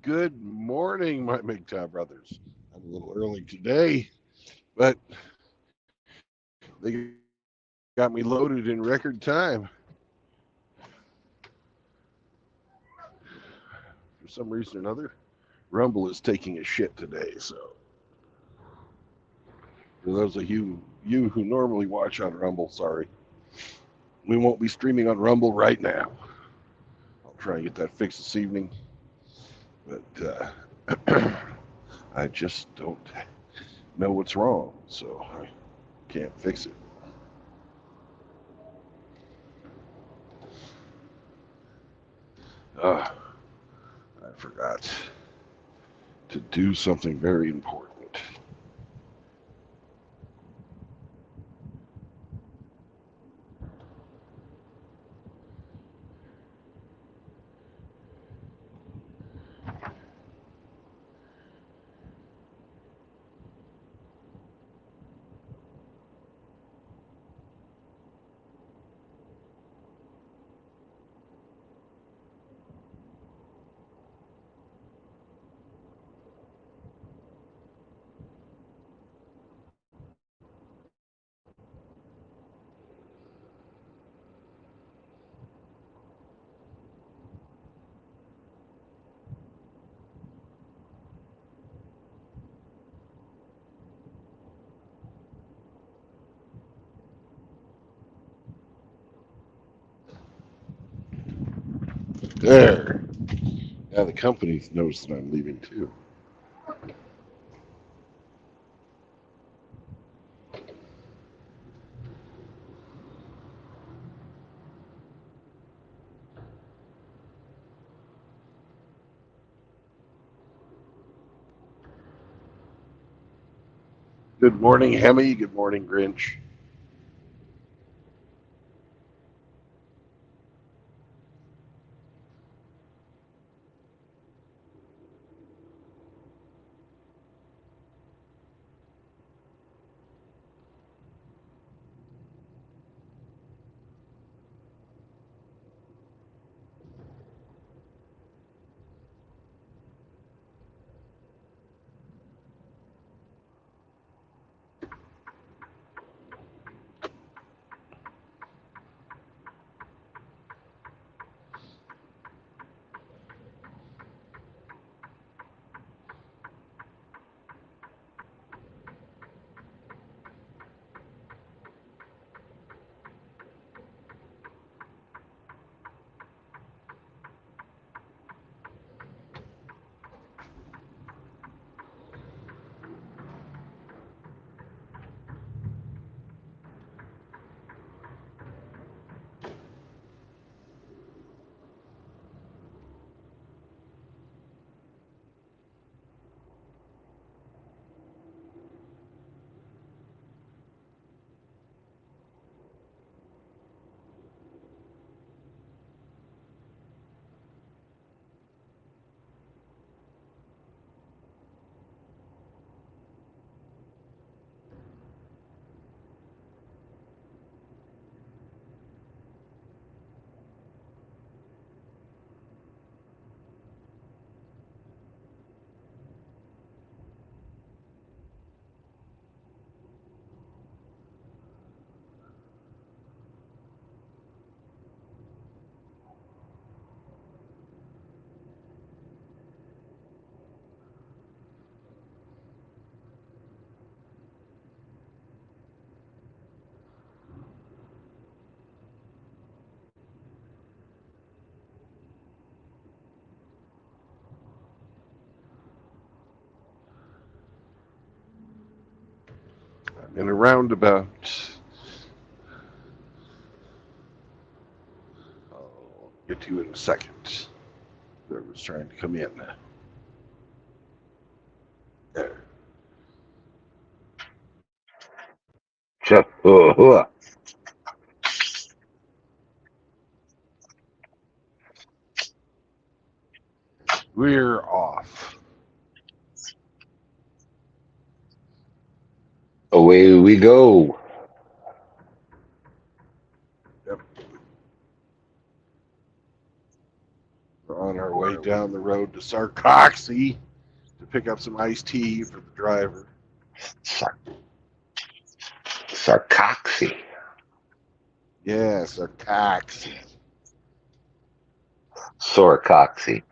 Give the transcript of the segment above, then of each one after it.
Good morning, my MGTOW brothers. I'm a little early today, but they got me loaded in record time. For some reason or another, Rumble is taking a shit today. So, for those of you who normally watch on Rumble, sorry, we won't be streaming on Rumble right now. I'll try and get that fixed this evening, but I just don't know what's wrong, so I can't fix it. Uh, I forgot to do something very important. There. Now the company knows that I'm leaving too. Good morning, Hemi. Good morning, Grinch. In a roundabout, I'll get to you in a second. Whoever's trying to come in. There. We're off. Away we go. Yep. We're on our way down the road to Sarcoxy to pick up some iced tea for the driver. Sarcoxy. Yeah, Sarcoxy. Soracoxy.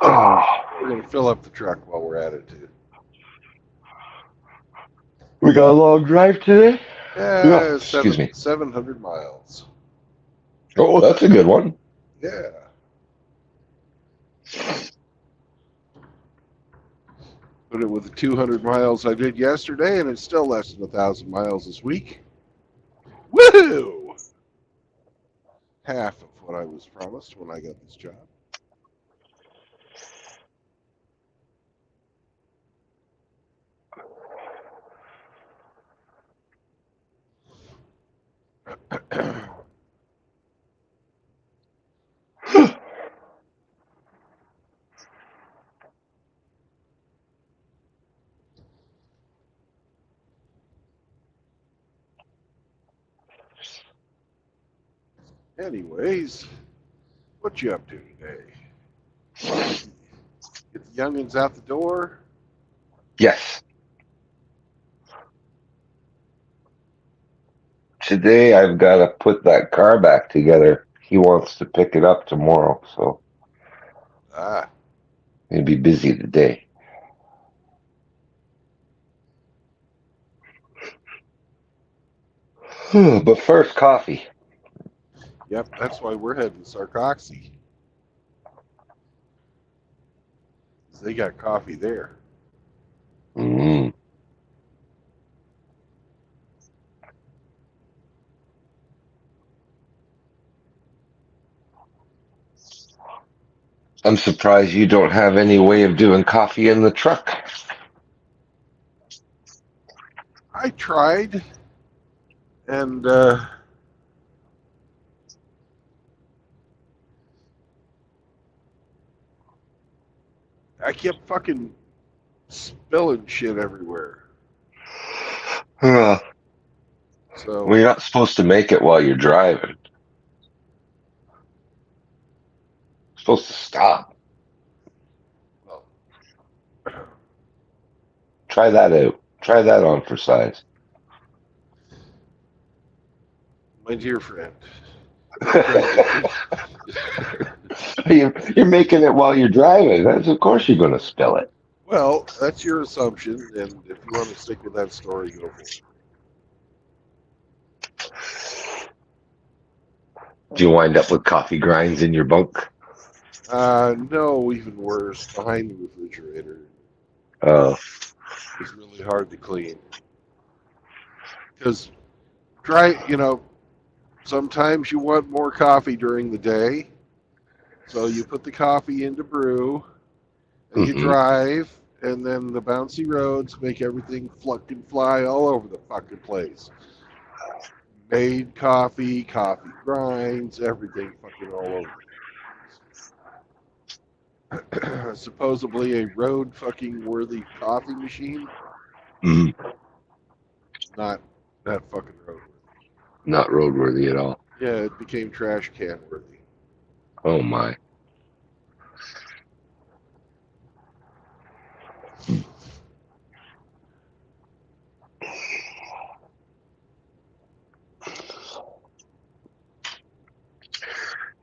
Oh, We're gonna fill up the truck while we're at it too. we got a long drive today? Yeah, Excuse me. 700 miles. Oh, that's a good one. Yeah. Put it with the 200 miles I did yesterday, and it's still less than 1,000 miles this week. Woohoo! Half of what I was promised when I got this job. Anyways, what you up to today? Get the youngins out the door. Yes. Today I've got to put that car back together. He wants to pick it up tomorrow, so Ah, he'll be busy today. But first, coffee. yep, that's why we're heading to Sarcoxy. They got coffee there. Mm. I'm surprised you don't have any way of doing coffee in the truck. I tried, and I kept fucking spilling shit everywhere. Well, So you're not supposed to make it while you're driving. You're supposed to stop. well, Try that out. Try that on for size. my dear friend, You're making it while you're driving. That's, of course you're going to spill it. well, that's your assumption, and if you want to stick with that story, go for it. Do you wind up with coffee grinds in your bunk? No, even worse, behind the refrigerator. Oh, It's really hard to clean because sometimes you want more coffee during the day, so you put the coffee into brew, and you drive, and then the bouncy roads make everything fucking fly all over the fucking place. Made coffee, coffee grinds, everything fucking all over. Supposedly a road fucking worthy coffee machine, not fucking road worthy. Not roadworthy at all. Yeah, it became trash can worthy. Oh my.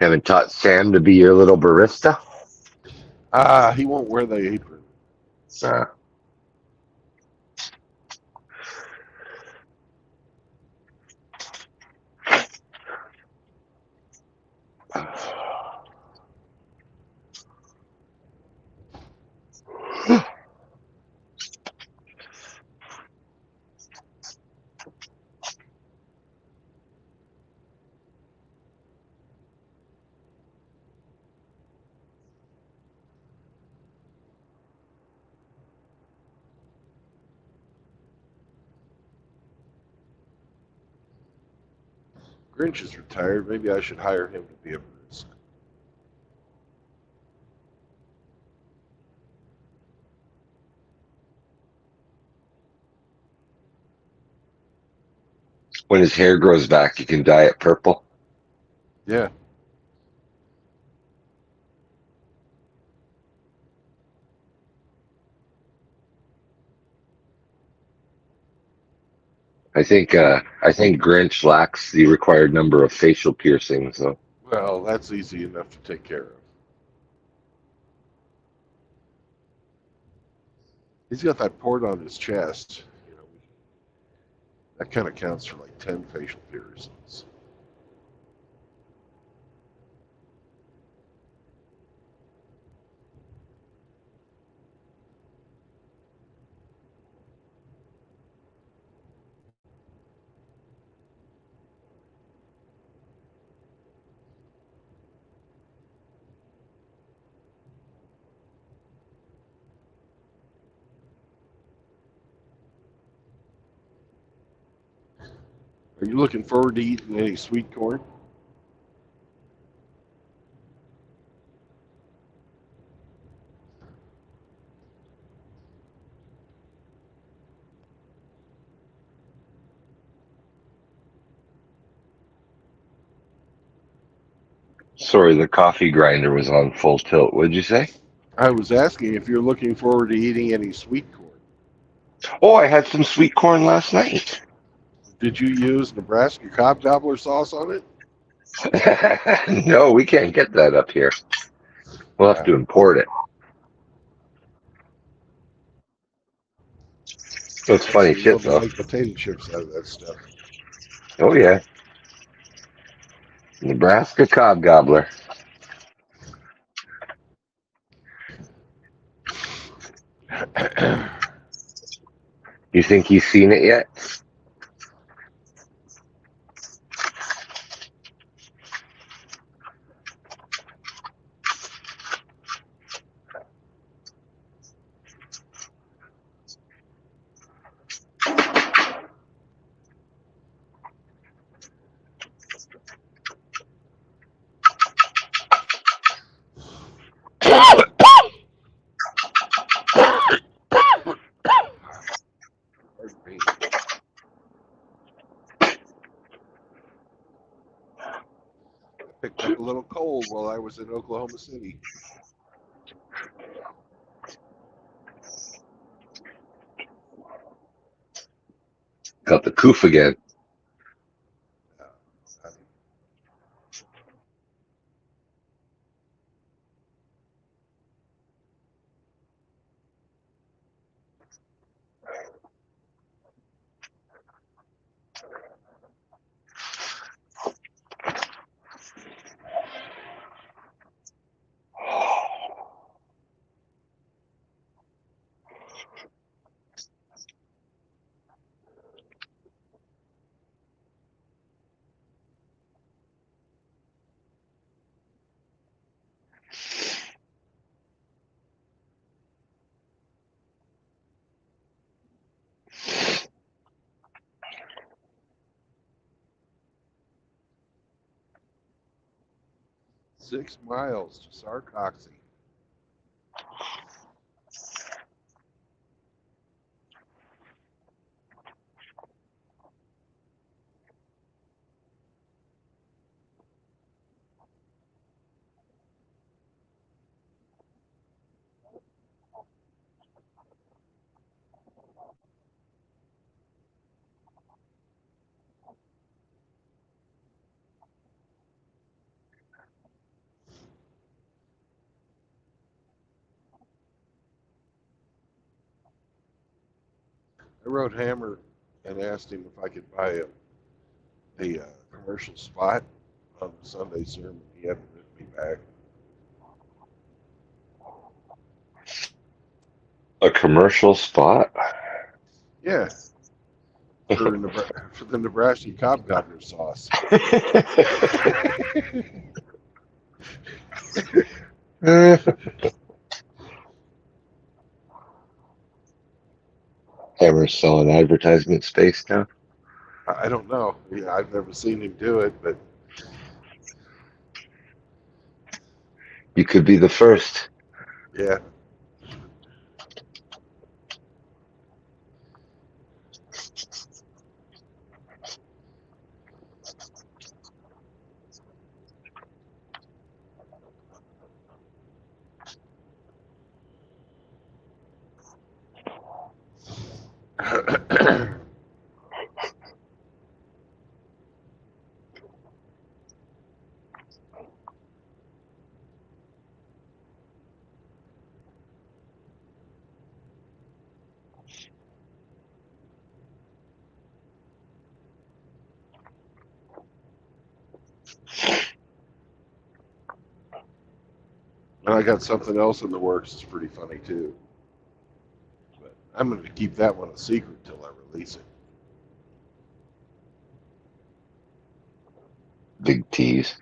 Haven't taught Sam to be your little barista? He won't wear the apron. Nah. Grinch is retired. Maybe I should hire him to be a barista. When his hair grows back, you can dye it purple. Yeah. I think Grinch lacks the required number of facial piercings, though. Well, that's easy enough to take care of. He's got that port on his chest. You know, that kind of counts for like 10 facial piercings. Are you looking forward to eating any sweet corn? Sorry, the coffee grinder was on full tilt. What'd you say? I was asking if you're looking forward to eating any sweet corn. Oh, I had some sweet corn last night. Did you use Nebraska cob gobbler sauce on it? No, we can't get that up here. We'll have to import it. So it's funny So you'll shit, be able though. to make potato chips out of that stuff. Oh, yeah. Nebraska cob gobbler. You think he's seen it yet? Picked up a little cold while I was in Oklahoma City. Got the coof again. Six miles to Sarcoxy. I wrote Hammer and asked him if I could buy a commercial spot on the Sunday sermon. He hadn't written me back. A commercial spot? Yeah, for the Nebraska cob gobbler sauce. Hammer's selling advertisement space now. I don't know. Yeah, I've never seen him do it, but You could be the first. yeah. And I got something else in the works. It's pretty funny too. But I'm going to keep that one a secret until I release it. Big tease.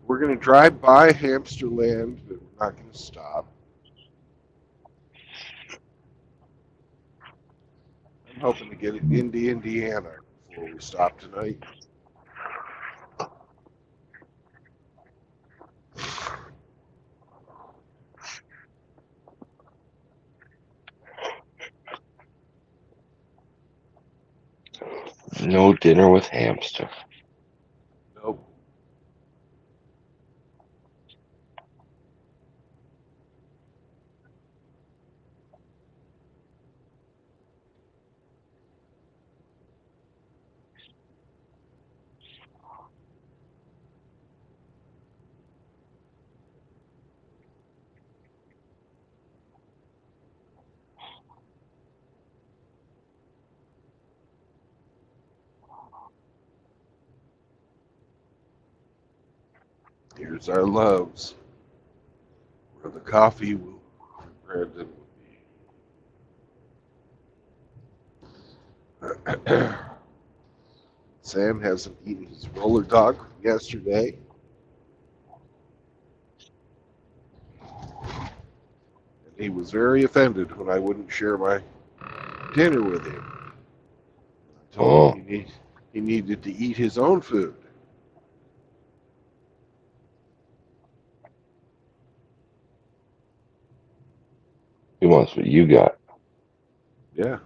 We're going to drive by Hamsterland, but we're not going to stop. I'm hoping to get it into Indiana before we stop tonight. No dinner with hamster. Nope. Here's our loves, where the coffee will Brandon will be. Sam hasn't eaten his roller dog from yesterday. And he was very offended when I wouldn't share my dinner with him. I told him he needed to eat his own food. He wants what you got. Yeah.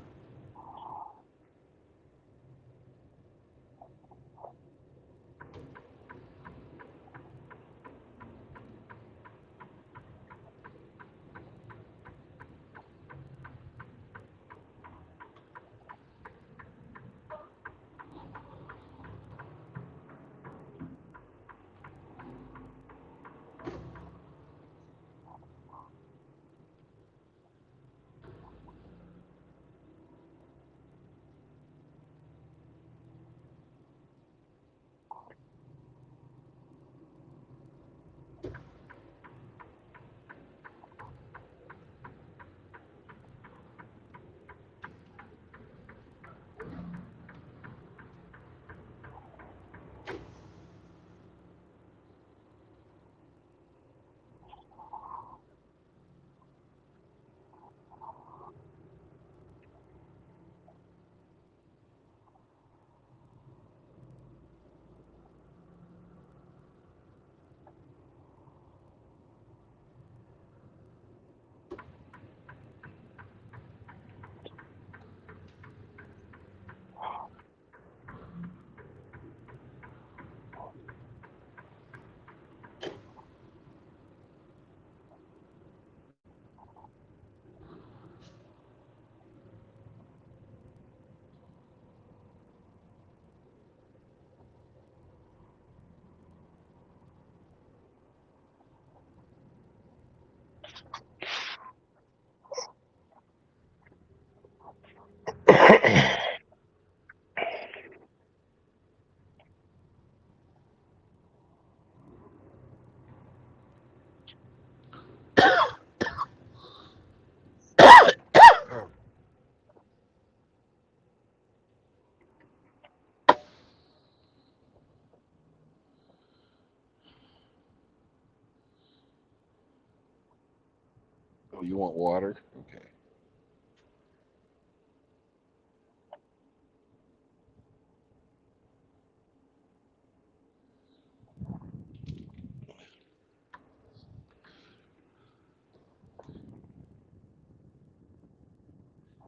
Oh, you want water? Okay.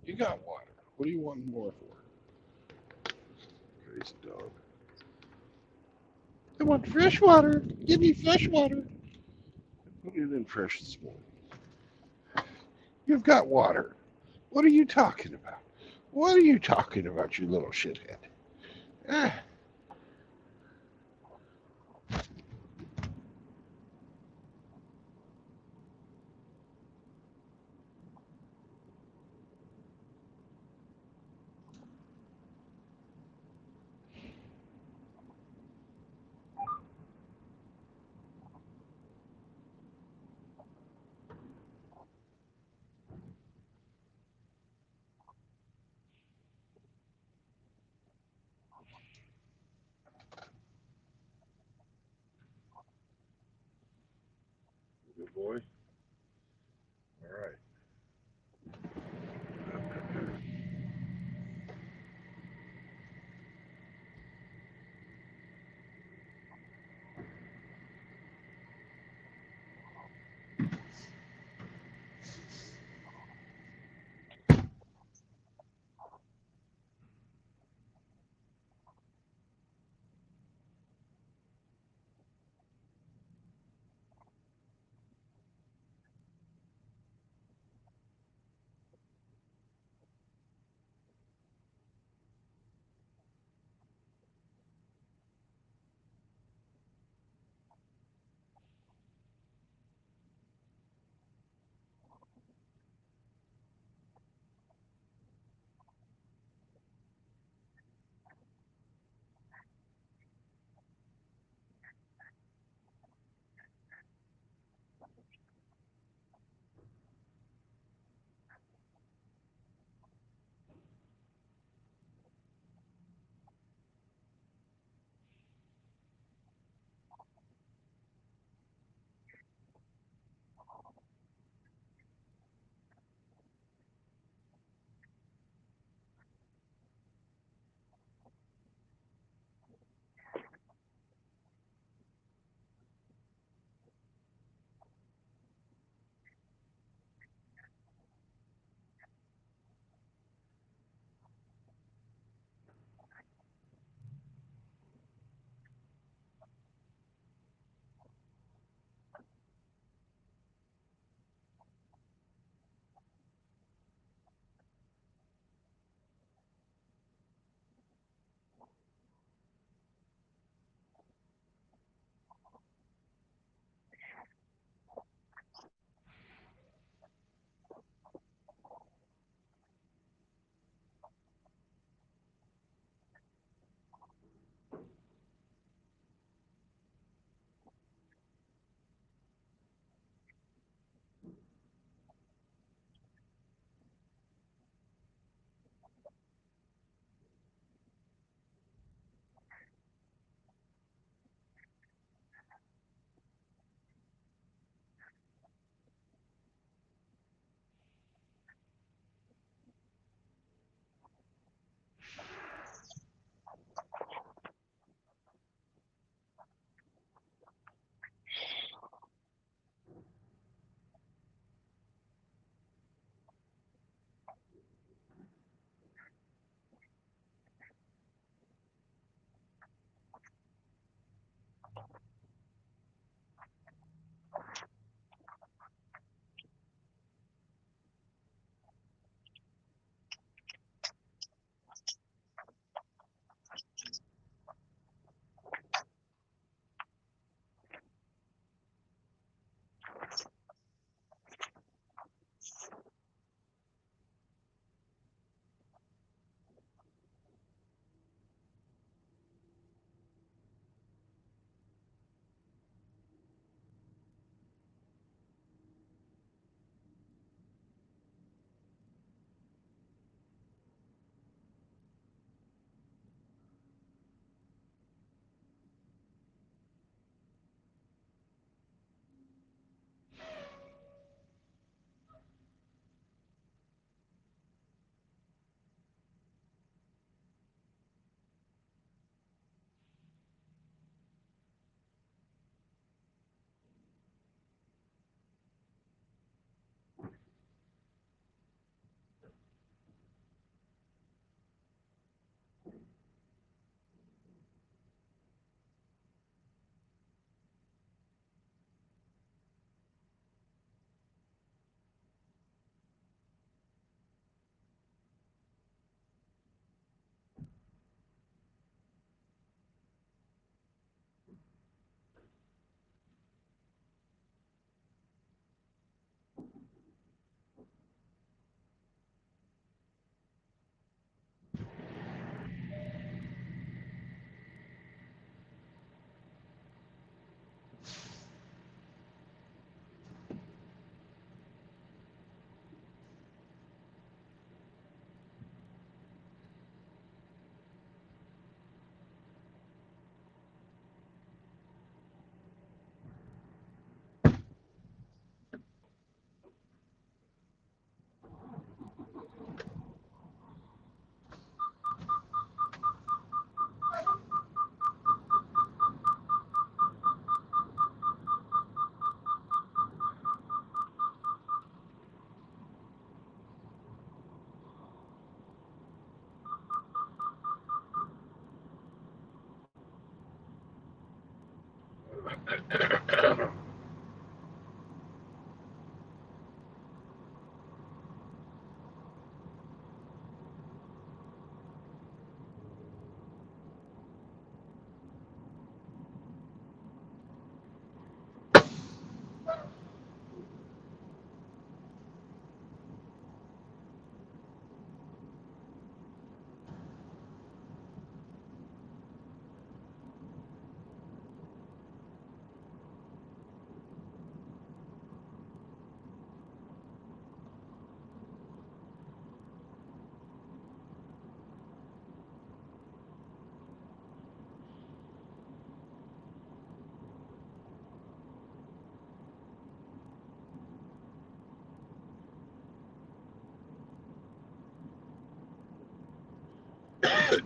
You got water. What do you want more for? Crazy dog. I want fresh water. Give me fresh water. Put it in fresh this morning. You've got water. What are you talking about? What are you talking about, you little shithead? Ah, good boy. All right. The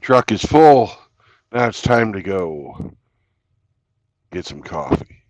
truck is full. Now it's time to go get some coffee.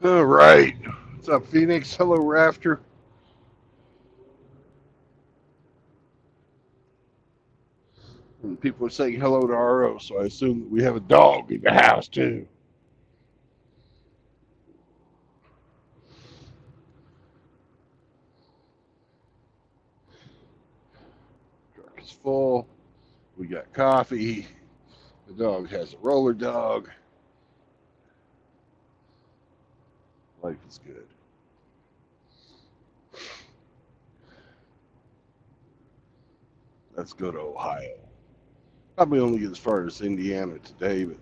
All right. What's up, Phoenix? Hello, Rafter. And people are saying hello to Ro, so I assume that we have a dog in the house too. Truck is full. We got coffee. The dog has a roller dog. Life is good. Let's go to Ohio. Probably only get as far as Indiana today, but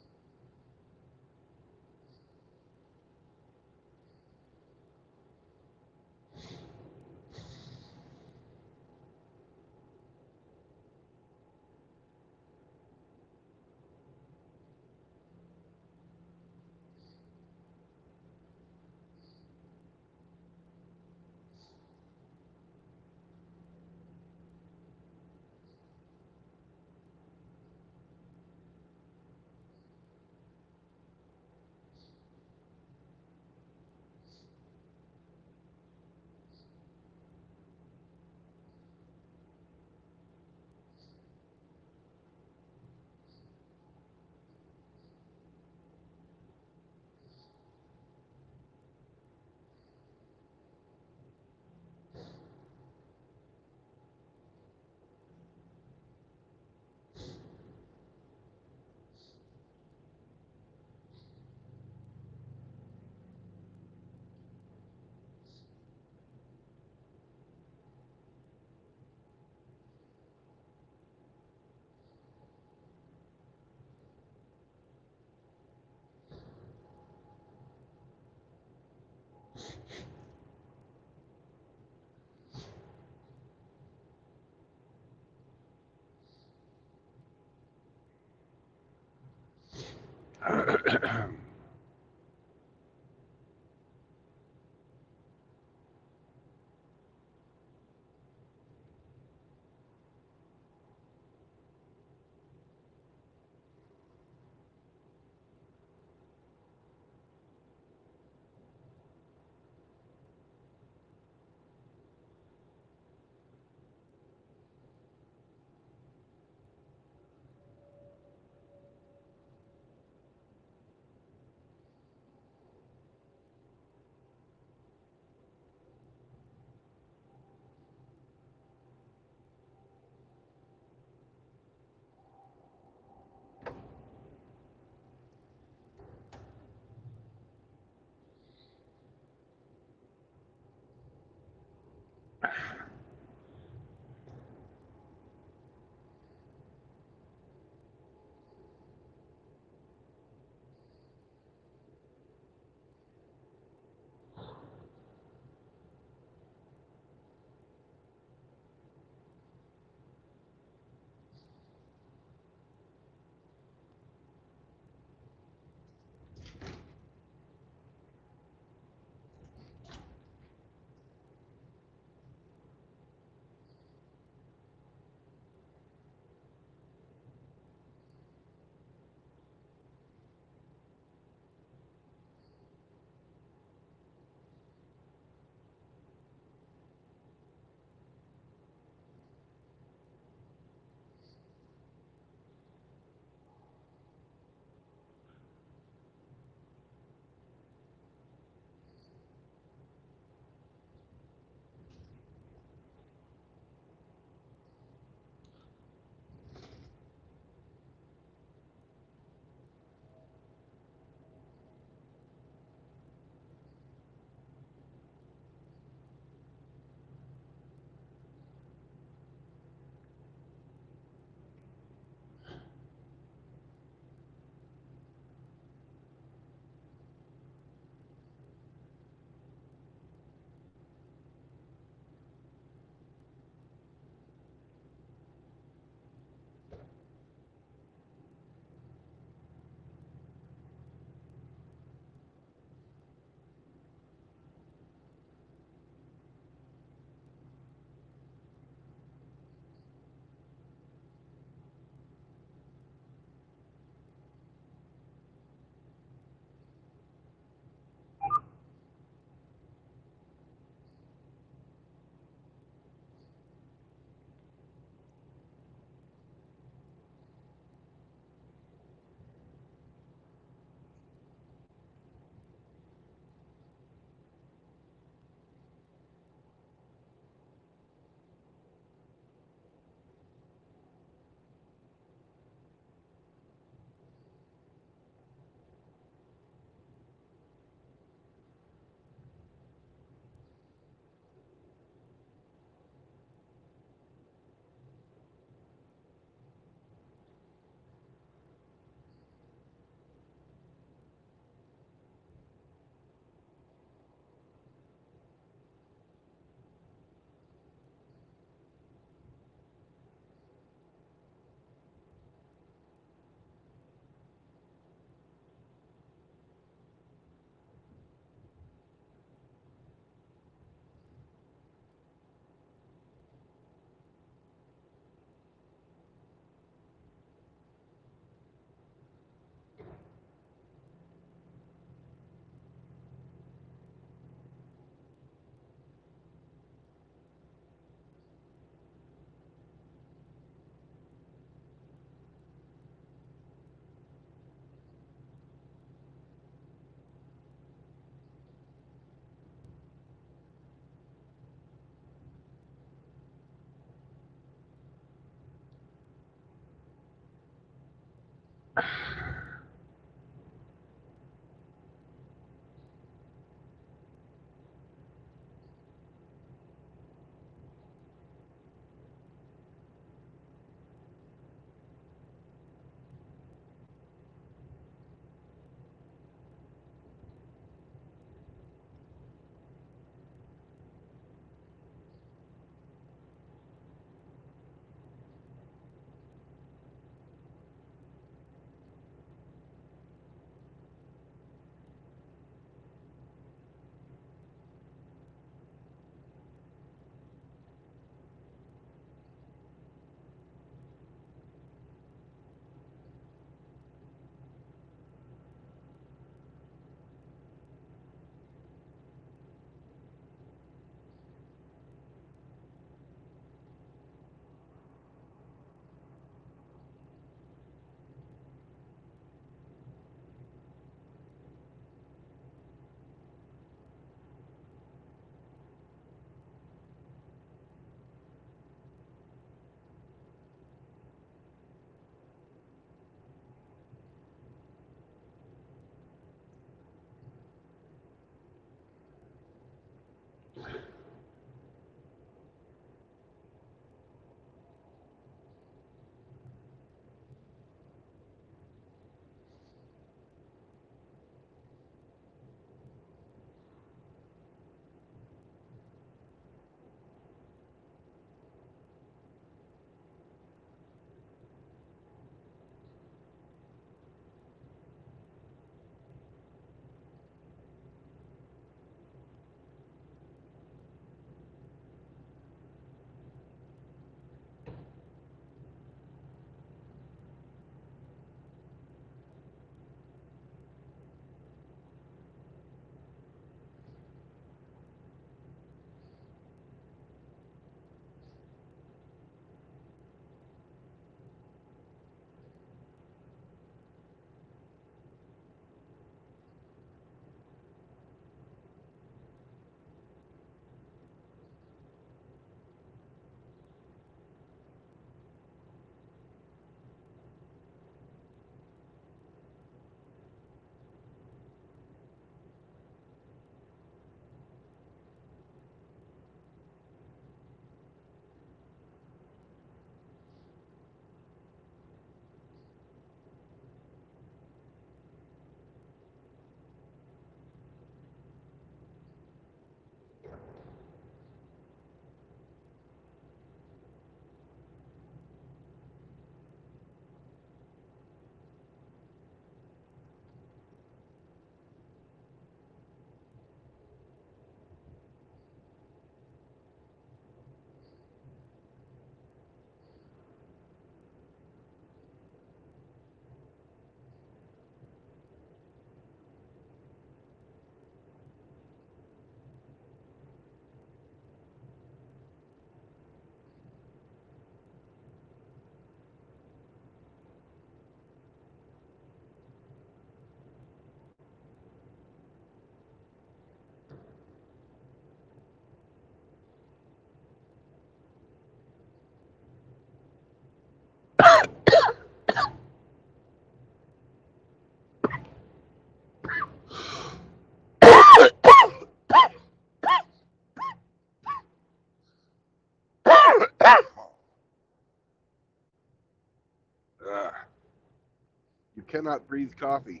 You cannot breathe coffee.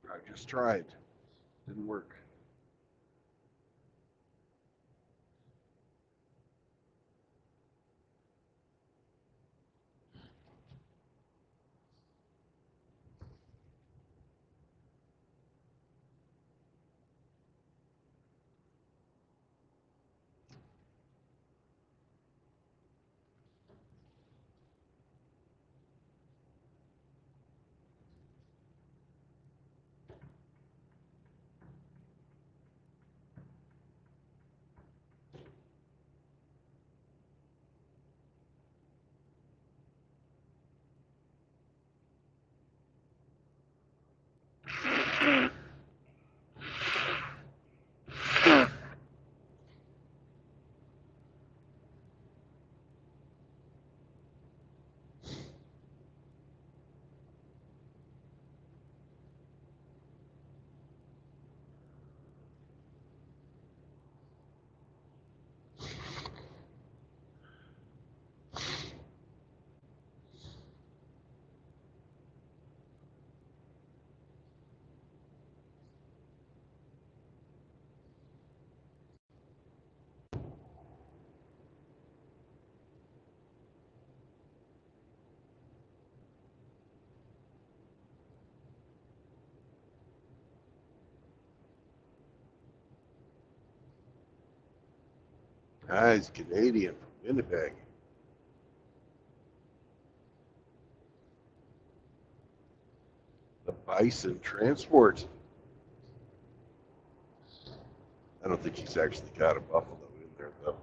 I just tried. Didn't work. Ah, he's Canadian from Winnipeg. The Bison Transport. I don't think he's actually got a buffalo in there, though.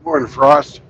Morning, Frost.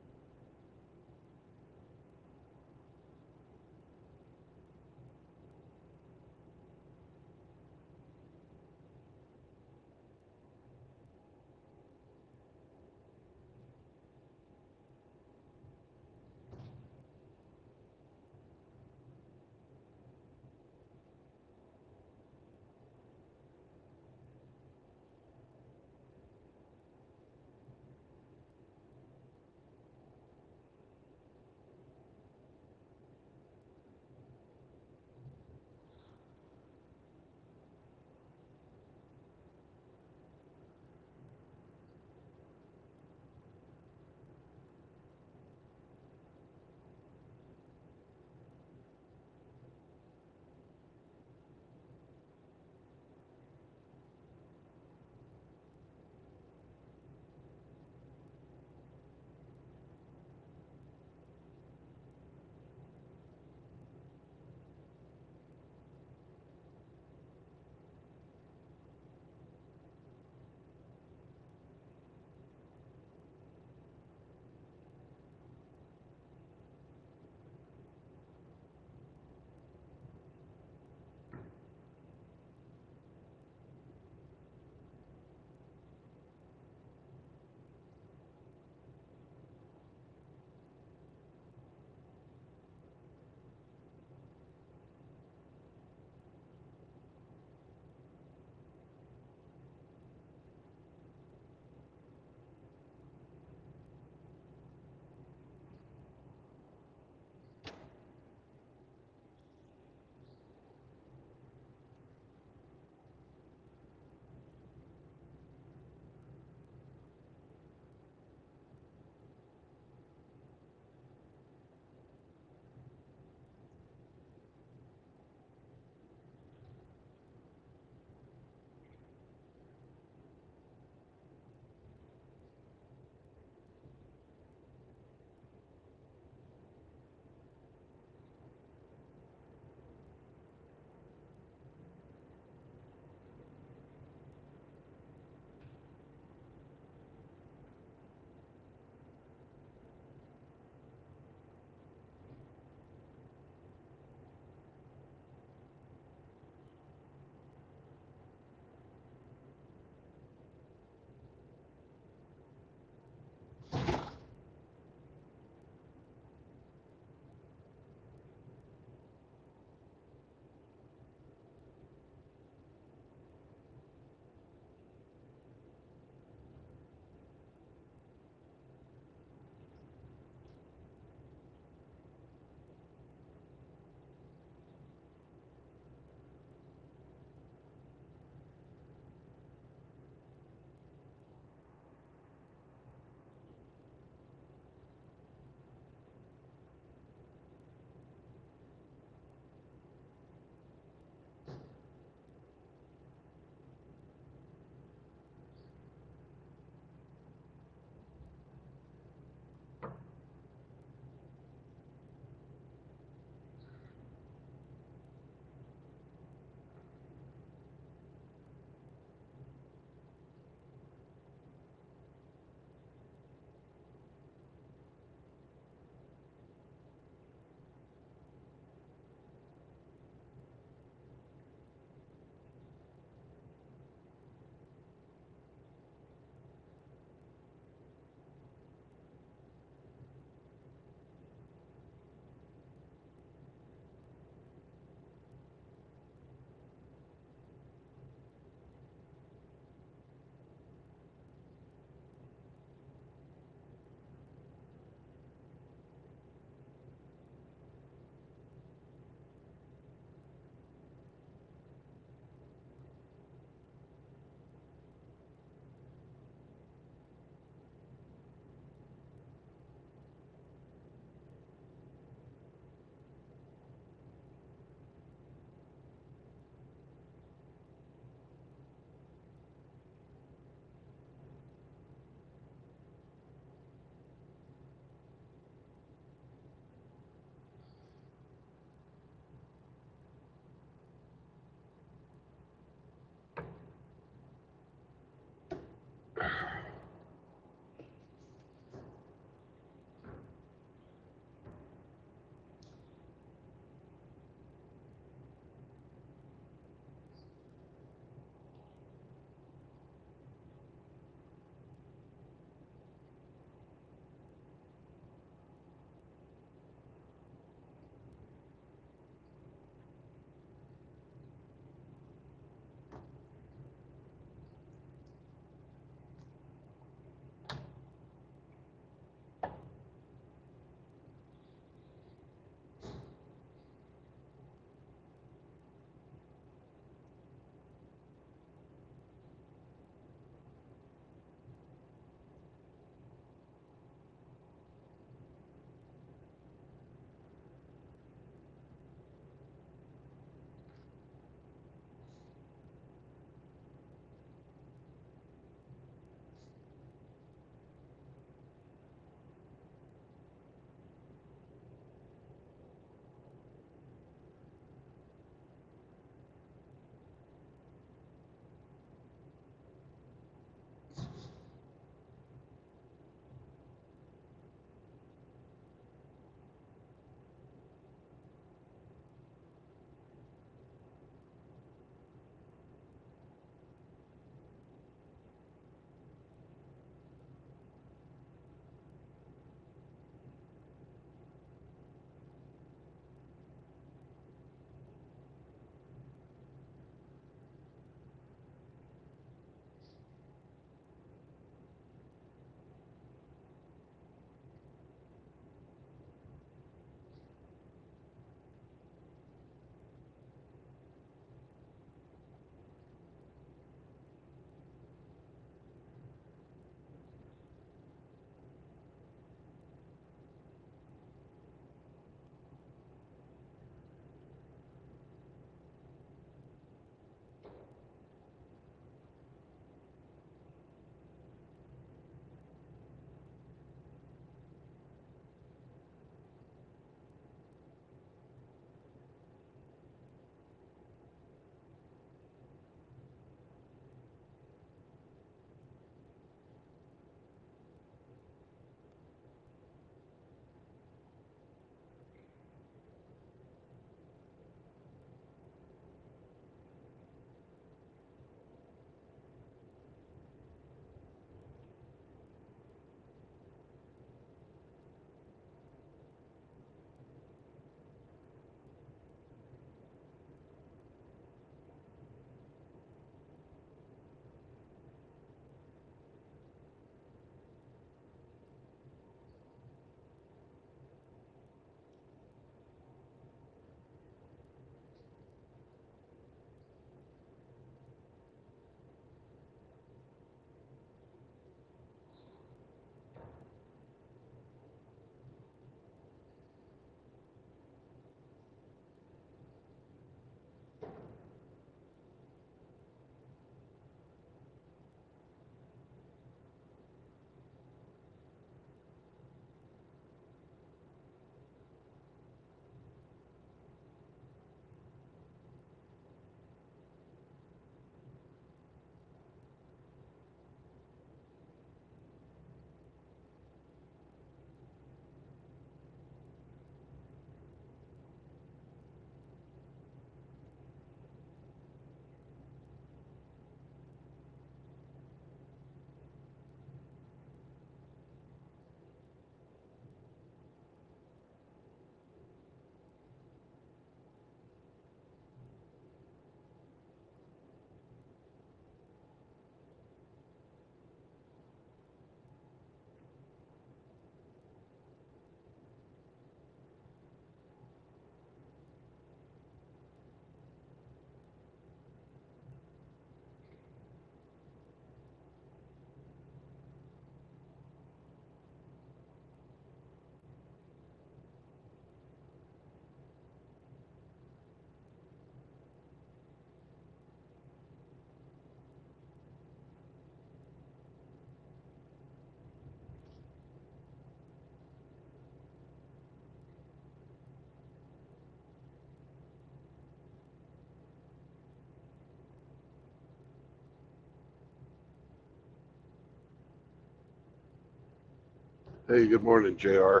Hey, good morning, JR.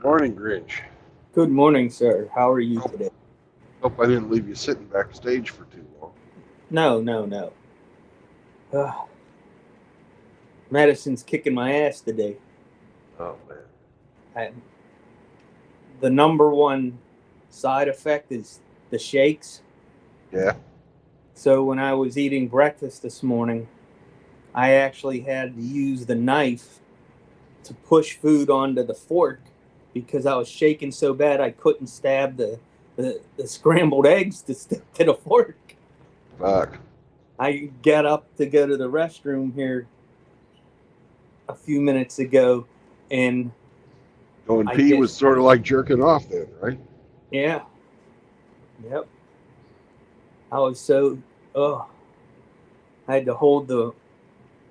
Morning, Grinch. Good morning, sir. How are you Oh. today? Hope I didn't leave you sitting backstage for too long. No. Medicine's kicking my ass today. Oh, man. The number one side effect is the shakes. Yeah? So when I was eating breakfast this morning, I actually had to use the knife to push food onto the fork because I was shaking so bad I couldn't stab the scrambled eggs to stick to the fork. Fuck. I got up to go to the restroom here a few minutes ago, and Going I pee guess- was sort of like jerking off then, right? yeah, yep. I was so I had to hold the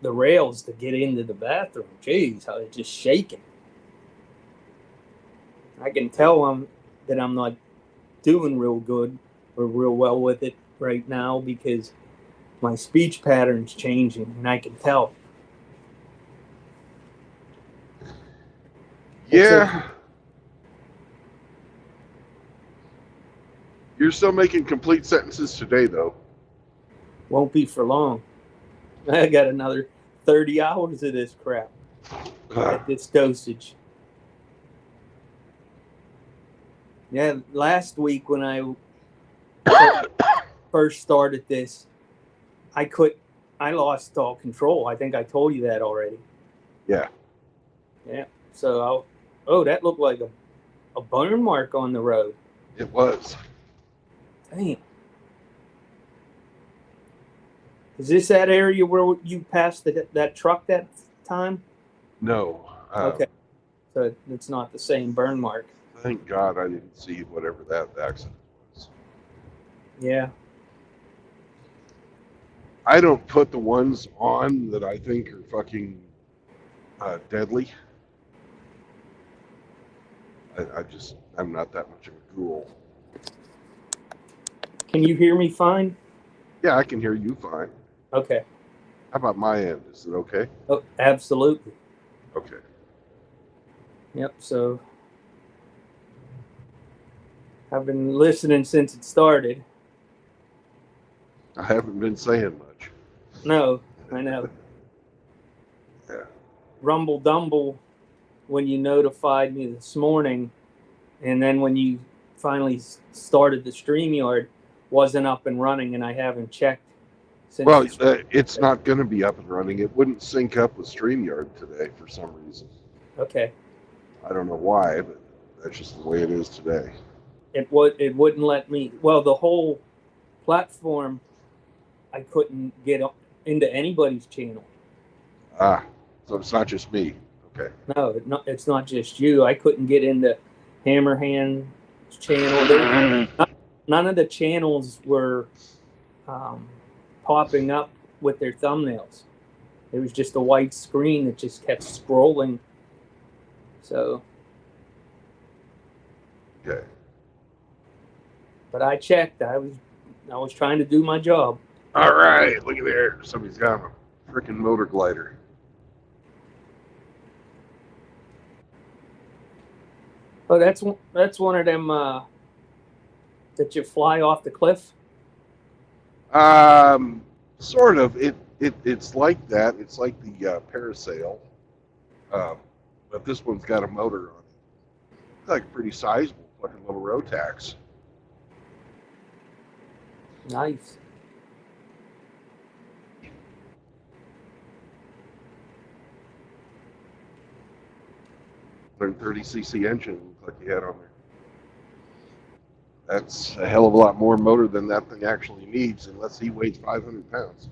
rails to get into the bathroom. Jeez, I was just shaking. I can tell that I'm not doing real good or real well with it right now because my speech pattern's changing, and I can tell. Yeah. You're still making complete sentences today, though. Won't be for long. I got another 30 hours of this crap at this dosage. Yeah, last week when I first started this, I lost all control. I think I told you that already. Yeah. Yeah. So, that looked like a burn mark on the road. It was. Damn. Is this that area where you passed that truck that time? No. Okay. So it's not the same burn mark. Thank God I didn't see whatever that accident was. Yeah. I don't put the ones on that I think are fucking deadly. I'm not that much of a ghoul. Can you hear me fine? Yeah, I can hear you fine. Okay. How about my end? Is it okay? Oh, absolutely. Okay. Yep. So I've been listening since it started. I haven't been saying much. No, I know. Yeah. Rumble Dumble when you notified me this morning, and then when you finally started the StreamYard, wasn't up and running, and I haven't checked since. Well, it's not going to be up and running. It wouldn't sync up with StreamYard today for some reason. Okay. I don't know why, but that's just the way it is today. It wouldn't let me. Well, the whole platform, I couldn't get into anybody's channel. So it's not just me. Okay. No, it's not just you. I couldn't get into Hammerhand's channel. None of the channels were popping up with their thumbnails. It was just a white screen that just kept scrolling. So. Okay. But I checked. I was trying to do my job. All right. Look at there. Somebody's got a freaking motor glider. Oh, that's one of them that you fly off the cliff. Sort of. It's like that. It's like the parasail, but this one's got a motor on it. It's like pretty sizable, fucking little Rotax. Nice. Their 30cc engine looked like you had on there. That's a hell of a lot more motor than that thing actually needs, unless he weighs 500 pounds.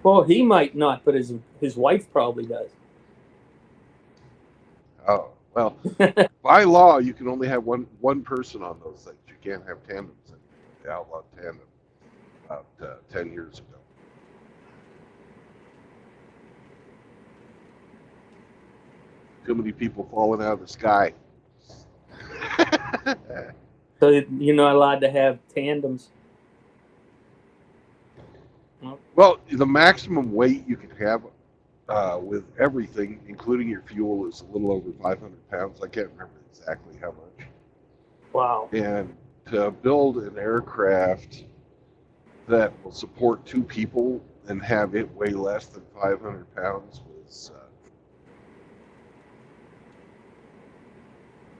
Well, he might not, but his wife probably does. Oh, well, by law, you can only have one person on those things. You can't have tandems. They outlawed tandem about 10 years ago. Too many people falling out of the sky. So you're not allowed to have tandems. Well, the maximum weight you can have with everything, including your fuel, is a little over 500 pounds. I can't remember exactly how much. Wow. And to build an aircraft that will support 2 people and have it weigh less than 500 pounds was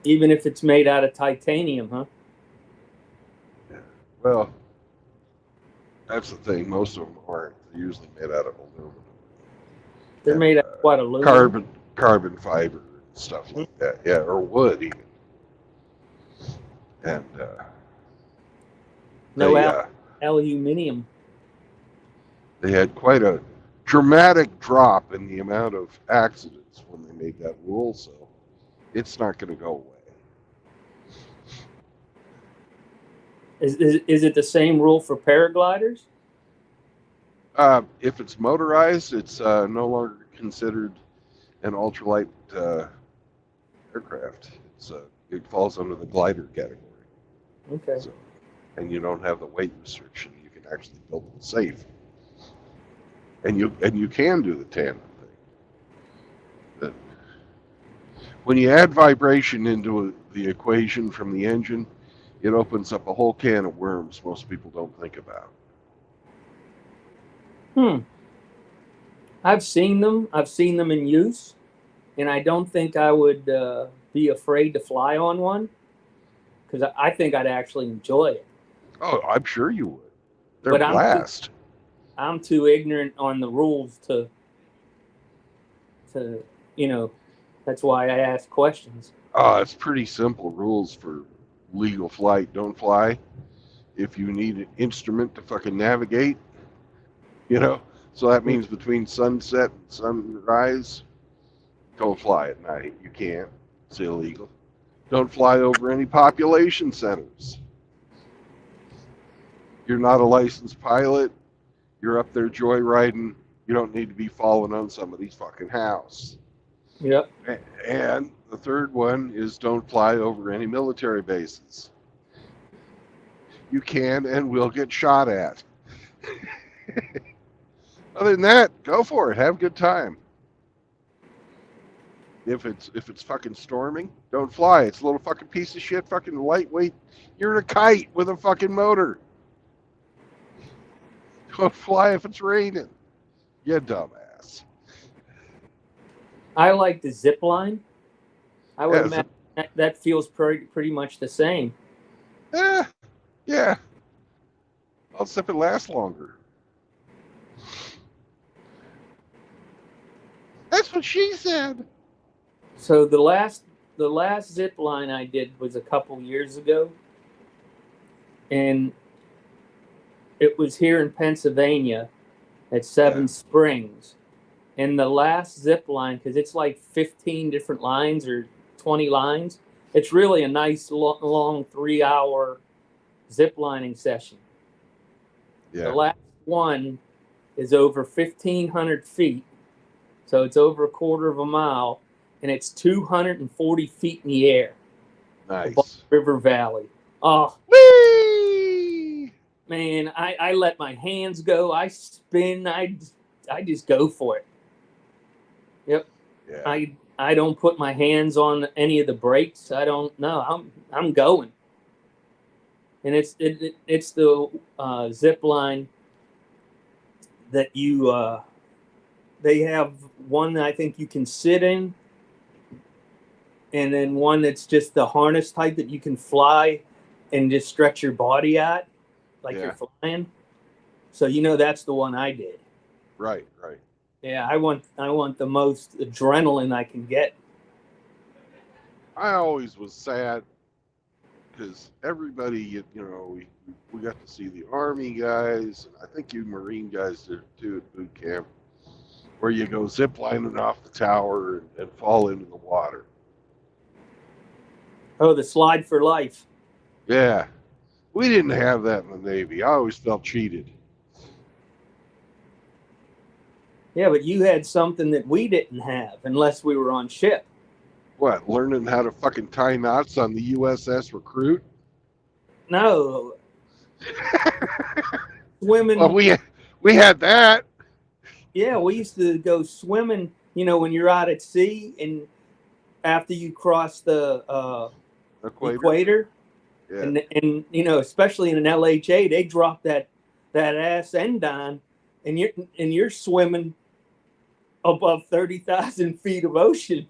Even if it's made out of titanium, huh? well, that's the thing. Most of them aren't. They're usually made out of aluminum. They're And, made out of what, aluminum? carbon fiber and stuff like that. Yeah, or wood even. And No they, aluminium. they had quite a dramatic drop in the amount of accidents when they made that rule, so it's not going to go away. Is it the same rule for paragliders? If it's motorized, it's no longer considered an ultralight aircraft. It falls under the glider category. Okay. So, and you don't have the weight restriction. You can actually build them safe. And you can do the tandem thing. But when you add vibration into the equation from the engine, it opens up a whole can of worms most people don't think about. I've seen them. I've seen them in use, and I don't think I would be afraid to fly on one because I think I'd actually enjoy it. Oh, I'm sure you would. They're But blast. I'm too ignorant on the rules to that's why I ask questions. It's pretty simple rules for legal flight. Don't fly if you need an instrument to fucking navigate. So that means between sunset and sunrise, don't fly at night. You can't. It's illegal. Don't fly over any population centers. You're not a licensed pilot. You're up there joyriding. You don't need to be falling on somebody's fucking house. Yep. And the third one is don't fly over any military bases. You can and will get shot at. Other than that, go for it. Have a good time. If it's fucking storming, don't fly. It's a little fucking piece of shit, fucking lightweight. You're in a kite with a fucking motor. Don't fly if it's raining. You dumbass. I like the zip line. I would Yeah, imagine that feels pretty much the same. Yeah. I'll see if it lasts longer. That's what she said. So the last zip line I did was a couple years ago, and it was here in Pennsylvania at Seven Springs. And the last zip line, because it's like 15 different lines or 20 lines, it's really a nice long 3-hour zip lining session. Yeah. The last one is over 1,500 feet, so it's over a quarter of a mile, and it's 240 feet in the air. Nice. Above River Valley. Oh, Whee! man, I let my hands go. I spin. I just go for it. Yep. Yeah. I don't put my hands on any of the brakes. I don't know. I'm going. And it's the zip line that you they have one that I think you can sit in, and then one that's just the harness type that you can fly and just stretch your body at like you're flying. So that's the one I did. Right. Yeah, I want the most adrenaline I can get. I always was sad because everybody, we got to see the Army guys, and I think you Marine guys did too at boot camp, where you go zip lining off the tower and fall into the water. Oh, the slide for life. Yeah. We didn't have that in the Navy. I always felt cheated. Yeah, but you had something that we didn't have unless we were on ship. What, learning how to fucking tie knots on the USS Recruit? No. Swimming. Well, we had that. Yeah, we used to go swimming. You know, when you're out at sea and after you cross the equator, Yeah. and you know, especially in an LHA, they drop that ass end on, and you're swimming above 30,000 feet of ocean.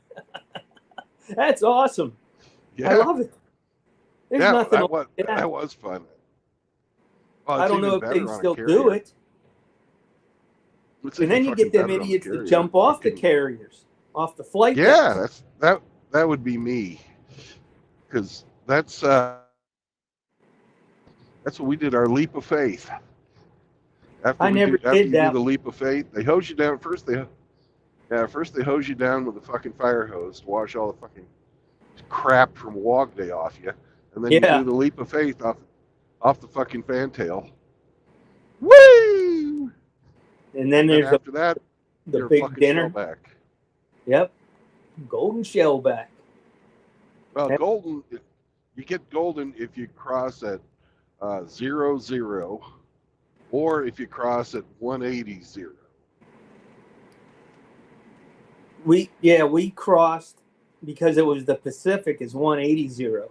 That's awesome. Yeah. I love it. There's Yeah, nothing that like was that. that was fun. Well, I it's don't know even if they better on a still do carrier. it. It's And even then you fucking get them better on the idiots that carrier. jump off the Fucking- carriers, off the flight Yeah, decks. that would be me, because that's what we did, our leap of faith. After I never after did you that. do the leap of faith, they hose you down first. First they hose you down with the fucking fire hose to wash all the fucking crap from Wog Day off you, and then you Yeah. do the leap of faith off the fucking fantail. Woo! And then And there's after that, the you're a big fucking dinner. shellback. Yep. Golden shellback. Well, Yep. golden, you get golden if you cross at 00, or if you cross at 180. We crossed because it was the Pacific is 180.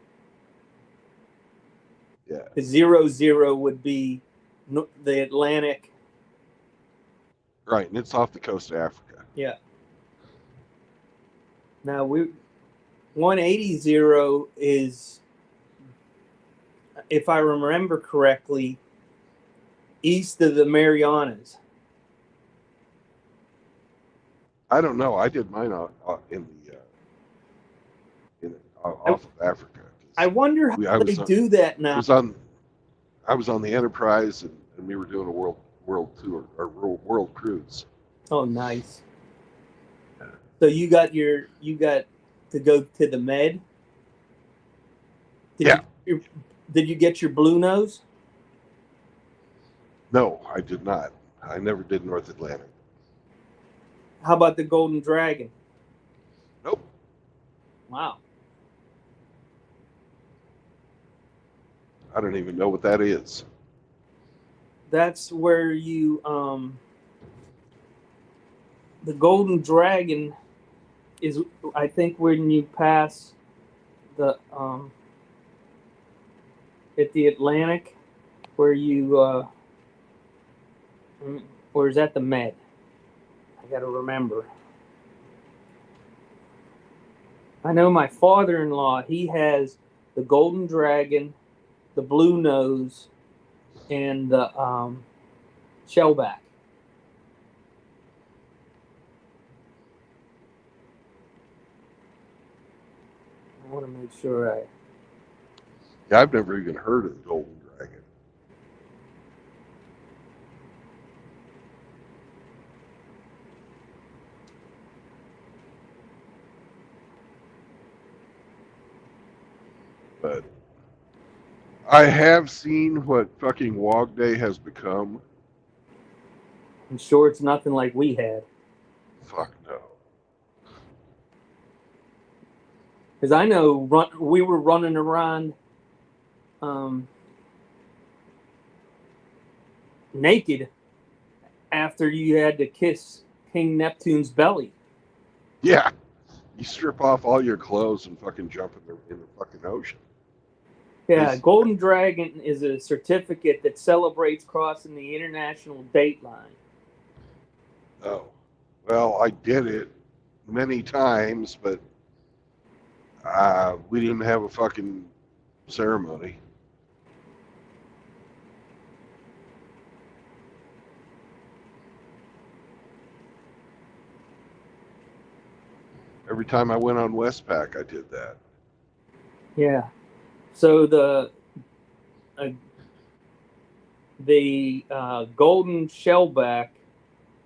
Yeah. The 00 would be the Atlantic. Right, and it's off the coast of Africa. Yeah. Now 180 is, if I remember correctly, east of the Marianas. I don't know. I did mine off of Africa. I wonder how they do that now. I was on the Enterprise, and we were doing a world tour or world cruise. Oh, nice. So you got to go to the Med. Did you get your Blue Nose? No, I did not. I never did North Atlantic. How about the Golden Dragon? Nope. Wow. I don't even know what that is. That's where you the Golden Dragon is, I think, when you pass the at the Atlantic, where you or is that the Med? I got to remember. I know my father-in-law, he has the Golden Dragon, the Blue Nose, and the shellback. I want to make sure Yeah, I've never even heard of the Golden Dragon. But I have seen what fucking Wog Day has become. I'm sure it's nothing like we had. Fuck no. Because I know we were running around naked after you had to kiss King Neptune's belly. Yeah. You strip off all your clothes and fucking jump in the fucking ocean. Yeah, Golden Dragon is a certificate that celebrates crossing the international date line. Oh. Well, I did it many times, but we didn't have a fucking ceremony. Every time I went on Westpac, I did that. Yeah. So the golden shellback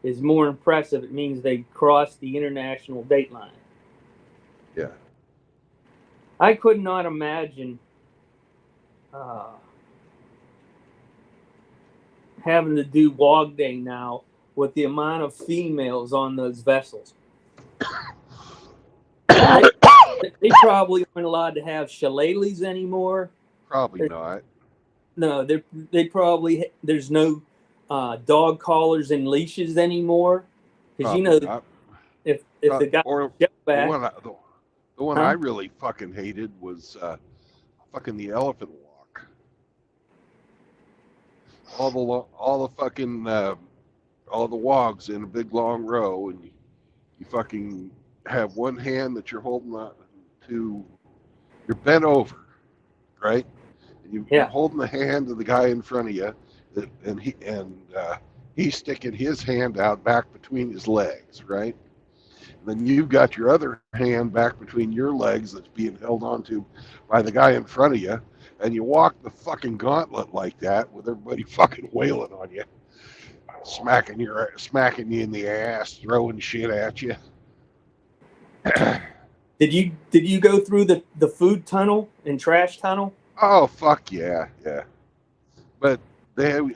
is more impressive. It means they crossed the international date line. Yeah. I could not imagine having to do Wog Day now with the amount of females on those vessels. They probably aren't allowed to have shillelaghs anymore. Probably not. No, they probably, there's no dog collars and leashes anymore. Because you know, not. if the guy Or jump the back, one Huh? I really fucking hated was fucking the elephant walk. All the wogs in a big long row, and you fucking have one hand that you're holding on to. You're bent over, right? And you're Yeah. holding the hand of the guy in front of you, and he's sticking his hand out back between his legs, right? And then you've got your other hand back between your legs that's being held onto by the guy in front of you, and you walk the fucking gauntlet like that with everybody fucking wailing on you, smacking you in the ass, throwing shit at you. did you go through the food tunnel and trash tunnel? Oh fuck yeah. But they have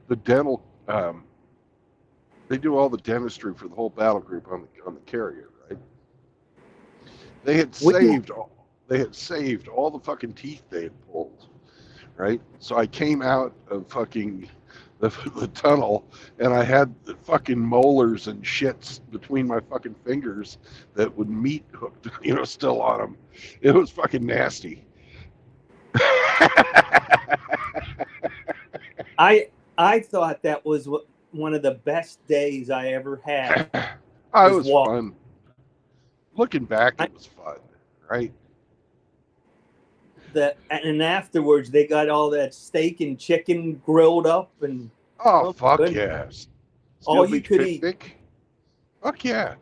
the dental. They do all the dentistry for the whole battle group on the carrier, right? They had saved all the fucking teeth they had pulled, right? So I came out of fucking the tunnel, and I had the fucking molars and shits between my fucking fingers that would meat hooked, still on them. It was fucking nasty. I thought that was one of the best days I ever had. It was fun. Looking back, it was fun, right? And afterwards they got all that steak and chicken grilled up and fuck goodness. yes. All you could eat. Fuck yeah.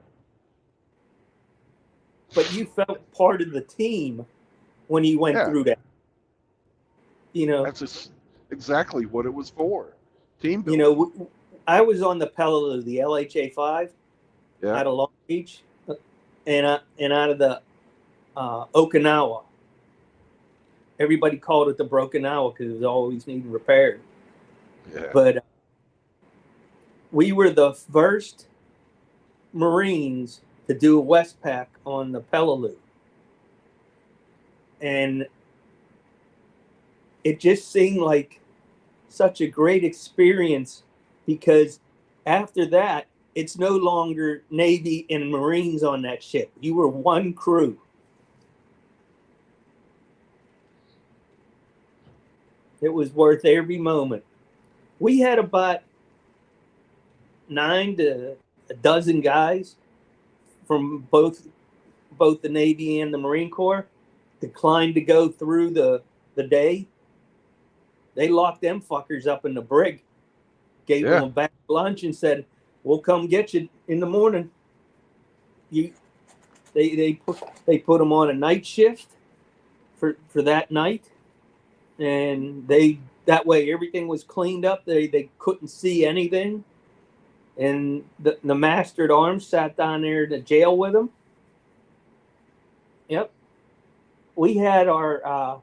But you felt part of the team when you went through that. That's exactly what it was for. Team building. I was on the Peleliu, the LHA 5 out of Long Beach, and out of the Okinawa. Everybody called it the Brokinawa because it was always needing repaired. Yeah. But we were the first Marines to do a Westpac on the Peleliu. And it just seemed like such a great experience because after that, it's no longer Navy and Marines on that ship. You were one crew. It was worth every moment. We had about 9 to a dozen guys from both the Navy and the Marine Corps declined to go through the day. They locked them fuckers up in the brig, gave them a back lunch, and said, "We'll come get you in the morning." They put them on a night shift for that night, and that way everything was cleaned up. They couldn't see anything, and the master at arms sat down there to jail with them. Yep, we had our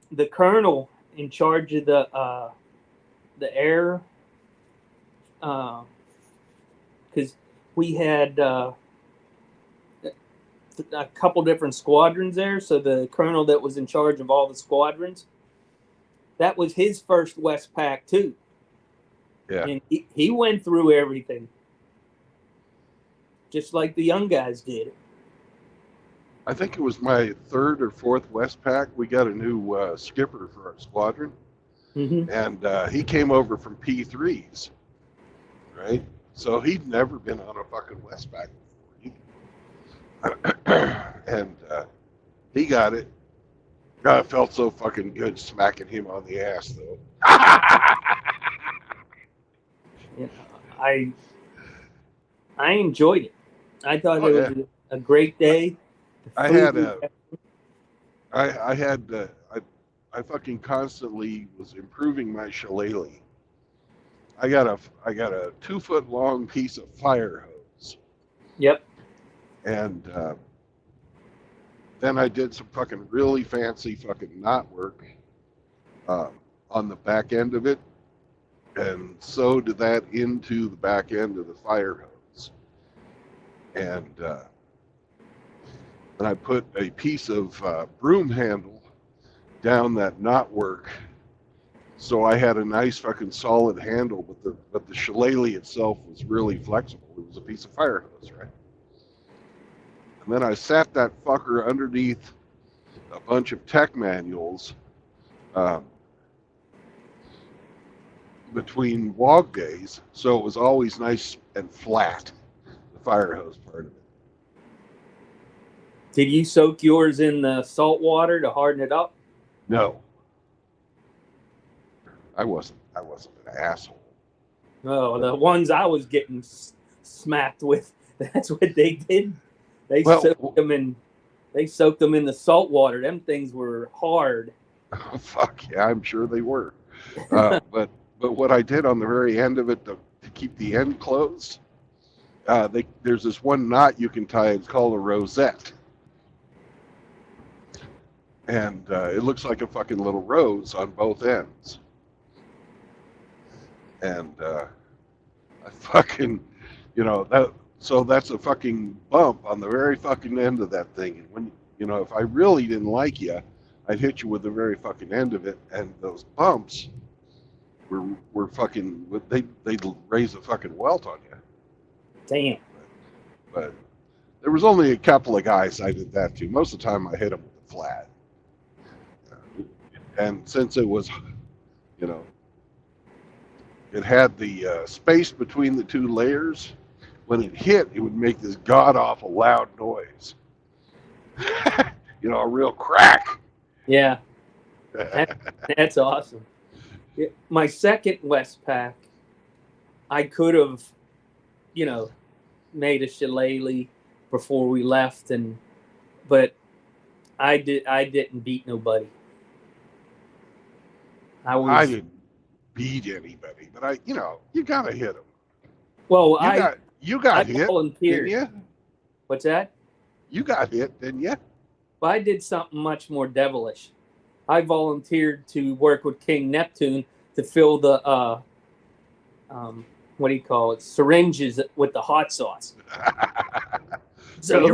the colonel in charge of the air, because we had a couple different squadrons there. So the colonel that was in charge of all the squadrons, that was his first Westpac too. Yeah. And he went through everything, just like the young guys did. I think it was my 3rd or 4th Westpac. We got a new skipper for our squadron, and he came over from P3s, right? So he'd never been on a fucking Westpac before, and he got it. God, it felt so fucking good smacking him on the ass, though. I enjoyed it. I thought it was a great day. I fucking constantly was improving my shillelagh. I got a 2-foot long piece of fire hose. Yep. And then I did some fucking really fancy fucking knot work on the back end of it, and sewed that into the back end of the fire hose. And I put a piece of broom handle down that knot work So I had a nice fucking solid handle, but the shillelagh itself was really flexible. It was a piece of fire hose, right? And then I sat that fucker underneath a bunch of tech manuals between WOG days, so it was always nice and flat, the fire hose part of it. Did you soak yours in the salt water to harden it up? No, I wasn't an asshole. Oh, the ones I was getting smacked with, that's what they did. They soaked them in the salt water. Them things were hard. Fuck yeah, I'm sure they were. But what I did on the very end of it to keep the end closed, there's this one knot you can tie. It's called a rosette. And it looks like a fucking little rose on both ends. And I fucking, so that's a fucking bump on the very fucking end of that thing. And when, if I really didn't like you, I'd hit you with the very fucking end of it. And those bumps were fucking, they'd raise a fucking welt on you. Damn. But there was only a couple of guys I did that to. Most of the time I hit them with the flat. And since it was, it had the space between the two layers, when it hit, it would make this god-awful loud noise. A real crack. Yeah. That's awesome. My second Westpac, I could have, made a shillelagh before we left, but I didn't beat nobody. I didn't beat anybody, but you gotta hit them. Well, you got I hit, volunteered. didn't you? What's that? You got hit, didn't you? Well, I did something much more devilish. I volunteered to work with King Neptune to fill the what do you call it? Syringes with the hot sauce. So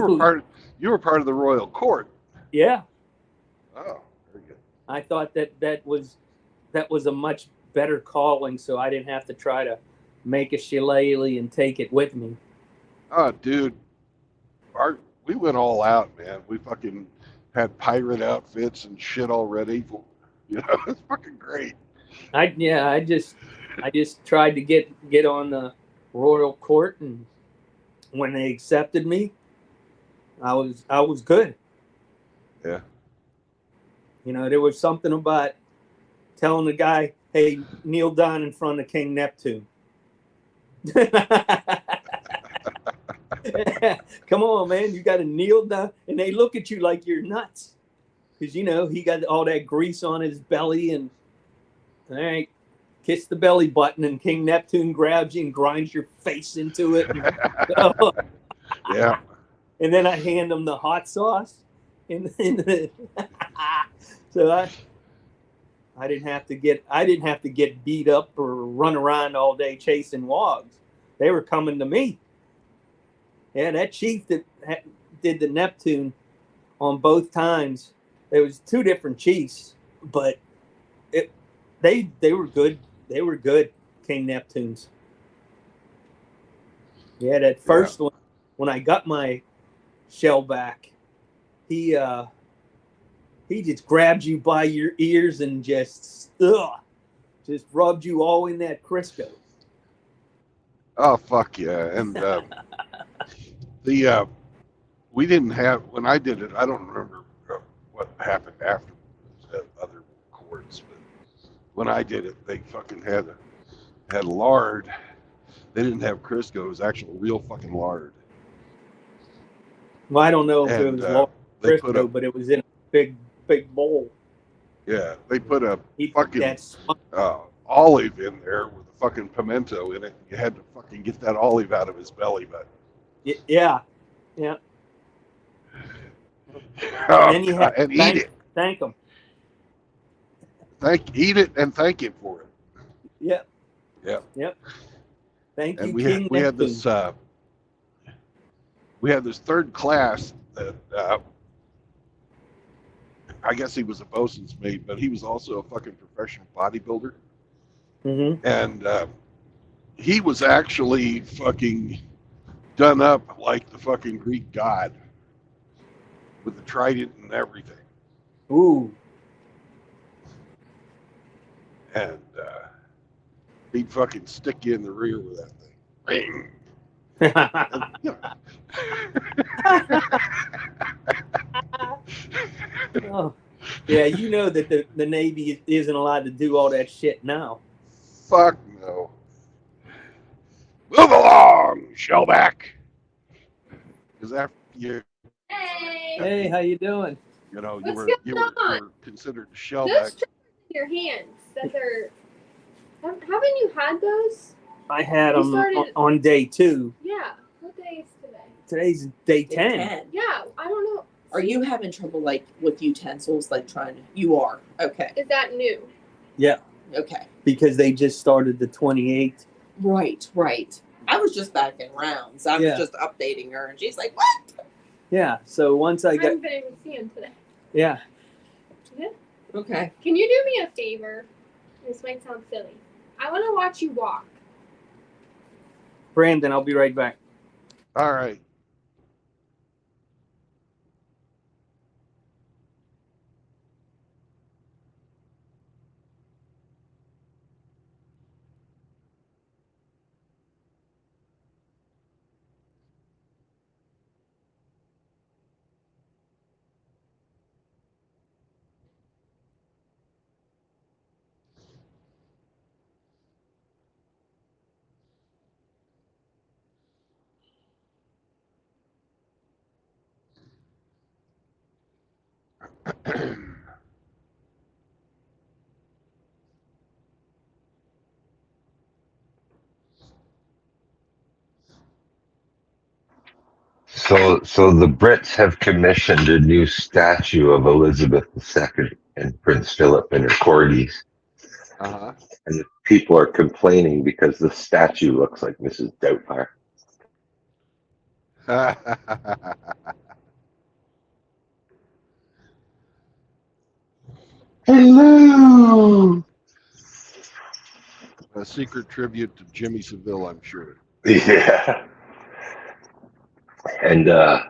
you were part of the royal court. Yeah. Oh, very good. I thought that was a much better calling, so I didn't have to try to make a shillelagh and take it with me. Oh, dude, we went all out, man. We fucking had pirate outfits and shit already. It's fucking great. I just tried to get on the royal court, and when they accepted me, I was good. Yeah. There was something about telling the guy, "Hey, kneel down in front of King Neptune." Come on, man, you got to kneel down, and they look at you like you're nuts, because he got all that grease on his belly, and all right, kiss the belly button, and King Neptune grabs you and grinds your face into it. Yeah. And then I hand him the hot sauce, so I didn't have to get beat up or run around all day chasing wogs. They were coming to me. Yeah, that chief that did the Neptune on both times, there was two different chiefs, but they were good. They were good King Neptunes. Yeah, that first one, when I got my shell back, he just grabbed you by your ears and just rubbed you all in that Crisco. Oh, fuck yeah. And we didn't have, when I did it, I don't remember what happened after other courts, but when I did it, they fucking had lard. They didn't have Crisco. It was actual real fucking lard. Well, I don't know if it was Crisco, but it was in a big bowl. Yeah, they put a fucking olive in there with a fucking pimento in it. You had to fucking get that olive out of his belly button. Yeah. Oh, And then you have and to eat it. Thank him. Eat it and thank him for it. Yep. Yeah. Yep. Thank you, And King we had Neptune. this third class that I guess he was a bosun's mate, but he was also a fucking professional bodybuilder. Mm-hmm. And he was actually fucking done up like the fucking Greek god with the trident and everything. Ooh. And he'd fucking stick you in the rear with that thing. Bing. And, you know. Oh. Yeah, you know that the Navy isn't allowed to do all that shit now. Fuck no. Move along, Shellback. Because after you, Hey, how you doing? you know, What's going you on? were considered a Those Shellback. tracers in your hands that are. Haven't you had those? I had You them started- on day 2. Yeah. What day is today? Today's day 10. Yeah, I don't know. Are you having trouble like with utensils, like trying to? You are okay. Is that new? Yeah, Okay. because they just started the 28th. Right. I was just back in rounds. I was Yeah. just updating her, and she's like, "What?" Yeah, so once I I got, haven't been able to see them today. yeah, Okay. Can you do me a favor? This might sound silly. I want to watch you walk. Brandon, I'll be right back. All right. So the Brits have commissioned a new statue of Elizabeth II and Prince Philip and her corgis, Uh-huh. and the people are complaining because the statue looks like Mrs. Doubtfire. Hello. A secret tribute to Jimmy Seville, I'm sure. Yeah. And a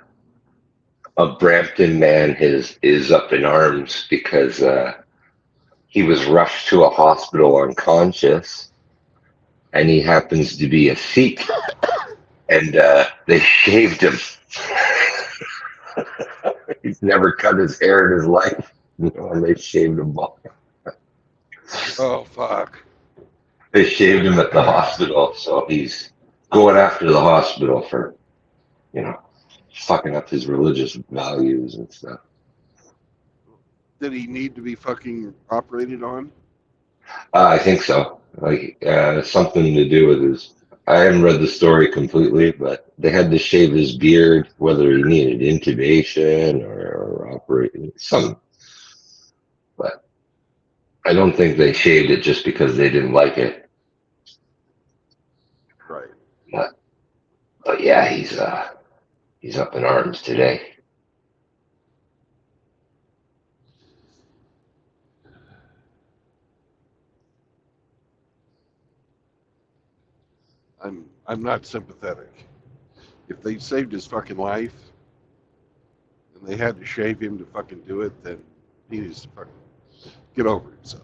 Brampton man is up in arms because he was rushed to a hospital unconscious, and he happens to be a Sikh, and they shaved him. He's never cut his hair in his life, and they shaved him bald. Oh, fuck. They shaved him at the hospital, so he's going after the hospital for, fucking up his religious values and stuff. Did he need to be fucking operated on? I think so. Like something to do with his. I haven't read the story completely, but they had to shave his beard, whether he needed intubation or operating something. But I don't think they shaved it just because they didn't like it. Right. But yeah, he's up in arms today. I'm not sympathetic. If they saved his fucking life and they had to shave him to fucking do it, then he needs to fucking get over himself.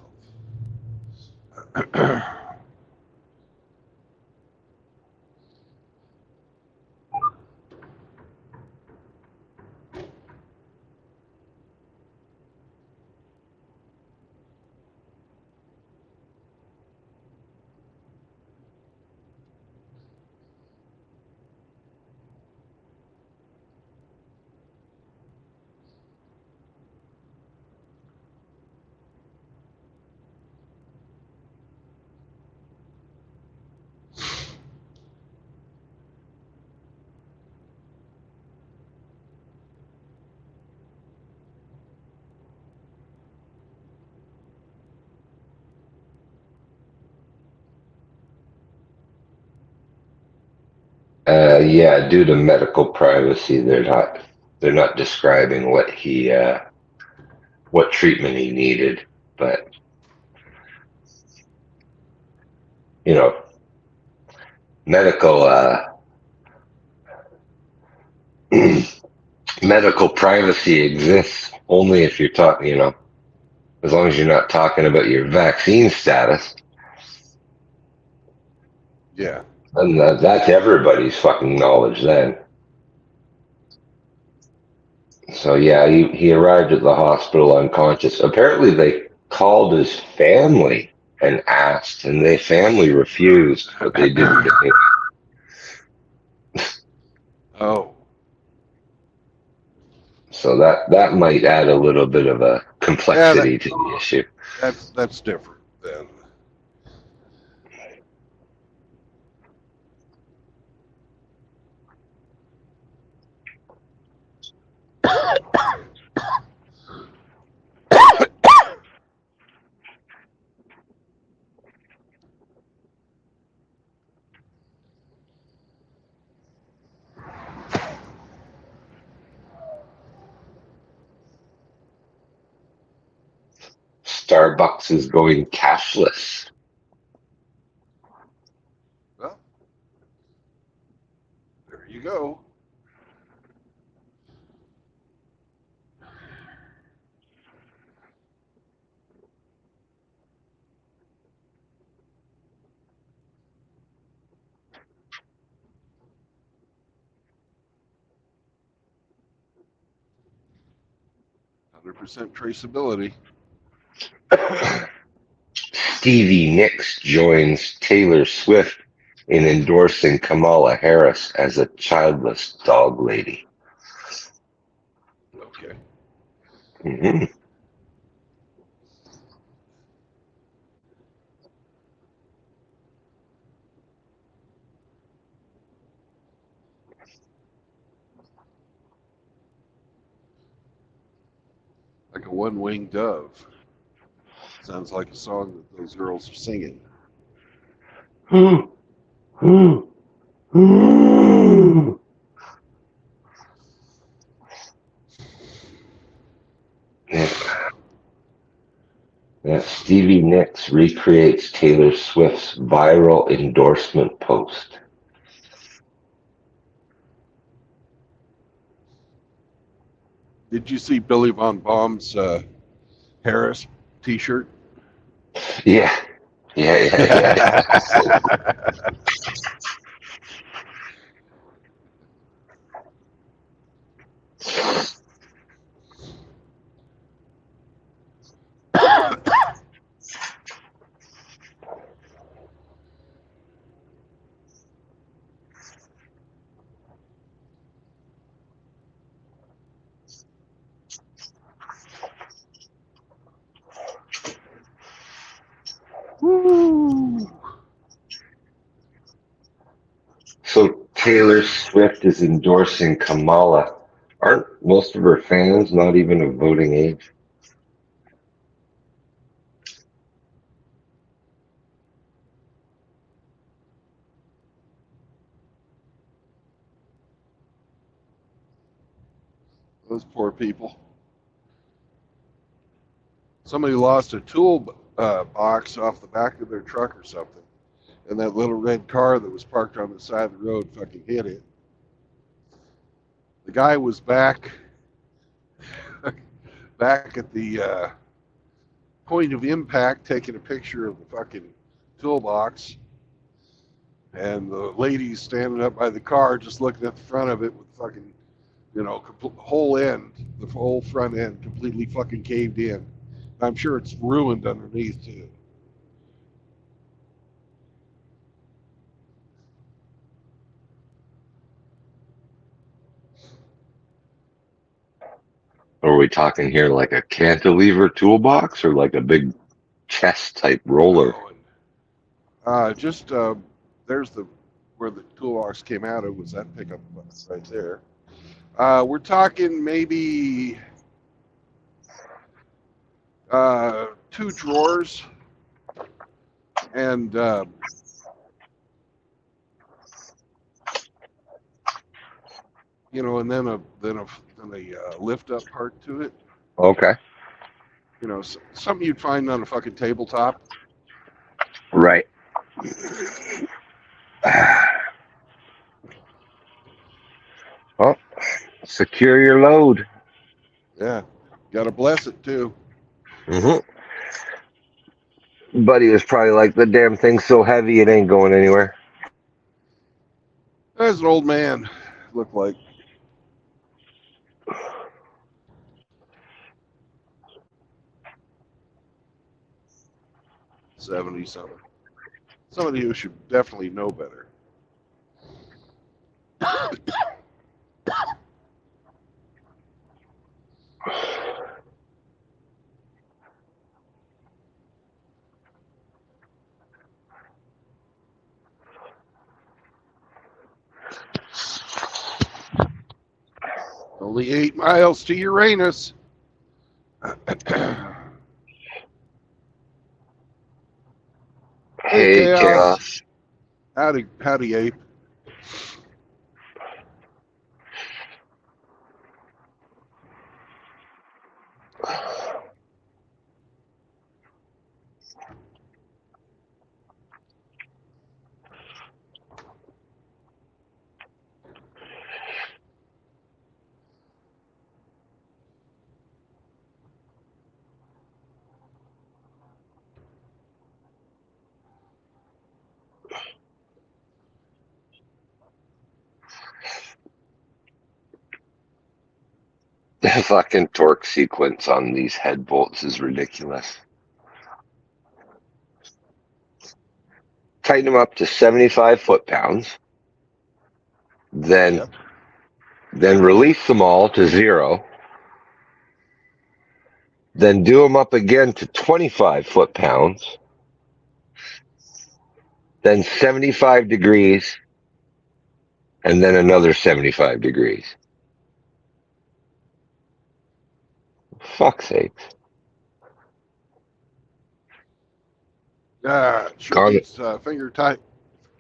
Yeah, due to medical privacy, they're not describing what he what treatment he needed, but you know, medical medical privacy exists only if you're talking, you know, as long as you're not talking about your vaccine status. Yeah. And that's everybody's fucking knowledge then. So yeah, he arrived at the hospital unconscious. Apparently they called his family and asked, and their family refused, but they didn't. Oh, So that might add a little bit of a yeah. complexity to the issue. That's different then. Starbucks is going cashless. Well, there you go. %100% traceability. Stevie Nicks joins Taylor Swift in endorsing Kamala Harris as a childless dog lady. Okay. Hmm. Like a one-winged dove. Sounds like a song that those girls are singing. Yeah, Stevie Nicks recreates Taylor Swift's viral endorsement post. Did you see Billy Von Baum's Harris T-shirt? Yeah, yeah. Woo! So Taylor Swift is endorsing Kamala. Aren't most of her fans not even of voting age? Those poor people. Somebody lost a tool box off the back of their truck or something, and that little red car that was parked on the side of the road fucking hit it. The guy was back at the point of impact, taking a picture of the fucking toolbox, and the lady's standing up by the car, just looking at the front of it with fucking, whole end, the whole front end completely fucking caved in. I'm sure it's ruined underneath too. Are we talking here like a cantilever toolbox or like a big chest type roller? Just there's where the toolbox came out of was that pickup right there. We're talking maybe 2 drawers and and then a lift up part to it. Okay. You know, something you'd find on a fucking tabletop. Right. Well, secure your load. Yeah, got to bless it too. Mm-hmm. Buddy was probably like, the damn thing's so heavy it ain't going anywhere. There's an old man. Looked like. $70-something. Somebody who should definitely know better. Only 8 miles to Uranus. Hey, Chaos. Howdy, ape. The fucking torque sequence on these head bolts is ridiculous. Tighten them up to 75 foot-pounds. Then release them all to 0. Then do them up again to 25 foot-pounds. Then 75 degrees. And then another 75 degrees. Fuck's sakes. Sure beats finger tight.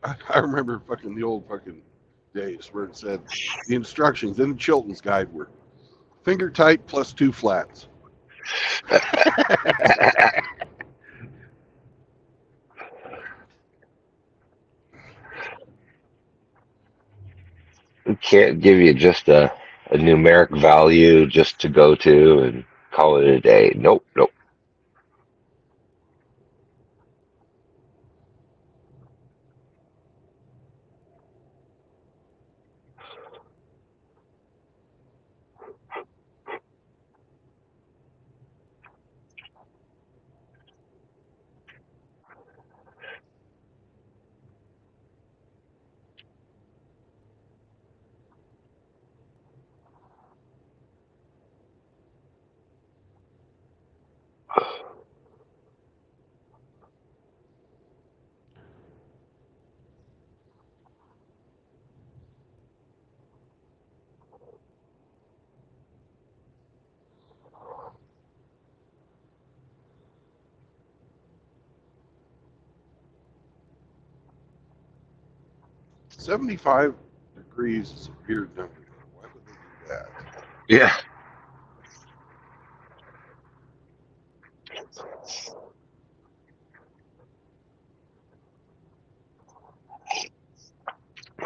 I remember fucking the old fucking days where it said the instructions in the Chilton's guide were finger tight plus 2 flats. We can't give you just a numeric value just to go to and call it a day. Nope. 75 degrees is a weird number. Why would they do that? Yeah.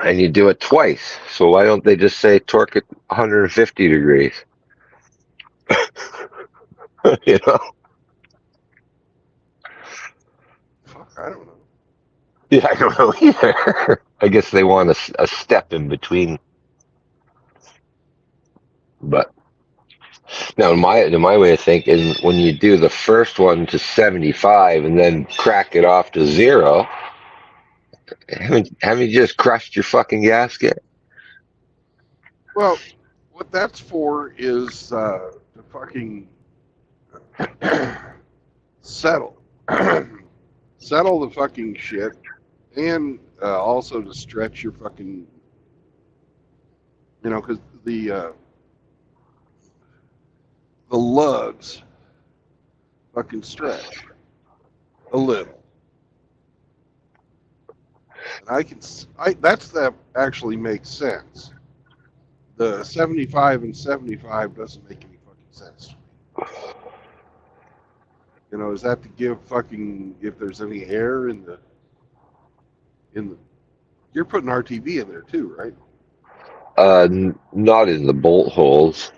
And you do it twice. So why don't they just say torque at 150 degrees? You know? Fuck, I don't know. Yeah, I don't know either. I guess they want a step in between. But now, my way of thinking, when you do the first one to 75 and then crack it off to 0, haven't you just crushed your fucking gasket? Well, what that's for is to fucking settle the fucking shit, and also to stretch your fucking, because the lugs fucking stretch a little. And that actually makes sense. The 75 and 75 doesn't make any fucking sense to me. You know, is that to give fucking, if there's any air in the, you're putting RTV in there too, right? Not in the bolt holes.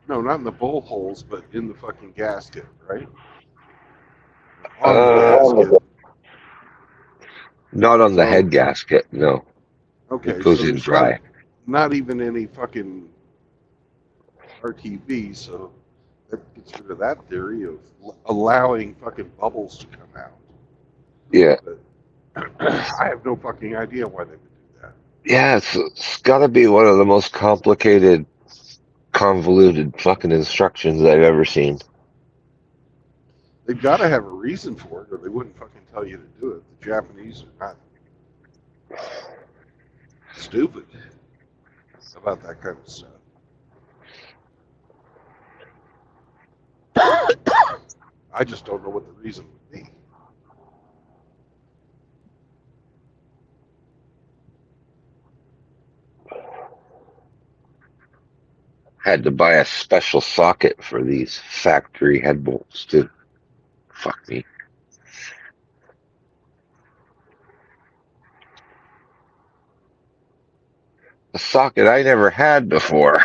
No, not in the bolt holes, but in the fucking gasket, right? On the gasket. Not on the So- head gasket. No, Okay, it goes so in there's dry. not even any fucking RTV, so that gets rid of that theory of allowing fucking bubbles to come out. Yeah, But I have no fucking idea why they would do that. yeah. It's got to be one of the most complicated, convoluted fucking instructions I've ever seen. They've got to have a reason for it, or they wouldn't fucking tell you to do it. The Japanese are not stupid about that kind of stuff. I just don't know what the reason would be. Had to buy a special socket for these factory head bolts too. Fuck me. A socket I never had before.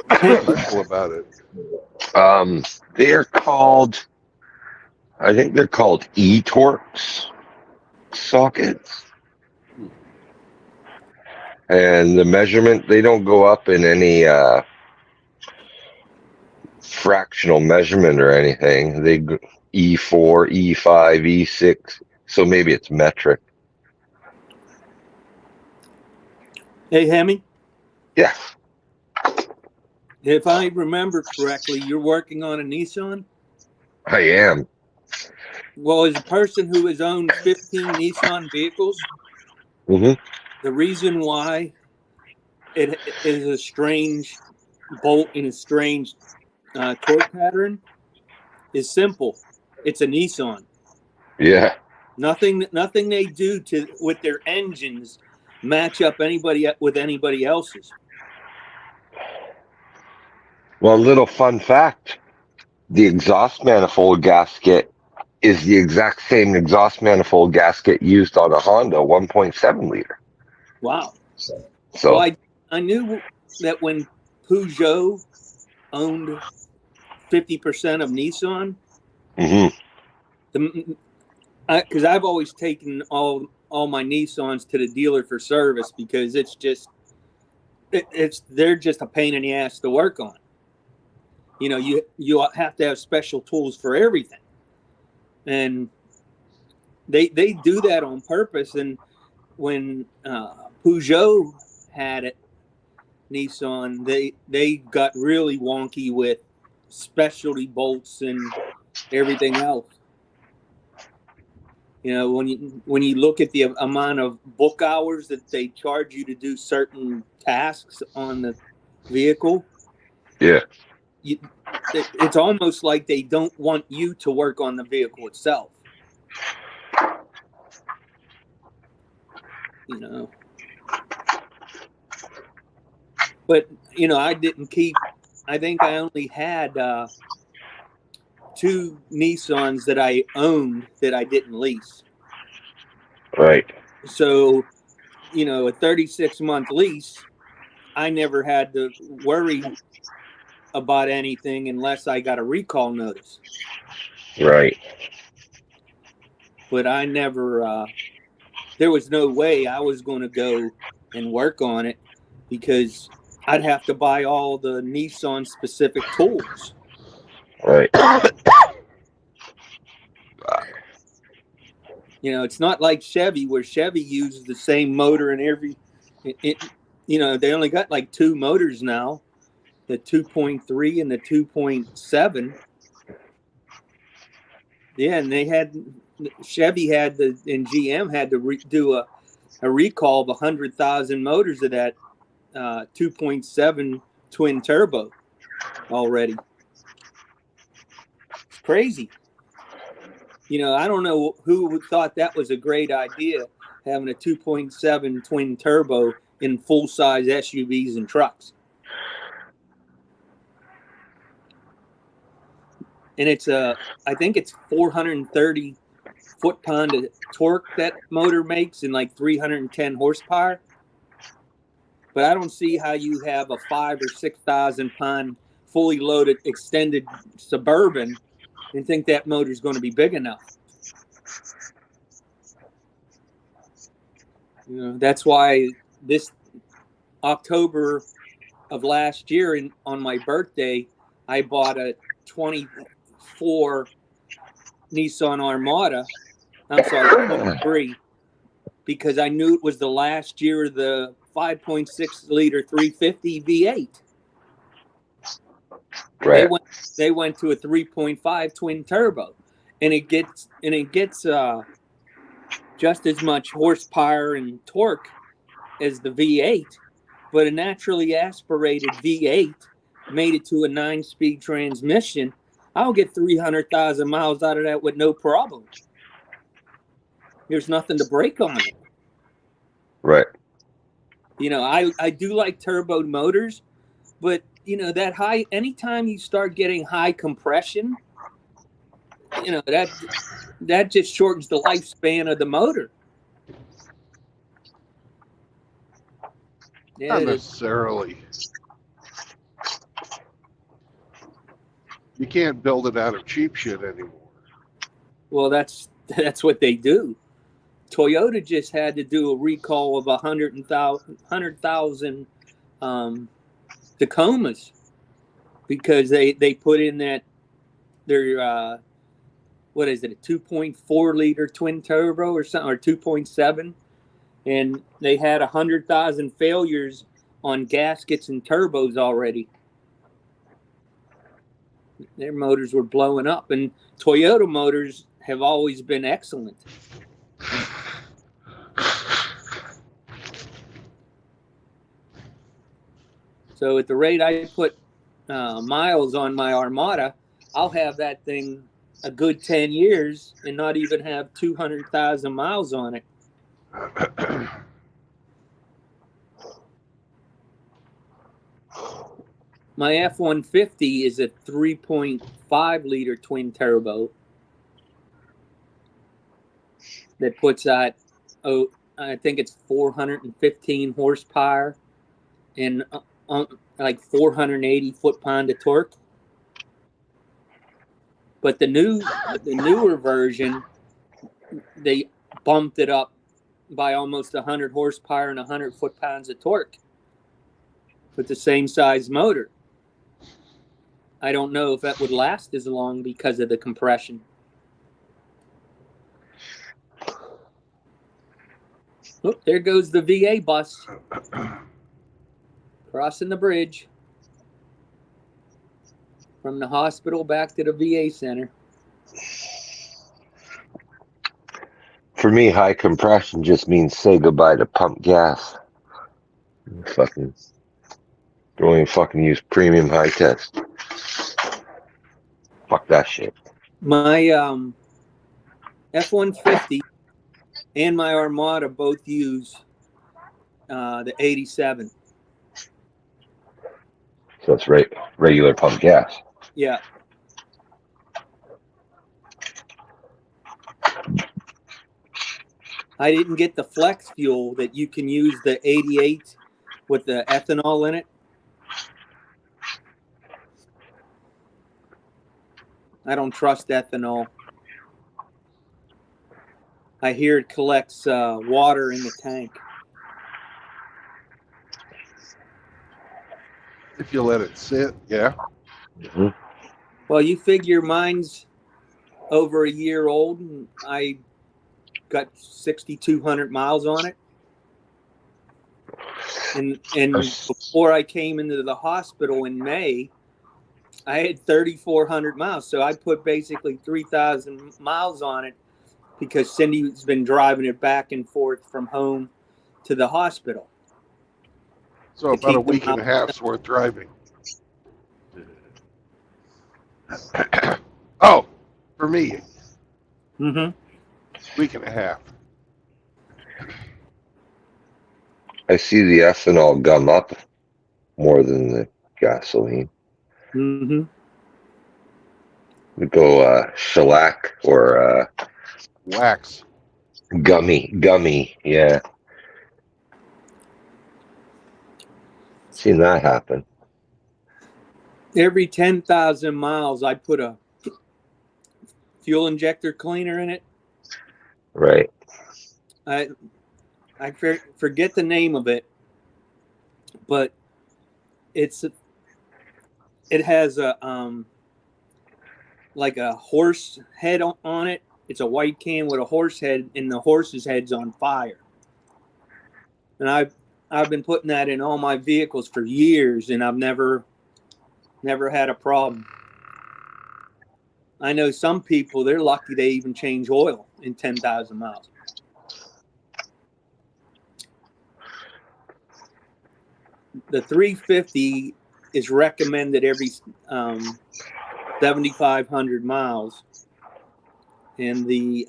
What's special about it? They're called, I think they're called E-Torx sockets. And the measurement, they don't go up in any fractional measurement or anything. They go E4, E5, E6. So maybe it's metric. Hey, Hemi, Yeah. if I remember correctly, you're working on a Nissan? I am. Well, as a person who has owned 15 Nissan vehicles, Mm-hmm. the reason why it is a strange bolt in a strange torque pattern is simple. It's a Nissan. Yeah. Nothing they do with their engines match up with anybody else's. Well, little fun fact. The exhaust manifold gasket is the exact same exhaust manifold gasket used on a Honda 1.7 liter. Wow. So Well, I knew that when Peugeot owned 50% of Nissan, mm-hmm. because I've always taken all my Nissans to the dealer for service because it's just they're just a pain in the ass to work on. You know, you have to have special tools for everything, and they do that on purpose. And when Peugeot had it, Nissan, they got really wonky with specialty bolts and everything else. You know, when you look at the amount of book hours that they charge you to do certain tasks on the vehicle, Yeah. It's almost like they don't want you to work on the vehicle itself. You know. But, you know, I think I only had 2 Nissans that I owned that I didn't lease. Right. So, you know, a 36-month lease, I never had to worry about anything unless I got a recall notice. Right. But I never, there was no way I was going to go and work on it because I'd have to buy all the Nissan specific tools. Right. You know, it's not like Chevy where Chevy uses the same motor in every, you know, they only got like 2 motors now, the 2.3 and the 2.7. Yeah, and Chevy had and GM had to do a recall of 100,000 motors of that 2.7 twin turbo already. It's crazy. You know, I don't know who thought that was a great idea, having a 2.7 twin turbo in full-size SUVs and trucks. and it's I think it's 430 foot-pound of torque that motor makes and like 310 horsepower. But I don't see how you have a 5,000 or 6,000 pound fully loaded extended Suburban and think that motor is going to be big enough. You know, that's why this October of last year, on my birthday, I bought a 24 Nissan Armada. I'm sorry, 23, because I knew it was the last year of the 5.6 liter 350 V8. Right. They went to a 3.5 twin turbo, and it gets just as much horsepower and torque as the V8, but a naturally aspirated V8 made it to a 9-speed transmission. I'll get 300,000 miles out of that with no problem. There's nothing to break on it. Right. You know, I do like turbo motors, but you know, that high, anytime you start getting high compression, you know, that just shortens the lifespan of the motor. Yeah, Not necessarily. You can't build it out of cheap shit anymore. well, that's what they do. Toyota just had to do a recall of 100,000 Tacomas because they put in their what is it, a 2.4 liter twin turbo or something, or 2.7, and they had 100,000 failures on gaskets and turbos already. Their motors were blowing up, and Toyota motors have always been excellent. So at the rate I put miles on my Armada, I'll have that thing a good 10 years and not even have 200,000 miles on it. My F-150 is a 3.5 liter twin turbo that puts out, I think it's 415 horsepower and like 480 foot-pound of torque. But the newer version, they bumped it up by almost 100 horsepower and 100 foot-pounds of torque with the same size motor. I don't know if that would last as long because of the compression. Oh, there goes the VA bus crossing the bridge from the hospital back to the VA center. For me, high compression just means say goodbye to pump gas. Fucking don't even fucking use premium high test. Fuck that shit. My F-150 and my Armada both use the 87. So it's regular pump gas. Yeah. I didn't get the flex fuel that you can use the 88 with the ethanol in it. I don't trust ethanol. I hear it collects water in the tank. If you let it sit, yeah. Mm-hmm. Well, you figure mine's over a year old, and I got 6,200 miles on it. And before I came into the hospital in May, I had 3,400 miles. So I put basically 3,000 miles on it because Cindy's been driving it back and forth from home to the hospital. So about a week and a half's worth driving. Oh, for me, Mm-hmm. week and a half. I see the ethanol gum up more than the gasoline. Mm-hmm. We go shellac or Wax. gummy. Yeah, seen that happen. Every 10,000 miles, I put a fuel injector cleaner in it. Right. I forget the name of it, but it has a like a horse head on it. It's a white can with a horse head, and the horse's head's on fire. And I've been putting that in all my vehicles for years, and I've never had a problem. I know some people, they're lucky they even change oil in 10,000 miles. The 350 is recommended every 7,500 miles, and the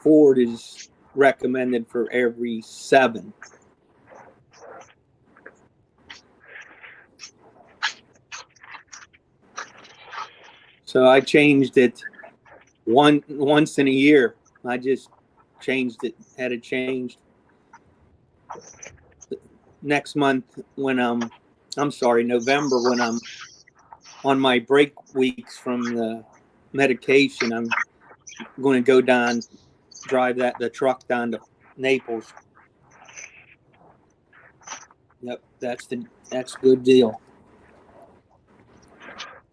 Ford is recommended for every 7. So I changed it once in a year. I just changed it, had it changed. Next month when November, when I'm on my break weeks from the medication, I'm going to go down, drive the truck down to Naples. Yep, that's a good deal.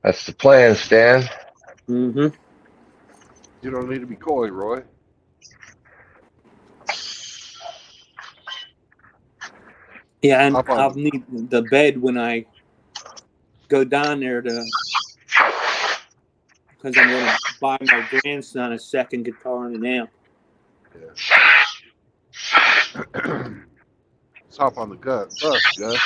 That's the plan, Stan. Mm-hmm. You don't need to be coy, Roy. Yeah, and Hop on. I'll need the bed when I go down there because I'm going to buy my grandson a second guitar and an amp. Yeah. Let's hop on the bus, Gus.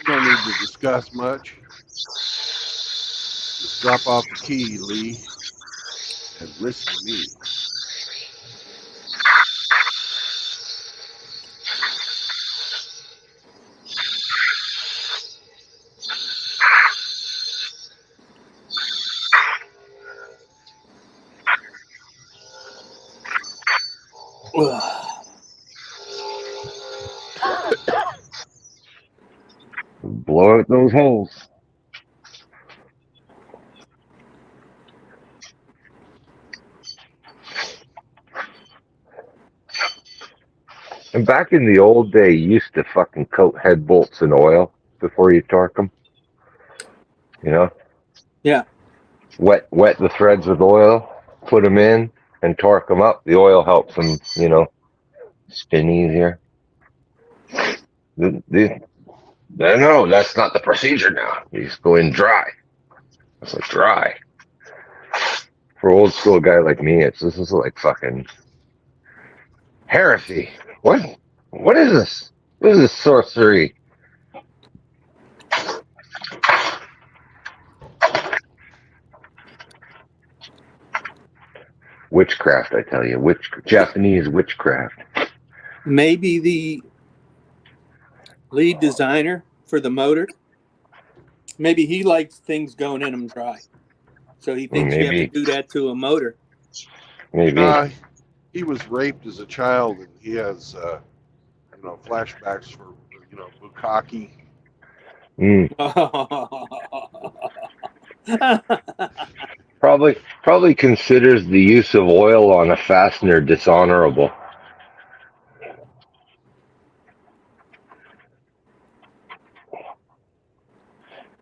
No need to discuss much. Just drop off the key, Lee, and listen to me. Blow out those holes. And back in the old day, you used to fucking coat head bolts in oil before you torque them. You know? Yeah. Wet the threads with oil, put them in, and torque them up. The oil helps them, spin easier. No, that's not the procedure now. You just go in dry. It's like dry. For an old school guy like me, this is like fucking heresy. What is this? What is this sorcery? Witchcraft, I tell you. Japanese witchcraft. Maybe the lead designer for the motor, maybe he likes things going in them dry. So he thinks you have to do that to a motor. Maybe. He was raped as a child, and he has, flashbacks for, bukkake. Probably considers the use of oil on a fastener dishonorable.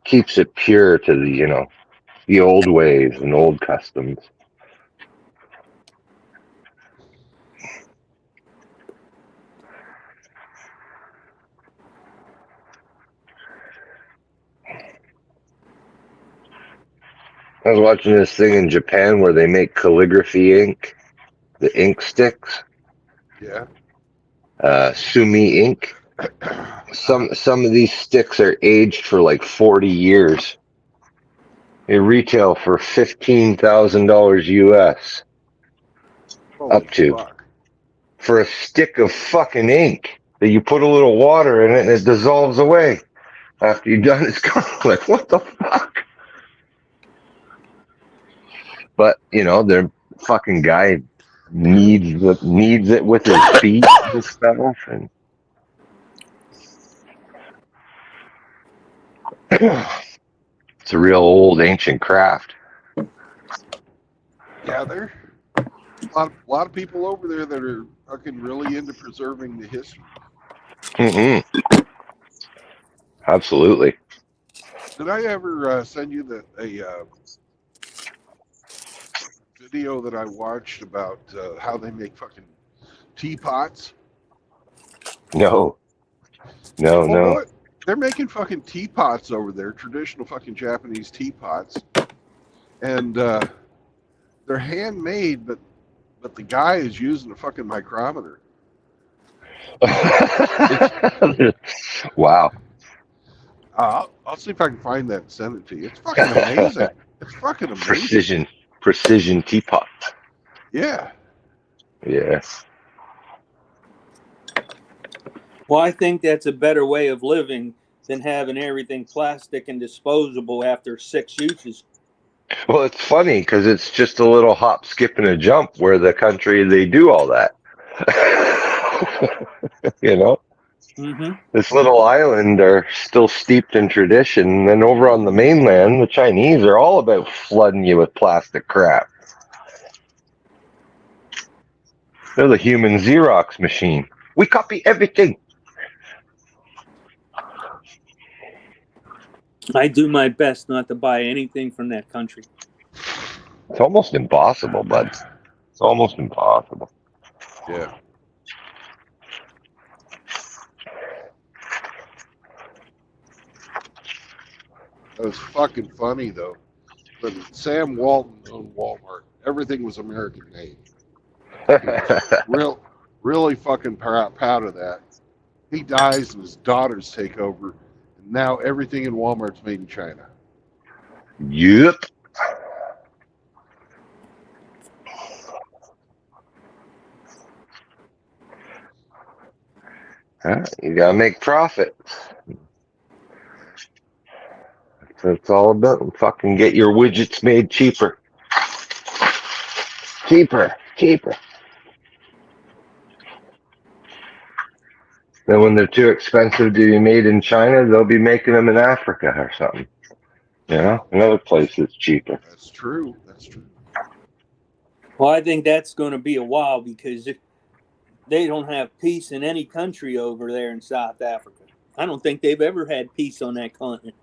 Keeps it pure to the old ways and old customs. I was watching this thing in Japan where they make calligraphy ink, the ink sticks. Yeah. Sumi ink. Some of these sticks are aged for like 40 years. They retail for $15,000 US. Holy Up to. fuck. For a stick of fucking ink that you put a little water in it and it dissolves away. after you've done it's gone. Like, what the fuck? But their fucking guy needs it with his feet and stuff, and it's a real old ancient craft. Yeah, there a lot of people over there that are fucking really into preserving the history. Absolutely. Did I ever send you a video that I watched about how they make fucking teapots? No. Boy, they're making fucking teapots over there, traditional fucking Japanese teapots, and they're handmade, but the guy is using a fucking micrometer. Wow. I'll see if I can find that and send it to you. It's fucking amazing. It's fucking amazing. Precision teapot. Yeah. Yes. Well, I think that's a better way of living than having everything plastic and disposable after 6 uses. Well, it's funny because it's just a little hop, skip, and a jump where the country they do all that. Mm-hmm. This little island are still steeped in tradition. And then over on the mainland, the Chinese are all about flooding you with plastic crap. They're the human Xerox machine. We copy everything. I do my best not to buy anything from that country. It's almost impossible, bud. It's almost impossible. Yeah. That was fucking funny though. But Sam Walton owned Walmart. Everything was American made. Really fucking proud of that. He dies and his daughters take over, and now everything in Walmart's made in China. Yep. You gotta make profit. That's what it's all about. Fucking get your widgets made cheaper. Cheaper. Then when they're too expensive to be made in China, they'll be making them in Africa or something. Another place that's cheaper. That's true. Well, I think that's going to be a while because they don't have peace in any country over there in South Africa. I don't think they've ever had peace on that continent.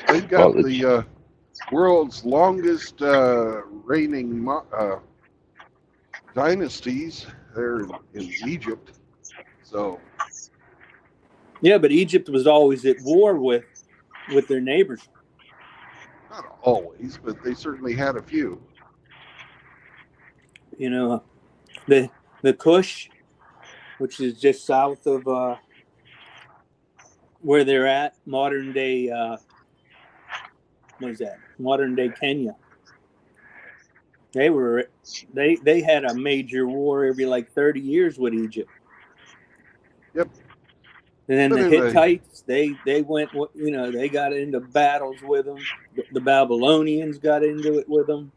They've got the world's longest reigning dynasties there in Egypt. So. Yeah, but Egypt was always at war with their neighbors. Not always, but they certainly had a few. The Kush, which is just south of where they're at, modern day. What is that? Modern day Kenya. They had a major war every like 30 years with Egypt. Yep. And then the Hittites, they went, they got into battles with them. The Babylonians got into it with them.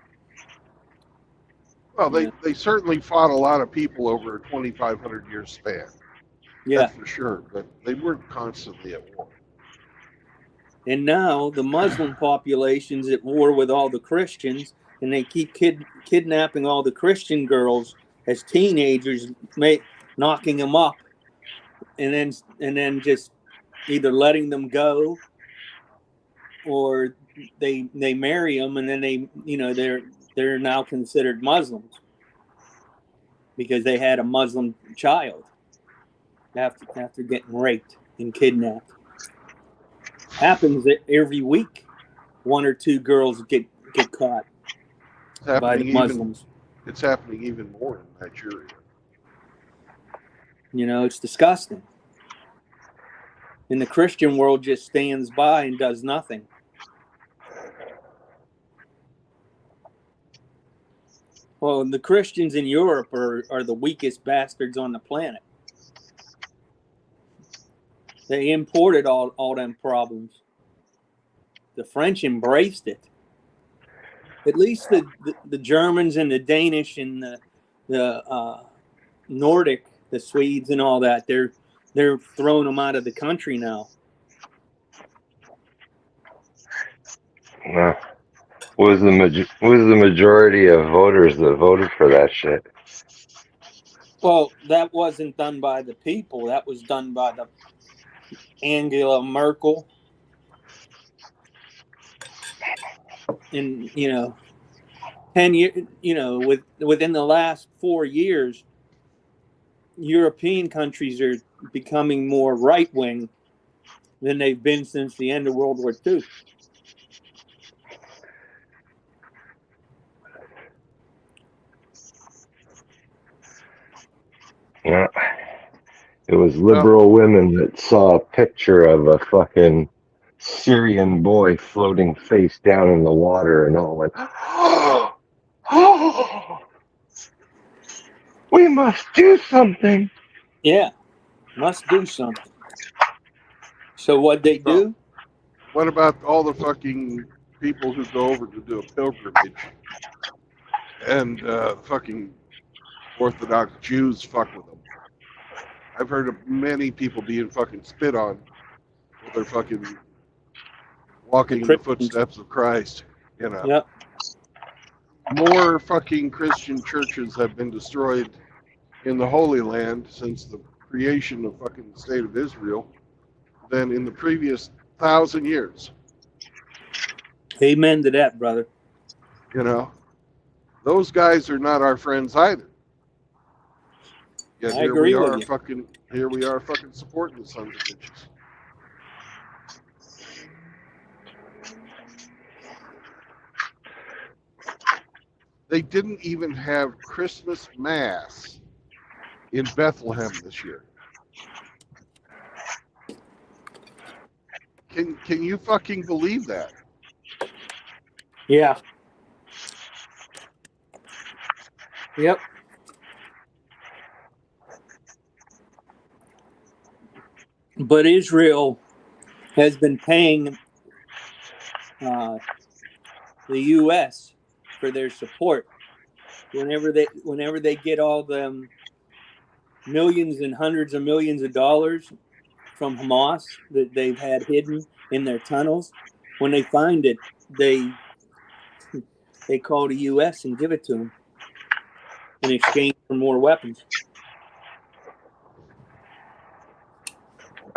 Well, they certainly fought a lot of people over a 2,500 year span. Yeah. That's for sure. But they weren't constantly at war. And now the Muslim population's at war with all the Christians, and they keep kidnapping all the Christian girls as teenagers, knocking them up. And then just either letting them go, or they marry them, and then they're now considered Muslims because they had a Muslim child after getting raped and kidnapped. Happens every week. 1 or 2 girls get caught by the Muslims. It's happening even more in Nigeria. It's disgusting. And the Christian world just stands by and does nothing. Well, the Christians in Europe are the weakest bastards on the planet. They imported all them problems. The French embraced it. At least the Germans and the Danish and the Nordic, the Swedes and all that, they're throwing them out of the country now. No. Was the majority of voters that voted for that shit? Well, that wasn't done by the people. That was done by the Angela Merkel. And 10 years, within the last 4 years, European countries are becoming more right wing than they've been since the end of World War II. Yeah. It was liberal women that saw a picture of a fucking Syrian boy floating face down in the water and all went, oh, we must do something. Yeah, must do something. So what'd they do? What about all the fucking people who go over to do a pilgrimage and fucking Orthodox Jews fuck with them? I've heard of many people being fucking spit on with their fucking walking in the footsteps of Christ. Yep. More fucking Christian churches have been destroyed in the Holy Land since the creation of fucking the state of Israel than in the previous 1,000 years. Amen to that, brother. Those guys are not our friends either. Yet I agree with you. Here we are fucking supporting the sons of bitches. They didn't even have Christmas Mass in Bethlehem this year. Can you fucking believe that? Yeah. Yep. But Israel has been paying the U.S. for their support. Whenever they get all them millions and hundreds of millions of dollars from Hamas that they've had hidden in their tunnels, when they find it, they call the U.S. and give it to them in exchange for more weapons.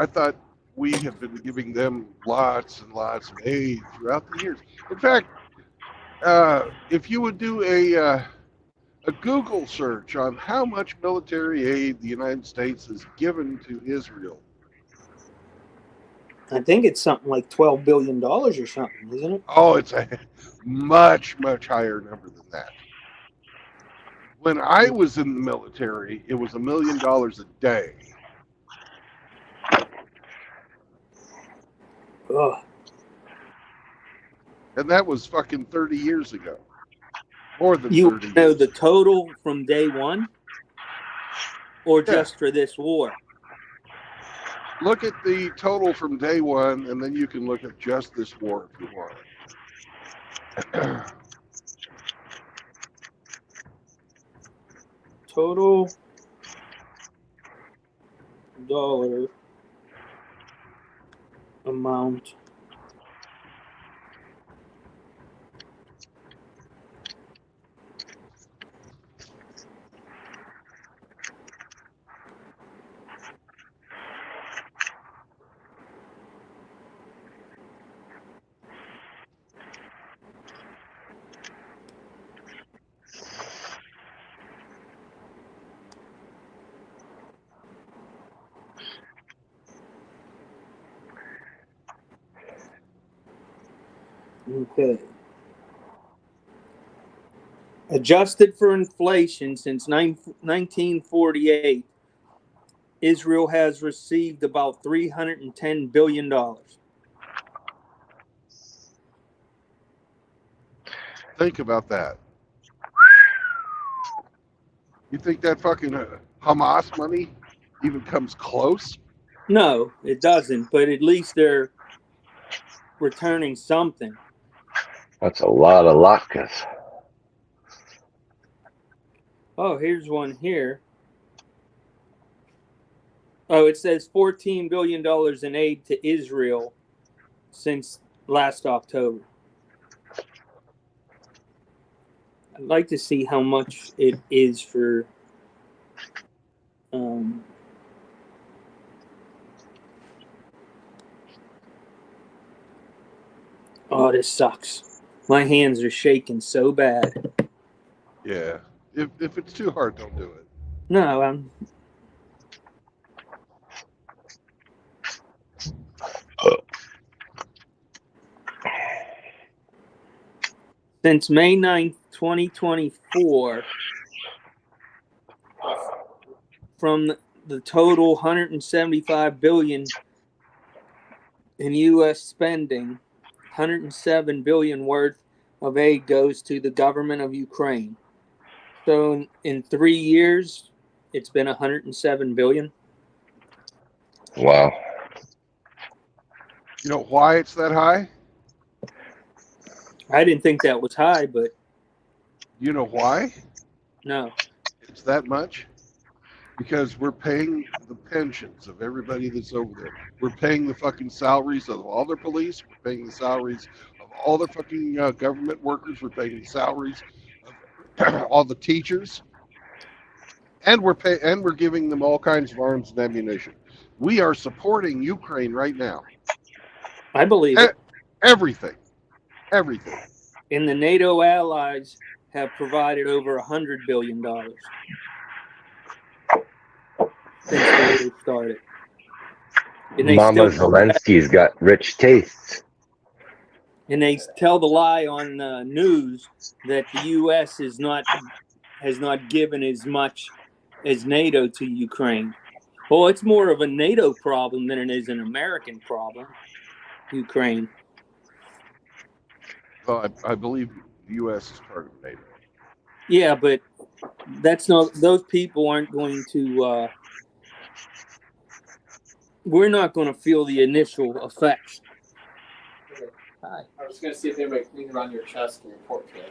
I thought we have been giving them lots and lots of aid throughout the years. In fact, if you would do a Google search on how much military aid the United States has given to Israel, I think it's something like $12 billion or something, isn't it? oh, it's a much, much higher number than that. When I was in the military, it was $1 million a day. Ugh. And that was fucking 30 years ago. More than You 30 know years. the total from day one? Or Yeah. just for this war? Look at the total from day one, and then you can look at just this war if you want. Total dollar amount. Okay. Adjusted for inflation since 1948, Israel has received about $310 billion. Think about that. You think that fucking Hamas money even comes close? No, it doesn't. But at least they're returning something. That's a lot of latkes. Oh, here's one here. Oh, it says $14 billion in aid to Israel since last October. I'd like to see how much it is for. Oh, this sucks. My hands are shaking so bad. Yeah. If it's too hard, don't do it. No, since May 9th, 2024, from the total 175 billion in U.S. spending, 107 billion worth of aid goes to the government of Ukraine. So in 3 years, it's been 107 billion. Wow. You know why it's that high? I didn't think that was high, but You know why no. it's that much? Because we're paying the pensions of everybody that's over there. We're paying the fucking salaries of all their police. We're paying the salaries of all their fucking government workers. We're paying the salaries of all the teachers, and we're giving them all kinds of arms and ammunition. We are supporting Ukraine right now. I believe it. Everything, everything. And the NATO allies have provided over $100 billion since the war started. And they Mama still, Zelensky's got rich tastes. and they tell the lie on the news that the U.S. has not given as much as NATO to Ukraine. Well, it's more of a NATO problem than it is an American problem. Ukraine. Well, I believe the U.S. is part of NATO. Yeah, but that's not. Those people aren't going to. We're not going to feel the initial effects. Hi. I was going to see if anybody cleaned around your chest and your port today.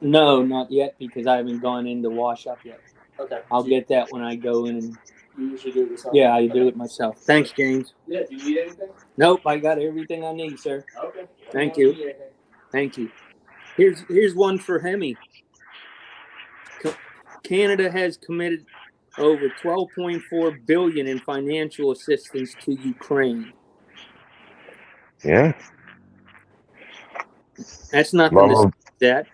No, not yet, because I haven't gone in to wash up yet. Okay. I'll get that when I go in. And You usually do it yourself? yeah, I do it myself. Thanks, James. Yeah, do you need anything? Nope, I got everything I need, sir. Okay. Thank I don't you. need anything. Thank you. Here's one for Hemi. Canada has committed over $12.4 billion in financial assistance to Ukraine. Yeah. That's nothing to Mama, say that.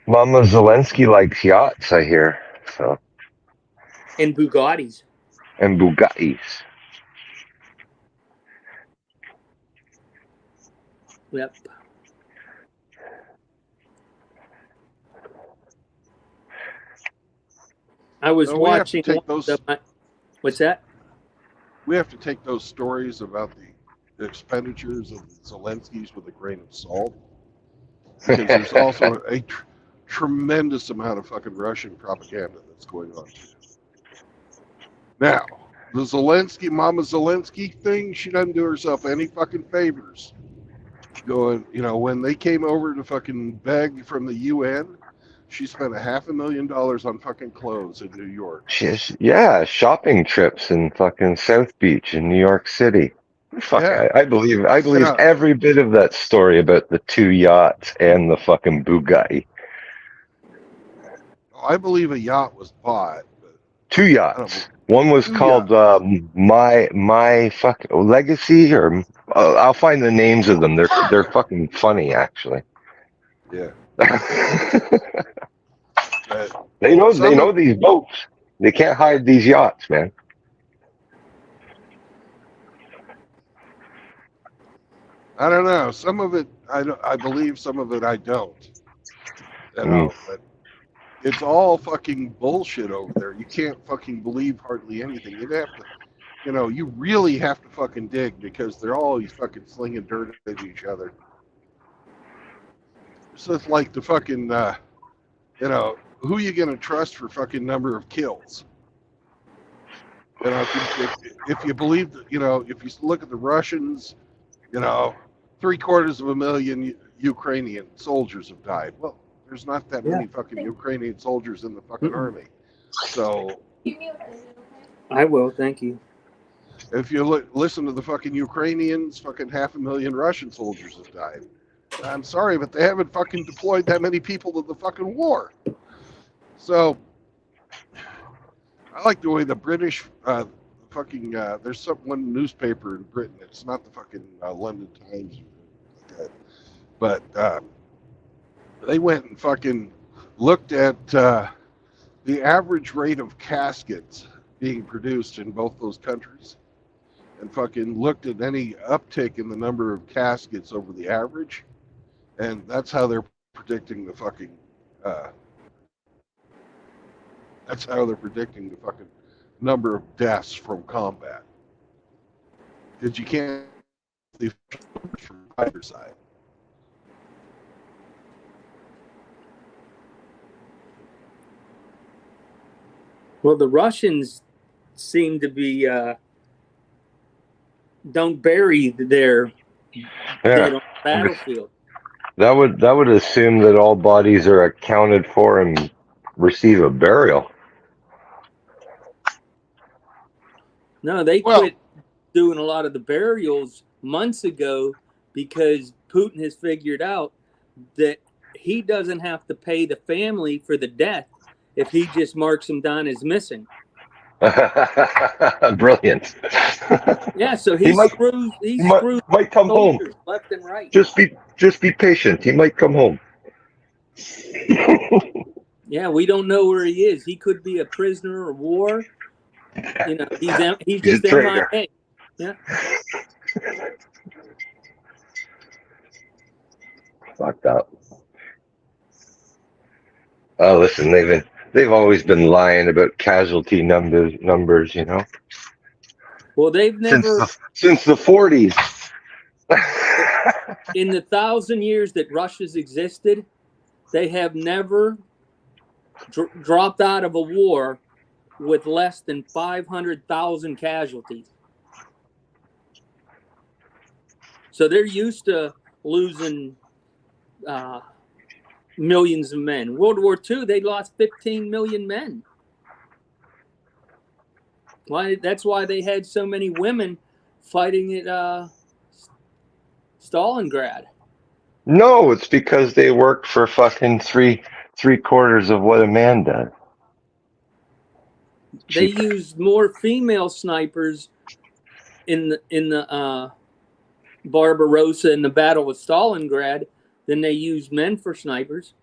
Mama Zelensky likes yachts, I hear. So, And Bugattis. and Bugattis. Yep. I was No, we have to watching. take those- What's that? We have to take those stories about the expenditures of Zelensky's with a grain of salt, because there's also a tremendous amount of fucking Russian propaganda that's going on. Now, the Mama Zelensky thing, she doesn't do herself any fucking favors. Going, when they came over to fucking beg from the UN, she spent $500,000 on fucking clothes in New York. Shopping trips in fucking South Beach in New York City. Fuck, Yeah. I believe Yeah. every bit of that story about the 2 yachts and the fucking Bugatti. I believe a yacht was bought. But 2 yachts. One was 2 called my fucking Legacy, or I'll find the names of them. They're fucking funny, actually. Yeah. But They know these boats. They can't hide these yachts, man. I don't know. Some of it I believe, some of it I don't. But it's all fucking bullshit over there. You can't fucking believe hardly anything. You'd have to, you really have to fucking dig, because they're always fucking slinging dirt at each other. So it's like the fucking, who you going to trust for fucking number of kills? You know, if you believe that, you know, if you look at the Russians, you know, 750,000 Ukrainian soldiers have died. Well, there's not that many fucking Ukrainian soldiers in the fucking army. So You mute it, okay? I will. Thank you. if you listen to the fucking Ukrainians, fucking 500,000 Russian soldiers have died. I'm sorry, but they haven't fucking deployed that many people to the fucking war. So I like the way the British fucking there's one newspaper in Britain. It's not the fucking London Times, but they went and fucking looked at the average rate of caskets being produced in both those countries, and fucking looked at any uptick in the number of caskets over the average, and that's how they're predicting the fucking. That's how they're predicting the fucking number of deaths from combat. Because you can't leave from either side. Well, the Russians seem to be don't bury their dead on the battlefield. That would assume that all bodies are accounted for and receive a burial. No, they quit doing a lot of the burials months ago because Putin has figured out that he doesn't have to pay the family for the death if he just marks them down as missing. Brilliant. Yeah, so He might come home. left and right. Just be patient. He might come home. Yeah, we don't know where he is. He could be a prisoner of war. You know, he's just a traitor. MIA. Yeah. Fucked up. Oh, listen, they've always been lying about casualty numbers, you know. Well, they've never since the 40s. in the 1,000 years that Russia's existed, they have never dropped out of a war with less than 500,000 casualties. So they're used to losing millions of men. World War II, they lost 15 million men. That's why they had so many women fighting at Stalingrad. No, it's because they worked for fucking three quarters of what a man does. They used more female snipers in the Barbarossa and the Battle of Stalingrad than they used men for snipers.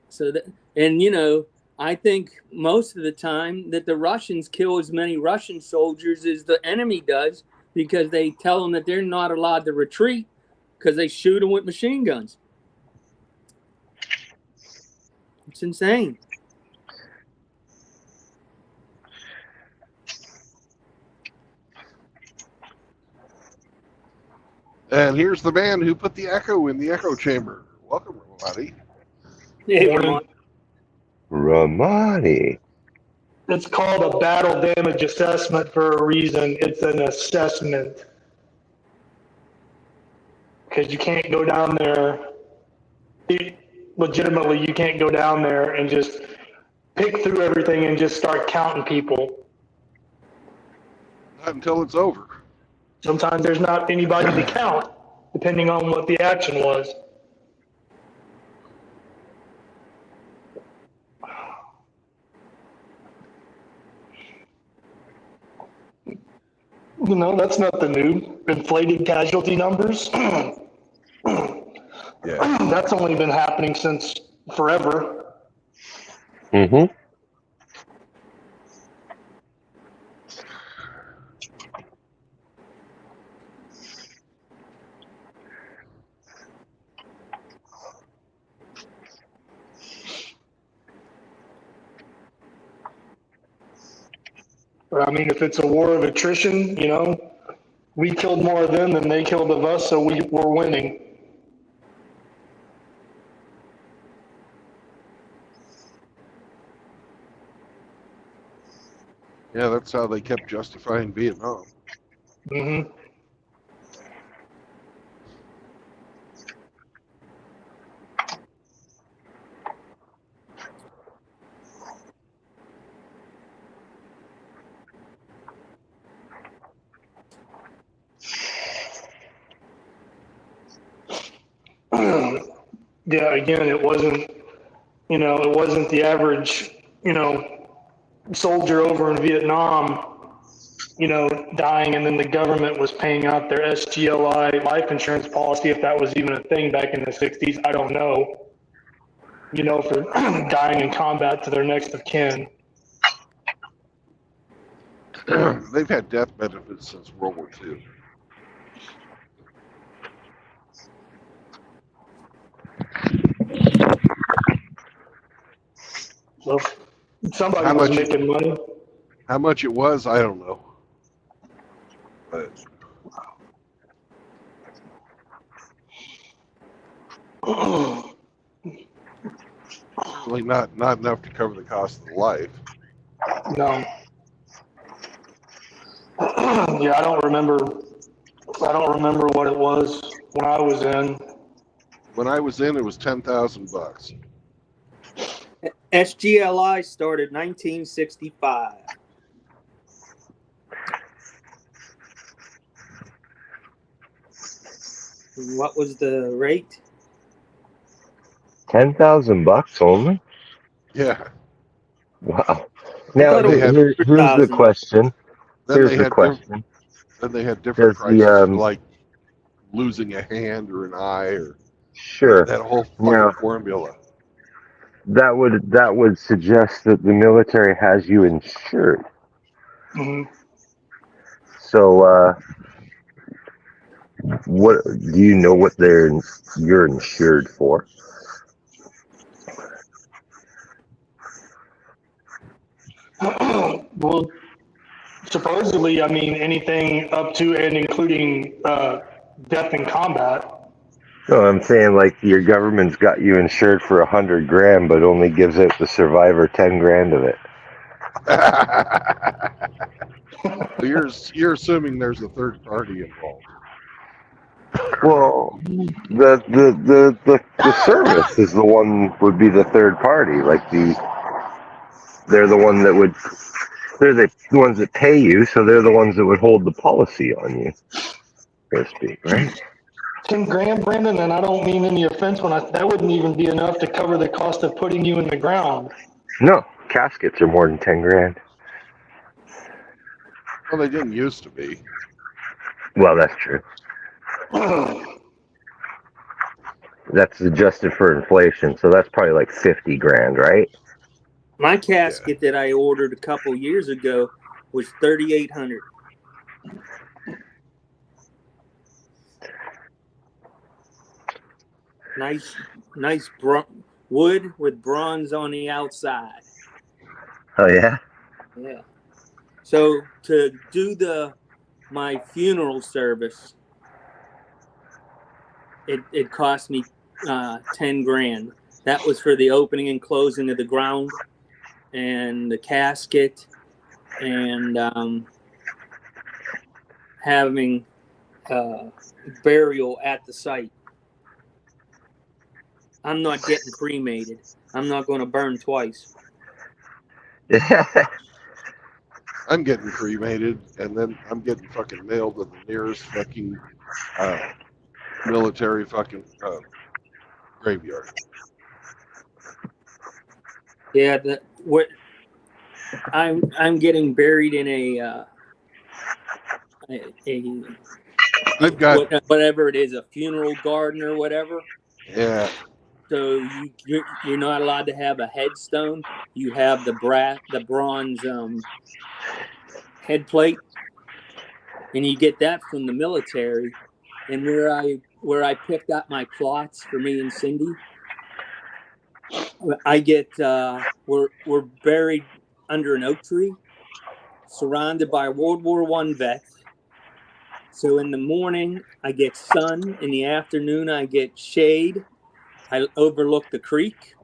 So that, and you know, I think most of the time that the Russians kill as many Russian soldiers as the enemy does because they tell them that they're not allowed to retreat because they shoot them with machine guns. It's insane. And here's the man who put the echo in the echo chamber. Welcome, everybody. Yeah, Ramani. It's called a battle damage assessment for a reason. It's an assessment. Because you can't go down there, legitimately, you can't go down there and just pick through everything and just start counting people. Not until it's over. Sometimes there's not anybody to count, depending on what the action was. You know, that's nothing new. Inflated casualty numbers. Yeah. That's only been happening since forever. Mm-hmm. I mean, if it's a war of attrition, you know, we killed more of them than they killed of us, so we're winning. Yeah, that's how they kept justifying Vietnam. Hmm. Yeah, again, it wasn't, it wasn't the average, soldier over in Vietnam, dying, and then the government was paying out their SGLI life insurance policy, if that was even a thing back in the 60s. I don't know, for dying in combat to their next of kin. They've had death benefits since World War II. So somebody How was much? making money. How much it was, I don't know. But really not enough to cover the cost of the life. No. Yeah, I don't remember what it was when I was in. When I was in, it was $10,000. SGLI started 1965. And what was the rate? $10,000 only? Yeah. Wow. I Now, thought it was here's the 100,000. question. Then Here's they the had question. then they had different Does prices the for like losing a hand or an eye, or sure. that whole fucking Now formula. that would suggest that the military has you insured. Hmm. So what do you know what you're insured for? Well, supposedly, I mean, anything up to and including death in combat. No, I'm saying like your government's got you insured for $100,000, but only gives out the survivor $10,000 of it. So you're assuming there's a third party involved. Well, the service is the one would be the third party. Like they're the one that would they're the ones that pay you, so they're the ones that would hold the policy on you, so to speak, right? $10,000, Brandon, and I don't mean any offense that wouldn't even be enough to cover the cost of putting you in the ground. No, caskets are more than $10,000. Well, they didn't used to be. Well, that's true. That's adjusted for inflation, so that's probably like $50,000, right? My casket that I ordered a couple years ago was $3,800. Nice wood with bronze on the outside. Oh yeah. Yeah. So to do my funeral service, it cost me $10,000. That was for the opening and closing of the ground, and the casket, and having burial at the site. I'm not getting cremated. I'm not going to burn twice. I'm getting cremated, and then I'm getting fucking nailed to the nearest fucking military fucking graveyard. Yeah, I'm getting buried in a I've got whatever it is, a funeral garden or whatever. yeah. So you're not allowed to have a headstone. You have the bronze head plate, and you get that from the military. And where I picked up my plots for me and Cindy, I get we're buried under an oak tree, surrounded by World War I vets. So in the morning I get sun, in the afternoon I get shade. I overlook the creek.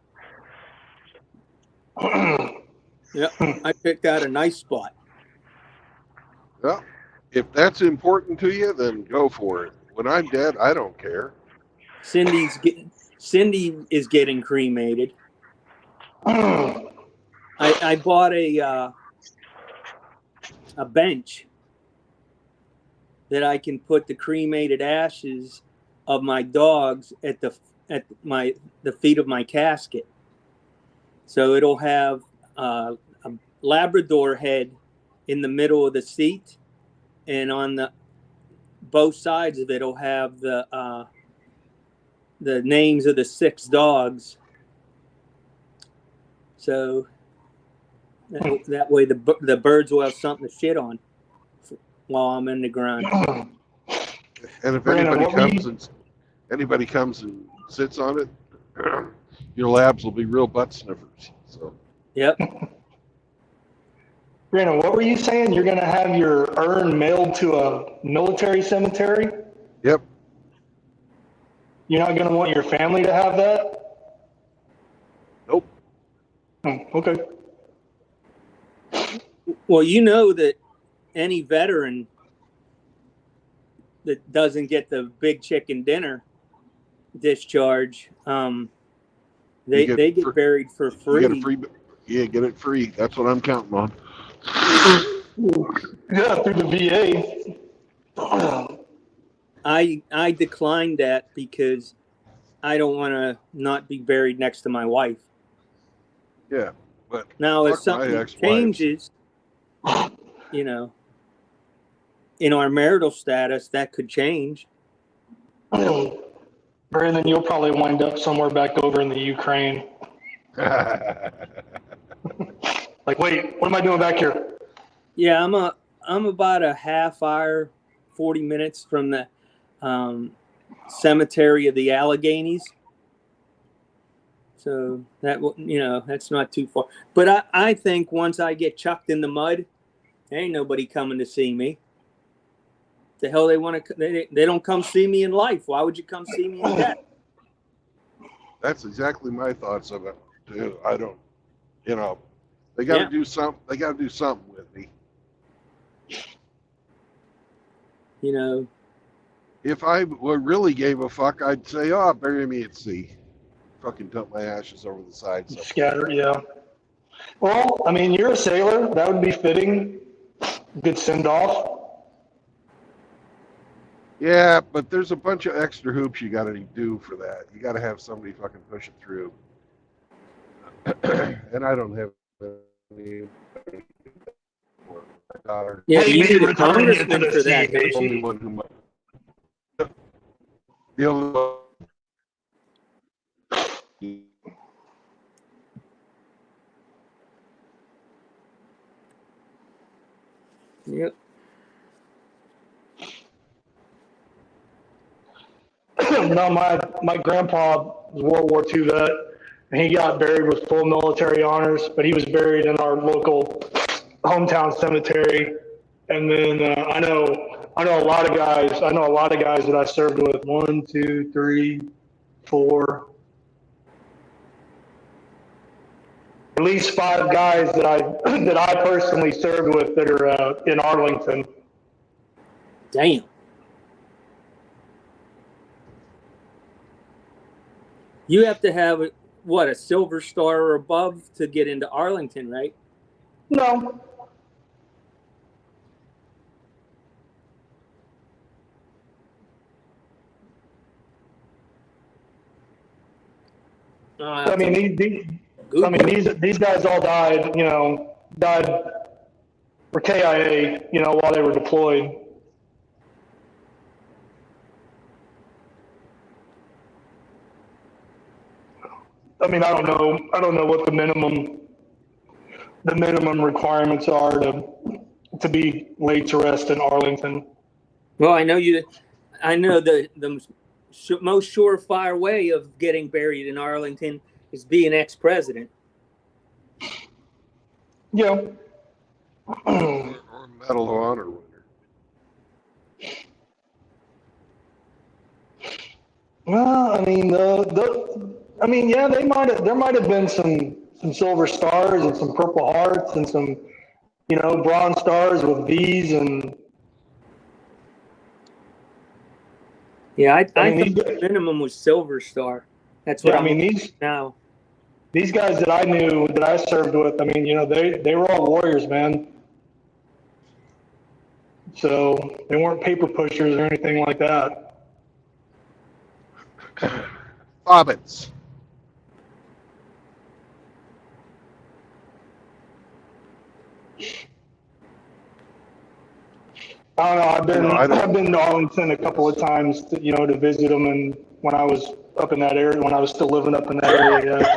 Yep, I picked out a nice spot. Well, if that's important to you, then go for it. When I'm dead, I don't care. Cindy is getting cremated. I bought a bench that I can put the cremated ashes of my dogs at the feet of my casket. So it'll have a Labrador head in the middle of the seat, and on the both sides of it'll have the names of the 6 dogs. So that way the birds will have something to shit on while I'm in the ground. And if Brandon, anybody comes and sits on it, your labs will be real butt sniffers. So Yep. Brandon, what were you saying? You're going to have your urn mailed to a military cemetery? yep. You're not going to want your family to have that? Nope. Oh, okay. Well, you know that any veteran that doesn't get the big chicken dinner discharge, they get buried for free. You get a free. Yeah, get it free. That's what I'm counting on. Yeah, through the VA. I declined that because I don't want to not be buried next to my wife. Yeah, but Now, if fuck my something ex-wives. changes, you know, in our marital status, that could change. Brandon, you'll probably wind up somewhere back over in the Ukraine. Like, wait, what am I doing back here? Yeah, I'm about a half hour, 40 minutes from the cemetery of the Alleghenies. So that's not too far. But I think once I get chucked in the mud, there ain't nobody coming to see me. The hell they want to? They don't come see me in life. Why would you come see me in death? That's exactly my thoughts of it too. I don't, they got to do something. They got to do something with me. If I really gave a fuck, I'd say, "Oh, bury me at sea." Fucking dump my ashes over the side. So. Scatter, yeah. Well, I mean, you're a sailor. That would be fitting. Good send off. Yeah, but there's a bunch of extra hoops you got to do for that. You got to have somebody fucking push it through. And I don't have any. My daughter. Yeah, Hey, you maybe need a return congressman it to for the that, sea, don't The only you? one who might. The only one. Yep. No, my grandpa was World War II vet, and he got buried with full military honors, but he was buried in our local hometown cemetery. And then I know a lot of guys. I know a lot of guys that I served with. 1, 2, 3, 4. At least 5 guys that I personally served with that are in Arlington. Damn. You have to have a Silver Star or above to get into Arlington, right? No, I mean these guys all died. Died for KIA. While they were deployed. I mean, I don't know what the minimum requirements are to be laid to rest in Arlington. Well, I know the most surefire way of getting buried in Arlington is being ex-president. Yeah. Or Medal of Honor winner. Well, I mean, there might have been some Silver Stars and some Purple Hearts and some Bronze Stars with V's and Yeah, I I mean, thought the minimum was Silver Star. That's what yeah, I I'm mean looking these at now. these guys that I knew that I served with, I mean, they were all warriors, man. So they weren't paper pushers or anything like that. Bobbins. I don't know. I don't- I've been to Arlington a couple of times, to visit them, and when I was up in that area, when I was still living up in that area, yeah, it's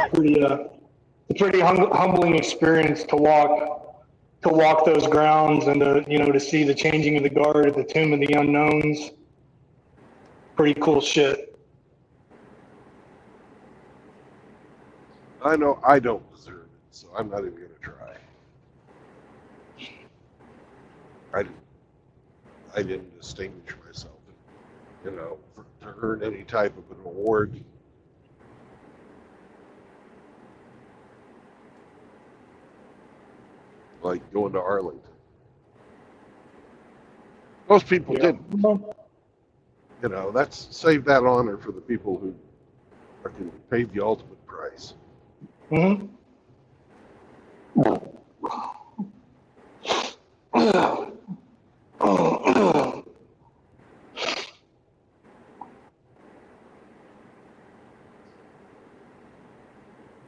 a pretty humbling experience to walk those grounds and to see the changing of the guard at the Tomb of the Unknowns. Pretty cool shit. I know I don't deserve it, so I'm not even going to try. I didn't distinguish myself, to earn any type of an award. Like going to Arlington. Most people Yeah. didn't. Save that honor for the people who can pay the ultimate price. Mm-hmm.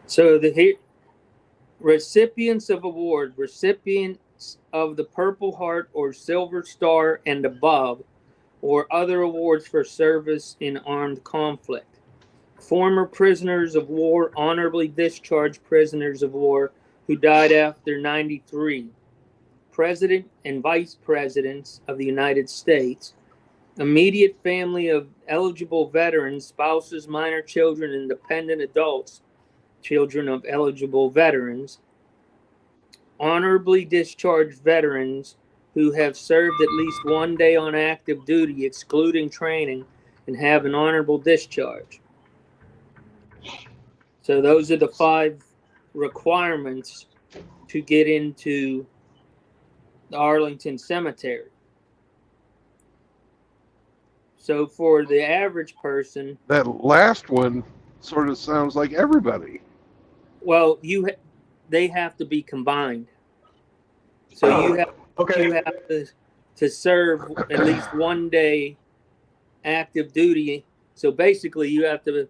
So the recipients of award, recipients of the Purple Heart or Silver Star and above, or other awards for service in armed conflict. Former prisoners of war, honorably discharged prisoners of war who died after 93. President and Vice Presidents of the United States. Immediate family of eligible veterans, spouses, minor children, and dependent adults, children of eligible veterans. Honorably discharged veterans who have served at least one day on active duty, excluding training, and have an honorable discharge. So those are the 5 requirements to get into the Arlington Cemetery. So for the average person, That last one sort of sounds like everybody. well, they have to be combined. So you have Okay. to serve at least one day active duty. So basically, you have to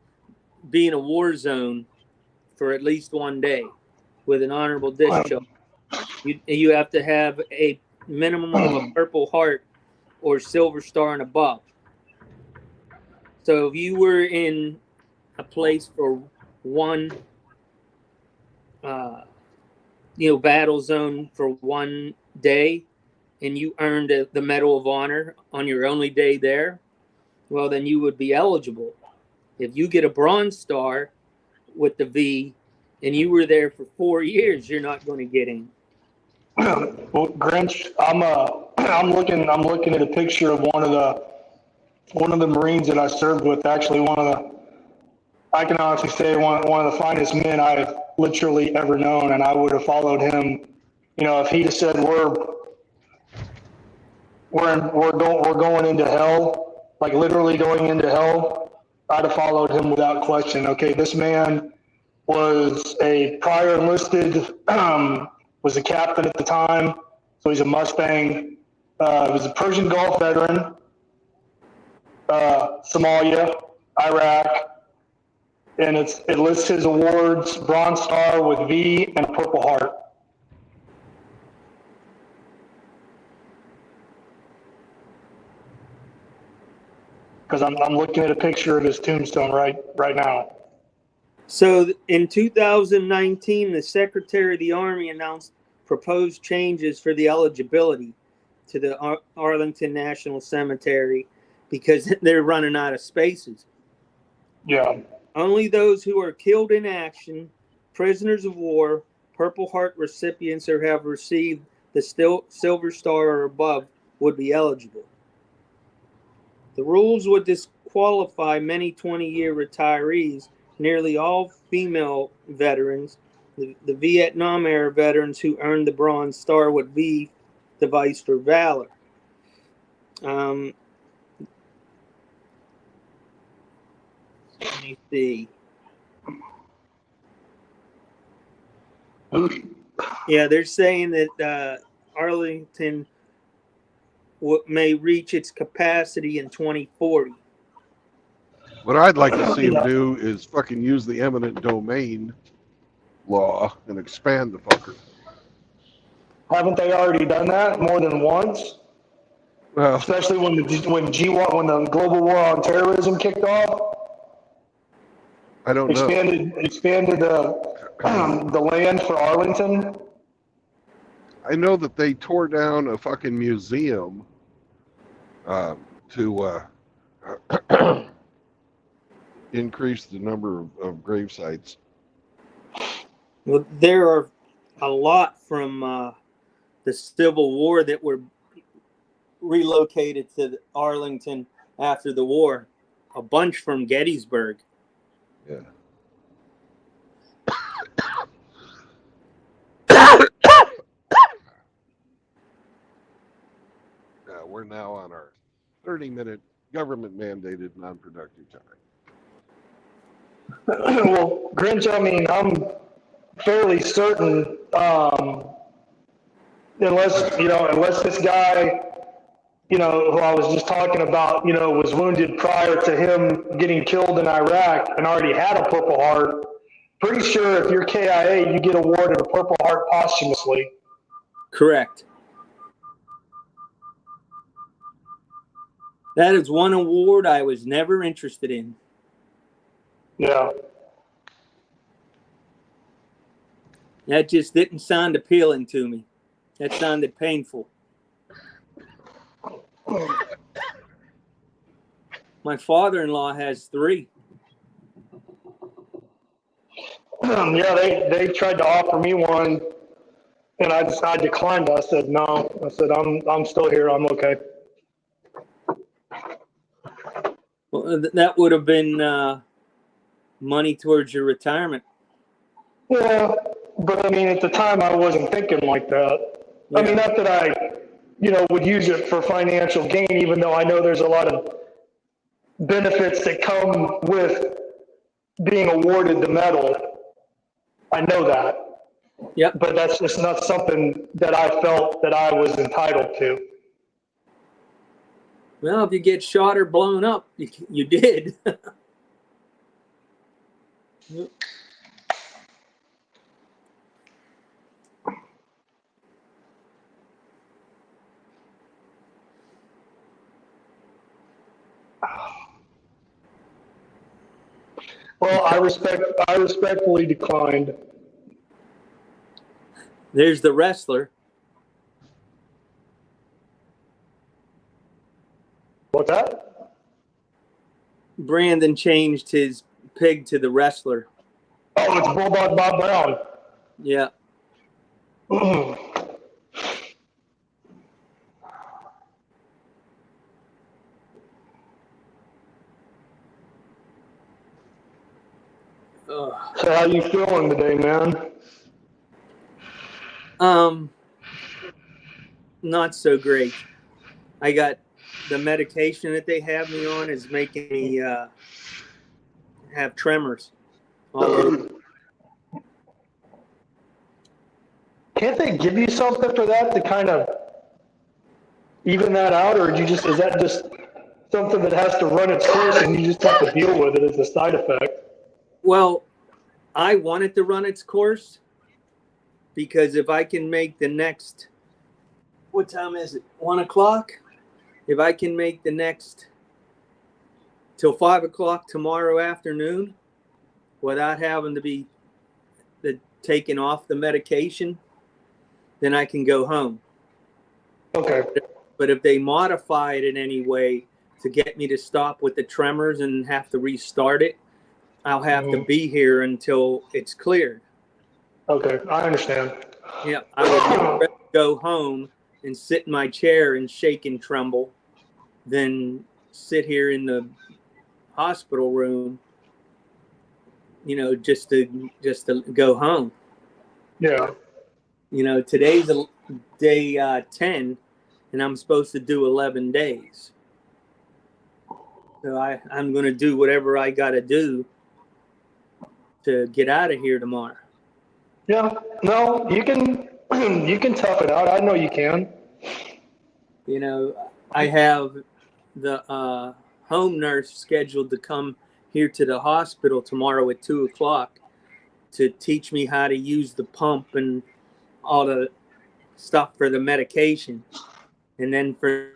be in a war zone for at least one day with an honorable discharge. You have to have a minimum of a Purple Heart or Silver Star and above. So if you were in a place for one, battle zone for one day, and you earned the Medal of Honor on your only day there, well, then you would be eligible. If you get a Bronze Star with the V, and you were there for 4 years, you're not going to get in. Well, Grinch, I'm looking at a picture of one of the Marines that I served with. Actually, I can honestly say one of the finest men I've literally ever known, and I would have followed him. If he'd have said we're going into hell, like literally going into hell, I'd have followed him without question. Okay, this man was a prior enlisted, was a captain at the time, so he's a Mustang. Was a Persian Gulf veteran, Somalia, Iraq, and it lists his awards: Bronze Star with V and Purple Heart. Because I'm looking at a picture of his tombstone right now. So in 2019, the Secretary of the Army announced proposed changes for the eligibility to the Arlington National Cemetery because they're running out of spaces. Yeah. Only those who are killed in action, prisoners of war, Purple Heart recipients, or have received the Silver Star or above would be eligible. The rules would disqualify many 20-year retirees, nearly all female veterans, The Vietnam era veterans who earned the Bronze Star with V device for valor. Let me see. Yeah, they're saying that Arlington may reach its capacity in 2040. What I'd like to see them do is fucking use the eminent domain law and expand the fucker. Haven't they already done that more than once? Well, Especially when the global war on terrorism kicked off, I don't know. expanded the land for Arlington. I know that they tore down a fucking museum to increase the number of grave sites. Well, there are a lot from the Civil War that were relocated to Arlington after the war. A bunch from Gettysburg. Yeah. We're now on our 30-minute government-mandated non-productive time. Well, Grinch, I mean, I'm fairly certain, unless this guy, who I was just talking about, was wounded prior to him getting killed in Iraq and already had a Purple Heart. Pretty sure if you're KIA, you get awarded a Purple Heart posthumously. Correct. That is one award I was never interested in. Yeah. That just didn't sound appealing to me. That sounded painful. My father-in-law has 3. Yeah, they tried to offer me one, and I declined. I said no. I said I'm still here. I'm okay. Well, that would have been money towards your retirement. Yeah, but I mean, at the time, I wasn't thinking like that. Yeah. I mean, not that I, would use it for financial gain, even though I know there's a lot of benefits that come with being awarded the medal. I know that. Yep. But that's just not something that I felt that I was entitled to. Well, if you get shot or blown up, you did. Yep. Well, I respectfully declined. There's the wrestler. What's that? Brandon changed his pig to the wrestler. Oh, it's Bulldog Bob Brown. Yeah. So how you feeling today, man? Not so great. I got the medication that they have me on is making me have tremors all over. Can't they give you something for that to kind of even that out, or is that just something that has to run its course and you just have to deal with it as a side effect? Well, I want it to run its course because if I can make the next, what time is it? 1 o'clock? If I can make the next till 5 o'clock tomorrow afternoon without having to be taken off the medication, then I can go home. Okay. But if they modify it in any way to get me to stop with the tremors and have to restart it, I'll have to be here until it's cleared. Okay, I understand. Yeah, I would rather go home and sit in my chair and shake and tremble than sit here in the hospital room, just to go home. Yeah. You know, today's day 10, and I'm supposed to do 11 days. So I'm going to do whatever I got to do to get out of here tomorrow. Yeah. No, you can you can tough it out. I know you can. You know, I have the home nurse scheduled to come here to the hospital tomorrow at 2:00 to teach me how to use the pump and all the stuff for the medication. And then for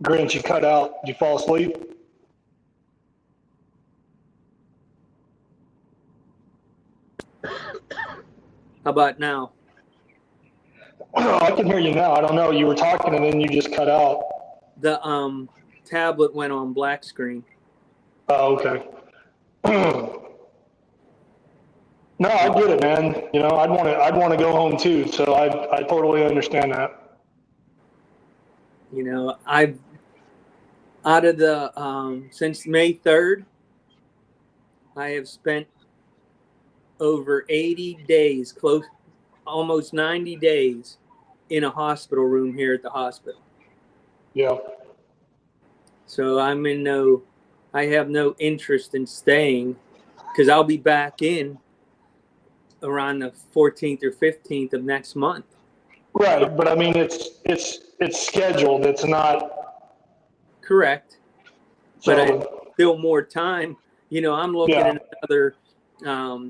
Grinch, you cut out. Did you fall asleep? how about now? I can hear you now. I don't know. You were talking and then you just cut out. The tablet went on black screen. Oh, okay. No, I get it, man. You know, I'd want to go home too. So I totally understand that. You know, I've out of the since May 3rd, I have spent over 80 days, almost 90 days in a hospital room here at the hospital. Yeah. So I have no interest in staying because I'll be back in around the 14th or 15th of next month. Right, but I mean it's scheduled. It's not Correct. But I so. still more time. You know, I'm looking Yeah. at another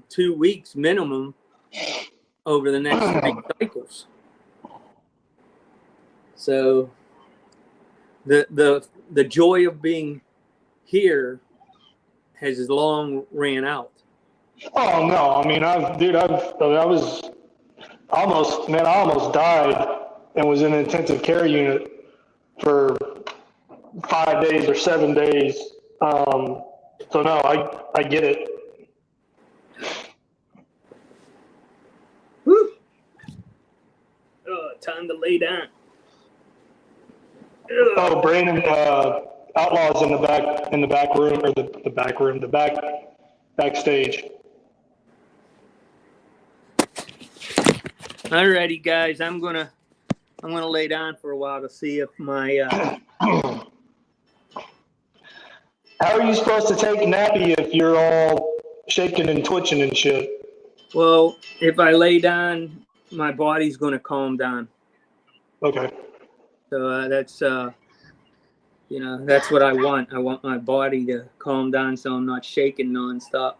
2 weeks minimum over the next 3 cycles. So the joy of being here has long ran out. Oh no, I mean I was I almost died and was in an intensive care unit for 5 days or 7 days. So no, I get it. Whew. Oh, time to lay down. Oh, Brandon, Outlaw's in the back room, or the back room, backstage. Alrighty, guys, I'm gonna lay down for a while to see if my How are you supposed to take a nappy if you're all shaking and twitching and shit? well, if I lay down, my body's gonna calm down. Okay. So that's you know, that's what I want. I want my body to calm down so I'm not shaking nonstop.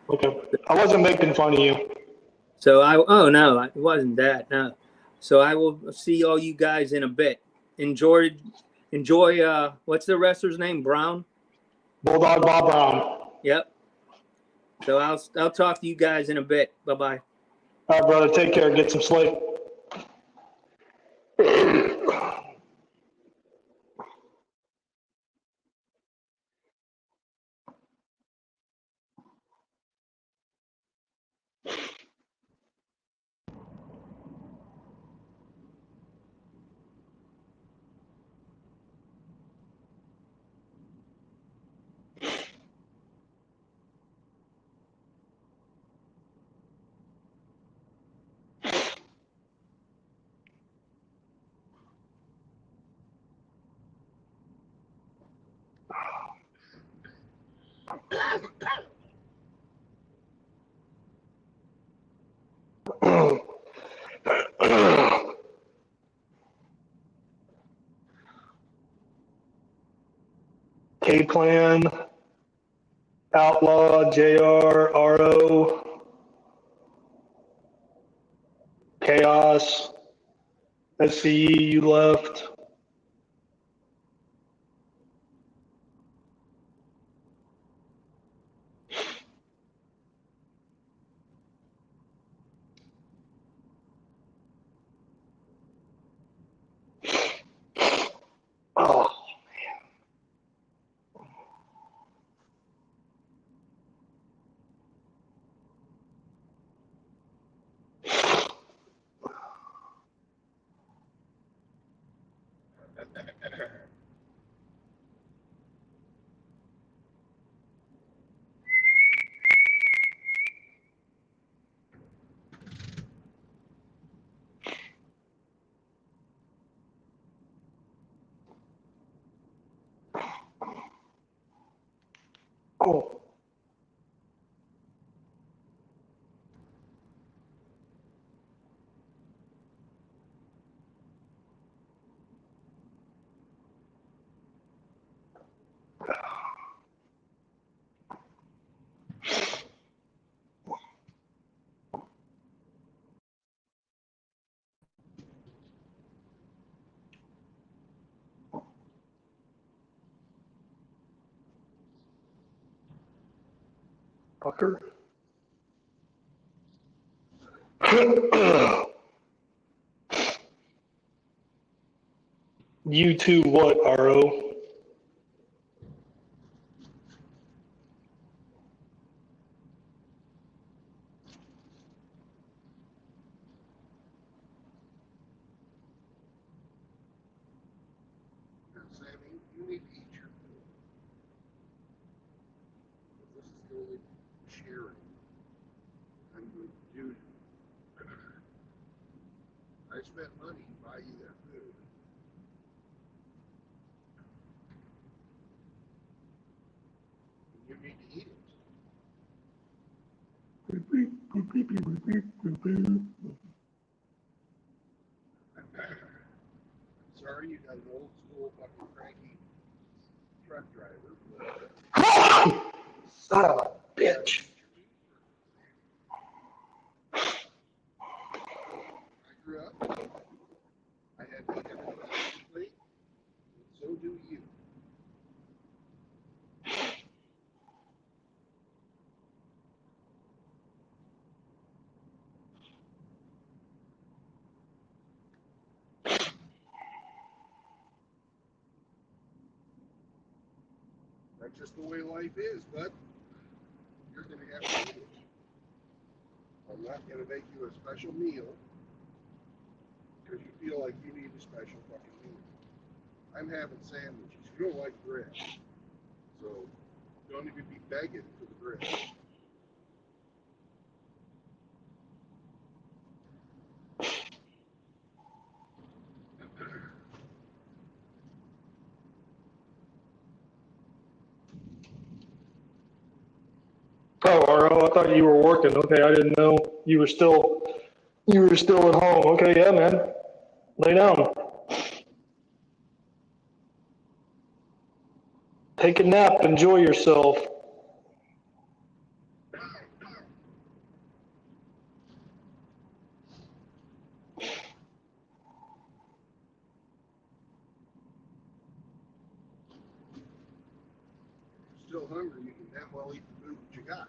Okay. I wasn't making fun of you. So oh no, it wasn't that. No. So I will see all you guys in a bit. Enjoy what's the wrestler's name? Brown? Bulldog Bob Brown. Yep. So I'll talk to you guys in a bit. Bye-bye. All right, brother. Take care. Get some sleep. K-Plan, Outlaw, JR, RO, Chaos, SCE, you left. Oh. Oh, fucker. You too, what, RO? Sammy, you need to eat your food. This is the only sharing I'm going to do. I spent money to buy you that food. And you need to eat it. Sorry, you got an old school fucking cranky truck driver. Son of a bitch. I grew up. I had to eat everything on my plate, and so do you. That's just the way life is, bud. You're gonna have to eat it. I'm not gonna make you a special meal because you feel like you need a special fucking meal. I'm having sandwiches. You don't like bread, so don't even be begging for the bread. Oh, RO, I thought you were working. Okay, I didn't know you were still at home. Okay, yeah, man. Lay down. Take a nap. Enjoy yourself. If you're still hungry, you can damn well eat the food that you got.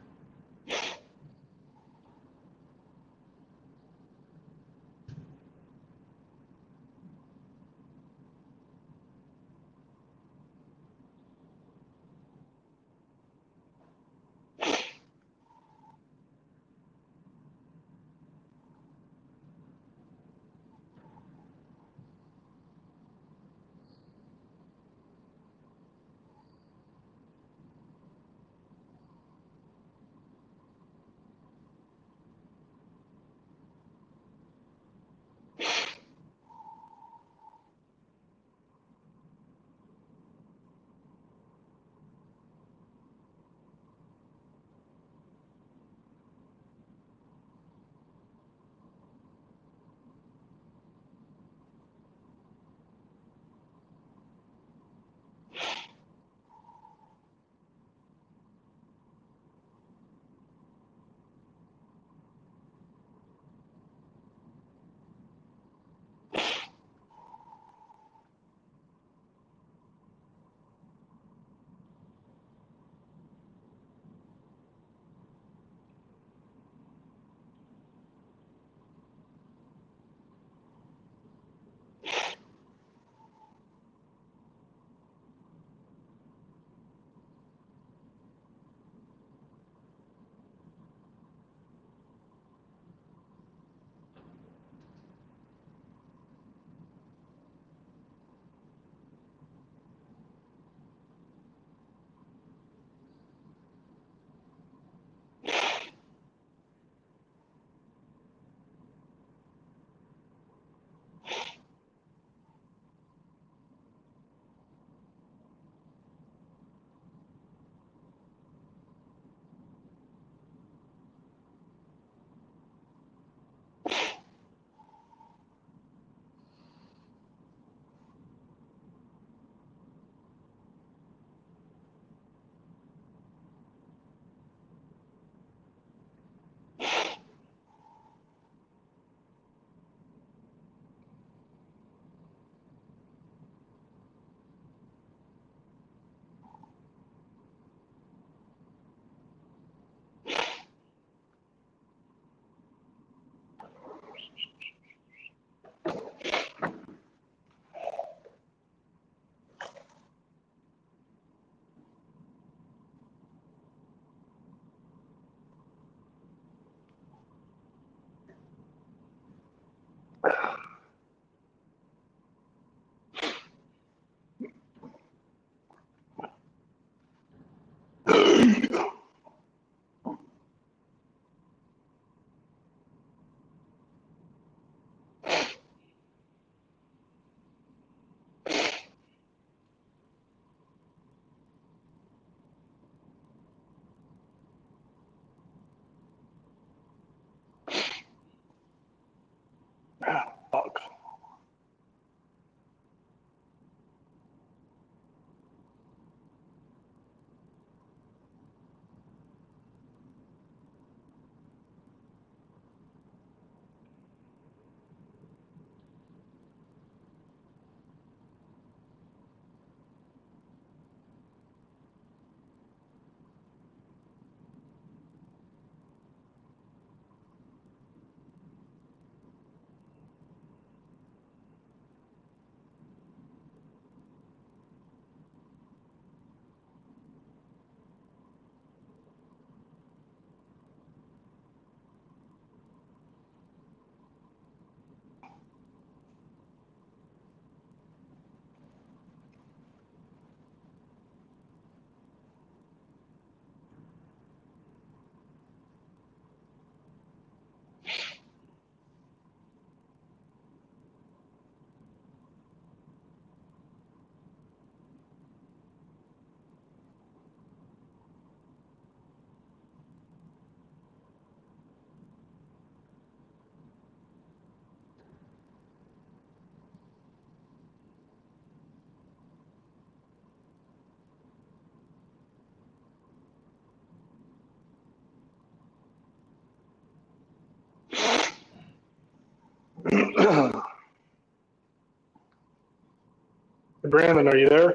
Brandon, are you there?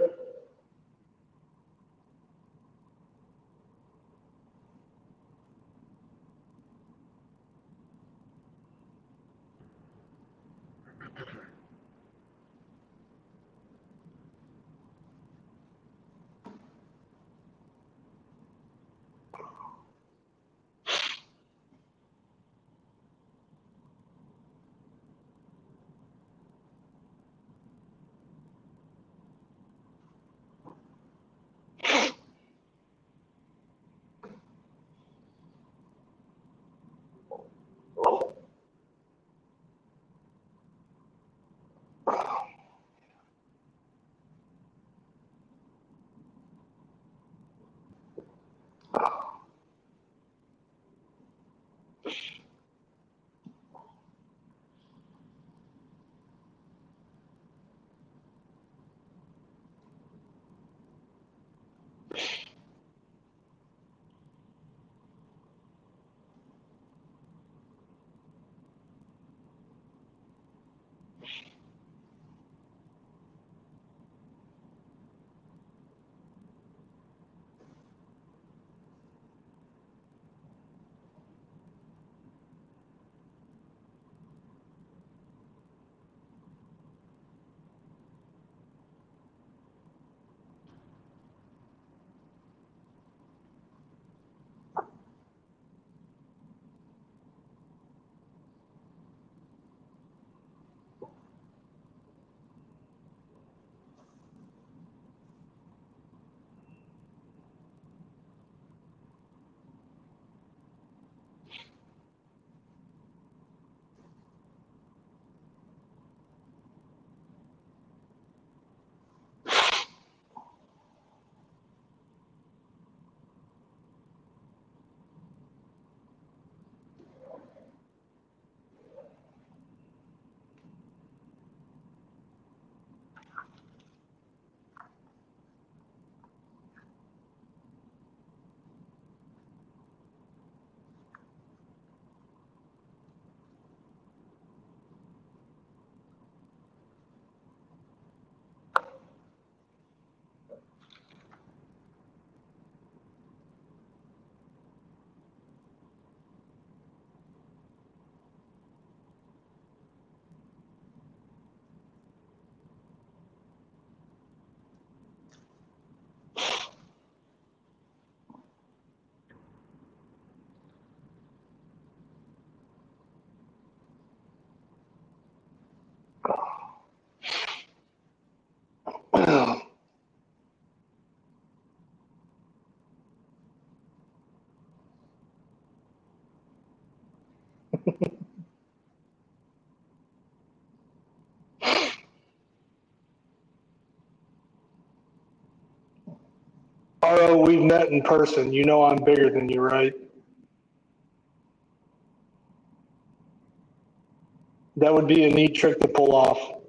RO, we've met in person. You know I'm bigger than you, right? That would be a neat trick to pull off.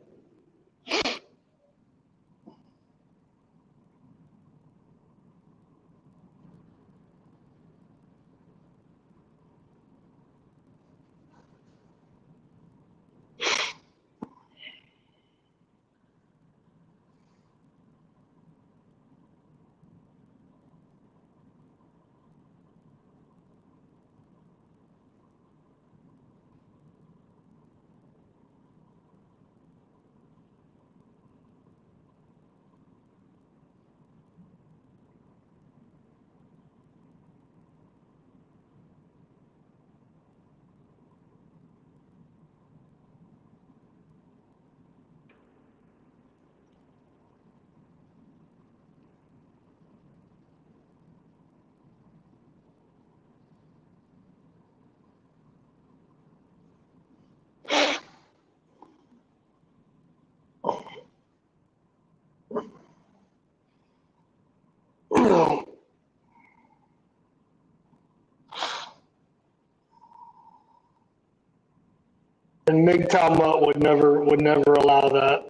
And MGTOW Mutt would never allow that.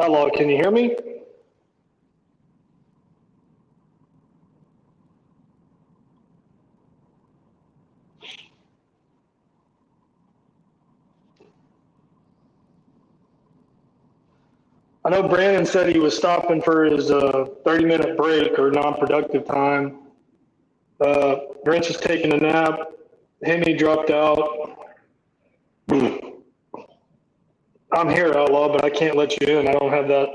Hello, can you hear me? I know Brandon said he was stopping for his 30-minute break or non-productive time. Grinch is taking a nap. Henny dropped out. I'm here, Outlaw, but I can't let you in. I don't have that.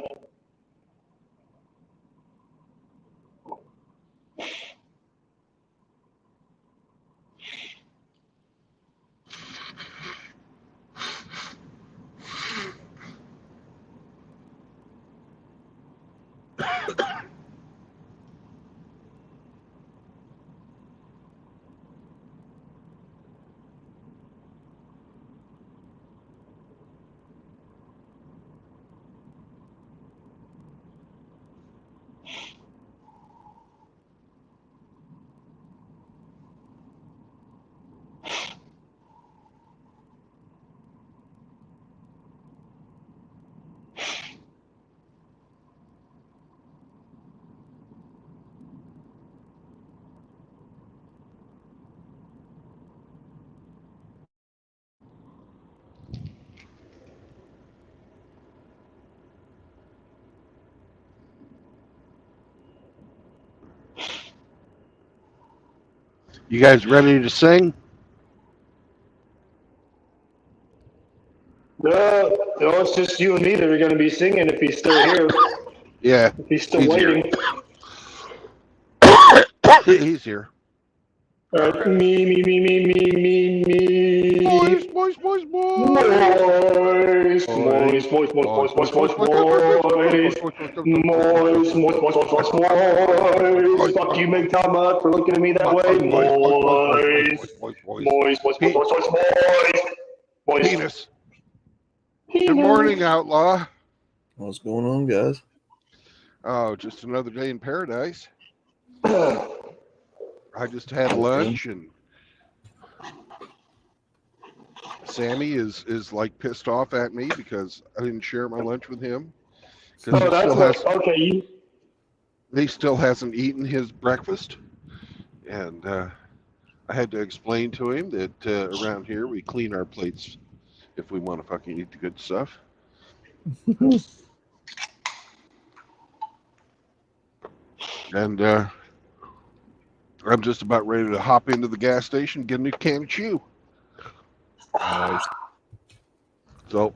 You guys ready to sing? No, it's just you and me that are going to be singing if he's still here. Yeah, If he's still He's waiting. he's here. Me. Boys. Moist, fuck you, make time up for looking at me that way. Moist. Penis. Good morning, Outlaw. What's going on, guys? Oh, just another day in paradise. I just had lunch, and Sammy is like pissed off at me because I didn't share my lunch with him. Oh, that's okay. He still hasn't eaten his breakfast, and I had to explain to him that around here we clean our plates if we want to fucking eat the good stuff. And I'm just about ready to hop into the gas station and get a new can of chew. So,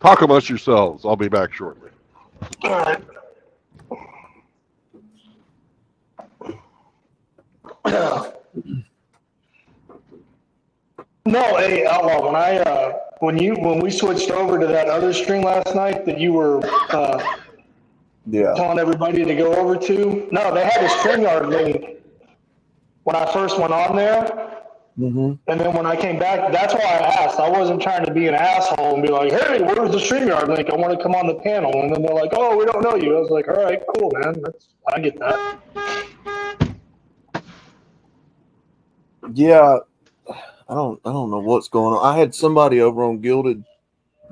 talk amongst yourselves. I'll be back shortly. All right. No, hey, Outlaw, when we switched over to that other string last night that you were telling everybody to go over to, no, they had a StreamYard link when I first went on there. Mm-hmm. And then when I came back, that's why I asked. I wasn't trying to be an asshole and be like, hey, where's the StreamYard link? I want to come on the panel. And then they're like, oh, we don't know you. I was like, all right, cool, man. I get that. Yeah, I don't know what's going on. I had somebody over on Gilded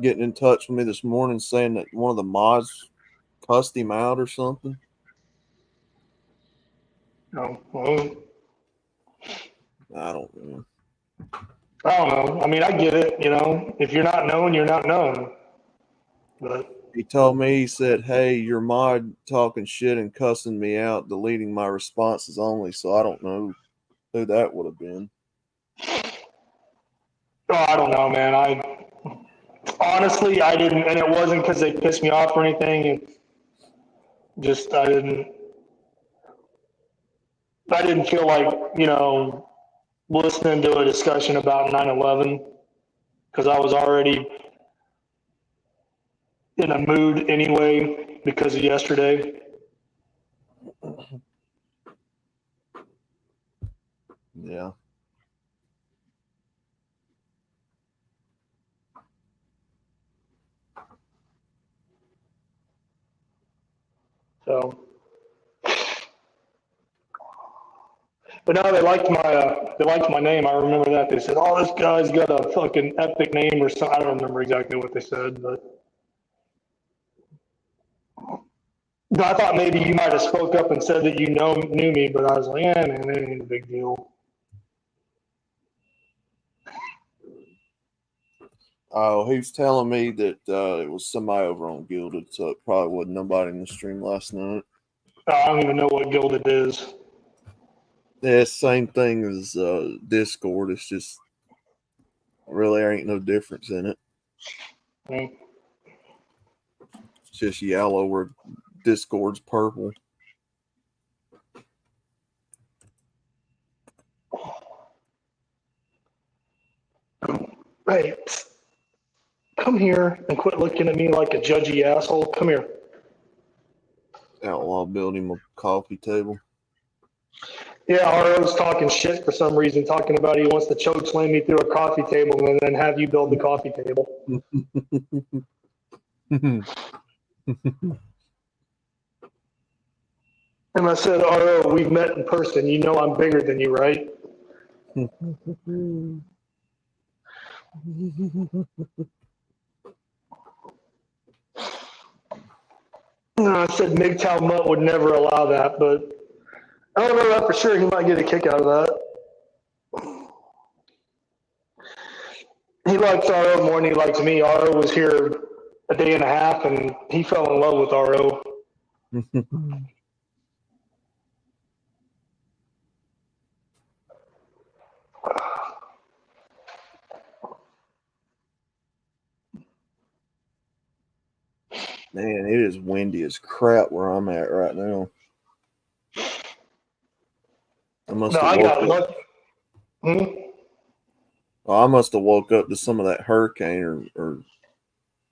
getting in touch with me this morning saying that one of the mods cussed him out or something. No, well, I don't know. I don't know. I mean, I get it. You know, if you're not known, you're not known. But He told me, he said, hey, your mod talking shit and cussing me out, deleting my responses only. So I don't know who that would have been. oh, I don't know, man. I honestly, I didn't, and it wasn't because they pissed me off or anything. It just I didn't feel like, you know, listening to a discussion about 9/11 because I was already in a mood anyway because of yesterday. Yeah. So, but no, they liked my name. I remember that. They said, "Oh, this guy's got a fucking epic name," or something. I don't remember exactly what they said, but No, I thought maybe you might have spoke up and said that you knew me, but I was like, yeah, man, it ain't a big deal. Oh, he was telling me that it was somebody over on Gilded, so it probably wasn't nobody in the stream last night. I don't even know what guild it is. Yeah, same thing as Discord. It's just really ain't no difference in it. Mm. It's just yellow where Discord's purple. Hey, come here and quit looking at me like a judgy asshole. Come here. Outlaw built him a coffee table. Yeah, RO's talking shit for some reason, talking about he wants to choke slam me through a coffee table and then have you build the coffee table. And I said, RO, we've met in person. You know I'm bigger than you, right? No, I said MGTOW Mutt would never allow that, but I don't know that for sure. He might get a kick out of that. He likes RO more than he likes me. RO was here a day and a half, and he fell in love with RO. Man, it is windy as crap where I'm at right now. I must No, have I got woke up. lucky. Well, I must have woke up to some of that hurricane, or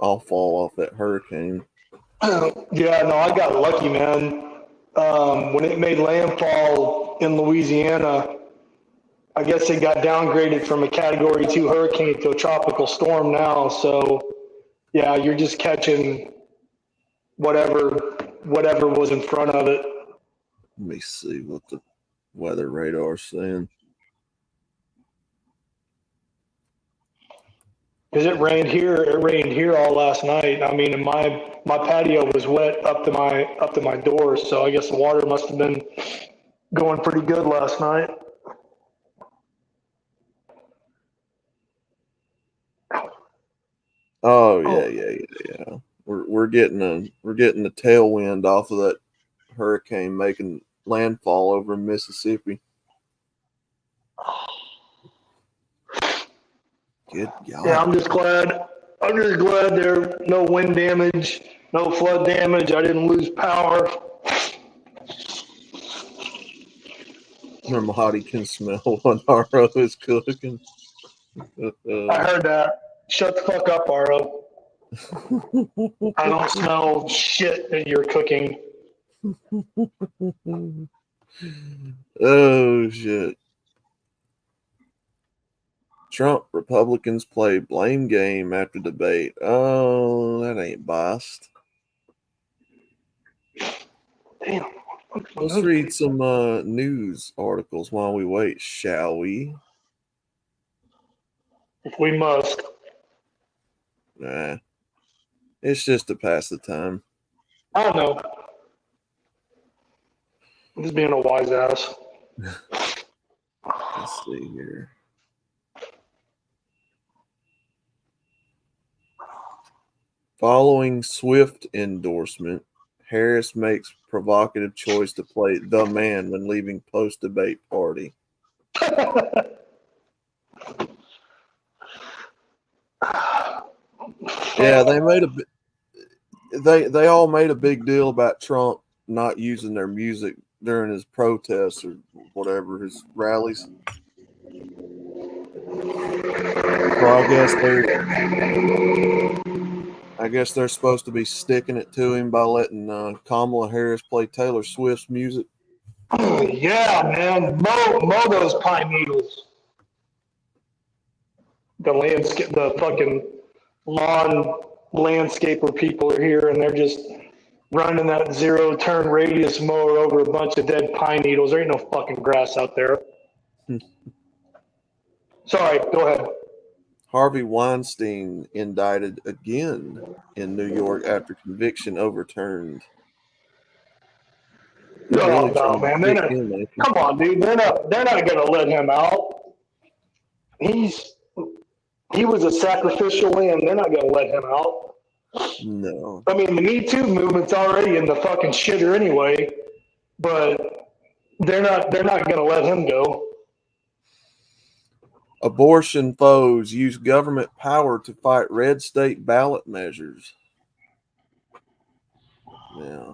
I'll fall off that hurricane. Yeah, no, I got lucky, man. When it made landfall in Louisiana, I guess it got downgraded from a Category 2 hurricane to a tropical storm now. So, yeah, you're just catching whatever was in front of it. Let me see what the weather radar's saying. Because it rained here all last night. I mean, and my patio was wet up to my door, so I guess the water must have been going pretty good last night. Oh yeah. We're getting a tailwind off of that hurricane making landfall over in Mississippi. Good God. Yeah, I'm just glad there no wind damage, no flood damage. I didn't lose power. Ramadi can smell what RO is cooking. I heard that. Shut the fuck up, RO. I don't smell shit that you're cooking. Oh shit. Trump Republicans play blame game after debate. Oh, that ain't biased. Damn. Let's read some news articles while we wait, shall we? If we must. Nah. It's just to pass the time. I don't know. I'm just being a wise ass. Let's see here. Following Swift endorsement, Harris makes provocative choice to play the man when leaving post-debate party. Yeah, they all made a big deal about Trump not using their music during his protests or whatever, his rallies. So I guess they're supposed to be sticking it to him by letting Kamala Harris play Taylor Swift's music. Yeah, man. Mow those pine needles. The fucking lawn landscaper people are here, and they're just running that 0-turn radius mower over a bunch of dead pine needles. There ain't no fucking grass out there. Sorry, go ahead. Harvey Weinstein indicted again in New York after conviction overturned. No, man. Come on, dude. They're not gonna let him out. He was a sacrificial lamb. They're not gonna let him out. No. I mean, the Me Too movement's already in the fucking shitter anyway, but they're not gonna let him go. Abortion foes use government power to fight red state ballot measures. Yeah.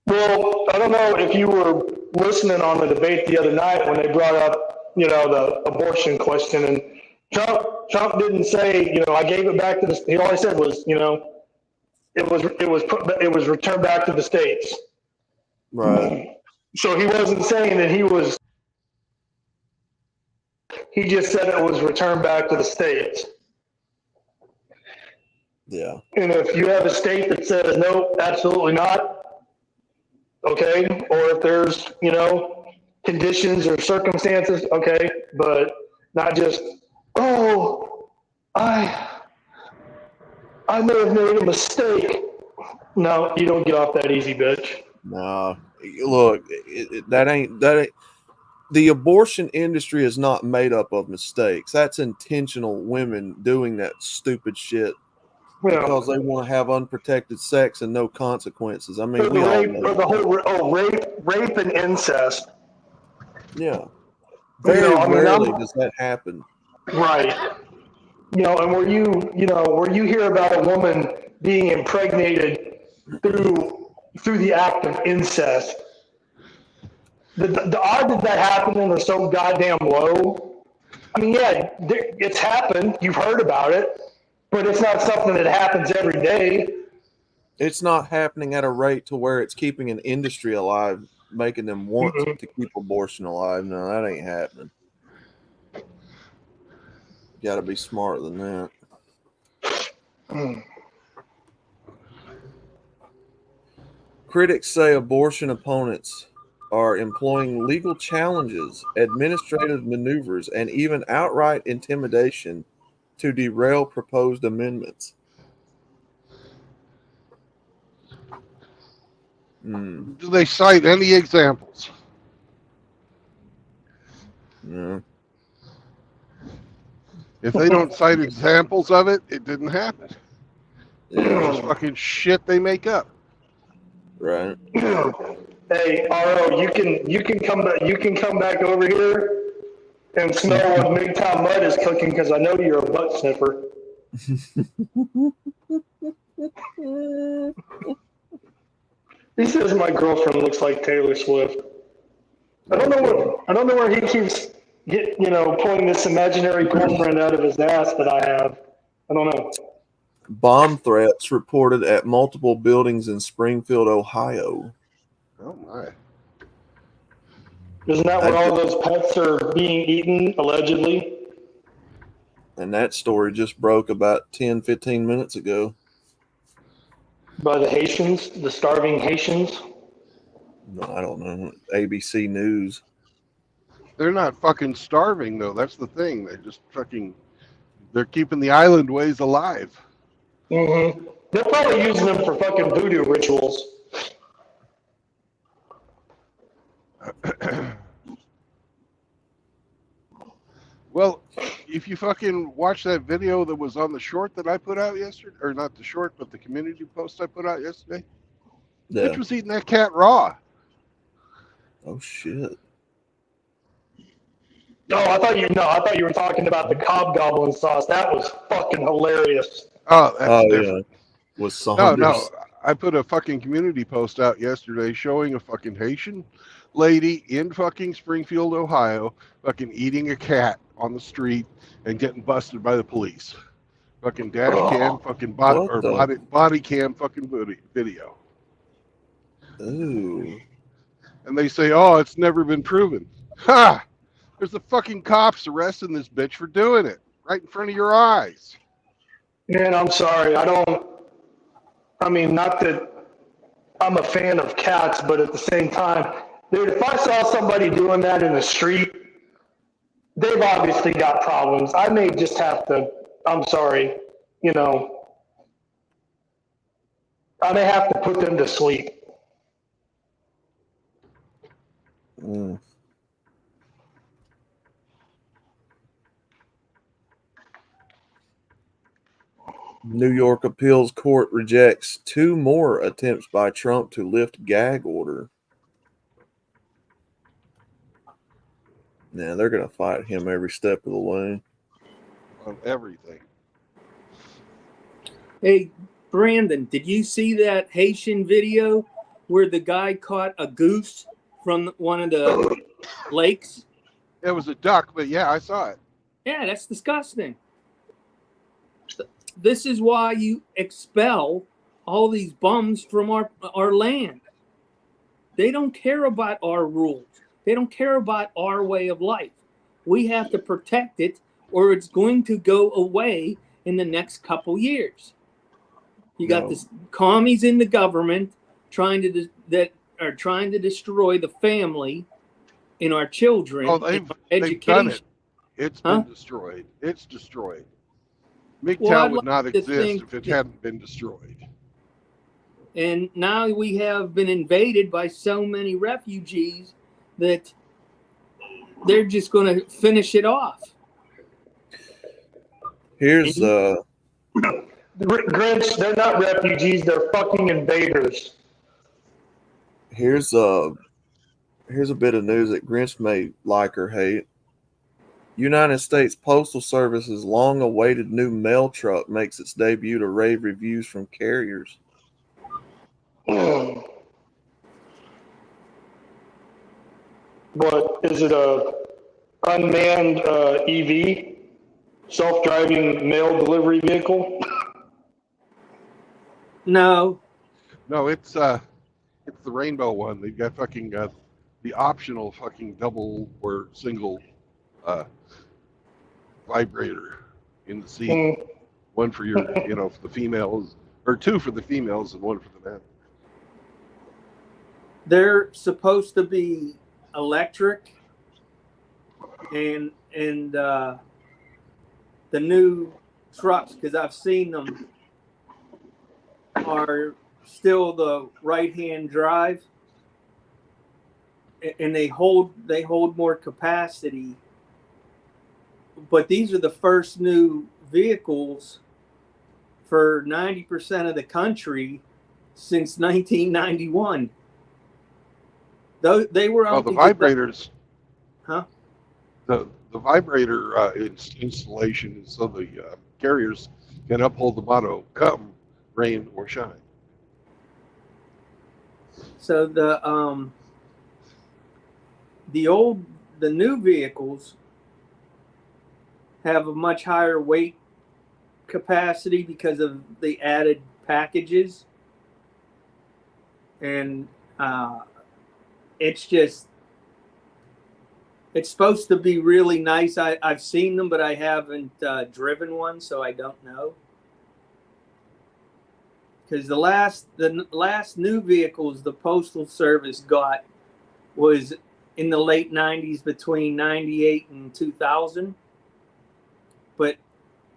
Well, I don't know if you were listening on the debate the other night when they brought up, the abortion question, and Trump didn't say, I gave it back to the. He all he said was, it was returned back to the states. Right. So he wasn't saying that he was. He just said it was returned back to the states. Yeah. And if you have a state that says no, absolutely not. Okay, or if there's, conditions or circumstances, okay, but not just, I may have made a mistake. No, you don't get off that easy, bitch. No, look, that ain't. The abortion industry is not made up of mistakes. That's intentional women doing that stupid shit. Because they want to have unprotected sex and no consequences. I mean, we all know. Or the whole rape and incest. Yeah. Very rarely does that happen. Right. And where you hear about a woman being impregnated through the act of incest, the odds of that happening are so goddamn low. I mean, yeah, it's happened. You've heard about it. But it's not something that happens every day. It's not happening at a rate to where it's keeping an industry alive, making them want to keep abortion alive. No, that ain't happening. Got to be smarter than that. Critics say abortion opponents are employing legal challenges, administrative maneuvers, and even outright intimidation to derail proposed amendments. Do they cite any examples? No. If they don't cite examples of it, it didn't happen. It's just fucking shit they make up. Right. Hey, RO, you can come back. You can come back over here and smell what Midtown Mud is cooking, because I know you're a butt sniffer. He says my girlfriend looks like Taylor Swift. I don't know where he keeps pulling this imaginary girlfriend out of his ass that I have. I don't know. Bomb threats reported at multiple buildings in Springfield, Ohio. Oh my. Isn't that where all those pets are being eaten, allegedly? And that story just broke about 10, 15 minutes ago. By the Haitians, the starving Haitians? No, I don't know. ABC News. They're not fucking starving, though. That's the thing. They're keeping the island ways alive. Mm-hmm. They're probably using them for fucking voodoo rituals. Well, if you fucking watch that video that was on the short that I put out yesterday, or not the short, but the community post I put out yesterday, Bitch was eating that cat raw. Oh shit. No, I thought you were talking about the Hobgoblin sauce. That was fucking hilarious. Oh, that's different. Yeah. With Saunders. No. I put a fucking community post out yesterday showing a fucking Haitian lady in fucking Springfield, Ohio, fucking eating a cat on the street and getting busted by the police. Fucking dash cam, fucking body cam, fucking video. Ooh. And they say, oh, it's never been proven. Ha! There's the fucking cops arresting this bitch for doing it right in front of your eyes. Man, I'm sorry. Not that I'm a fan of cats, but at the same time, dude, if I saw somebody doing that in the street, they've obviously got problems. I may just have to, I'm sorry, I may have to put them to sleep. Mm. New York appeals court rejects 2 more attempts by Trump to lift gag order. Now they're going to fight him every step of the way. On everything. Hey, Brandon, did you see that Haitian video where the guy caught a goose from one of the lakes? It was a duck, but yeah, I saw it. Yeah, that's disgusting. This is why you expel all these bums from our land. They don't care about our rules. They don't care about our way of life. We have to protect it, or it's going to go away in the next couple years. You got this commies in the government that are trying to destroy the family and our children. Oh, they've done it. It's been destroyed. It's destroyed. MGTOW would not exist if it hadn't been destroyed. And now we have been invaded by so many refugees that they're just going to finish it off. Here's Grinch, they're not refugees, they're fucking invaders. Here's a bit of news that Grinch may like or hate. United States Postal Service's long-awaited new mail truck makes its debut to rave reviews from carriers. What is it? A unmanned EV, self-driving mail delivery vehicle? No, it's the rainbow one. They've got fucking the optional fucking double or single vibrator in the seat. One for your, for the females, or 2 for the females and 1 for the men. they're supposed to be electric, and the new trucks, because I've seen them, are still the right-hand drive, and they hold more capacity. But these are the first new vehicles for 90% of the country since 1991. Though they were on the vibrators. Huh? The vibrator installation is so the carriers can uphold the motto, come rain or shine. So the new vehicles have a much higher weight capacity because of the added packages, and it's supposed to be really nice. I've seen them, but I haven't driven one, so I don't know. Because the last new vehicles the Postal Service got was in the late 90s, between 98 and 2000. But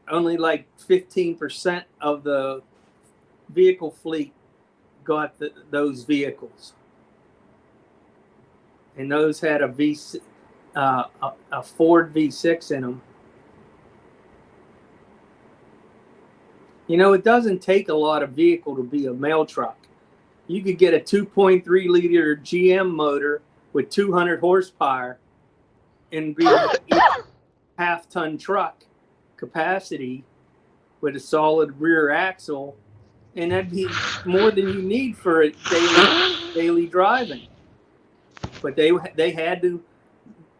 only like 15% of the vehicle fleet got those vehicles. And those had a Ford V6 in them. It doesn't take a lot of vehicle to be a mail truck. You could get a 2.3 liter GM motor with 200 horsepower and be a half-ton truck capacity with a solid rear axle, and that'd be more than you need for a daily driving. But they had to.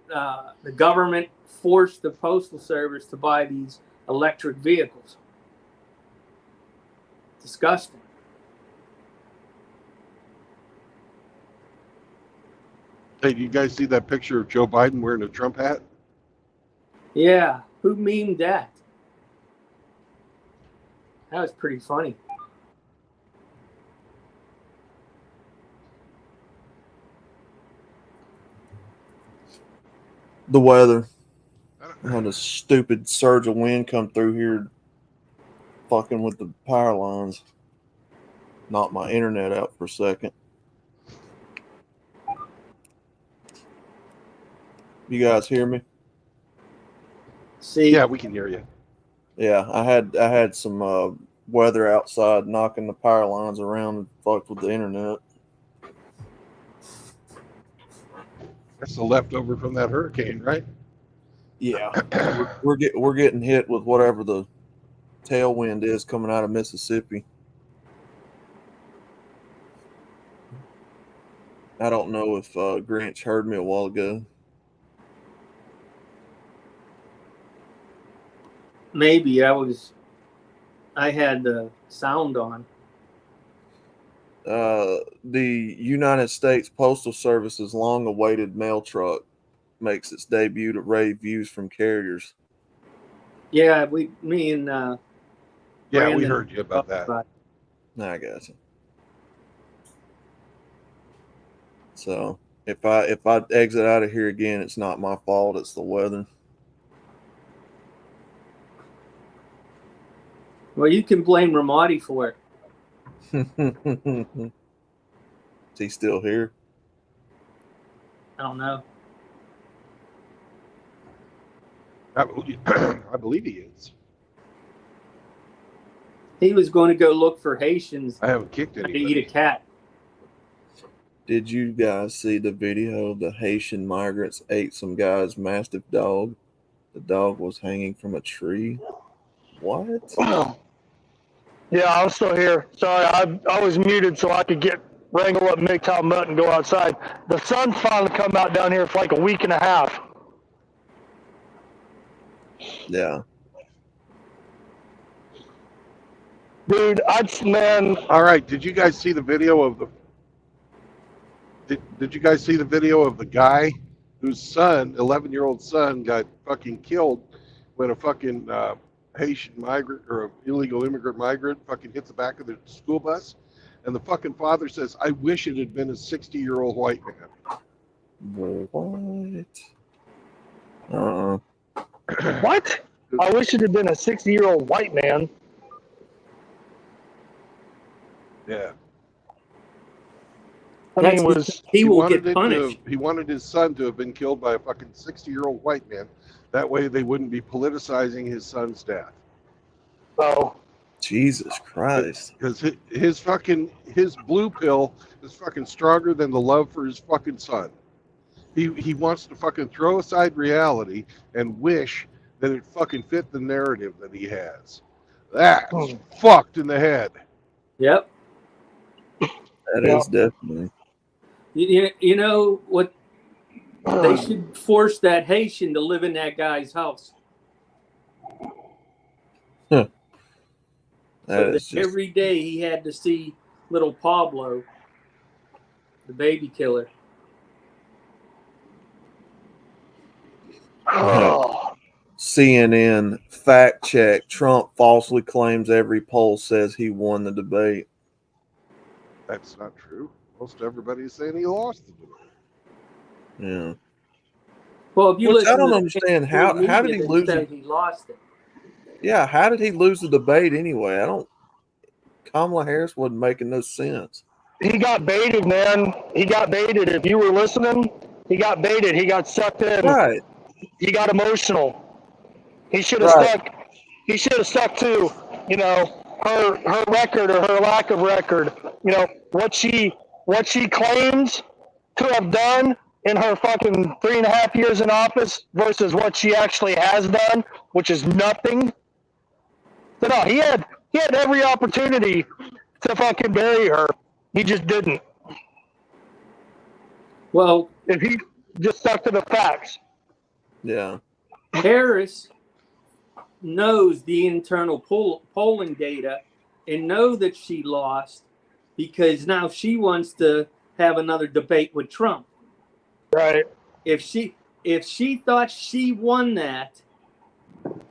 The government forced the Postal Service to buy these electric vehicles. Disgusting. Hey, do you guys see that picture of Joe Biden wearing a Trump hat? Yeah, who memed that? That was pretty funny. The weather. Had a stupid surge of wind come through here, fucking with the power lines. Knock my internet out for a second. You guys hear me? See, Yeah, we can hear you. Yeah, I had some weather outside knocking the power lines around and fucked with the internet. That's the leftover from that hurricane, right? Yeah, we're getting hit with whatever the tailwind is coming out of Mississippi. I don't know if Grinch heard me a while ago. maybe I had the sound on. The United States Postal Service's long-awaited mail truck makes its debut to rave views from carriers. Yeah, me and Yeah, Brandon we heard you about that. talked I got you. So if I exit out of here again, it's not my fault. It's the weather. Well, you can blame Ramadi for it. Is he still here? I don't know. I believe he is. He was going to go look for Haitians I haven't kicked to anybody. eat a cat. Did you guys see the video of the Haitian migrants ate some guy's mastiff dog? The dog was hanging from a tree. What? Yeah, I'm still here. Sorry, I was muted so I could wrangle up MGTOW Mutt and go outside. The sun's finally come out down here for like a week and a half. Yeah. Dude, man. All right. Did you guys see the video of Did you guys see the video of the guy whose son, 11-year-old son, got fucking killed when a fucking Haitian migrant or an illegal immigrant migrant fucking hits the back of the school bus? And the fucking father says, "I wish it had been a 60-year-old white man." What? What? I wish it had been a 60-year-old white man. Yeah. I mean, was he will wanted get it punished. he wanted his son to have been killed by a fucking 60-year-old white man. That way they wouldn't be politicizing his son's death. oh, Jesus Christ. Because his blue pill is fucking stronger than the love for his fucking son. He wants to fucking throw aside reality and wish that it fucking fit the narrative that he has. That's fucked in the head. Yep. That is definitely. You know what? They should force that Haitian to live in that guy's house. That So is that just, every day he had to see little Pablo, the baby killer. oh. CNN fact check. Trump falsely claims every poll says he won the debate. That's not true. Most everybody is saying he lost the debate. Yeah. Well, if you Which I listen don't to understand. the How media, did he they lose say it? he lost it. Yeah, how did he lose the debate anyway? Kamala Harris wasn't making no sense. He got baited, man. He got baited. If you were listening, he got baited. He got sucked in. Right. He got emotional. He should have stuck. He should have stuck to, her record or her lack of record. What she claims to have done in her fucking 3.5 years in office versus what she actually has done, which is nothing. So no, he had every opportunity to fucking bury her. He just didn't. Well, If he just stuck to the facts. Yeah. Harris knows the internal polling data and know that she lost because now she wants to have another debate with Trump. Right. If she thought she won that,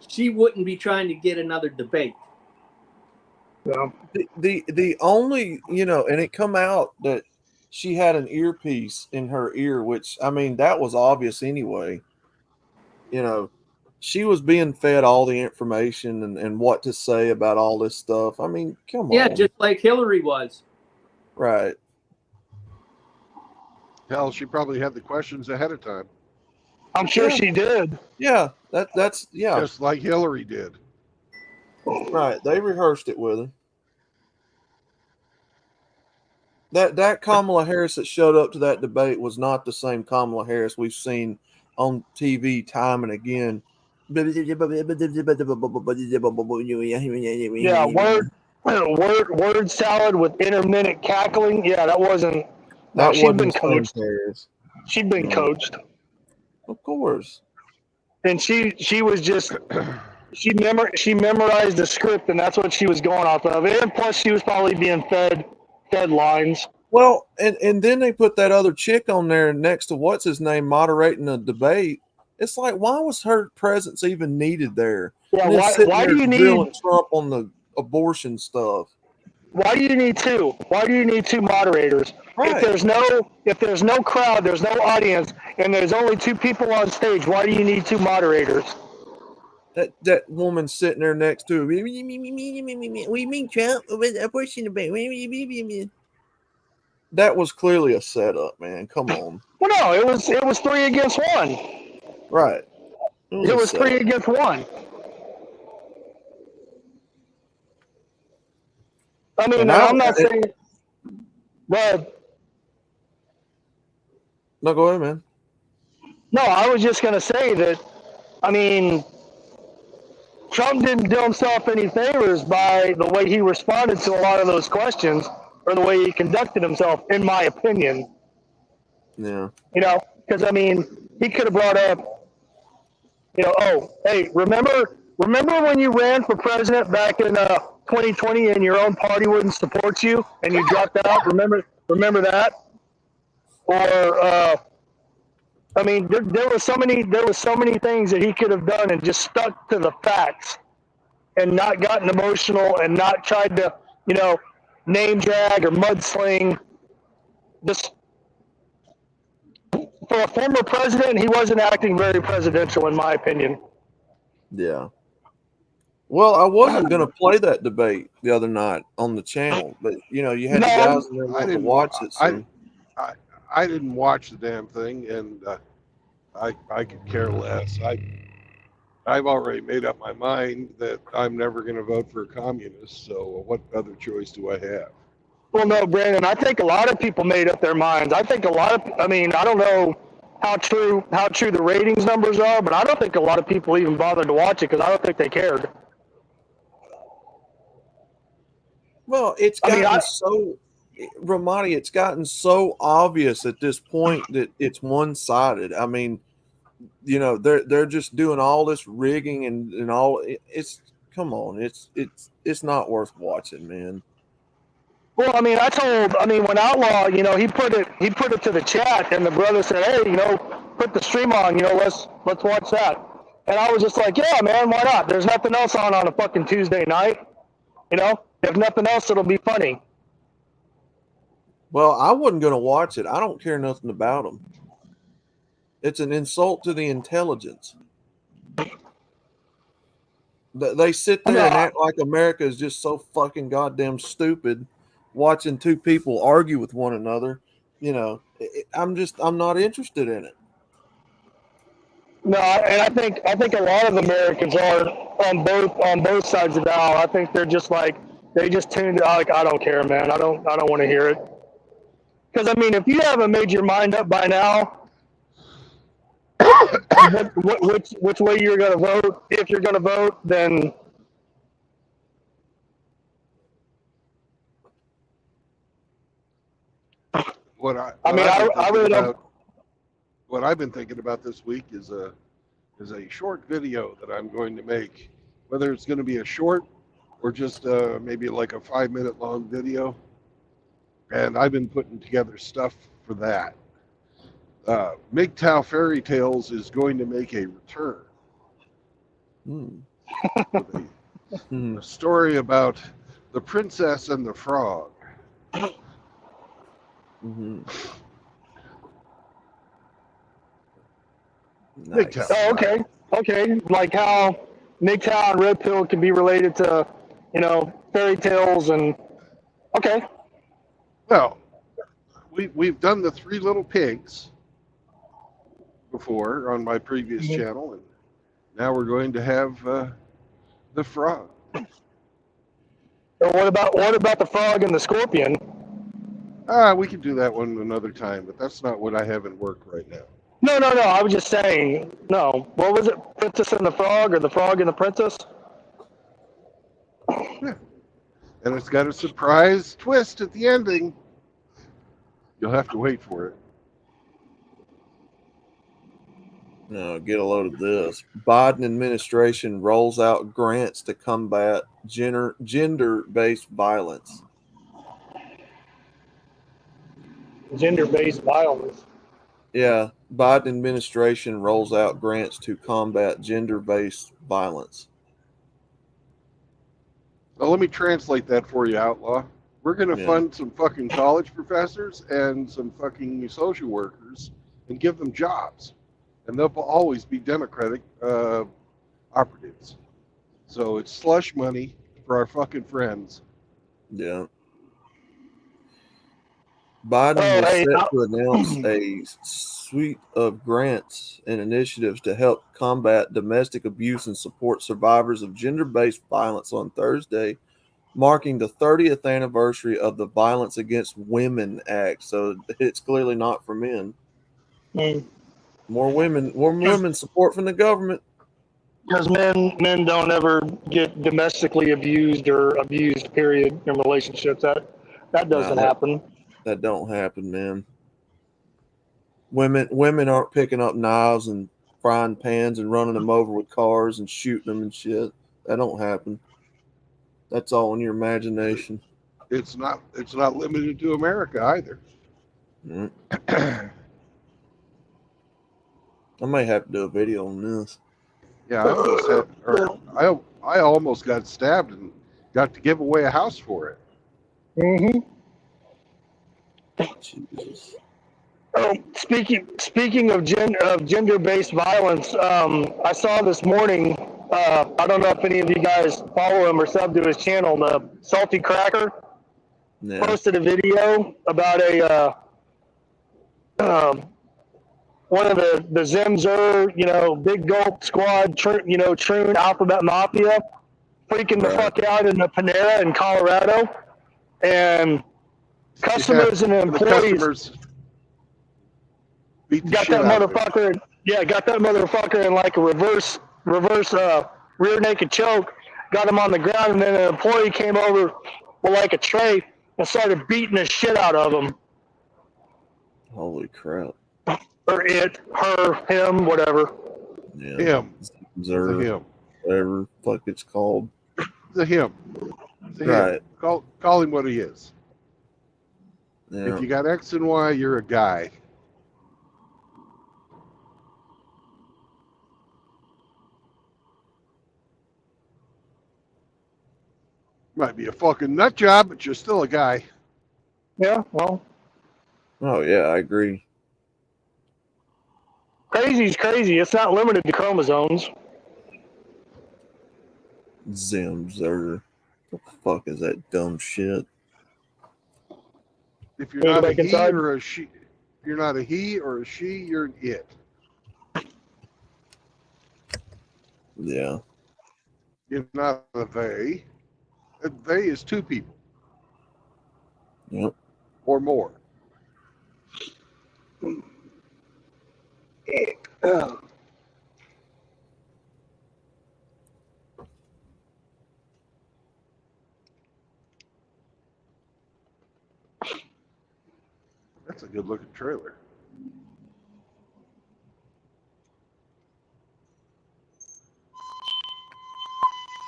she wouldn't be trying to get another debate. Yeah. The only, and it come out that she had an earpiece in her ear, which, I mean, that was obvious anyway. She was being fed all the information and what to say about all this stuff. I mean, come on. Yeah, just like Hillary was. Right. Hell, she probably had the questions ahead of time, I'm sure Yeah. she did. Yeah. That's yeah. just like Hillary did. Right. They rehearsed it with her. That Kamala Harris that showed up to that debate was not the same Kamala Harris we've seen on TV time and again. Yeah, word salad with intermittent cackling. Yeah, that wasn't. No, That she'd wasn't been the same coached. Harris. She'd been No. coached, Of course. and she was just she memorized the script, and that's what she was going off of. And plus, she was probably being fed lines. Well, and then they put that other chick on there next to what's his name moderating the debate. It's like, why was her presence even needed there? Yeah, And then sitting why there do you drilling need Trump on the abortion stuff? why do you need two? Why do you need two moderators? Right. If there's no crowd, there's no audience, and there's only two people on stage, why do you need two moderators? That woman sitting there next to him. We mean Trump with abortion debate. That was clearly a setup, man. Come on. Well, no, it was 3 against 1. Right. It was 3 against 1. I mean, And I'm not saying, but no, go ahead, man. no, I was just gonna say that. I mean, Trump didn't do himself any favors by the way he responded to a lot of those questions or the way he conducted himself, in my opinion. Yeah. You know, because I mean, he could have brought up, you know, oh, hey, remember when you ran for president back in 2020 and your own party wouldn't support you and you dropped out? Remember that? Or I mean, there were so many things that he could have done and just stuck to the facts and not gotten emotional and not tried to, you know, name drag or mudsling. Just for a former president, he wasn't acting very presidential, in my opinion. Yeah. Well, I wasn't going to play that debate the other night on the channel, but you know, you had the guys in there wanting to watch it. So. I didn't watch the damn thing, and I could care less. I've already made up my mind that I'm never going to vote for a communist. So what other choice do I have? Well, no, Brandon, I think a lot of people made up their minds. I think I mean, I don't know how true the ratings numbers are, but I don't think a lot of people even bothered to watch it because I don't think they cared. Well, it's gotten Ramadi, it's gotten so obvious at this point that it's one-sided. I mean, you know, they're just doing all this rigging and all. It's come on, it's not worth watching, man. Well, I mean, when Outlaw, you know, he put it to the chat, and the brother said, hey, you know, put the stream on, you know, let's watch that. And I was just like, yeah, man, why not? There's nothing else on a fucking Tuesday night, you know. If nothing else, it'll be funny. Well, I wasn't going to watch it. I don't care nothing about them. It's an insult to the intelligence. They sit there and act like America is just so fucking goddamn stupid, watching two people argue with one another. You know, I'm not interested in it. No, and I think a lot of Americans are on both sides of the aisle. I think they're just like, they just tuned out. Like, I don't care, man. I don't want to hear it. Because I mean, if you haven't made your mind up by now, which way you're going to vote, if you're going to vote, then What I've been thinking about this week is a short video that I'm going to make, whether it's going to be a short or just maybe like a 5-minute long video. And I've been putting together stuff for that. MGTOW Fairy Tales is going to make a return. A story about the princess and the frog. Mm-hmm. Nice. Oh, okay. Like how MGTOW and Red Pill can be related to, you know, fairy tales and okay. Well, we've done the Three Little Pigs before on my previous Mhm. channel, and now we're going to have the frog. Or what about the frog and the scorpion? We can do that one another time, but that's not what I have in work right now. No. I was just saying. No. What was it? Princess and the Frog, or the Frog and the Princess? And it's got a surprise twist at the ending. You'll have to wait for it. No, get a load of this. Biden administration rolls out grants to combat gender-based violence. Gender-based violence. Yeah, Biden administration rolls out grants to combat gender-based violence. Well, let me translate that for you, Outlaw. We're going to Yeah. fund some fucking college professors and some fucking social workers and give them jobs. And they'll always be Democratic operatives. So it's slush money for our fucking friends. Yeah. Biden Oh, was hey, set to announce a suite of grants and initiatives to help combat domestic abuse and support survivors of gender-based violence on Thursday, marking the 30th anniversary of the Violence Against Women Act. So it's clearly not for men. Mm. More women support from the government. Because men don't ever get domestically abused or abused, period, in relationships. That doesn't Nah, happen. That don't happen, man. Women aren't picking up knives and frying pans and running them over with cars and shooting them and shit. That don't happen. That's all in your imagination. It's not limited to America either. Mm. I may have to do a video on this. Yeah, I almost got stabbed and got to give away a house for it. Mm-hmm. Jesus. Oh, speaking of gender-based violence, I saw this morning. I don't know if any of you guys follow him or sub to his channel. The Salty Cracker Yeah. posted a video about one of the Zimzer, Big Gulp Squad, Troon Alphabet Mafia, freaking the Right. fuck out in the Panera in Colorado, and customers and The employees customers beat the got shit that out of him. motherfucker. Yeah, got that motherfucker in like a reverse rear naked choke. Got him on the ground, and then an employee came over with like a tray and started beating the shit out of him. Holy crap. Or it, her, him, whatever. Yeah. Him. The Zerg, him. whatever the fuck it's called. The him. The him. Right. Call him what he is. Yeah. If you got X and Y, you're a guy. Might be a fucking nut job, but you're still a guy. Yeah, well, Oh yeah, I agree. crazy's crazy. It's not limited to chromosomes. Zimzer. What the fuck is that dumb shit? If you're Wanna not go a back he inside? or a she, if you're not a he or a she, you're an it. Yeah. You're not a they. A they is two people Yep. or more. That's a good looking trailer.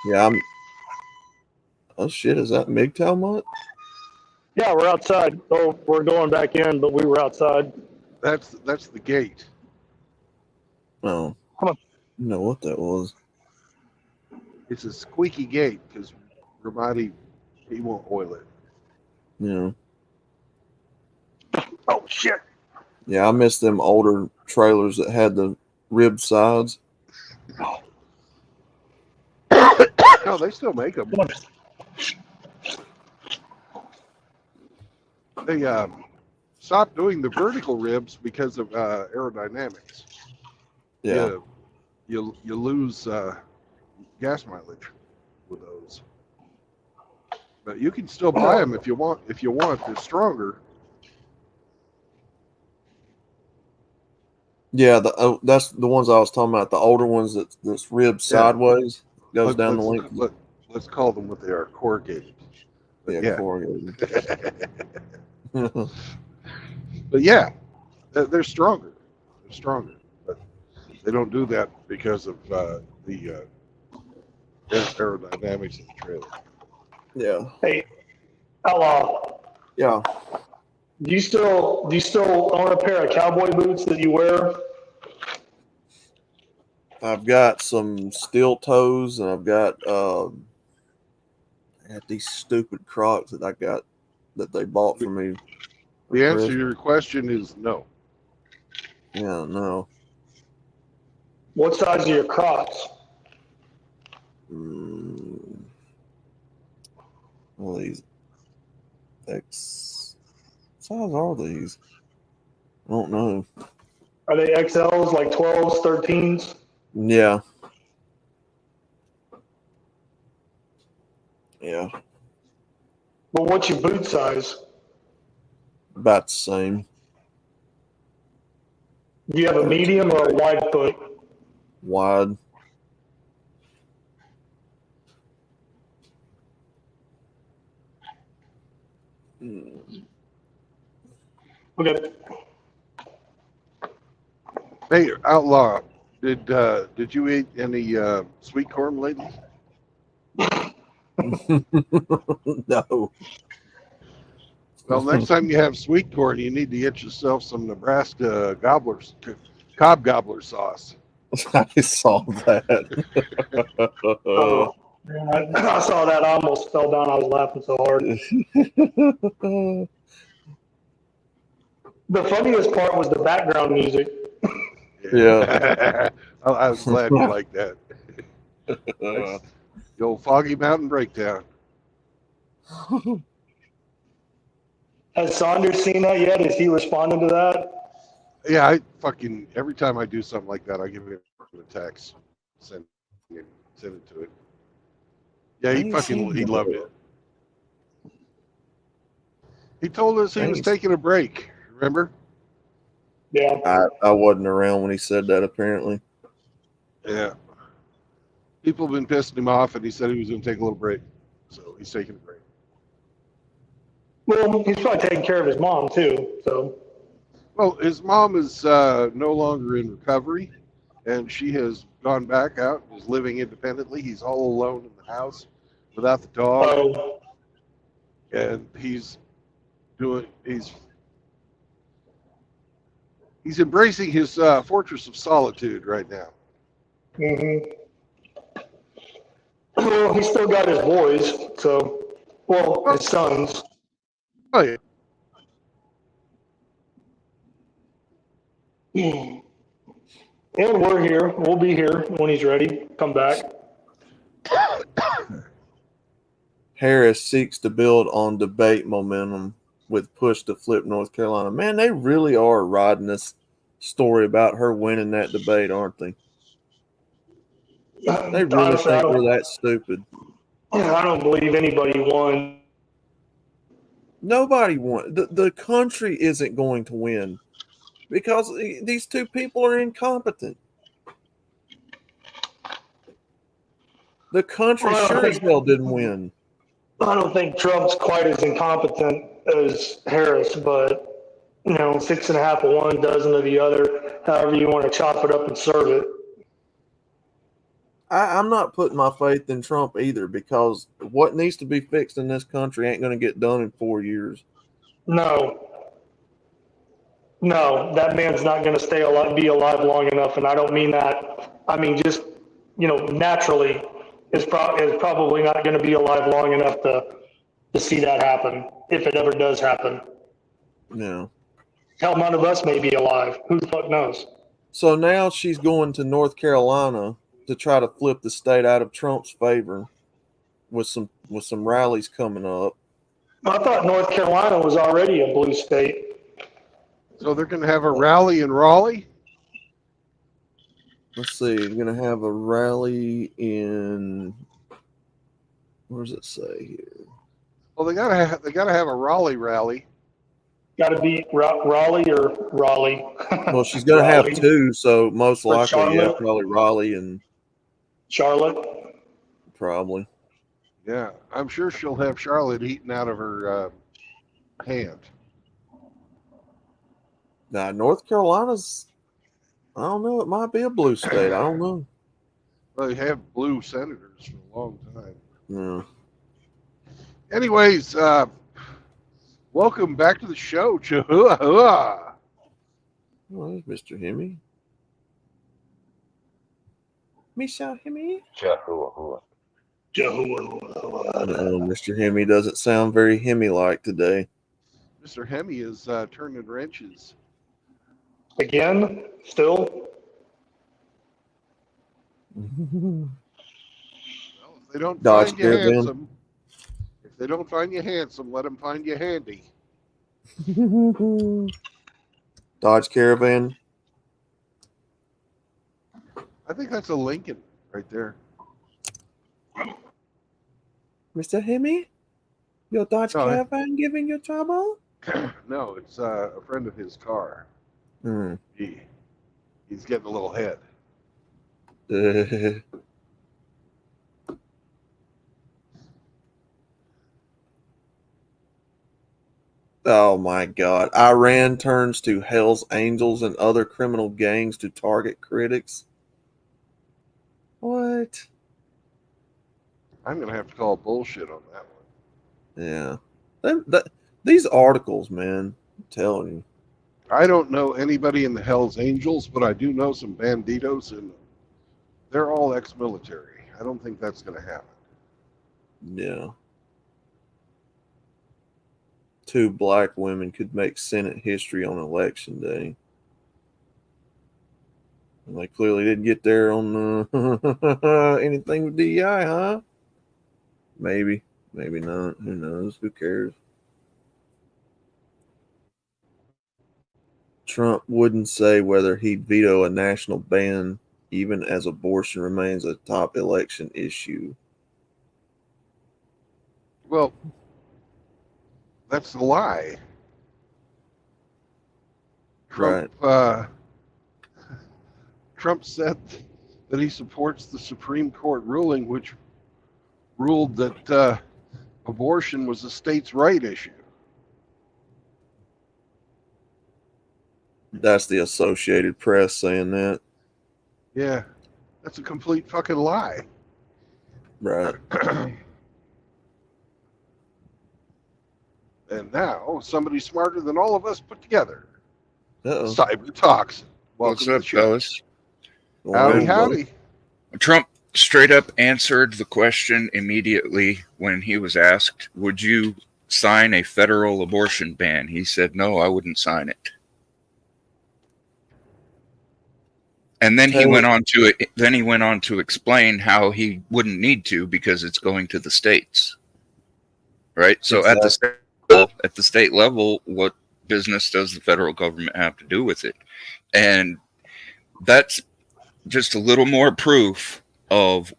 Yeah, oh shit, is that MGTOW mod? Yeah, we're outside. Oh, we're going back in, but we were outside. That's the gate. Oh. Huh. You know what that was. It's a squeaky gate because Ramadi, he won't oil it. Yeah. Oh shit! Yeah, I miss them older trailers that had the ribbed sides. Oh, they still make them. They stopped doing the vertical ribs because of aerodynamics. Yeah. You lose gas mileage with those. But you can still buy them if you want. If you want, they're stronger. Yeah, that's the ones I was talking about. The older ones that's ribbed sideways, goes down the length. Let's call them what they are, corrugated. Yeah, corrugated. But yeah, they're stronger. They're stronger, but they don't do that because of the aerodynamics of the trailer. Yeah. Hey, Outlaw, Yeah. do you still own a pair of cowboy boots that you wear? I've got some steel toes, and I've got these stupid Crocs that I got that they bought for me. The answer to your question is no. Yeah, no. What size are your Crocs? Well, these X size are these? I don't know. Are they XLs, like 12s, 13s? Yeah. Yeah. But what's your boot size? About the same. Do you have a medium or a wide foot? Wide. Okay. Hey, Outlaw, did you eat any sweet corn lately? No. Well, next time you have sweet corn, you need to get yourself some Nebraska gobblers, cob gobbler sauce. I saw that. Oh, man, I saw that. I almost fell down. I was laughing so hard. The funniest part was the background music. Yeah. I was glad you liked that. The old Foggy Mountain Breakdown. Has Saunders seen that yet? Is he responding to that? Yeah, I fucking every time I do something like that, I give him a text, send it to it. Yeah, he loved it. He told us he was taking a break. Remember? Yeah. I wasn't around when he said that. Apparently. Yeah. People have been pissing him off, and he said he was going to take a little break, so he's taking a break. Well, he's probably taking care of his mom too. So. Well, his mom is no longer in recovery, and she has gone back out and is living independently. He's all alone in the house without the dog, and he's embracing his fortress of solitude right now. Mm-hmm. Well, he's still got his boys, so his sons. Oh yeah. And we're here. We'll be here when he's ready. Come back. Harris seeks to build on debate momentum with push to flip North Carolina. Man, they really are riding this story about her winning that debate, aren't they? They really Honestly, think we're that stupid. I don't believe anybody won. Nobody won. The country isn't going to win because these two people are incompetent. The country sure as hell didn't win. I don't think Trump's quite as incompetent as Harris, but 6.5 of one, dozen of the other, however you want to chop it up and serve it. I'm not putting my faith in Trump either because what needs to be fixed in this country ain't going to get done in 4 years. No, that man's not going to be alive long enough, and I don't mean that. I mean just naturally is probably not going to be alive long enough to see that happen if it ever does happen. Yeah. Hell, none of us may be alive. Who the fuck knows? So now she's going to North Carolina to try to flip the state out of Trump's favor with some rallies coming up. I thought North Carolina was already a blue state. So they're going to have a rally in Raleigh? Let's see. You're gonna have a rally in. Where does it say here? Well, they gotta have a Raleigh rally. Got to be Raleigh or Raleigh. Well, she's gonna have Raleigh. two, so most Or likely, yeah, Charlotte. probably Raleigh and Charlotte. probably. Yeah, I'm sure she'll have Charlotte eaten out of her hand. Now, North Carolina's. I don't know. It might be a blue state. I don't know. Well, they have blue senators for a long time. Yeah. Anyways, welcome back to the show, Chihuahua. Oh, there's Mr. Hemi. Mr. Hemi. Chihuahua. Mr. Hemi doesn't sound very Hemi-like today. Mr. Hemi is turning wrenches. Again, still. Well, if they don't Dodge find you Caravan. handsome, if they don't find you handsome, let them find you handy. Dodge Caravan. I think that's a Lincoln right there. Mr. Hemi? Your Dodge No, Caravan giving you trouble? No, it's a friend of his car. Hmm. He's getting a little head. Oh my God. Iran turns to Hell's Angels and other criminal gangs to target critics. What? I'm going to have to call bullshit on that one. Yeah. These articles, man, I'm telling you. I don't know anybody in the Hells Angels, but I do know some banditos, and they're all ex-military. I don't think that's going to happen. Yeah. 2 black women could make Senate history on election day. And they clearly didn't get there on anything with DEI, huh? Maybe. Maybe not. Who knows? Who cares? Trump wouldn't say whether he'd veto a national ban, even as abortion remains a top election issue. Well, that's a lie. Trump, Trump said that he supports the Supreme Court ruling, which ruled that abortion was a states' right issue. That's the Associated Press saying that. Yeah, that's a complete fucking lie. Right. And now somebody smarter than all of us put together. Uh-oh. Cyber Talks. Welcome What's to up, the show. fellas? Howdy, howdy. Trump straight up answered the question immediately when he was asked, would you sign a federal abortion ban? He said, no, I wouldn't sign it. And then he went on to explain how he wouldn't need to because it's going to the states. Right? So at the state level, what business does the federal government have to do with it? And that's just a little more proof of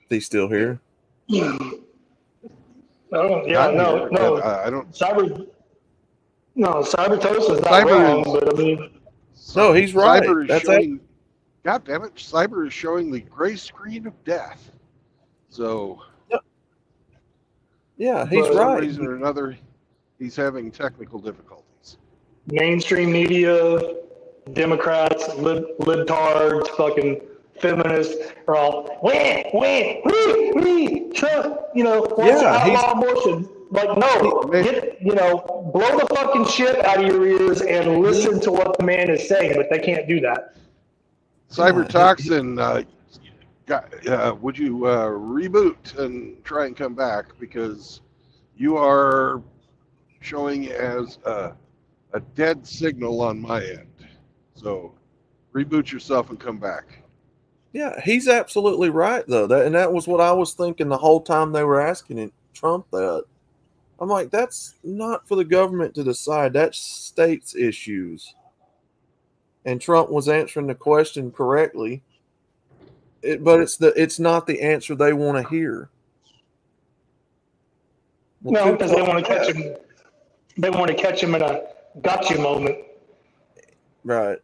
He's still here? Oh, yeah, Not no, here, no. but, I don't. Cybertoast is not Cyber wrong, is- but I mean, No, he's right. Cyber is That's showing. God damn it! Cyber is showing the gray screen of death. So Yeah, he's for some right. reason or another, he's having technical difficulties. mainstream media, Democrats, libtards, fucking feminists are all, Trump, wants to outlaw abortion. Like, no, blow the fucking shit out of your ears and listen to what the man is saying, but they can't do that. Cyber Toxin, would you reboot and try and come back, because you are showing as a dead signal on my end. So reboot yourself and come back. Yeah, he's absolutely right though. That was what I was thinking the whole time they were asking Trump that. I'm like, that's not for the government to decide. That's states' issues. And Trump was answering the question correctly. But it's not the answer they want to hear. Well, No, too because they tough. want to catch him. They want to catch him in a gotcha moment. Right.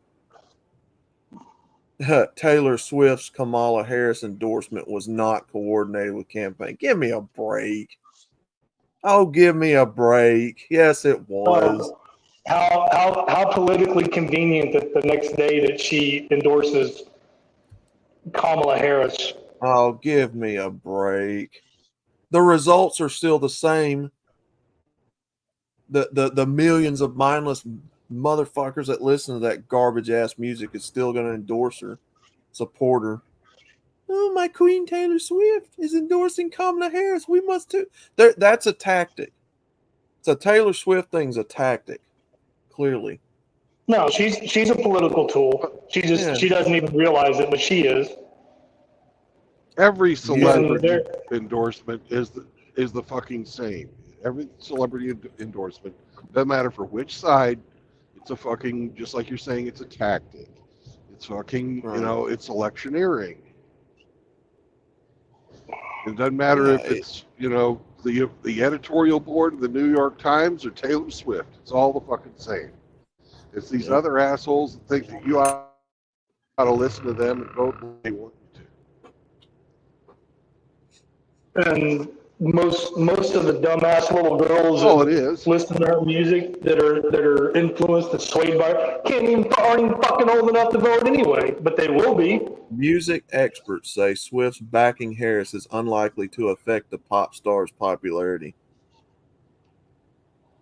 Taylor Swift's Kamala Harris endorsement was not coordinated with campaign. Give me a break. Oh, give me a break. Yes, it was. How politically convenient that the next day that she endorses Kamala Harris. Oh, give me a break. The results are still the same. The millions of mindless motherfuckers that listen to that garbage ass music is still going to endorse her, support her. Oh, my queen Taylor Swift is endorsing Kamala Harris. We must too. That's a tactic. It's a Taylor Swift thing's a tactic. Clearly. No, she's a political tool. She doesn't even realize it, but she is. Every celebrity endorsement is the fucking same. Every celebrity endorsement, doesn't matter for which side, it's a fucking, just like you're saying, it's a tactic. It's fucking, Right. it's electioneering. It doesn't matter if it's, the editorial board of the New York Times or Taylor Swift. It's all the fucking same. It's these other assholes that think that you ought to listen to them and vote when they want you to. And most of the dumbass little girls that listen to her music that are influenced and swayed by her aren't even fucking old enough to vote anyway, but they will be. Music experts say Swift's backing Harris is unlikely to affect the pop star's popularity.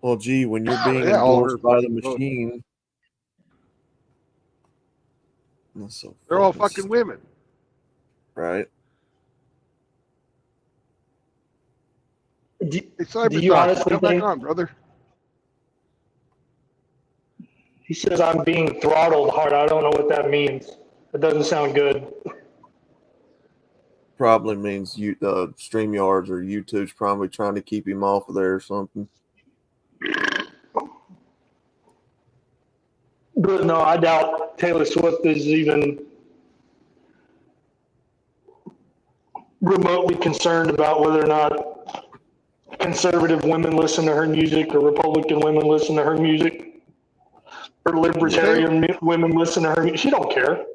Well, gee, when you're being endorsed by the machine, they're all fucking women, right? Do you honestly come back on, brother? He says I'm being throttled hard. I don't know what that means. It doesn't sound good. Probably means StreamYards or YouTube's probably trying to keep him off of there or something. But no, I doubt Taylor Swift is even remotely concerned about whether or not conservative women listen to her music or Republican women listen to her music or libertarian women listen to her music. She don't care.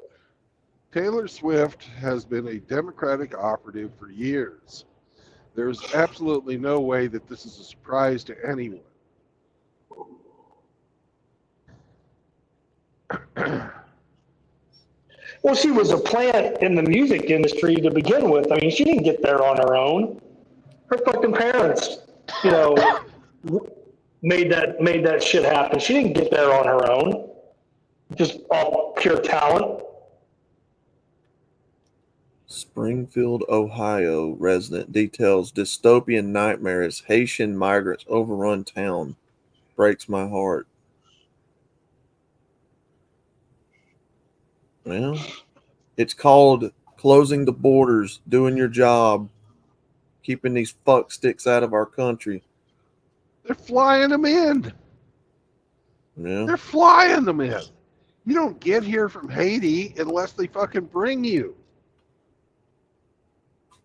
Taylor Swift has been a Democratic operative for years. There's absolutely no way that this is a surprise to anyone. Well, she was a plant in the music industry to begin with. I mean, she didn't get there on her own. Her fucking parents, made that shit happen. She didn't get there on her own. Just all pure talent. Springfield, Ohio resident details dystopian nightmare as Haitian migrants overrun town. Breaks my heart. Well, it's called closing the borders, doing your job, keeping these fuck sticks out of our country. They're flying them in. Yeah. They're flying them in. You don't get here from Haiti unless they fucking bring you.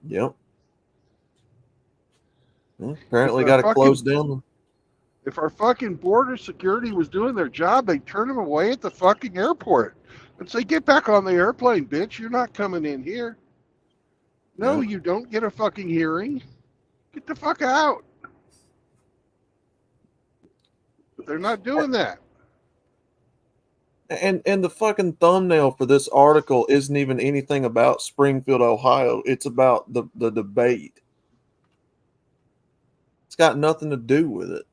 Yep. Well, apparently got to close down. If our fucking border security was doing their job, they'd turn them away at the fucking airport and say, get back on the airplane, bitch. You're not coming in here. No, you don't get a fucking hearing. Get the fuck out. But they're not doing that. And the fucking thumbnail for this article isn't even anything about Springfield, Ohio. It's about the debate. It's got nothing to do with it.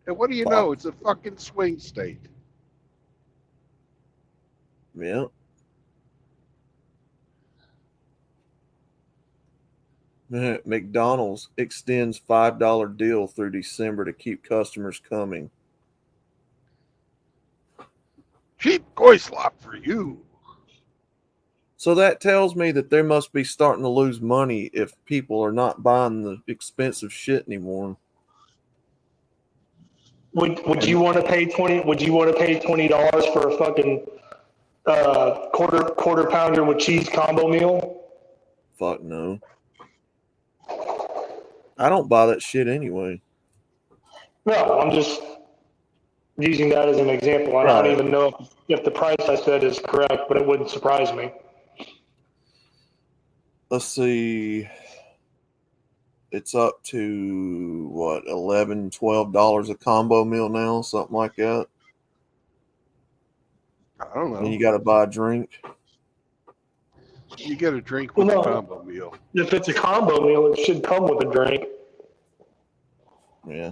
And what do you know? It's a fucking swing state. Yeah. McDonald's extends $5 deal through December to keep customers coming. Cheap koi slop for you. So that tells me that they must be starting to lose money if people are not buying the expensive shit anymore. Would you want to pay $20 for a fucking quarter pounder with cheese combo meal? Fuck no. I don't buy that shit anyway. No, I'm just using that as an example. I don't Right. even know if the price I said is correct, but it wouldn't surprise me. Let's see. It's up to what, $11, $12 a combo meal now, something like that. I don't know. And you got to buy a drink. You get a drink with Well, a no. combo meal. If it's a combo meal, it should come with a drink. Yeah.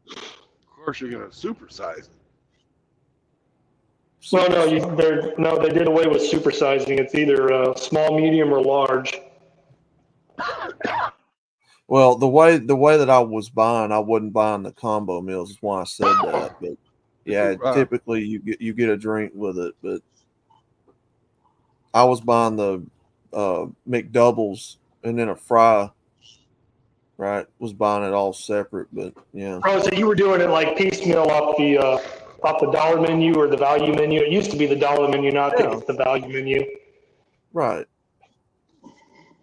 Of course, you're gonna supersize it. No, they did away with supersizing. It's either small, medium, or large. Well, the way that I was buying, I wasn't buying the combo meals. That's why I said that. But yeah, typically you get a drink with it. But I was buying the McDoubles and then a fry. Right, was buying it all separate. But yeah. Oh, so you were doing it like piecemeal off the dollar menu or the value menu. It used to be the dollar menu, now I think it's the value menu. Right.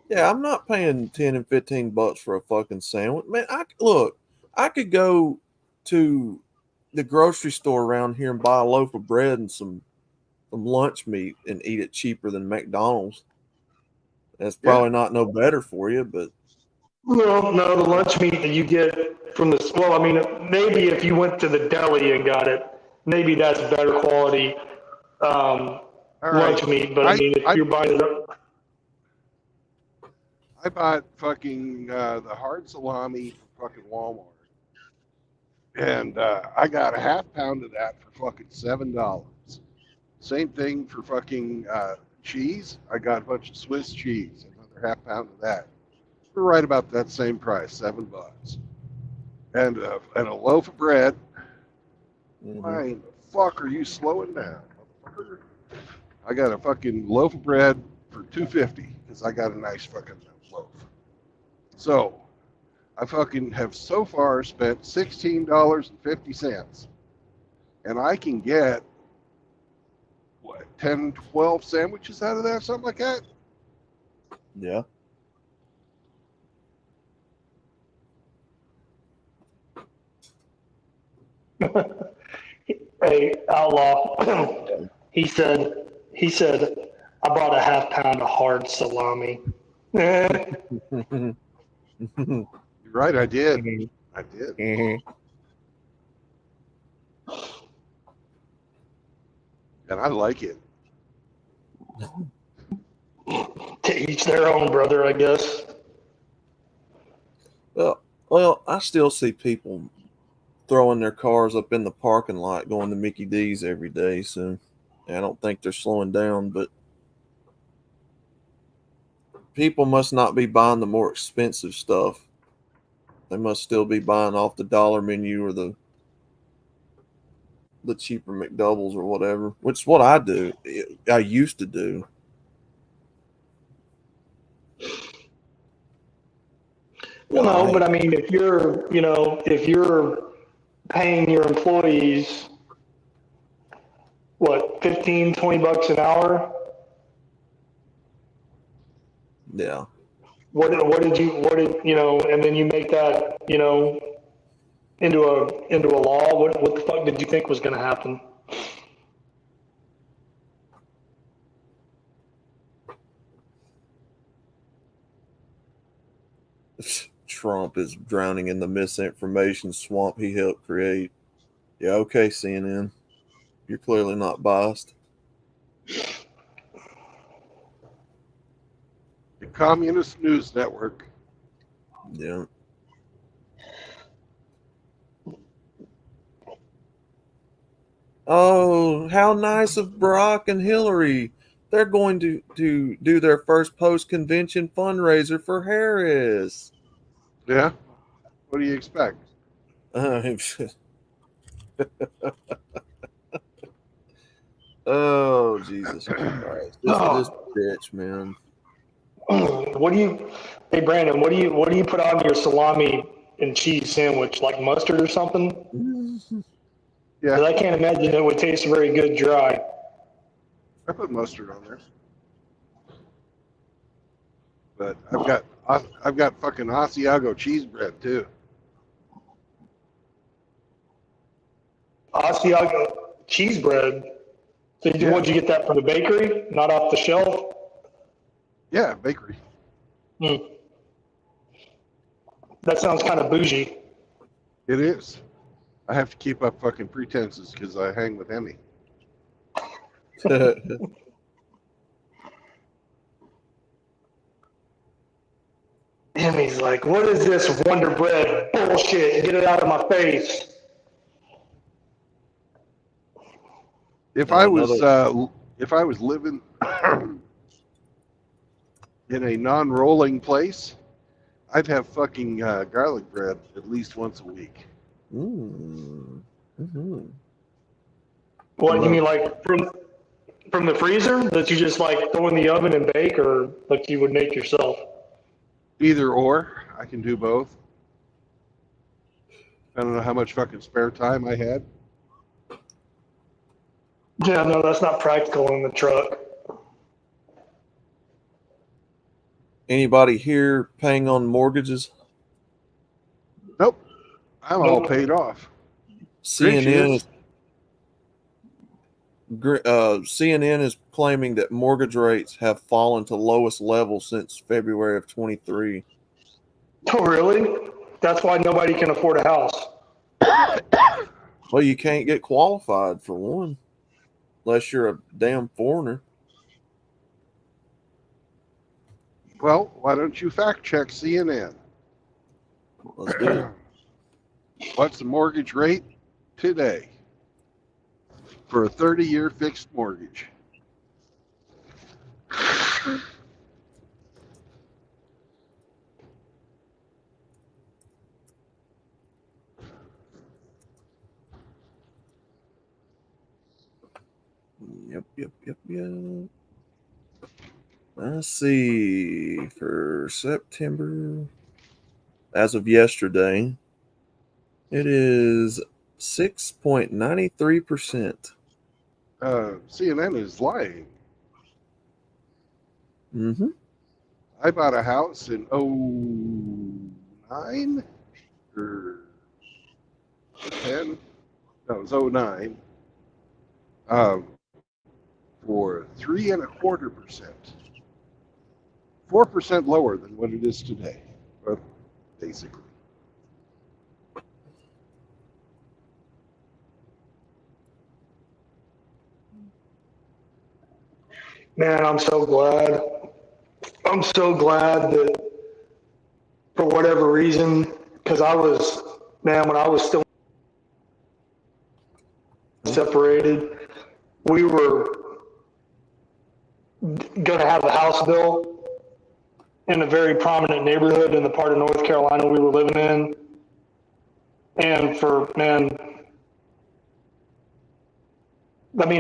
Yeah, I'm not paying $10 and $15 for a fucking sandwich. Man, I could go to the grocery store around here and buy a loaf of bread and some lunch meat and eat it cheaper than McDonald's. That's probably not no better for you, but No, the lunch meat that you get from maybe if you went to the deli and got it, maybe that's better quality lunch meat. But if you're buying it up, I bought fucking the hard salami from fucking Walmart, and I got a half pound of that for fucking $7. Same thing for fucking cheese. I got a bunch of Swiss cheese, another half pound of that. For right about that same price, $7, and a loaf of bread. Why the fuck are you slowing down, motherfucker? I got a fucking loaf of bread for $2.50 because I got a nice fucking loaf. So I fucking have so far spent $16.50, and I can get what 10, 12 sandwiches out of that, something like that. yeah. hey, Outlaw, he said, I bought a half pound of hard salami. You're right, I did. I did. And I like it. To each their own, brother, I guess. Well, I still see people throwing their cars up in the parking lot going to Mickey D's every day, so I don't think they're slowing down, but people must not be buying the more expensive stuff. They must still be buying off the dollar menu or the cheaper McDoubles or whatever, which is what I do. I used to do. Well, no, but I mean, if you're paying your employees, what, $15, $20 an hour? Yeah. What did and then you make that, into a law? What the fuck did you think was going to happen? Trump is drowning in the misinformation swamp he helped create. Yeah, okay, CNN. You're clearly not biased. The Communist News Network. Yeah. Oh, how nice of Barack and Hillary. They're going to do their first post-convention fundraiser for Harris. Yeah. What do you expect? Oh Jesus Christ! This bitch, man. What do you? Hey Brandon, what do you put on your salami and cheese sandwich? Like mustard or something? Yeah, 'Cause I can't imagine it would taste very good dry. I put mustard on there. But I've got fucking Asiago cheese bread too. Asiago cheese bread. So Yeah. what'd you get that from the bakery? Not off the shelf? Yeah, bakery. That sounds kind of bougie. It is. I have to keep up fucking pretenses because I hang with Emmy. Emmy's like, what is this Wonder Bread bullshit? Get it out of my face. If I was living in a non-rolling place, I'd have fucking garlic bread at least once a week. Mm-hmm. What, you mean like from the freezer that you just like throw in the oven and bake, or like you would make yourself? Either or, I can do both. I don't know how much fucking spare time I had. Yeah, no, that's not practical in the truck. Anybody here paying on mortgages? Nope, I'm all paid off. CNN is claiming that mortgage rates have fallen to lowest level since February of 23. Oh, really? That's why nobody can afford a house. Well, you can't get qualified for one unless you're a damn foreigner. Well, why don't you fact check CNN? Let's do it. What's the mortgage rate today for a 30-year fixed mortgage? Yep. Let's see. For September, as of yesterday, it is 6.93%. CNN is lying. Mm-hmm. I bought a house in 09 or 10. No, it was 09. For 3.25%. 4% lower than what it is today. Well, basically. Man, I'm so glad. I'm so glad that for whatever reason, because when I was still separated, we were going to have a house built in a very prominent neighborhood in the part of North Carolina we were living in. And it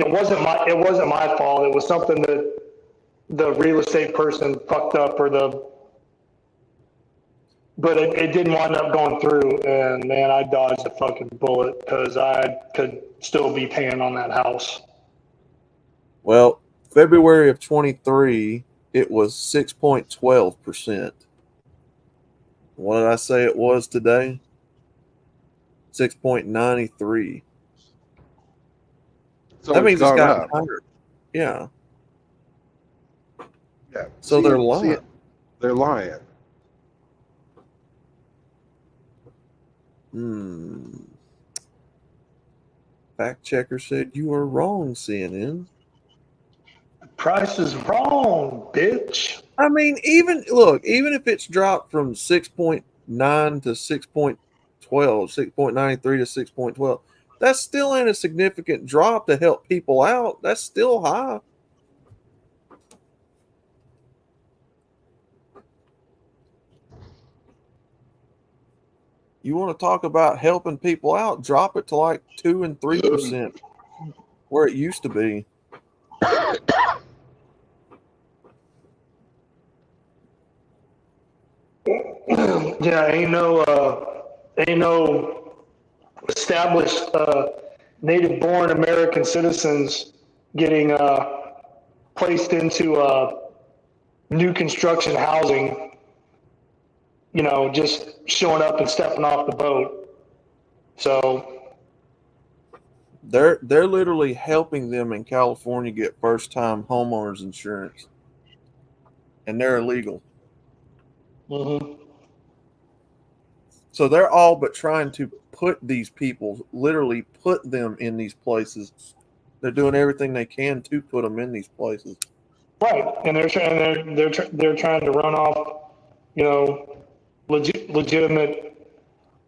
wasn't my fault. It was something that the real estate person fucked up, but it didn't wind up going through. And man, I dodged a fucking bullet because I could still be paying on that house. Well, February of 23, it was 6.12%. What did I say it was today? 6.93. So that means it's gotten up. higher. Yeah. Yeah. So they're lying. They're lying. Fact checker said you are wrong, CNN. Price is wrong, bitch. I mean, even if it's dropped from 6.9 to 6.12, 6.93 to 6.12, that still ain't a significant drop to help people out. That's still high. You want to talk about helping people out, drop it to like 2 and 3% where it used to be. Yeah, ain't no established native-born American citizens getting placed into new construction housing. You know, just showing up and stepping off the boat. So They're literally helping them in California get first-time homeowners insurance, and they're illegal. mhm. So they're all but trying to put these people, literally put them in these places. They're doing everything they can to put them in these places. Right, and they're trying to run off, you know, legitimate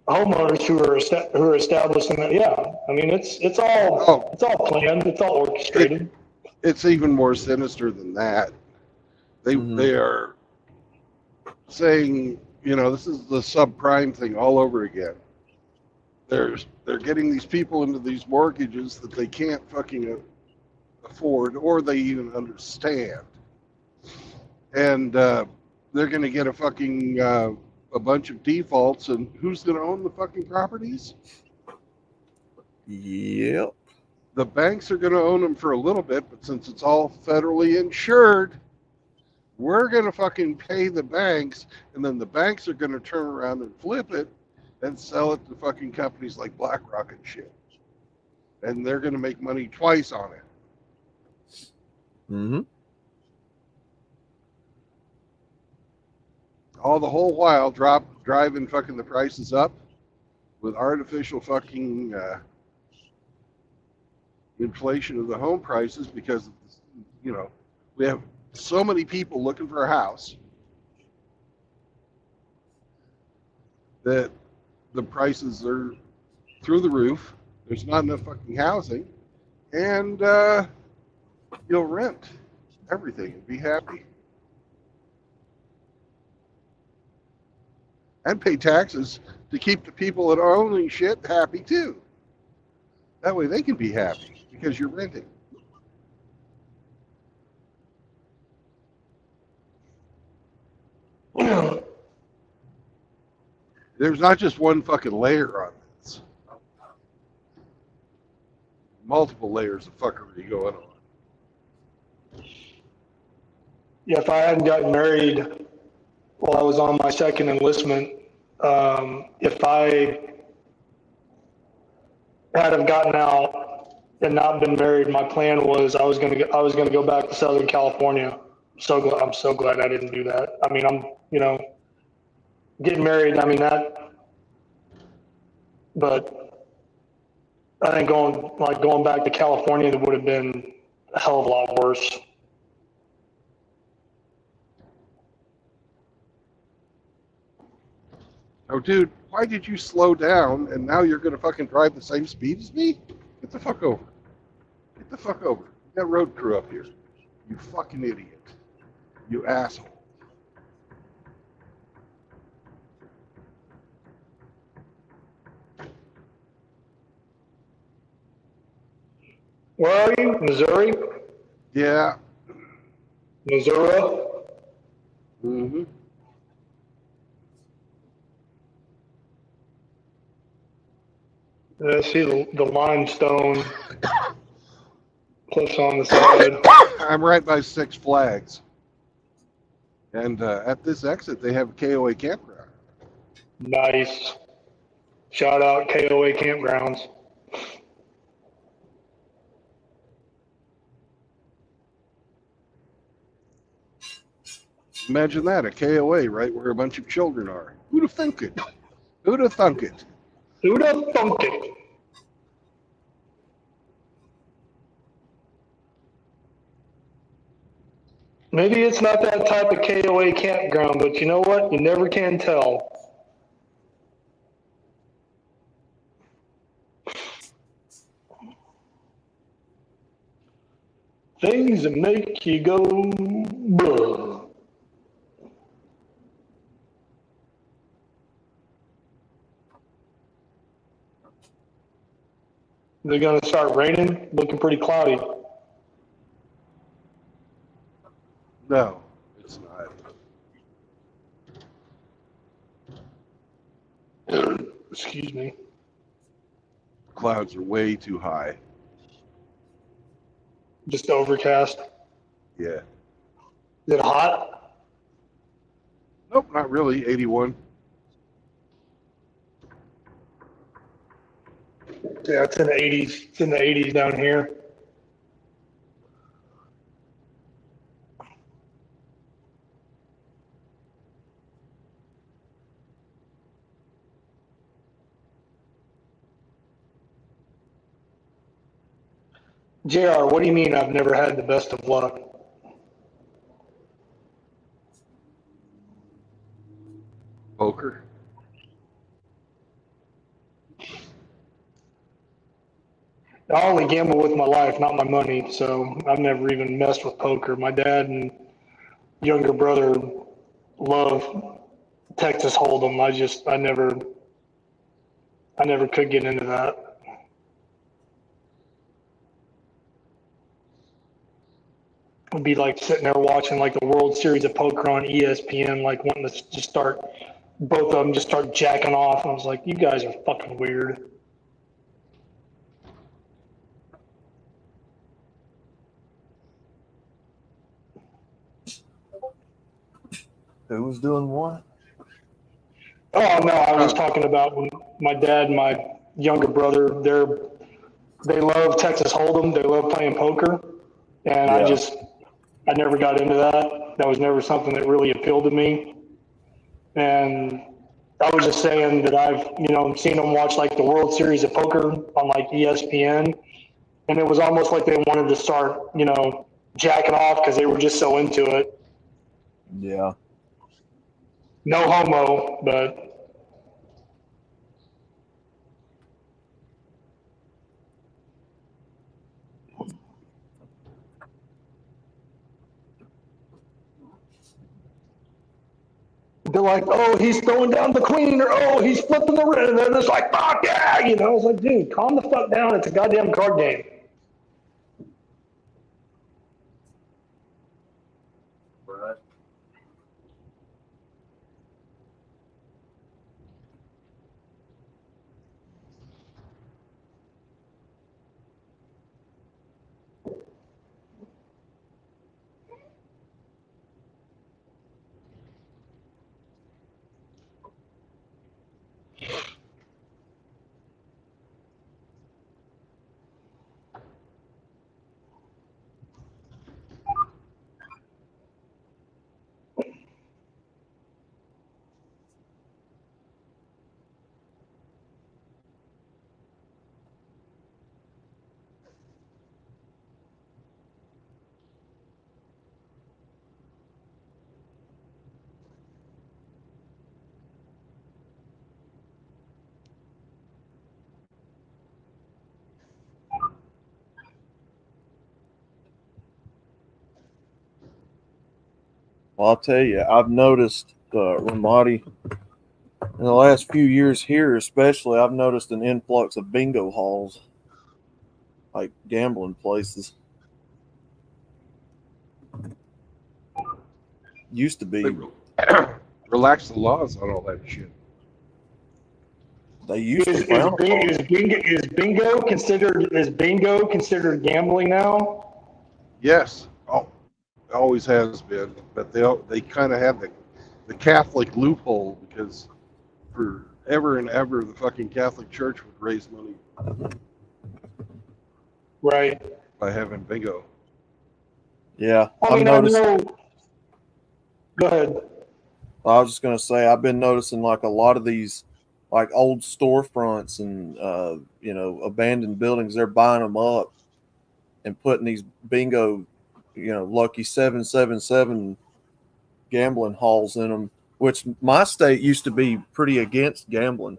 homeowners who are establishing that. Yeah, I mean it's all planned, it's all orchestrated. It's even more sinister than that. They are saying, you know, this is the subprime thing all over again. They're getting these people into these mortgages that they can't fucking afford or they even understand, and they're going to get a fucking a bunch of defaults, and who's going to own the fucking properties? Yep. The banks are going to own them for a little bit, but since it's all federally insured, we're going to fucking pay the banks, and then the banks are going to turn around and flip it and sell it to fucking companies like BlackRock and shit. And they're going to make money twice on it. Mm-hmm. All the whole while driving fucking the prices up with artificial fucking inflation of the home prices because, you know, we have so many people looking for a house that the prices are through the roof. There's not enough fucking housing, and you'll rent everything and be happy. And pay taxes to keep the people that are owning shit happy too. That way they can be happy because you're renting. There's not just one fucking layer on this. Multiple layers of fuckery going on. Yeah, if I hadn't gotten married while I was on my second enlistment, if I had have gotten out and not been married, my plan was I was gonna go back to Southern California. I'm so glad I didn't do that. I mean, I'm, you know, getting married. I mean that, but I think going back to California would have been a hell of a lot worse. Oh, dude, why did you slow down and now you're going to fucking drive the same speed as me? Get the fuck over. Get the fuck over. We got road crew up here. You fucking idiot. You asshole. Where are you? Missouri? Yeah. Missouri? Mm-hmm. I see the limestone cliffs on the side. I'm right by Six Flags. And at this exit, they have a KOA campground. Nice. Shout out KOA Campgrounds. Imagine that, a KOA right where a bunch of children are. Who'd have thunk it? Who'd have thunk it? Who'd have thunk it? Maybe it's not that type of KOA campground, but you know what? You never can tell. Things that make you go, bruh. They're gonna start raining, looking pretty cloudy. No, it's not. Excuse me. Clouds are way too high. Just overcast. Yeah. Is it hot? Nope, not really. 81. Yeah, it's in the 80s. It's in the 80s down here. JR, what do you mean I've never had the best of luck? Poker. I only gamble with my life, not my money, so I've never even messed with poker. My dad and younger brother love Texas Hold'em. I never could get into that. I'd be like sitting there watching like the World Series of Poker on ESPN, like wanting to just start, both of them just start jacking off. I was like, you guys are fucking weird. Who was doing what? Oh no, I was talking about when my dad and my younger brother, they love Texas Hold'em. They love playing poker. And Yeah. I never got into that. That was never something that really appealed to me. And I was just saying that I've, seen them watch like the World Series of Poker on like ESPN. And it was almost like they wanted to start, jacking off because they were just so into it. Yeah. No homo, but they're like, oh, he's throwing down the queen, or oh, he's flipping the red. And they're just like, fuck yeah. I was like, dude, calm the fuck down. It's a goddamn card game. Right. Well, I'll tell you, I've noticed, Ramadi, in the last few years here, especially, I've noticed an influx of bingo halls, like gambling places. Used to be, Relax the laws on all that shit. they used to Is frown upon it. bingo considered gambling now? Yes. Oh, always has been. But they kind of have the Catholic loophole because forever and ever the fucking Catholic Church would raise money Right. by having bingo. Yeah, I I've mean, noticed. I know. Go ahead. I was just going to say, I've been noticing like a lot of these like old storefronts and, abandoned buildings, they're buying them up and putting these bingo, lucky 777 gambling halls in them, which my state used to be pretty against gambling.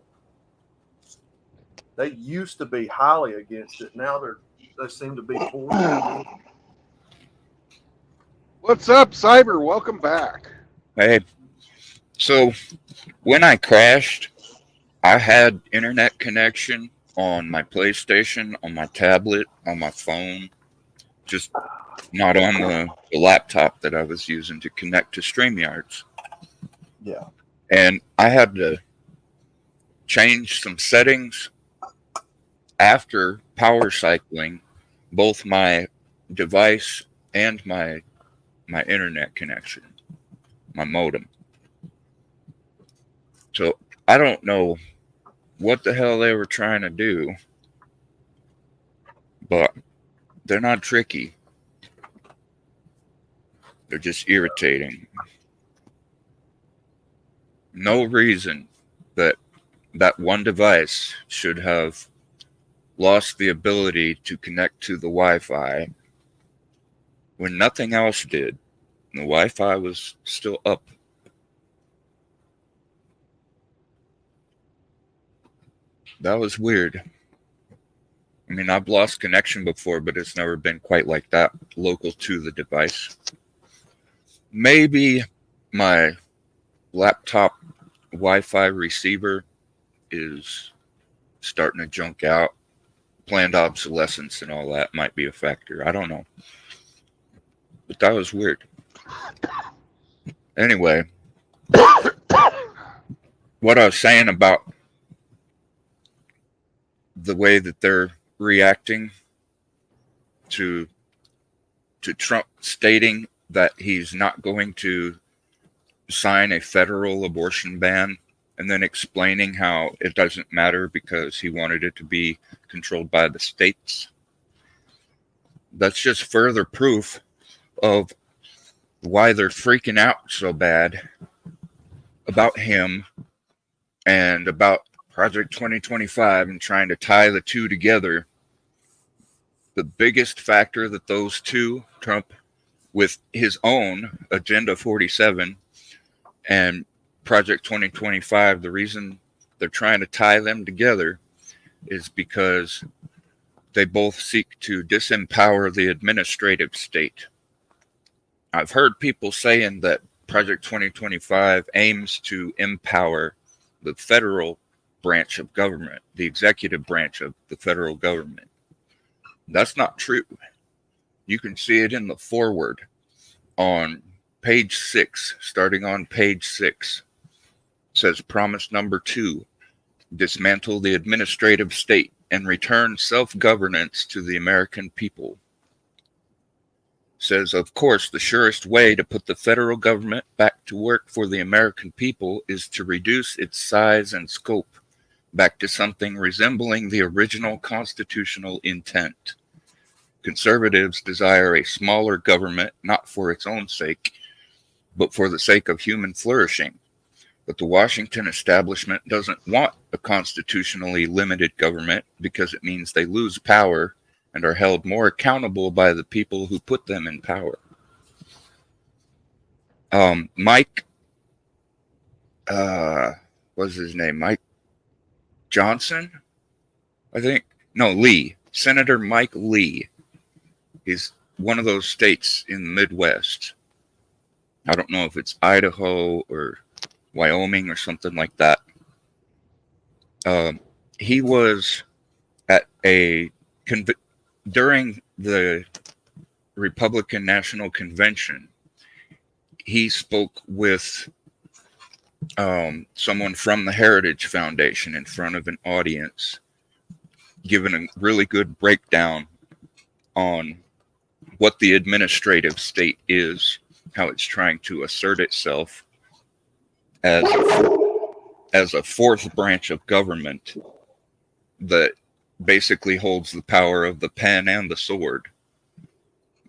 They used to be highly against it. Now they seem to be for it. What's up, Cyber? Welcome back. Hey, so when I crashed, I had internet connection on my PlayStation, on my tablet, on my phone. just not on the laptop that I was using to connect to StreamYards. Yeah. And I had to change some settings after power cycling both my device and my internet connection, my modem. So I don't know what the hell they were trying to do, but they're not tricky. They're just irritating. No reason that one device should have lost the ability to connect to the Wi-Fi when nothing else did. The Wi-Fi was still up. That was weird. I mean, I've lost connection before, but it's never been quite like that local to the device. Maybe my laptop Wi-Fi receiver is starting to junk out. Planned obsolescence and all that might be a factor. I don't know. But that was weird. Anyway, what I was saying about the way that they're reacting to Trump stating that he's not going to sign a federal abortion ban, and then explaining how it doesn't matter because he wanted it to be controlled by the states. That's just further proof of why they're freaking out so bad about him and about Project 2025 and trying to tie the two together. The biggest factor that those two, Trump with his own Agenda 47 and Project 2025, the reason they're trying to tie them together is because they both seek to disempower the administrative state. I've heard people saying that Project 2025 aims to empower the federal branch of government, the executive branch of the federal government. That's not true. You can see it in the foreword on page 6, starting on page 6. It says promise number 2, dismantle the administrative state and return self-governance to the American people. It says, of course, the surest way to put the federal government back to work for the American people is to reduce its size and scope back to something resembling the original constitutional intent. Conservatives desire a smaller government, not for its own sake, but for the sake of human flourishing. But the Washington establishment doesn't want a constitutionally limited government because it means they lose power and are held more accountable by the people who put them in power. Mike, what's his name? Mike Johnson? I think. No, Lee. Senator Mike Lee. He's one of those states in the Midwest. I don't know if it's Idaho or Wyoming or something like that. He was at during the Republican National Convention. He spoke with someone from the Heritage Foundation in front of an audience, giving a really good breakdown on what the administrative state is, how it's trying to assert itself as a fourth branch of government that basically holds the power of the pen and the sword.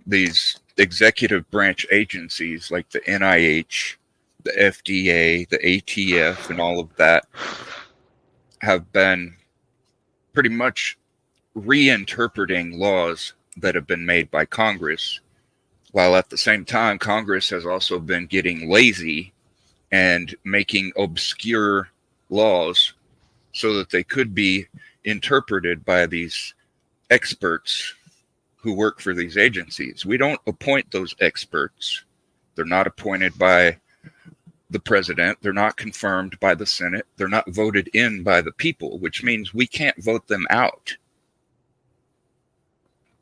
These executive branch agencies like the NIH, the FDA, the ATF, and all of that have been pretty much reinterpreting laws that have been made by Congress, while at the same time Congress has also been getting lazy and making obscure laws so that they could be interpreted by these experts who work for these agencies. We don't appoint those experts. They're not appointed by the president. They're not confirmed by the Senate. They're not voted in by the people, which means we can't vote them out.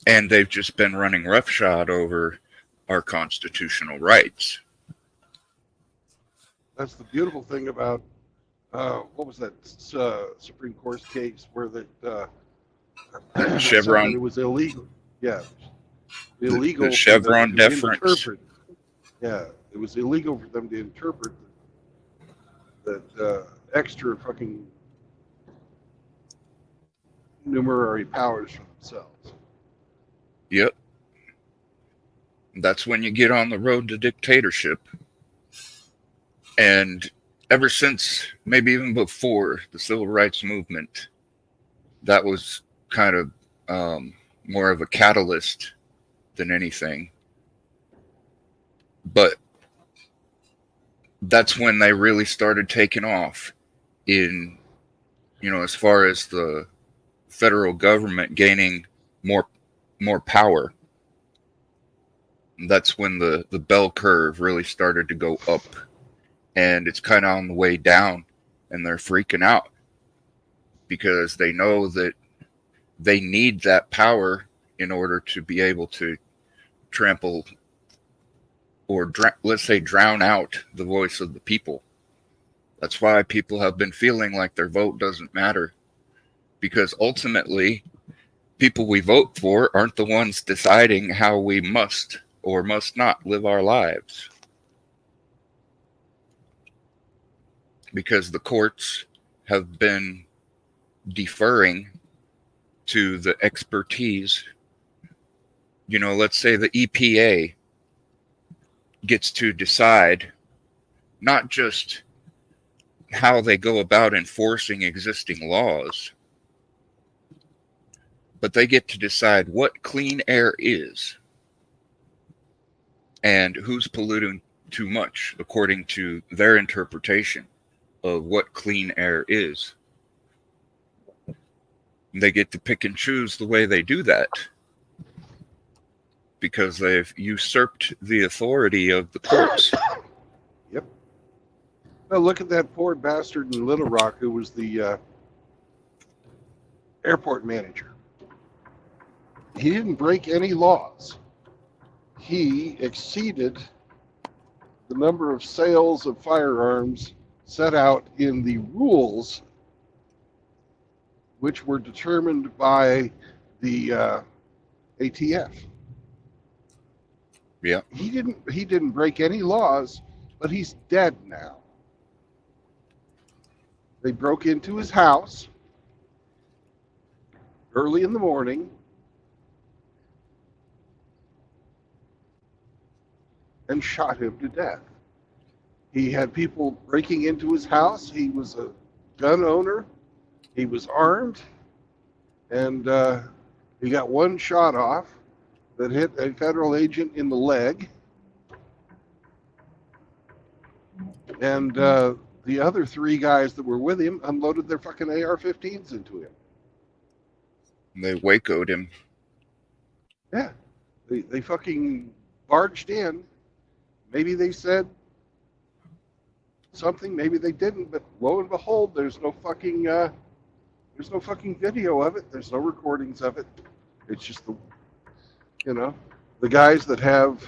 And they've just been running roughshod over our constitutional rights. That's the beautiful thing about what was that Supreme Court case where that Chevron. it was illegal. Yeah, illegal. The Chevron for them to deference. interpret. Yeah, it was illegal for them to interpret that extra fucking numerary powers for themselves. Yep. That's when you get on the road to dictatorship. And ever since, maybe even before the civil rights movement, that was kind of more of a catalyst than anything. But that's when they really started taking off in, as far as the federal government gaining more power. That's when the bell curve really started to go up. And it's kind of on the way down, and they're freaking out because they know that they need that power in order to be able to trample or let's say drown out the voice of the people. That's why people have been feeling like their vote doesn't matter, because ultimately people we vote for aren't the ones deciding how we must or must not live our lives. Because the courts have been deferring to the expertise. Let's say the EPA gets to decide not just how they go about enforcing existing laws, but they get to decide what clean air is and who's polluting too much according to their interpretation of what clean air is. They get to pick and choose the way they do that because they've usurped the authority of the courts. Yep. Well, look at that poor bastard in Little Rock who was the airport manager. He didn't break any laws. He exceeded the number of sales of firearms set out in the rules, which were determined by the ATF. Yeah. He didn't break any laws, but he's dead now. They broke into his house early in the morning and shot him to death. He had people breaking into his house. He was a gun owner. He was armed. And he got one shot off that hit a federal agent in the leg. And the other three guys that were with him unloaded their fucking AR-15s into him. They Waco'd him. Yeah. They fucking barged in. Maybe they said something, maybe they didn't, but lo and behold, there's no fucking video of it. There's no recordings of it. It's just the guys that have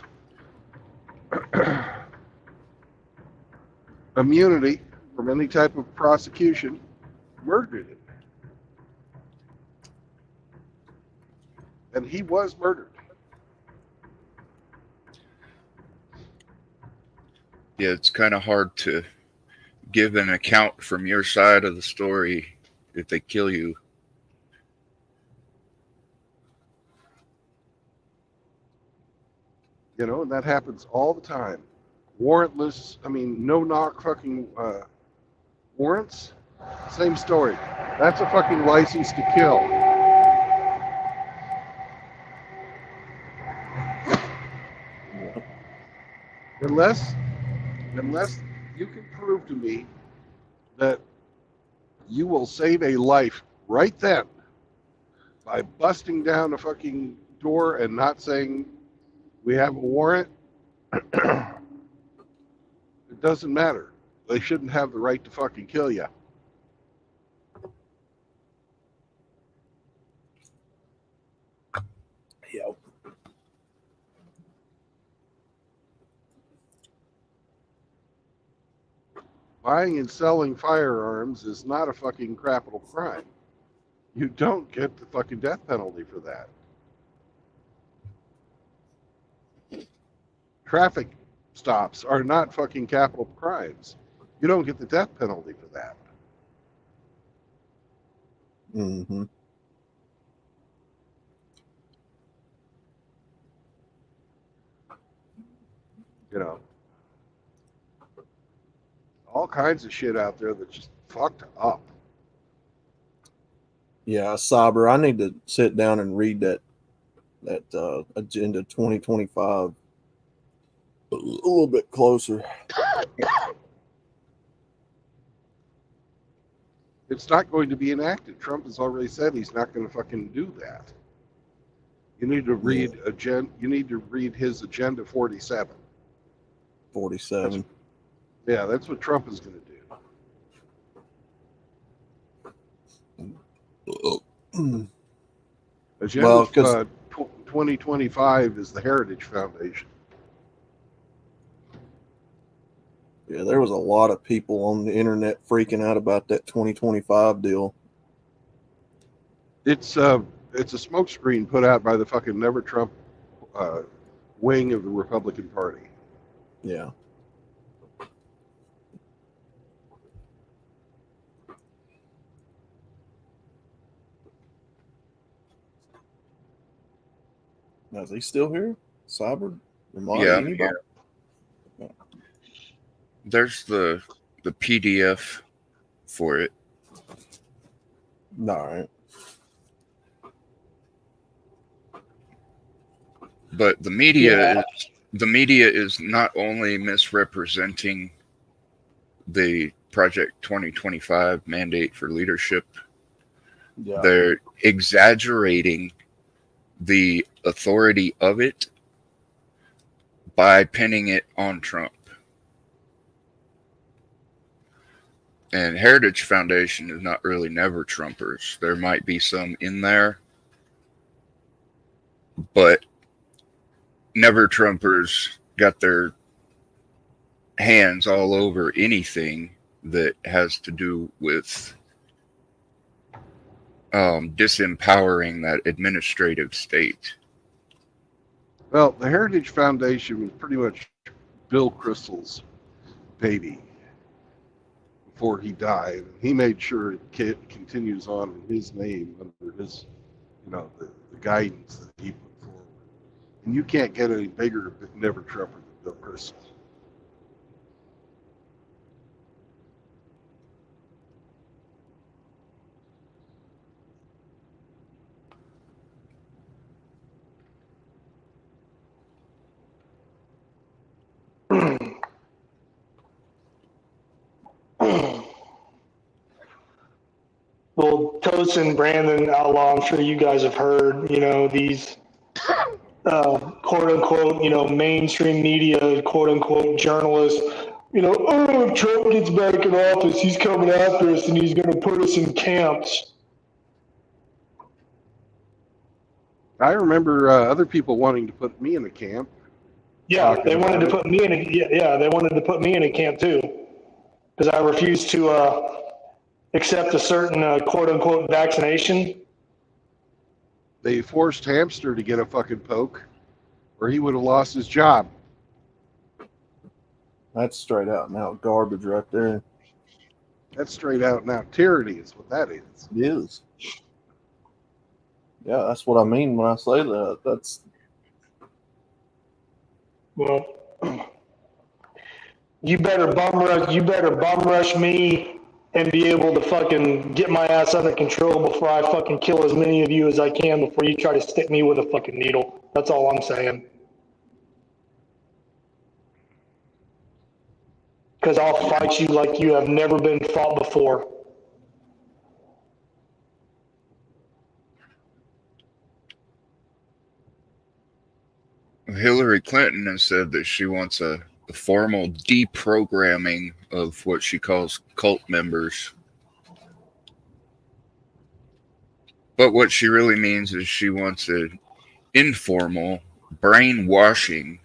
immunity from any type of prosecution murdered him. And he was murdered. Yeah, it's kind of hard to give an account from your side of the story if they kill you. And that happens all the time. Warrantless, no-knock fucking warrants, same story. That's a fucking license to kill. Unless you can prove to me that you will save a life right then by busting down a fucking door and not saying we have a warrant, it doesn't matter. They shouldn't have the right to fucking kill you. buying and selling firearms is not a fucking capital crime. You don't get the fucking death penalty for that. Traffic stops are not fucking capital crimes. You don't get the death penalty for that. Mm-hmm. You know, all kinds of shit out there that's just fucked up. Yeah, Cyber, I need to sit down and read that Agenda 2025 a little bit closer. It's not going to be enacted. Trump has already said he's not going to fucking do that. You need to read You need to read his Agenda 47. 47. Yeah, that's what Trump is going to do. Agenda Well, 'cause 2025 is the Heritage Foundation. yeah, there was a lot of people on the internet freaking out about that 2025 deal. It's a smokescreen put out by the fucking Never Trump wing of the Republican Party. Yeah. Now, is he still here? Cyber? Yeah, I'm here. There's the PDF for it. All right. But the media is not only misrepresenting the Project 2025 mandate for leadership, they're exaggerating the authority of it by pinning it on Trump. And Heritage Foundation is not really Never Trumpers. There might be some in there, but Never Trumpers got their hands all over anything that has to do with disempowering that administrative state. Well, the Heritage Foundation was pretty much Bill Kristol's baby before he died. He made sure it continues on in his name under his, the guidance that he put forward. And you can't get any bigger Never Trumper than Bill Kristol. Well, Tosin, Brandon, Outlaw, I'm sure you guys have heard, these quote unquote, mainstream media, quote unquote journalists, if Trump gets back in office, he's coming after us and he's going to put us in camps. I remember other people wanting to put me in a camp. Yeah, they wanted to put me in they wanted to put me in a camp too, because I refused to accept a certain quote unquote vaccination. They forced Hamster to get a fucking poke, or he would have lost his job. That's straight out and out garbage right there. That's straight out and out tyranny is what that is. It is. Yeah, that's what I mean when I say that. That's well, you better bum rush me and be able to fucking get my ass under control before I fucking kill as many of you as I can before you try to stick me with a fucking needle. That's all I'm saying. Because I'll fight you like you have never been fought before. Hillary Clinton has said that she wants a formal deprogramming of what she calls cult members. But what she really means is she wants an informal brainwashing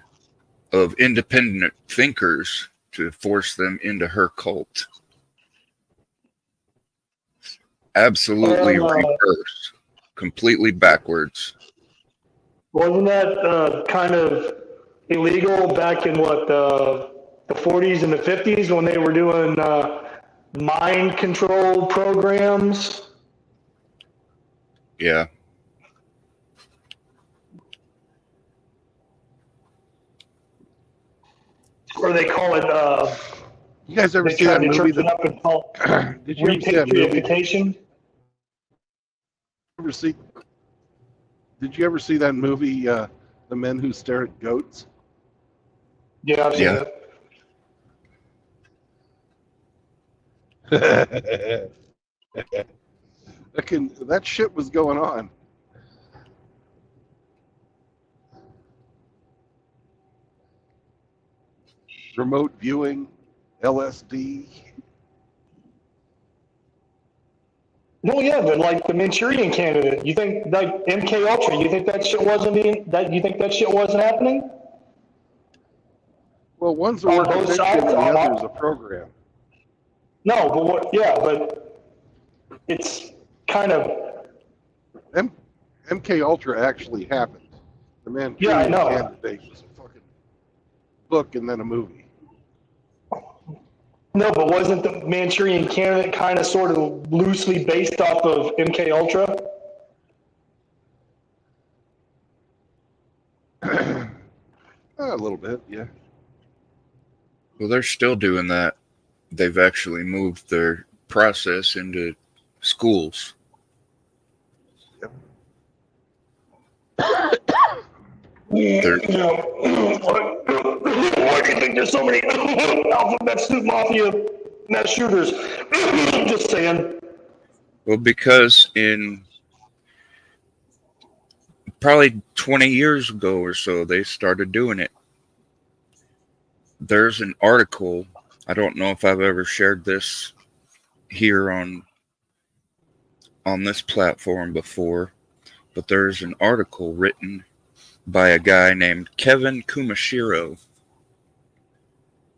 of independent thinkers to force them into her cult. Absolutely reversed, completely backwards. Wasn't that kind of illegal back in what the 40s and the 50s when they were doing mind control programs? Yeah. Or they call it, You guys ever they see tried that to movie? church it up and call Did you ever see that movie? repatriation. Did you ever see that movie, The Men Who Stare at Goats? Yeah, I've seen Yeah. it. That shit was going on. Remote viewing, LSD. No, yeah, but like the Manchurian Candidate, you think like MK Ultra, you think that shit wasn't happening? Well, one's a On work both of fiction sides? and the On other all- is a program. No, but what? Yeah, but it's kind of MK Ultra actually happened. The Manchurian Yeah, I know. Candidate was a fucking book and then a movie. no, but wasn't the Manchurian Candidate kind of sort of loosely based off of MK Ultra? A little bit, yeah. Well, they're still doing that. They've actually moved their process into schools. They're- Why do you think there's so many Alphabet Soup Mafia mass shooters? Just saying. Well, because in probably 20 years ago or so, they started doing it. There's an article. I don't know if I've ever shared this here on this platform before, but there's an article written by a guy named Kevin Kumashiro.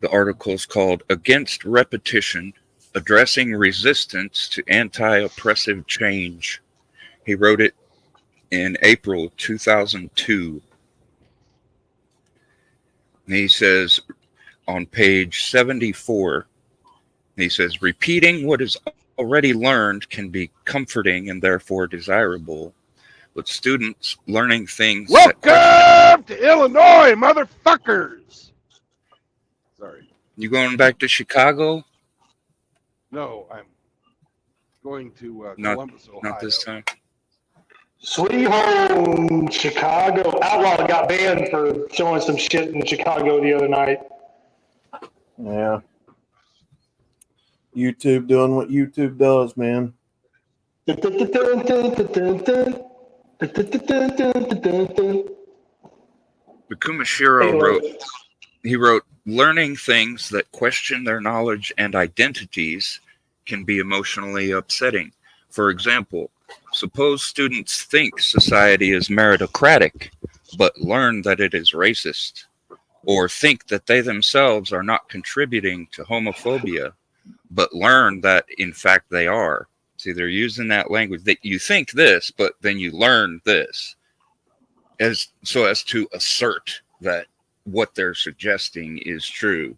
The article is called Against Repetition, Addressing Resistance to Anti-Oppressive Change. He wrote it in April 2002. And he says on page 74, he says, repeating what is already learned can be comforting and therefore desirable, but students learning things Welcome to Illinois, motherfuckers! Sorry. You going back to Chicago? No, I'm going to Not- Columbus, Ohio. Not this time. Sweet home Chicago. Outlaw got banned for showing some shit in Chicago the other night. Yeah. YouTube doing what YouTube does, man. But Kumashiro wrote, learning things that question their knowledge and identities can be emotionally upsetting. For example, suppose students think society is meritocratic, but learn that it is racist, or think that they themselves are not contributing to homophobia, but learn that in fact they are. See, they're using that language that you think this, but then you learn this, as to assert that what they're suggesting is true.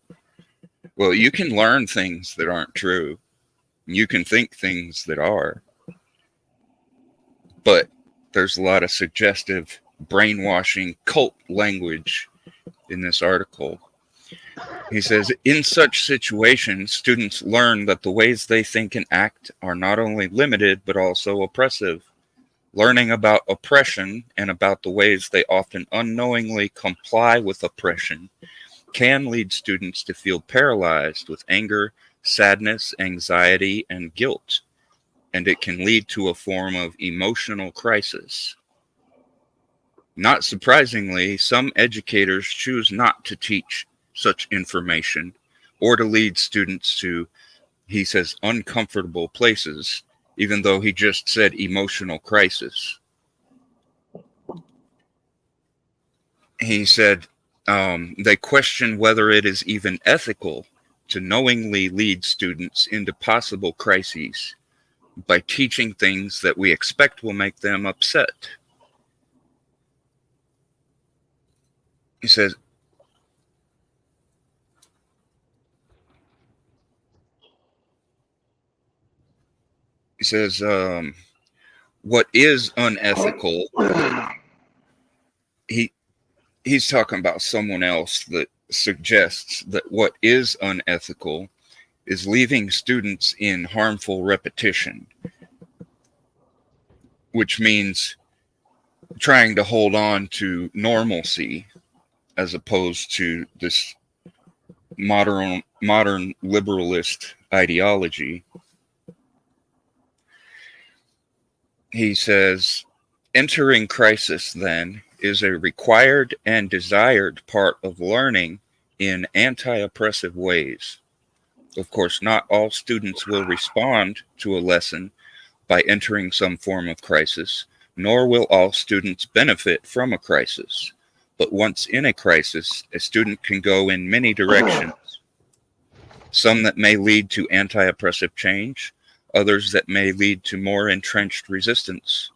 Well, you can learn things that aren't true. You can think things that are. But there's a lot of suggestive, brainwashing, cult language in this article. He says, in such situations, students learn that the ways they think and act are not only limited, but also oppressive. Learning about oppression and about the ways they often unknowingly comply with oppression can lead students to feel paralyzed with anger, sadness, anxiety, and guilt, and it can lead to a form of emotional crisis. Not surprisingly, some educators choose not to teach such information or to lead students to, he says, uncomfortable places, even though he just said emotional crisis. He said, They question whether it is even ethical to knowingly lead students into possible crises by teaching things that we expect will make them upset. He says, what is unethical, he's talking about someone else that suggests that what is unethical is leaving students in harmful repetition, which means trying to hold on to normalcy as opposed to this modern liberalist ideology. He says, entering crisis, then, is a required and desired part of learning in anti-oppressive ways. Of course, not all students will respond to a lesson by entering some form of crisis, nor will all students benefit from a crisis. But once in a crisis, a student can go in many directions. Some that may lead to anti-oppressive change, others that may lead to more entrenched resistance.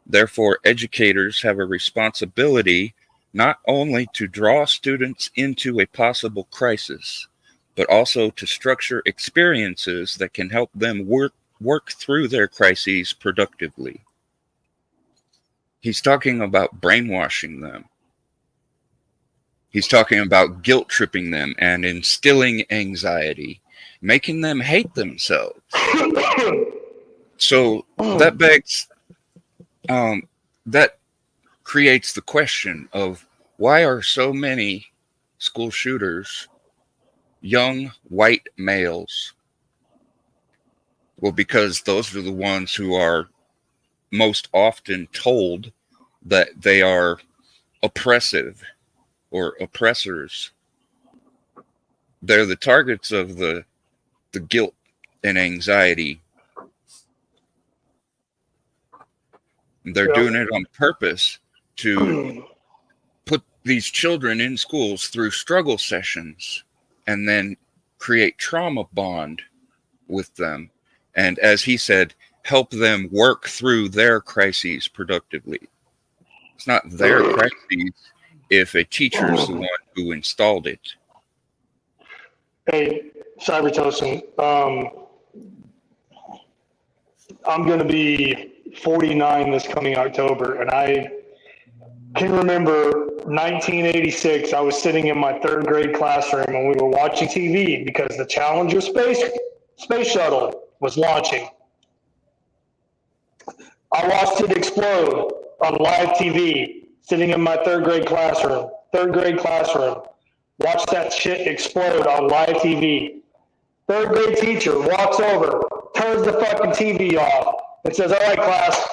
Therefore, educators have a responsibility not only to draw students into a possible crisis, but also to structure experiences that can help them work through their crises productively. He's talking about brainwashing them. He's talking about guilt tripping them and instilling anxiety, making them hate themselves. So that begs, that creates the question of why are so many school shooters young white males? Well, because those are the ones who are most often told that they are oppressive or oppressors. They're the targets of the guilt and anxiety. They're doing it on purpose to put these children in schools through struggle sessions and then create trauma bond with them. And as he said, help them work through their crises productively. It's not their crises if a teacher is the one who installed it. Hey, Cybertosin, I'm going to be 49 this coming October, and I can remember 1986. I was sitting in my third grade classroom and we were watching TV because the Challenger space shuttle was launching. I watched it explode on live TV, sitting in my third grade classroom. Watched that shit explode on live TV. Third grade teacher walks over, turns the fucking TV off, and says, all right, class,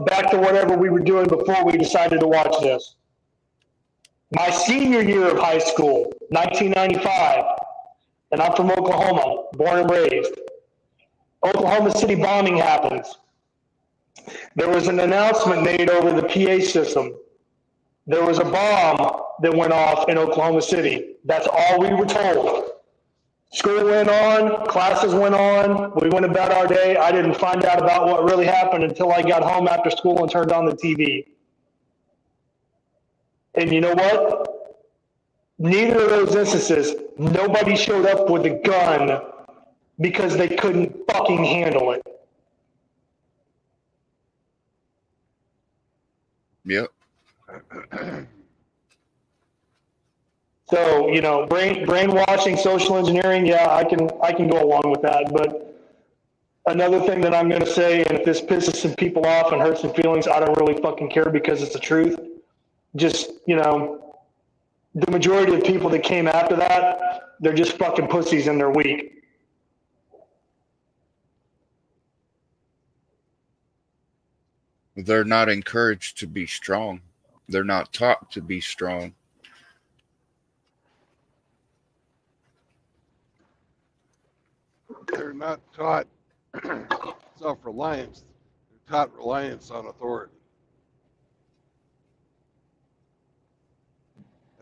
back to whatever we were doing before we decided to watch this. My senior year of high school, 1995, and I'm from Oklahoma, born and raised. Oklahoma City bombing happens. There was an announcement made over the PA system. There was a bomb that went off in Oklahoma City. That's all we were told. School went on, classes went on, we went about our day. I didn't find out about what really happened until I got home after school and turned on the TV. And you know what? Neither of those instances, nobody showed up with a gun because they couldn't fucking handle it. Yep. So, brainwashing, social engineering, yeah, I can go along with that. But another thing that I'm going to say, and if this pisses some people off and hurts some feelings, I don't really fucking care because it's the truth. Just, the majority of people that came after that, they're just fucking pussies and they're weak. They're not encouraged to be strong. They're not taught to be strong. They're not taught self-reliance. They're taught reliance on authority.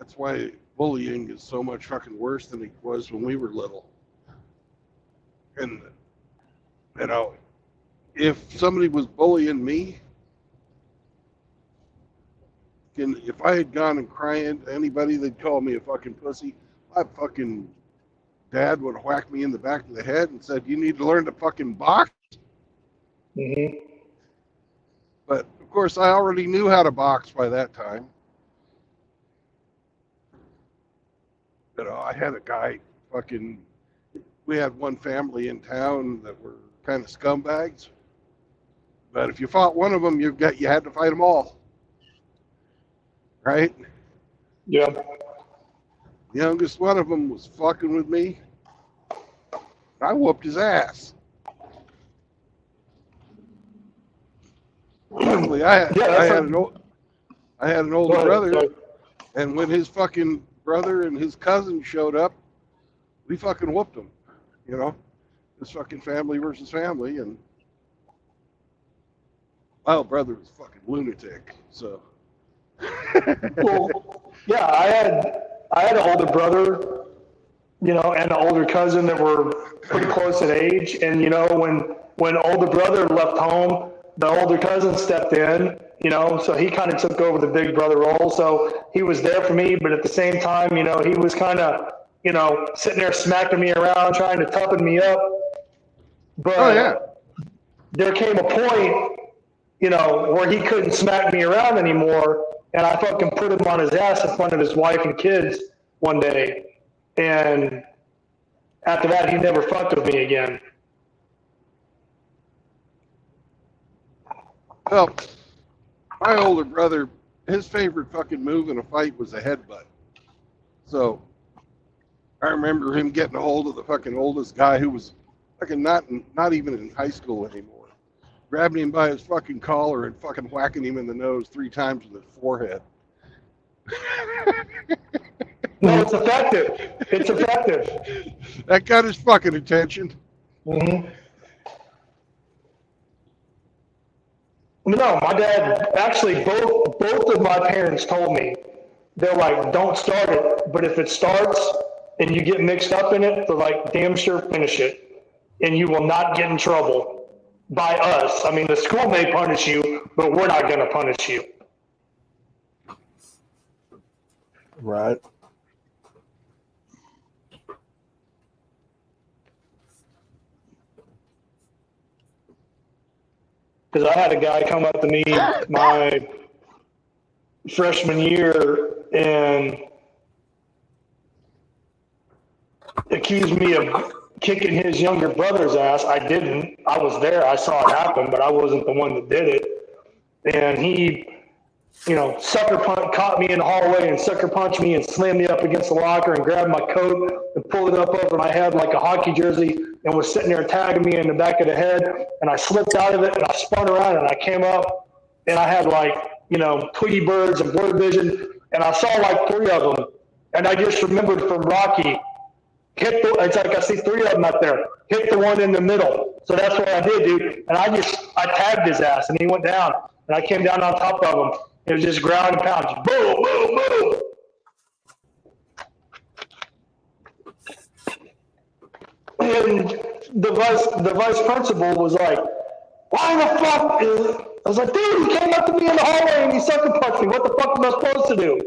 That's why bullying is so much fucking worse than it was when we were little. And, you know, if somebody was bullying me, and if I had gone and crying to anybody, they'd call me a fucking pussy. My fucking dad would whack me in the back of the head and said, "You need to learn to fucking box." Mm-hmm. But of course, I already knew how to box by that time. You know, I had a guy fucking. We had one family in town that were kind of scumbags. But if you fought one of them, you had to fight them all, right? Yeah. The youngest one of them was fucking with me. I whooped his ass. Luckily, I had an older brother, Sorry. and when his fucking brother and his cousin showed up, we fucking whooped them. You know, it's fucking family versus family, and my old brother was a fucking lunatic. So, Well, yeah, I had an older brother, you know, and an older cousin that were pretty close in age. And, you know, when older brother left home, the older cousin stepped in, you know, so he kind of took over the big brother role. So he was there for me, but at the same time, you know, he was kind of, you know, sitting there smacking me around, trying to toughen me up. But oh yeah, there came a point, you know, where he couldn't smack me around anymore. And I fucking put him on his ass in front of his wife and kids one day. And after that, he never fucked with me again. well, my older brother, his favorite fucking move in a fight was a headbutt. So I remember him getting a hold of the fucking oldest guy who was fucking not even in high school anymore, grabbing him by his fucking collar and fucking whacking him in the nose 3 times with his forehead. No, it's effective. It's effective. That got his fucking attention. Mm-hmm. No, my dad, actually, both of my parents told me, they're like, don't start it, but if it starts and you get mixed up in it, they're like, damn sure finish it, and you will not get in trouble by us. I mean, the school may punish you, but we're not going to punish you. Right. Because I had a guy come up to me my freshman year and accused me of kicking his younger brother's ass. I didn't. I was there. I saw it happen, but I wasn't the one that did it. And he, you know, caught me in the hallway and sucker punched me and slammed me up against the locker and grabbed my coat and pulled it up over my head like a hockey jersey and was sitting there tagging me in the back of the head. And I slipped out of it and I spun around and I came up and I had like, you know, Tweety birds and blurred vision. And I saw like 3 of them. And I just remembered from Rocky, it's like I see 3 of them up there, hit the one in the middle. So that's what I did, dude. And I tagged his ass and he went down and I came down on top of him. It was just ground and pound, just boom, boom, boom. And the vice principal was like, why the fuck I was like, dude, he came up to me in the hallway and he sucker punched me. What the fuck am I supposed to do?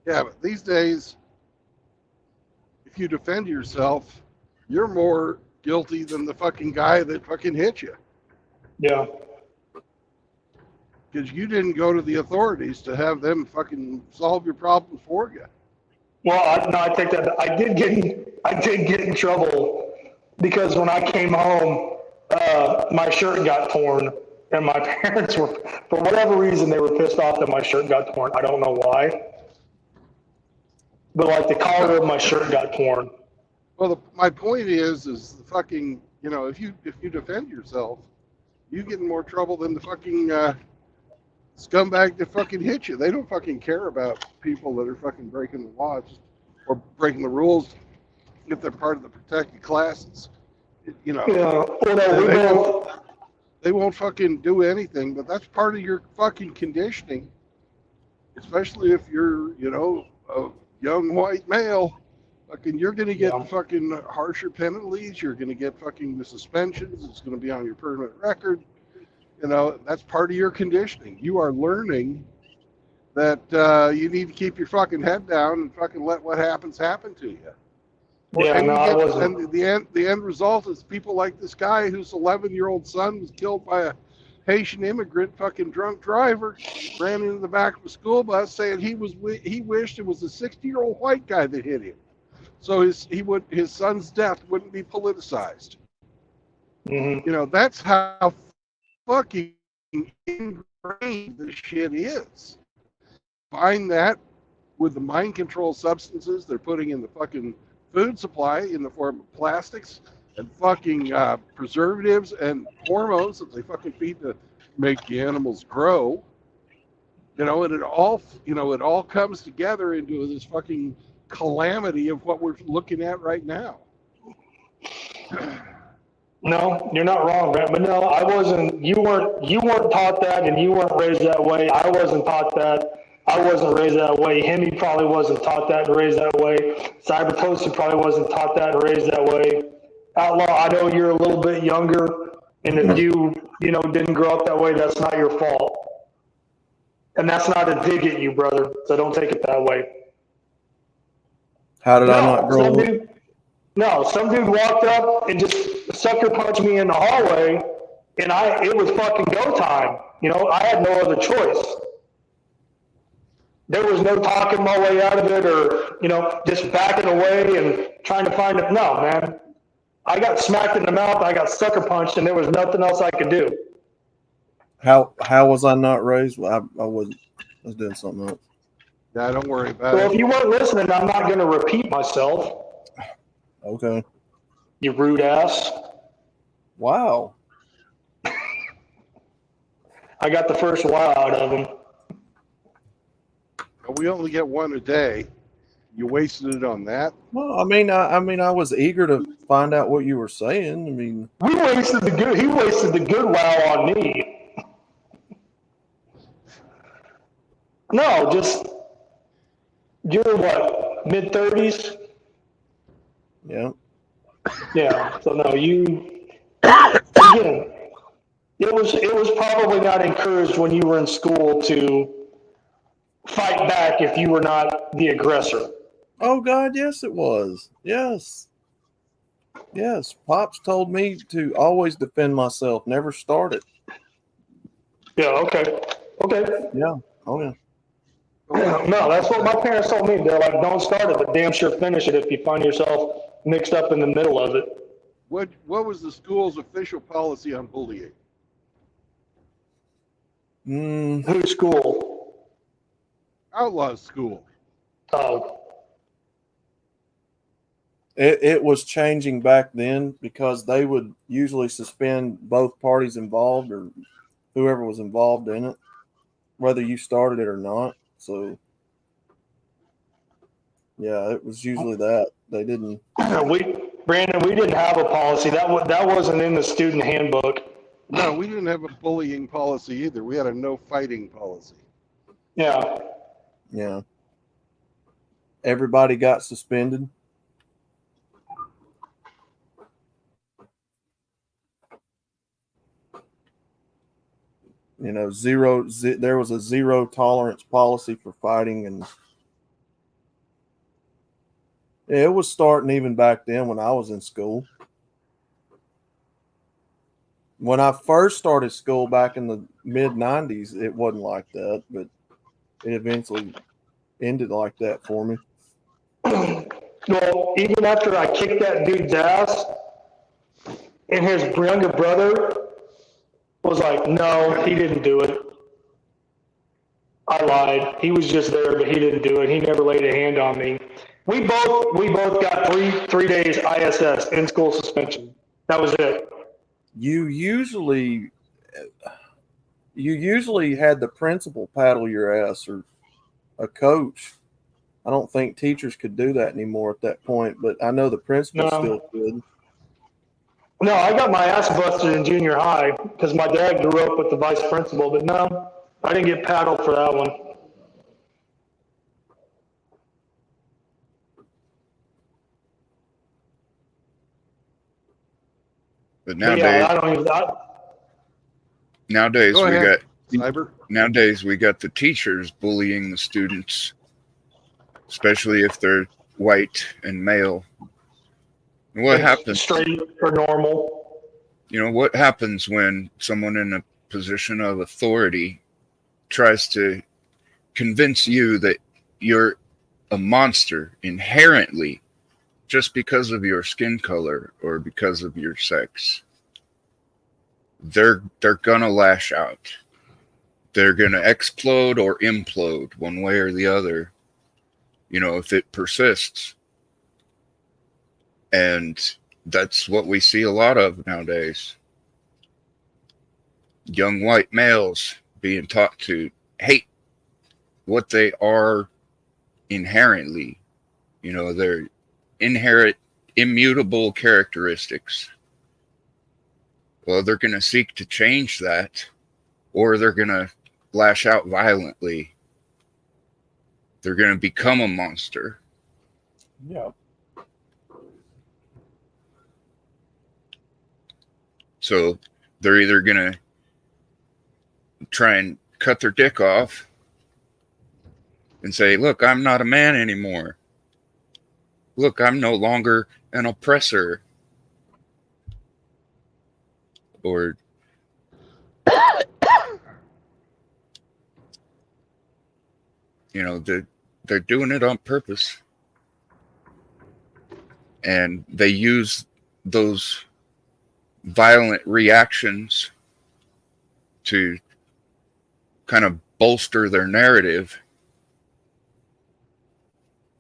Yeah, but these days, if you defend yourself, you're more guilty than the fucking guy that fucking hit you. Yeah. Because you didn't go to the authorities to have them fucking solve your problems for you. Well, I take that. I did get in trouble because when I came home, my shirt got torn, and my parents were, for whatever reason, they were pissed off that my shirt got torn. I don't know why, but like the collar of my shirt got torn. Well, my point is the fucking, you know, if you defend yourself, you get in more trouble than the fucking scumbag that fucking hit you. They don't fucking care about people that are fucking breaking the laws or breaking the rules if they're part of the protected classes. You know, Yeah. Well, they won't fucking do anything, but that's part of your fucking conditioning especially if you're, you know, a young white male. Fucking, you're gonna get fucking harsher penalties. You're gonna get fucking the suspensions. It's gonna be on your permanent record. You know, that's part of your conditioning. You are learning that you need to keep your fucking head down and fucking let what happens happen to you. Yeah, no, I wasn't. And the end result is people like this guy whose 11-year-old son was killed by a Haitian immigrant fucking drunk driver, ran into the back of a school bus saying he wished it was a 60-year-old white guy that hit him, so his son's death wouldn't be politicized. Mm-hmm. You know, that's how fucking ingrained this shit is. Find that with the mind control substances they're putting in the fucking food supply in the form of plastics and fucking preservatives and hormones that they fucking feed to make the animals grow. You know, and it all comes together into this fucking calamity of what we're looking at right now. No, you're not wrong, Brent. But no, I wasn't. You weren't taught that, and you weren't raised that way. I wasn't taught that. I wasn't raised that way. Hemi probably wasn't taught that and raised that way. Cybertosa probably wasn't taught that and raised that way. Outlaw, I know you're a little bit younger, and if you didn't grow up that way, that's not your fault. And that's not a dig at you, brother. So don't take it that way. How did I not grow up? Some dude walked up and just sucker punched me in the hallway, and it was fucking go time. You know, I had no other choice. There was no talking my way out of it or, just backing away and trying to find it. No, man. I got smacked in the mouth. I got sucker punched, and there was nothing else I could do. How was I not raised? Well, I wasn't. I was doing something else. Yeah, don't worry about it. Well, if you weren't listening, I'm not going to repeat myself. Okay. You rude ass. Wow. I got the first wow out of him. We only get one a day. You wasted it on that. Well, I mean, I was eager to find out what you were saying. I mean, He wasted the good wow on me. No, just you're what, mid-30s? yeah. Yeah. So no, again, it was probably not encouraged when you were in school to fight back if you were not the aggressor. Oh God, yes, it was. Yes. Yes. Pops told me to always defend myself, never start it. Yeah. Okay. Yeah. Oh yeah. No, that's what my parents told me. They're like, don't start it, but damn sure finish it if you find yourself mixed up in the middle of it. What was the school's official policy on bullying? Whose school? Outlaw school. Oh. It was changing back then because they would usually suspend both parties involved or whoever was involved in it, whether you started it or not. So, yeah, it was usually that. They didn't. Brandon, we didn't have a policy. That wasn't in the student handbook. No, we didn't have a bullying policy either. We had a no fighting policy. Yeah. Yeah. Everybody got suspended. There was a zero tolerance policy for fighting, and it was starting even back then when I was in school. When I first started school back in the mid-90s, it wasn't like that, but it eventually ended like that for me. Well, even after I kicked that dude's ass, and his younger brother was like, no, he didn't do it. I lied. He was just there, but he didn't do it. He never laid a hand on me. We both got three days ISS, in-school suspension. That was it. You usually had the principal paddle your ass or a coach. I don't think teachers could do that anymore at that point, but I know the principal still could. No, I got my ass busted in junior high because my dad grew up with the vice principal, but no, I didn't get paddled for that one. But But nowadays, yeah, I don't even. nowadays Go we ahead. got Cyber. nowadays we got the teachers bullying the students, especially if they're white and male. And what happens? Straight or normal. You know, what happens when someone in a position of authority tries to convince you that you're a monster inherently just because of your skin color or because of your sex? They're gonna lash out. They're gonna explode or implode one way or the other, you know, if it persists. And that's what we see a lot of nowadays. Young white males being taught to hate what they are inherently, you know, their inherent immutable characteristics. Well, they're going to seek to change that, or they're going to lash out violently. They're going to become a monster. Yeah. So they're either going to try and cut their dick off and say, look, I'm not a man anymore. Look, I'm no longer an oppressor. Or you know, they're doing it on purpose. And they use those violent reactions to kind of bolster their narrative.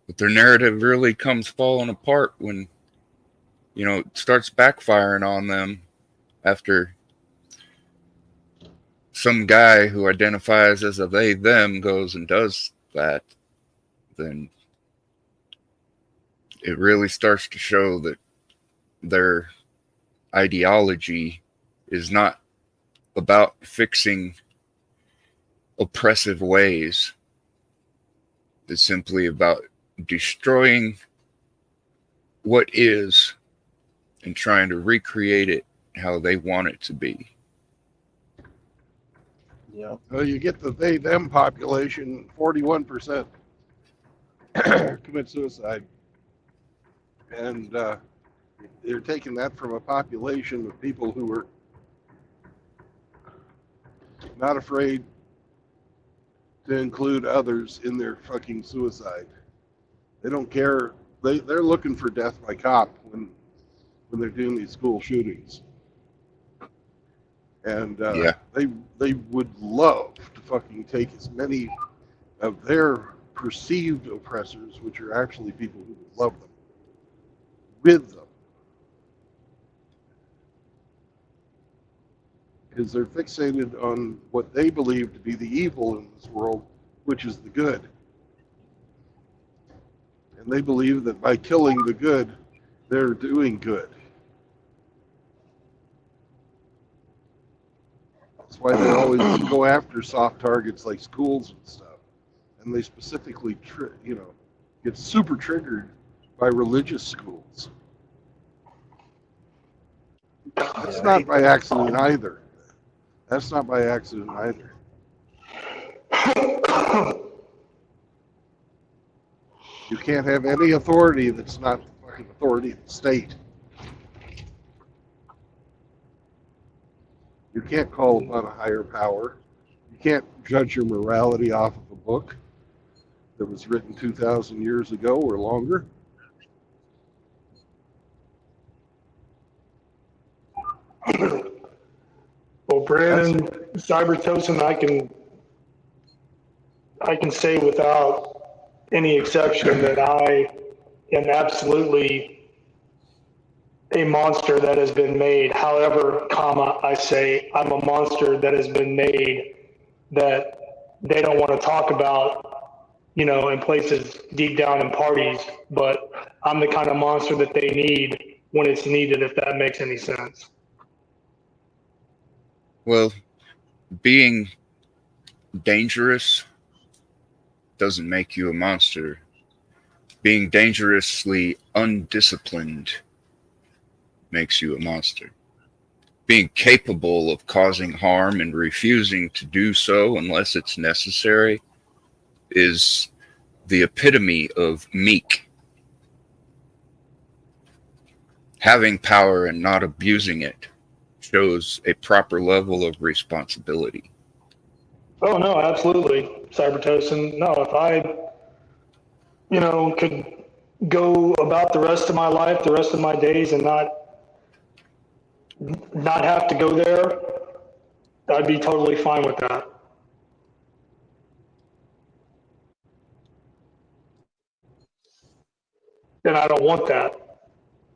But their narrative really comes falling apart when, you know, it starts backfiring on them after some guy who identifies as a they, them goes and does that. Then it really starts to show that their ideology is not about fixing oppressive ways. It's simply about destroying what is and trying to recreate it how they want it to be. Yeah. Well, you get the they them population, 41% commit suicide, and they're taking that from a population of people who are not afraid to include others in their fucking suicide. They don't care. They're looking for death by cop when they're doing these school shootings. And Yeah. they would love to fucking take as many of their perceived oppressors, which are actually people who love them, with them. Because they're fixated on what they believe to be the evil in this world, which is the good. And they believe that by killing the good, they're doing good. That's why they always go after soft targets like schools and stuff. And they specifically, get super triggered by religious schools. That's not by accident either. That's not by accident either. You can't have any authority that's not the fucking authority of the state. You can't call upon a higher power. You can't judge your morality off of a book that was written 2,000 years ago or longer. Well, Brandon, Cybertosin, I can say without any exception that I am absolutely a monster that has been made. However, I say I'm a monster that has been made that they don't want to talk about, in places deep down in parties, but I'm the kind of monster that they need when it's needed, if that makes any sense. Well, being dangerous doesn't make you a monster. Being dangerously undisciplined makes you a monster. being capable of causing harm and refusing to do so unless it's necessary is the epitome of meek. Having power and not abusing it shows a proper level of responsibility. Oh no, absolutely, Cybertosin. No, if I, could go about the rest of my life, the rest of my days, and not have to go there, I'd be totally fine with that. And I don't want that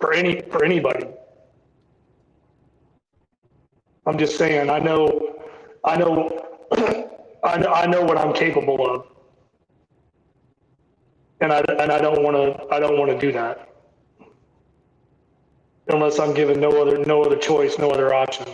for anybody. I'm just saying, I know I know what I'm capable of. And I don't want to do that. Unless I'm given no other choice, no other option.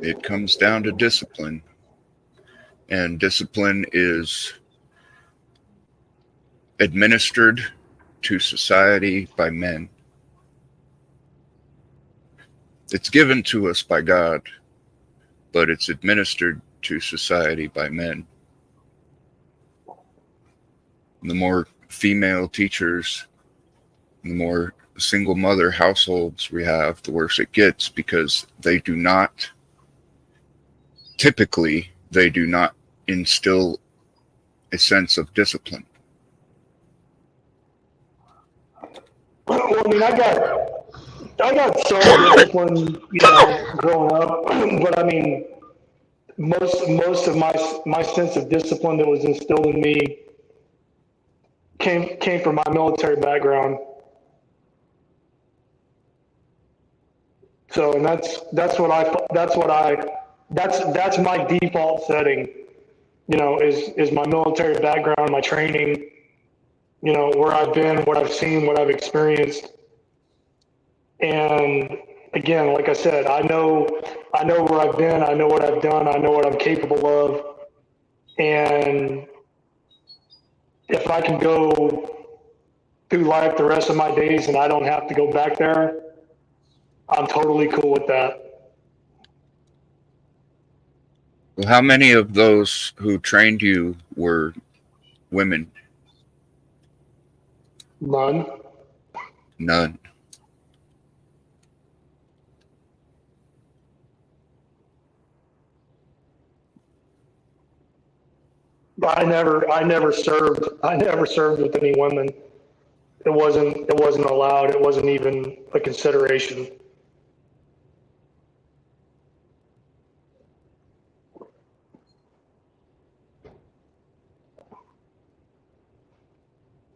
It comes down to discipline. And discipline is administered to society by men. It's given to us by God, but it's administered to society by men. The more female teachers, the more single mother households we have, the worse it gets, because they do not instill a sense of discipline. Well, I mean, I got some discipline, growing up, but I mean, most of my sense of discipline that was instilled in me came from my military background. So, and that's my default setting, is my military background, my training, where I've been, what I've seen, what I've experienced. And again, like I said, I know where I've been, I know what I've done, I know what I'm capable of. And if I can go through life the rest of my days and I don't have to go back there, I'm totally cool with that. Well, how many of those who trained you were women? None. None. I never served with any women. It wasn't allowed. It wasn't even a consideration.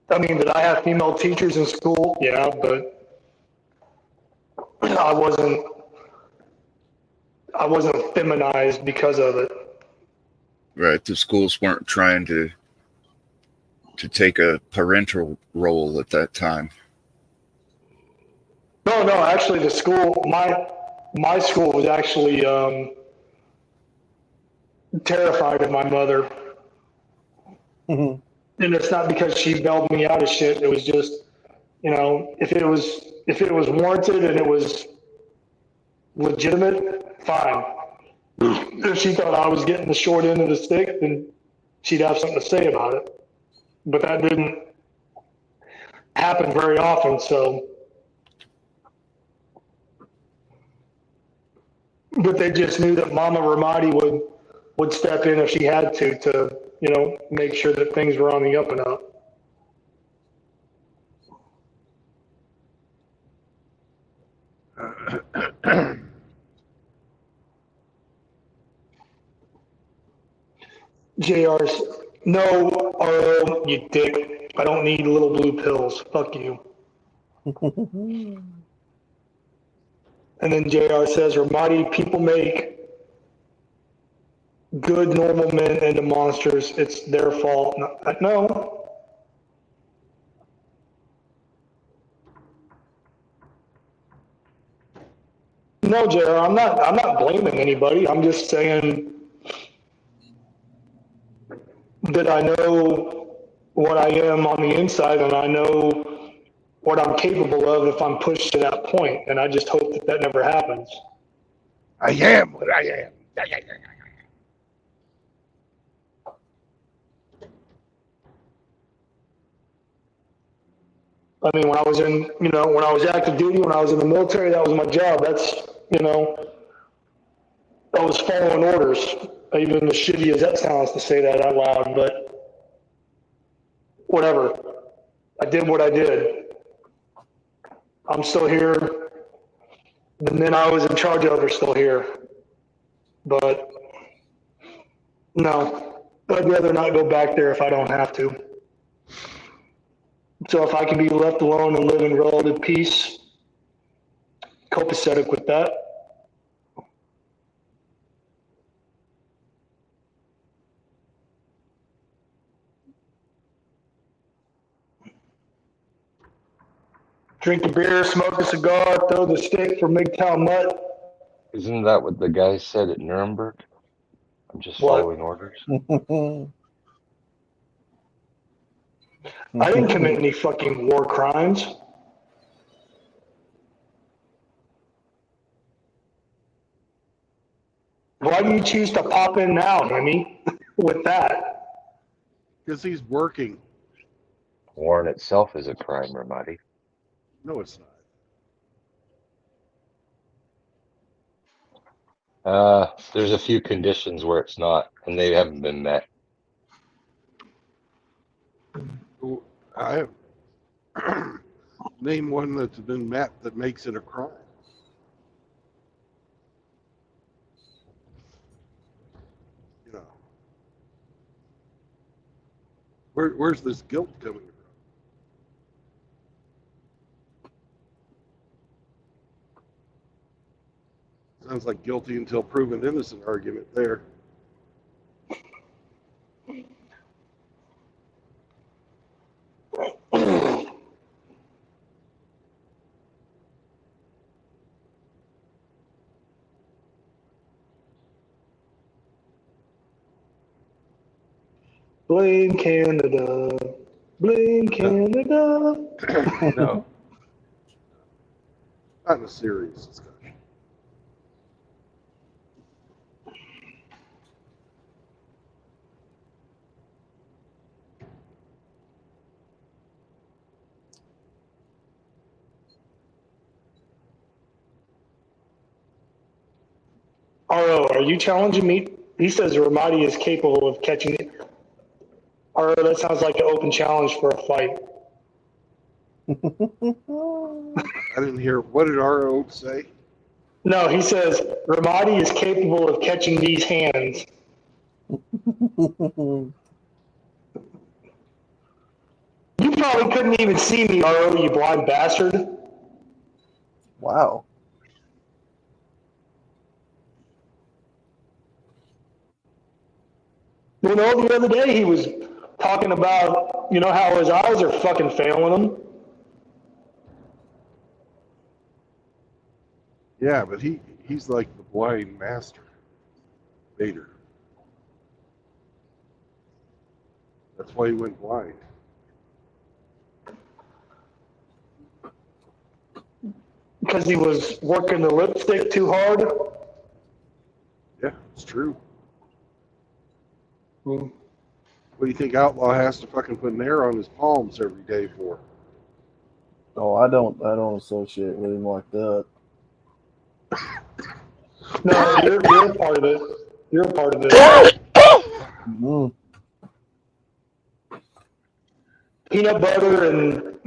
I mean, did I have female teachers in school? Yeah, but I wasn't feminized because of it. Right. The schools weren't trying to take a parental role at that time. No, actually the school, my school was actually terrified of my mother. Mm-hmm. And it's not because she bailed me out of shit. It was just, if it was warranted and it was legitimate, fine. If she thought I was getting the short end of the stick, then she'd have something to say about it. But that didn't happen very often, so. But they just knew that Mama Ramadi would step in if she had to, make sure that things were on the up and up. JR's, no, RO, you dick. I don't need little blue pills. Fuck you. And then JR says, Ramadi, people make good, normal men into monsters. It's their fault. No. No, JR, I'm not blaming anybody. I'm just saying, that I know what I am on the inside, and I know what I'm capable of if I'm pushed to that point. And I just hope that that never happens. I am what I am. Yeah, yeah, yeah, yeah. I mean, when I was in, when I was active duty, when I was in the military, that was my job. That's, I was following orders, even as shitty as that sounds to say that out loud, but whatever. I did what I did. I'm still here. The men I was in charge of are still here. But no, I'd rather not go back there if I don't have to. So if I can be left alone and live in relative peace, copacetic with that. Drink a beer, smoke a cigar, throw the stick for MGTOW Mutt. Isn't that what the guy said at Nuremberg? I'm just What? following orders. I didn't commit any fucking war crimes. Why do you choose to pop in now, Hemi, with that? Because he's working. War in itself is a crime, Ramadi. No, it's not. There's a few conditions where it's not, and they haven't been met. I have name one that's been met that makes it a crime. Where's this guilt coming from? Sounds like guilty until proven innocent argument there. Blame Canada. Blame Canada. No. Not in a serious discussion. RO, are you challenging me? He says Ramadi is capable of catching it. RO, that sounds like an open challenge for a fight. I didn't hear. What did RO say? No, he says Ramadi is capable of catching these hands. You probably couldn't even see me, RO, you blind bastard. Wow. The other day he was talking about, how his eyes are fucking failing him. Yeah, but he's like the blind master, Vader. That's why he went blind. Because he was working the lipstick too hard. Yeah, it's true. Hmm. What do you think Outlaw has to fucking put nair on his palms every day for? Oh, I don't associate with him like that. No, you're a part of it. You're a part of it. Mm. Peanut butter and,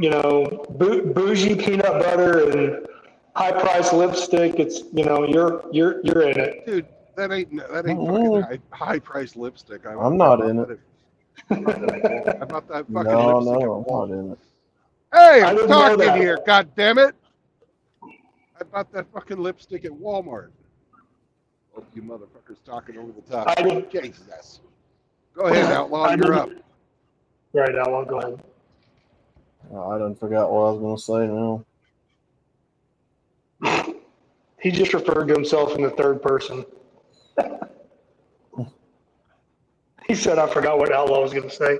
bougie peanut butter and high-priced lipstick. It's, you're in it. Dude, that ain't fucking high-priced lipstick. I'm not in it. I bought that fucking No, lipstick. I'm not in it. Hey, I I'm didn't know talking that. here, goddammit! I bought that fucking lipstick at Walmart. Oh, you motherfuckers talking over the top. I didn't- Jesus. Go ahead, Outlaw, you're up. Right, Outlaw, go ahead. Oh, I done forgot what I was going to say now. He just referred to himself in the third person. He said, I forgot what Outlaw was going to say.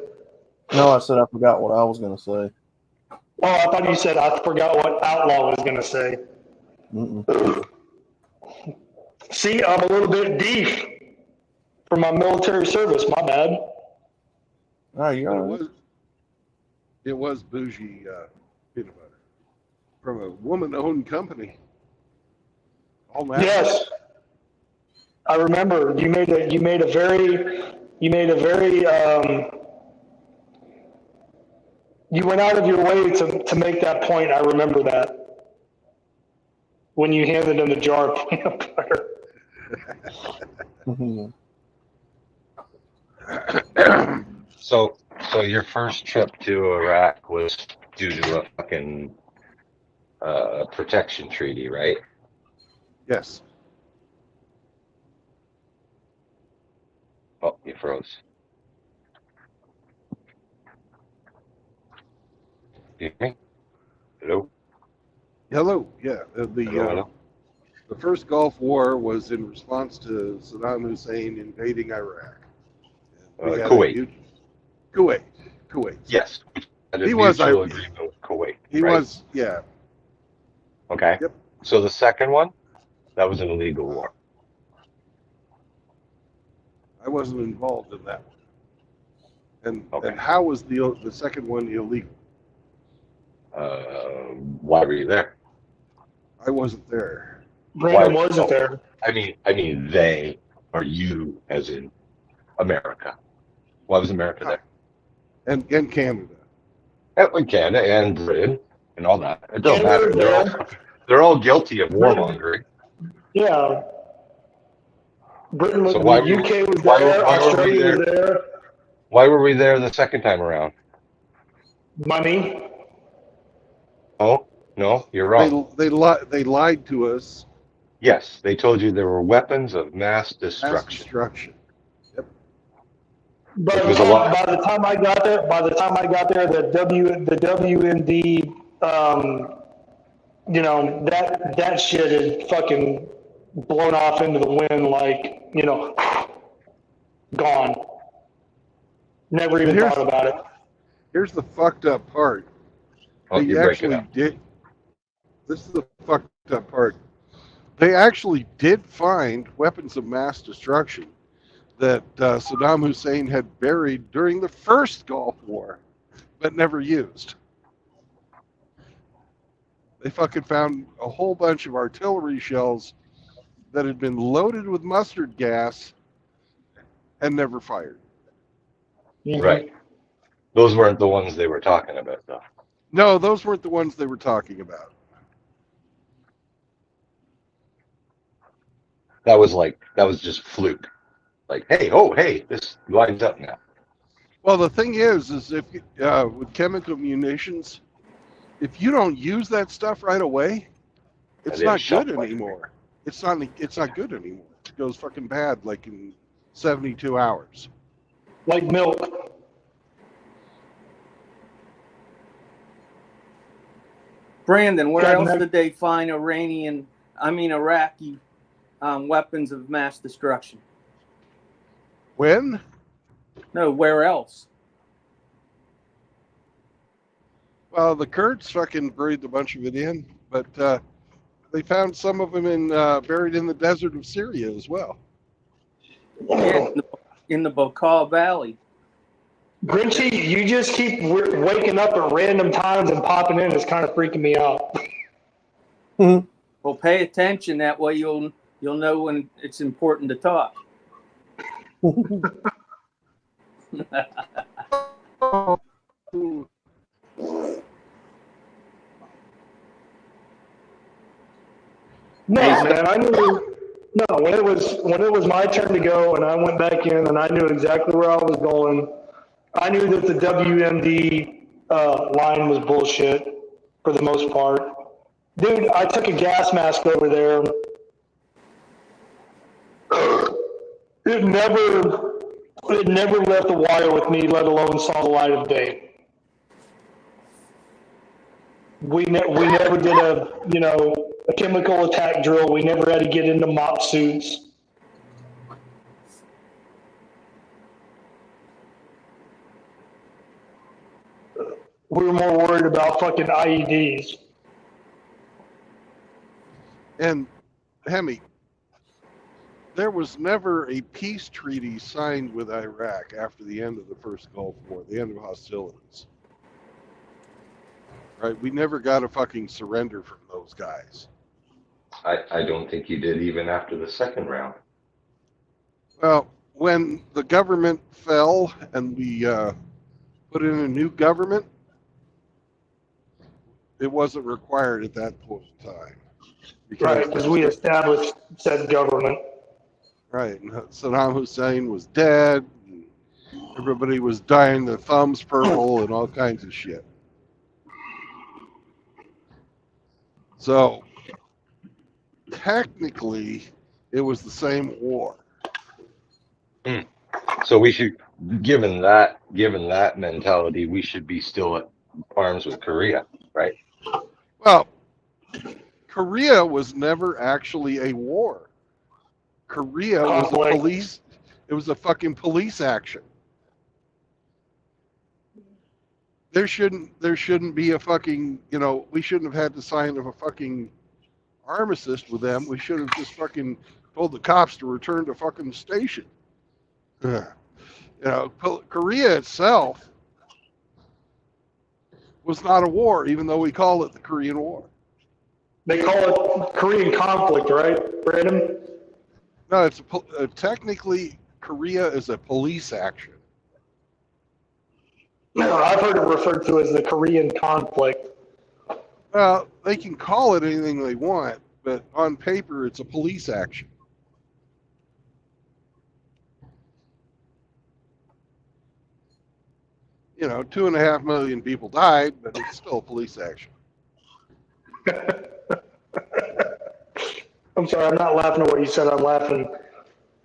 No, I said I forgot what I was going to say. Oh, I thought you said, I forgot what Outlaw was going to say. Mm-mm. See, I'm a little bit deep for my military service. My bad. Oh, you're But all right. it was bougie peanut butter from a woman-owned company. All natural. Yes. I remember you made a very you went out of your way to make that point. I remember that when you handed him the jar of peanut butter. Mhm. So your first trip to Iraq was due to a fucking protection treaty, right? Yes. Oh, you froze. You hear me? Hello? Hello. Yeah. Hello? The first Gulf War was in response to Saddam Hussein invading Iraq. And we had Kuwait. Kuwait. Yes. And a He was mutual Irish. agreement with Kuwait. He right? was, yeah. Okay. Yep. So the second one, that was an illegal war. I wasn't involved in that one. Okay. And how was the second one illegal? Why were you there? I wasn't there. Brandon Why- wasn't there. I mean, they or you, as in America. Why was America there? And Canada. And Canada and Britain and all that. It don't Canada matter. was They're all guilty of warmongering. Yeah. Britain was So why the were- UK was why- there, why were we Australia was there. Why were we there the second time around? Money. Oh, no, you're wrong. They lied to us. Yes, they told you there were weapons of mass Mass destruction. destruction. By Which the was a lot. time I got there, the WMD, that shit had fucking blown off into the wind, like, gone. Never even Here's- thought about it. Here's the fucked up part. Oh, They you're breaking actually up. did. This is the fucked up part. They actually did find weapons of mass destruction that Saddam Hussein had buried during the first Gulf War, but never used. They fucking found a whole bunch of artillery shells that had been loaded with mustard gas and never fired. Right. Those weren't the ones they were talking about, though. No, those weren't the ones they were talking about. That was just fluke. Like, hey, this lines up now. Well, the thing is if with chemical munitions, if you don't use that stuff right away, it's And not it's shelf good life. anymore. It's not good anymore. It goes fucking bad like in 72 hours. Like milk. Brandon, where Got else no- did they find Iraqi weapons of mass destruction? When? No, where else? Well, the Kurds fucking buried a bunch of it in, but they found some of them buried in the desert of Syria as well. Yeah, in the Bokal Valley. Grinchy, you just keep waking up at random times and popping in. It's kind of freaking me out. Well, pay attention. That way you'll know when it's important to talk. No, man, I knew. No, when it was my turn to go, and I went back in, and I knew exactly where I was going. I knew that the WMD line was bullshit for the most part. Dude, I took a gas mask over there. It never left the wire with me, let alone saw the light of day. We never did a chemical attack drill. We never had to get into mop suits. We were more worried about fucking IEDs. And Hemi, there was never a peace treaty signed with Iraq after the end of the first Gulf War, the end of hostilities. Right? We never got a fucking surrender from those guys. I don't think you did even after the second round. Well, when the government fell and we put in a new government, it wasn't required at that point in time. Right, because we established said government. Right, and Saddam Hussein was dead. And everybody was dyeing their thumbs purple and all kinds of shit. So, technically, it was the same war. So we should, given that mentality, we should be still at arms with Korea, right? Well, Korea was never actually a war. Korea was a police. It was a fucking police action. There shouldn't be a fucking, we shouldn't have had to sign a fucking armistice with them. We should have just fucking told the cops to return to fucking station. Korea itself was not a war, even though we call it the Korean War. They call it Korean conflict, right, Brandon? No, it's technically Korea is a police action. No, I've heard it referred to as the Korean conflict. Well, they can call it anything they want, but on paper, it's a police action. You know, 2.5 million people died, but it's still a police action. I'm sorry, I'm not laughing at what you said. I'm laughing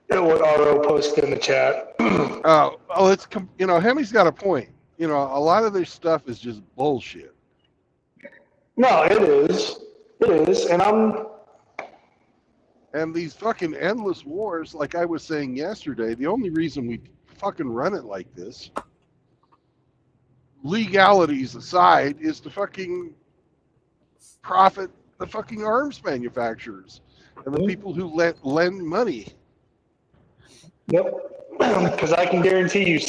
at what Otto posted in the chat. It's Hemi's got a point. A lot of this stuff is just bullshit. No, it is. It is, and these fucking endless wars, like I was saying yesterday, the only reason we fucking run it like this, legalities aside, is to fucking profit the fucking arms manufacturers and the people who lend money. Yep. Because I can guarantee you,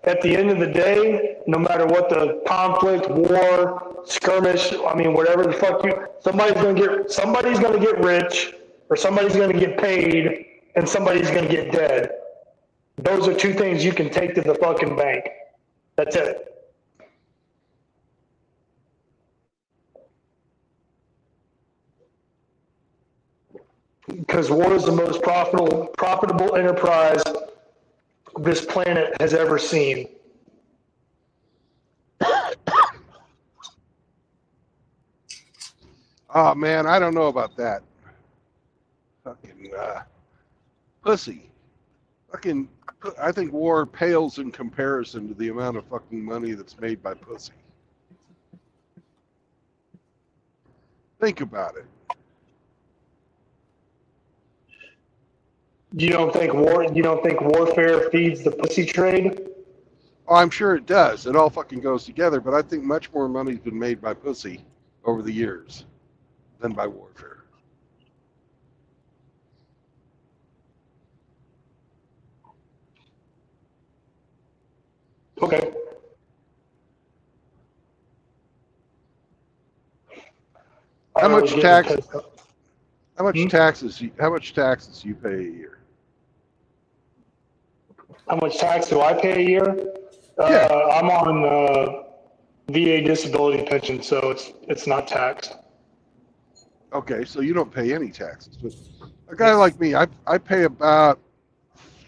at the end of the day, no matter what the conflict, war, skirmish, whatever the fuck somebody's gonna get rich, or somebody's gonna get paid, and somebody's gonna get dead. Those are two things you can take to the fucking bank. That's it. Because war is the most profitable enterprise this planet has ever seen. Oh man, I don't know about that. Fucking pussy. I think war pales in comparison to the amount of fucking money that's made by pussy. Think about it. You don't think warfare feeds the pussy trade? Oh, I'm sure it does. It all fucking goes together, but I think much more money's been made by pussy over the years than by warfare. Okay. How much taxes you pay a year? How much tax do I pay a year? Yeah. I'm on VA disability pension, so it's not taxed. Okay, so you don't pay any taxes. But a guy like me, I pay about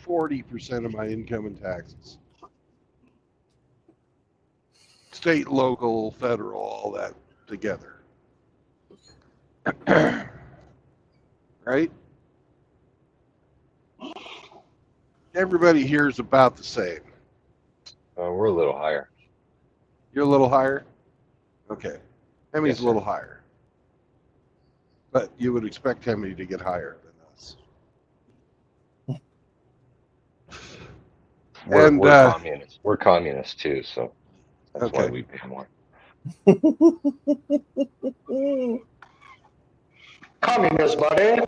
40% of my income in taxes. State, local, federal, all that together. Right? Everybody here is about the same. We're a little higher. You're a little higher? Okay. Hemi's Yes, a little higher. But you would expect Hemi to get higher than us. We're communists. We're communists too, so that's why Okay. we pay more. Communist, buddy.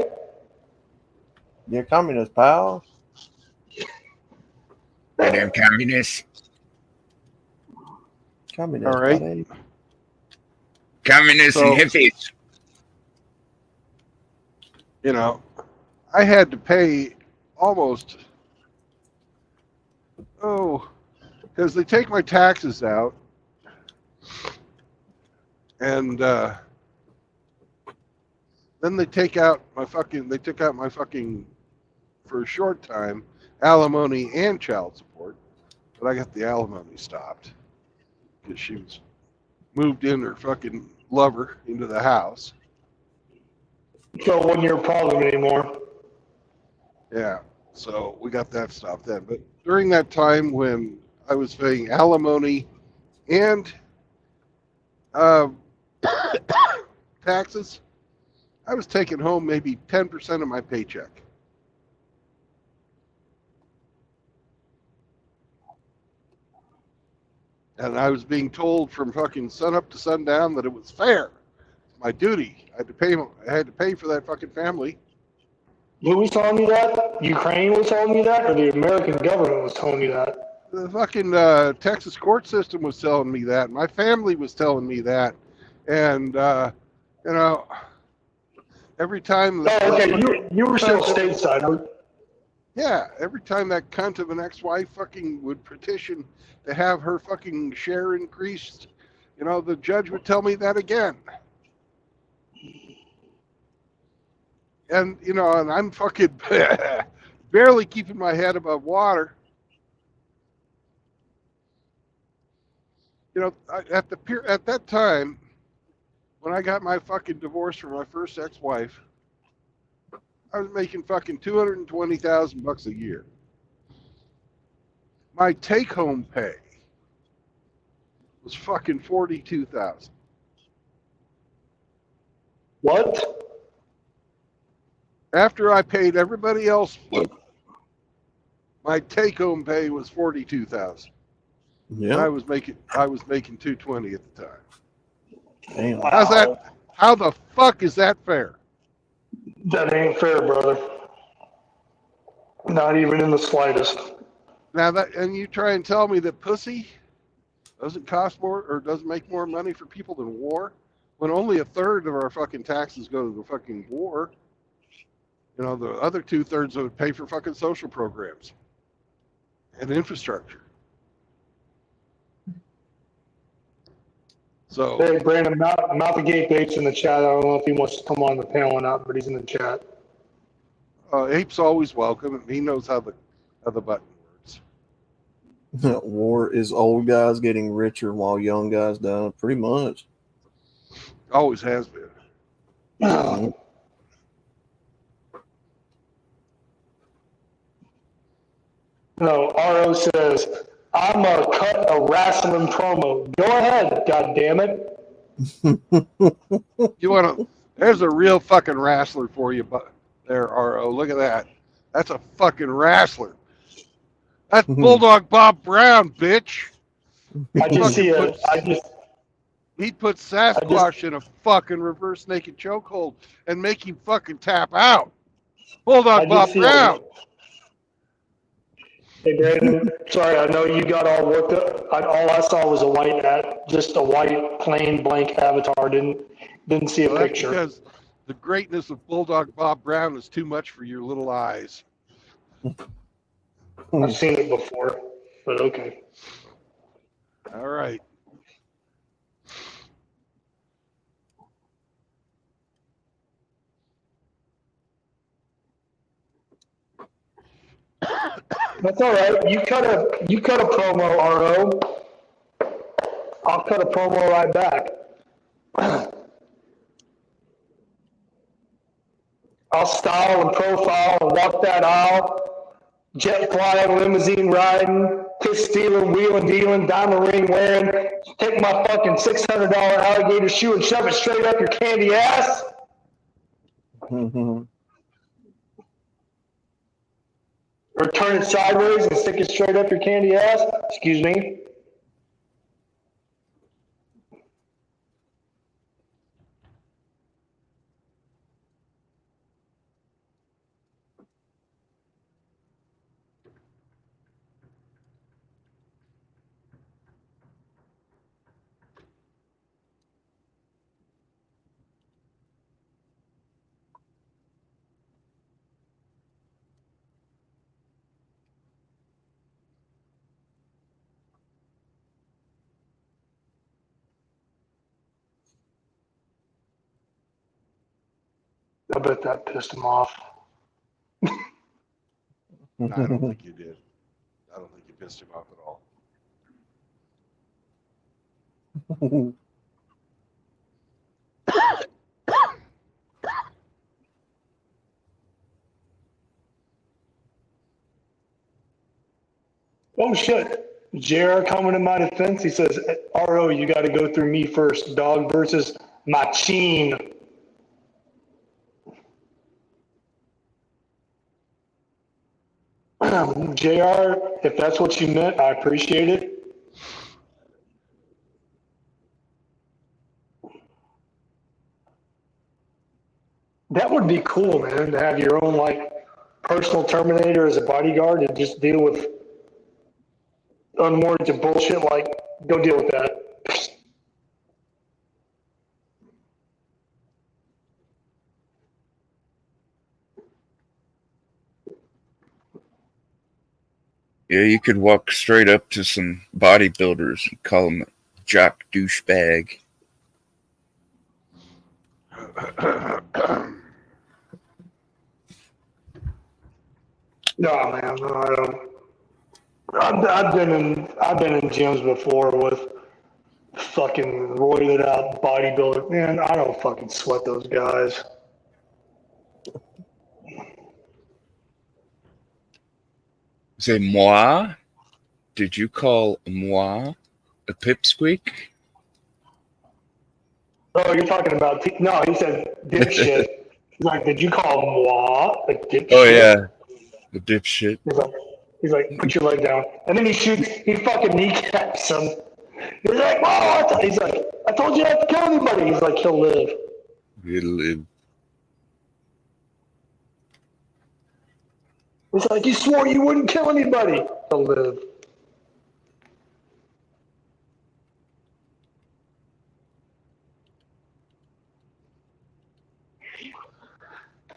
Yeah, communist pal. Goddamn communists. Communist All right. buddy. Communists and So- hippies. You know, I had to pay almost, because they take my taxes out, and then they took out my fucking, for a short time, alimony and child support, but I got the alimony stopped because she was moved in her fucking lover into the house. So it wasn't your problem anymore. Yeah, so we got that stopped then. But during that time when I was paying alimony and taxes, I was taking home maybe 10% of my paycheck. And I was being told from fucking sun up to sundown that it was fair. My duty. I had to pay for that fucking family. Who was telling you that? Ukraine was telling you that, or the American government was telling you that? The fucking Texas court system was telling me that. My family was telling me that. And, you know, every time... Oh, okay, you were still stateside. Huh? Yeah, every time that cunt of an ex-wife fucking would petition to have her fucking share increased, you know, the judge would tell me that again. And, you know, and I'm fucking barely keeping my head above water. You know, at that time, when I got my fucking divorce from my first ex-wife, I was making fucking $220,000 a year. My take-home pay was fucking $42,000. What? After I paid everybody else, my take-home pay was $42,000. Yeah. I was making $220 at the time. Damn. How's that? How the fuck is that fair? That ain't fair, brother. Not even in the slightest. Now that, and you try and tell me that pussy doesn't cost more or doesn't make more money for people than war, when only a third of our fucking taxes go to the fucking war. You know, the other 2/3 would pay for fucking social programs and infrastructure. So, Hey, Brandon, Mouth the Gate Bates in the chat. I don't know if he wants to come on the panel or not, but he's in the chat. Ape's always welcome, and he knows how the button works. War is old guys getting richer while young guys die. Pretty much. Always has been. No, RO says, I'm going to cut a wrestling promo. Go ahead, goddammit. You want to? There's a real fucking wrestler for you, but there, RO. Look at that. That's a fucking wrestler. That's Bulldog Bob Brown, bitch. I just see it. He'd put Sasquatch in a fucking reverse naked chokehold and make him fucking tap out. Bulldog Bob Brown. Hey, Brandon, sorry, I know you got all worked up. All I saw was just a white, plain, blank avatar. Didn't see a Well, that's picture. because the greatness of Bulldog Bob Brown is too much for your little eyes. I've seen it before, but okay. All right. That's all right. You cut a promo, RO. I'll cut a promo right back. I'll style and profile and walk that aisle, jet flying, limousine riding, piss stealing, wheeling, dealing, diamond ring wearing, take my fucking $600 alligator shoe and shove it straight up your candy ass. Or turn it sideways and stick it straight up your candy ass. Excuse me. I bet that pissed him off. I don't think you did. I don't think you pissed him off at all. Oh shit. JR coming to my defense. He says, RO, you got to go through me first. Dog versus Machine. JR, if that's what you meant, I appreciate it. That would be cool, man, to have your own like personal Terminator as a bodyguard and just deal with unwarranted bullshit. Like, go deal with that. Yeah, you could walk straight up to some bodybuilders and call them jock douchebag. No, man, no, I don't. I've been in gyms before with fucking roided out bodybuilder. Man, I don't fucking sweat those guys. Say moi? Did you call moi a pipsqueak? Oh, you're talking about no? He said dipshit. He's like, did you call moi a dipshit? Oh yeah, the dipshit. He's like, put your leg down, and then he fucking kneecaps him. He's like, whoa! He's like, I told you not to kill anybody. He's like, he'll live. He'll live. He's like, you swore you wouldn't kill anybody. He'll live.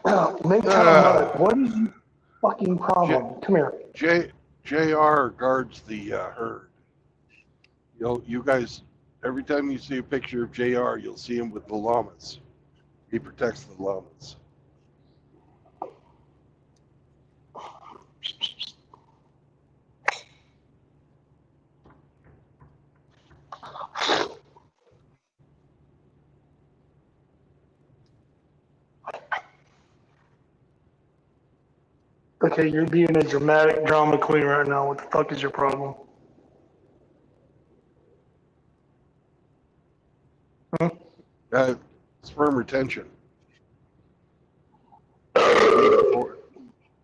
What is your fucking problem? Come here. JR guards the herd. You guys, every time you see a picture of JR, you'll see him with the llamas. He protects the llamas. Okay, you're being a dramatic drama queen right now. What the fuck is your problem? Sperm retention.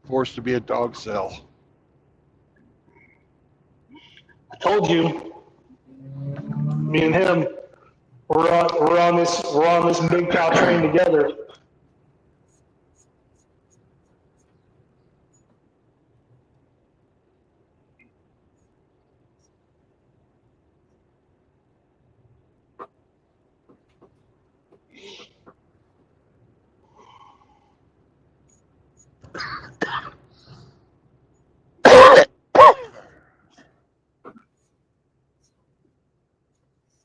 Forced to be a dog cell. I told you. Me and him, we're on this big cow train together.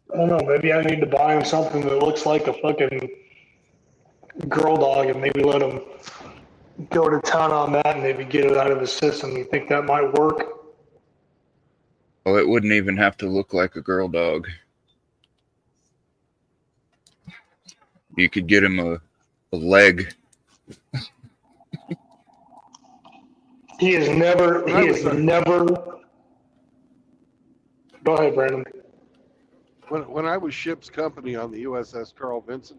I don't know, maybe I need to buy him something that looks like a fucking girl dog and maybe let him go to town on that and maybe get it out of his system. You think that might work? Well, it wouldn't even have to look like a girl dog. You could get him a leg. He has never. Go ahead, Brandon. When I was ship's company on the USS Carl Vinson,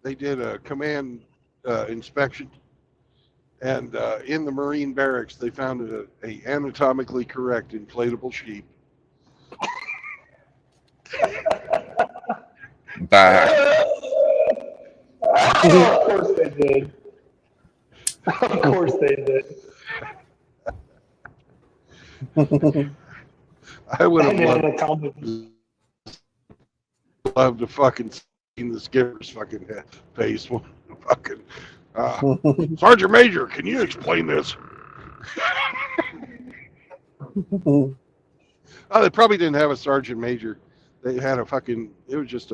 they did a command inspection, and in the Marine barracks they found a anatomically correct inflatable sheep. Bah. Of course they did. Of course they did. I would have loved to fucking see the skipper's fucking face. Fucking Sergeant Major, can you explain this? Oh, they probably didn't have a Sergeant Major. They had it was just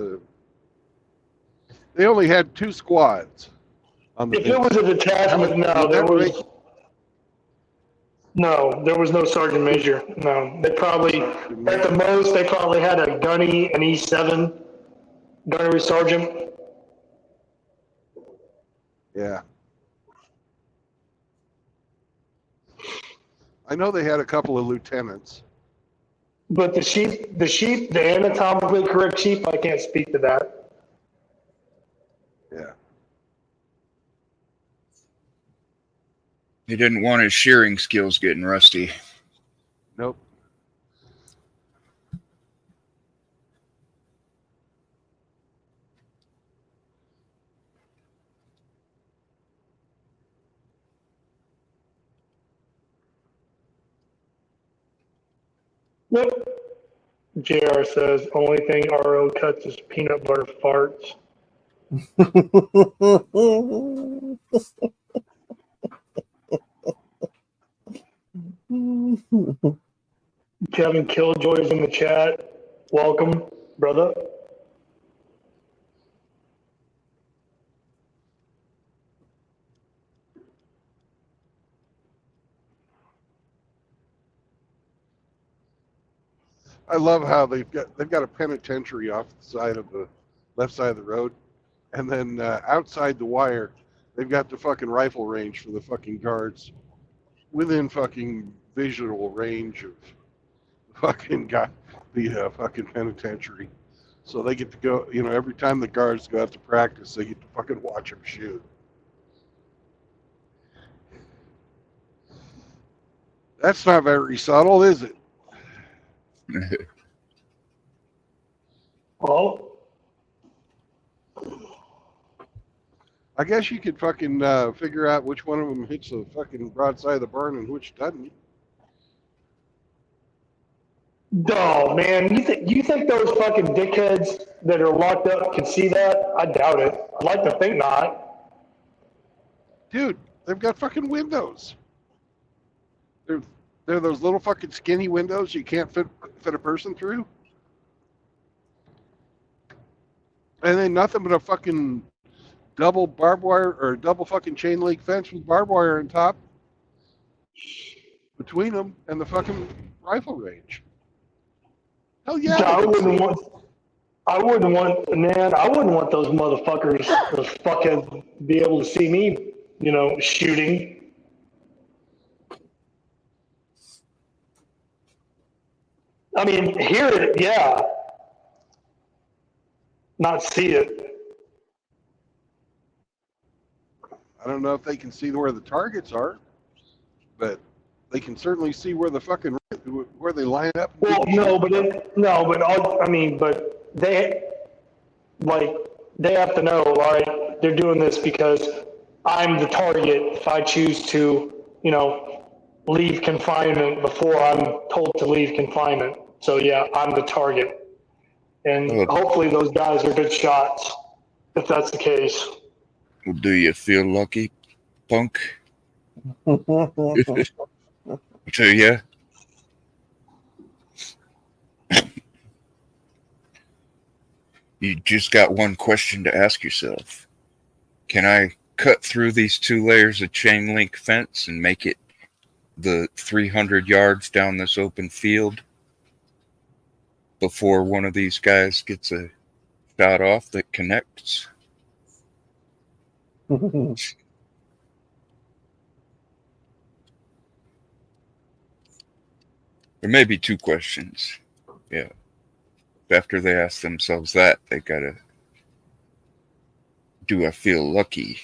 they only had 2 squads on the If it was a detachment, no, would there that was break? no sergeant major. No, they probably at the most they probably had a gunny, an E7 gunnery sergeant. Yeah. I know they had a couple of lieutenants. But the anatomically correct sheep, I can't speak to that. Yeah. He didn't want his shearing skills getting rusty. Nope. Yep. JR says, only thing RO cuts is peanut butter farts. Kevin Killjoy's in the chat. Welcome, brother. I love how they've got a penitentiary off the side of the left side of the road, and then outside the wire, they've got the fucking rifle range for the fucking guards within fucking visual range of fucking got the fucking penitentiary. So they get to go, every time the guards go out to practice, they get to fucking watch them shoot. That's not very subtle, is it? Oh, I guess you could fucking figure out which one of them hits the fucking broadside of the barn and which doesn't. no, man. You think those fucking dickheads that are locked up can see that? I doubt it. I'd like to think not. Dude, they've got fucking windows. They're those little fucking skinny windows you can't fit a person through. And then nothing but a fucking double barbed wire or double fucking chain link fence with barbed wire on top between them and the fucking rifle range. Hell yeah. I wouldn't want those motherfuckers, those fuckheads, to be able to see me, shooting. I mean, hear it, yeah. Not see it. I don't know if they can see where the targets are, but they can certainly see where the fucking where they line up. Well, but they have to know, all right, they're doing this because I'm the target if I choose to, leave confinement before I'm told to leave confinement. So yeah, I'm the target. And hopefully those guys are good shots, if that's the case. Well, do you feel lucky, punk? Do ya? You just got one question to ask yourself. Can I cut through these 2 layers of chain link fence and make it the 300 yards down this open field before one of these guys gets a shot off that connects? There may be 2 questions. Yeah. After they ask themselves that, they gotta, do I feel lucky?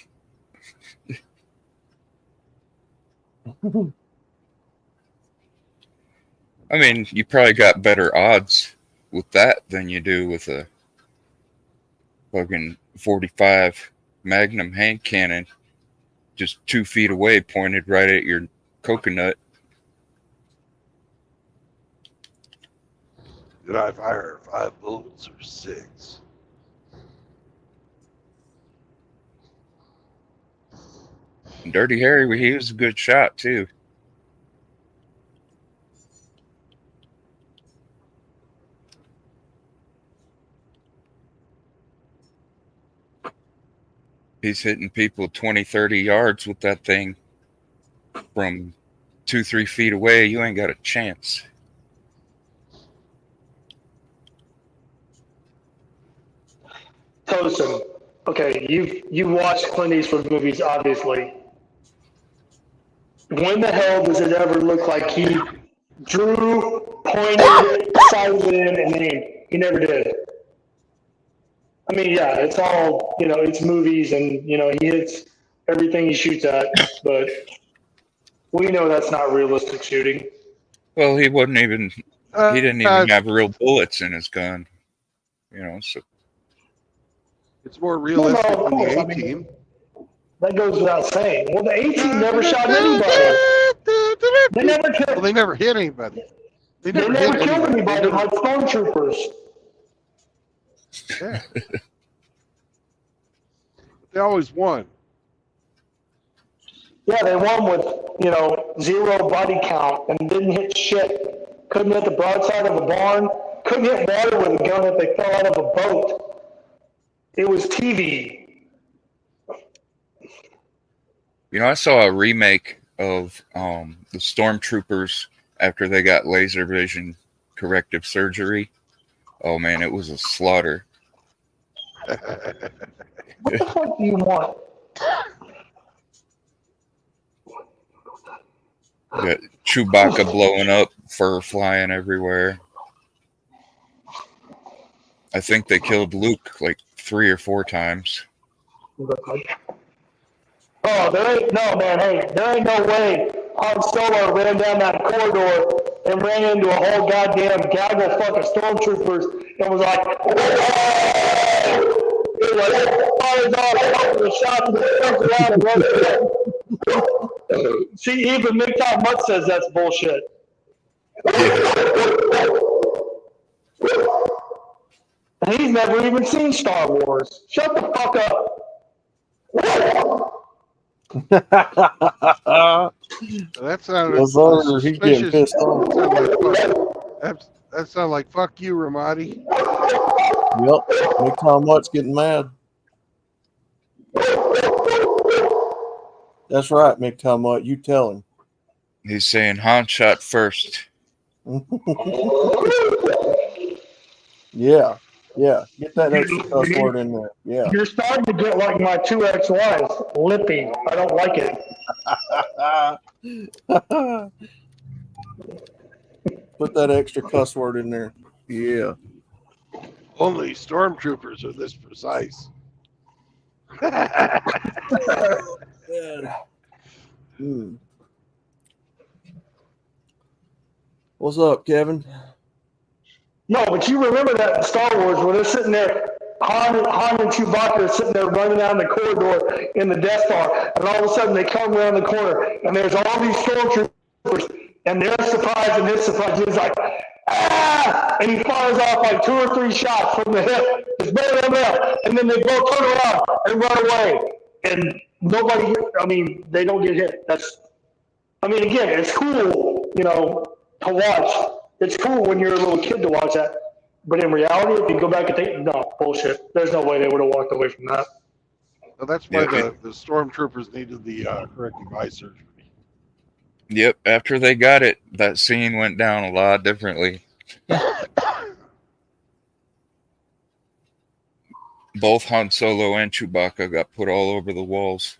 I mean, you probably got better odds with that than you do with a fucking 45 Magnum hand cannon just 2 feet away, pointed right at your coconut. Did I fire 5 bullets or 6? And Dirty Harry, he was a good shot too. He's hitting people 20, 30 yards with that thing from 2-3 feet away. You ain't got a chance. Tosin, okay, you've watched Clint Eastwood movies, obviously. When the hell does it ever look like he drew, pointed, sighted in, and aimed? He never did. I mean, yeah, it's all, it's movies, and, he hits everything he shoots at, but we know that's not realistic shooting. Well, he didn't even have real bullets in his gun. So it's more realistic of than course, the I mean, A-Team. that goes without saying. Well, the A-Team never shot anybody. They never killed. Well, they never hit anybody. They never killed anybody like stormtroopers. Yeah. They always won. Yeah, they won with, 0 body count and didn't hit shit. Couldn't hit the broadside of a barn. Couldn't hit water with a gun if they fell out of a boat. It was TV. I saw a remake of the Stormtroopers after they got laser vision corrective surgery. Oh man, it was a slaughter. What the fuck do you want? Got Chewbacca blowing up, fur flying everywhere. I think they killed Luke like 3 or 4 times. Oh, there ain't no way Han Solo ran down that corridor and ran into a whole goddamn gaggle fucking stormtroopers and was like, fires off, the shots and turns around and runs away. See, even McTop Mutt says that's bullshit. And he's never even seen Star Wars. Shut the fuck up. That sounded As long as he's getting suspicious. pissed off. That sounded like fuck you, Ramadi. Yep. Look how much getting mad. That's right, Mick Talmud. You tell him. He's saying Han shot first. Yeah. Get that extra cuss word in there. Yeah. You're starting to get like my 2 ex-wives, lippy. I don't like it. Put that extra cuss word in there. Yeah. Only stormtroopers are this precise. What's up, Kevin? No, but you remember that in Star Wars where they're sitting there, Han and Chewbacca are sitting there running down the corridor in the Death Star, and all of a sudden they come around the corner, and there's all these stormtroopers, and they're surprised, and his surprise is like, ah! And he fires off like 2 or 3 shots from the hip, just burn them up, and then they both turn around and run away, and nobody, they don't get hit. Again, it's cool, to watch. It's cool when you're a little kid to watch that, but in reality, if you go back and think, no, bullshit. There's no way they would have walked away from that. Well, that's why the stormtroopers needed the corrective eye surgery. Yep, after they got it, that scene went down a lot differently. Both Han Solo and Chewbacca got put all over the walls.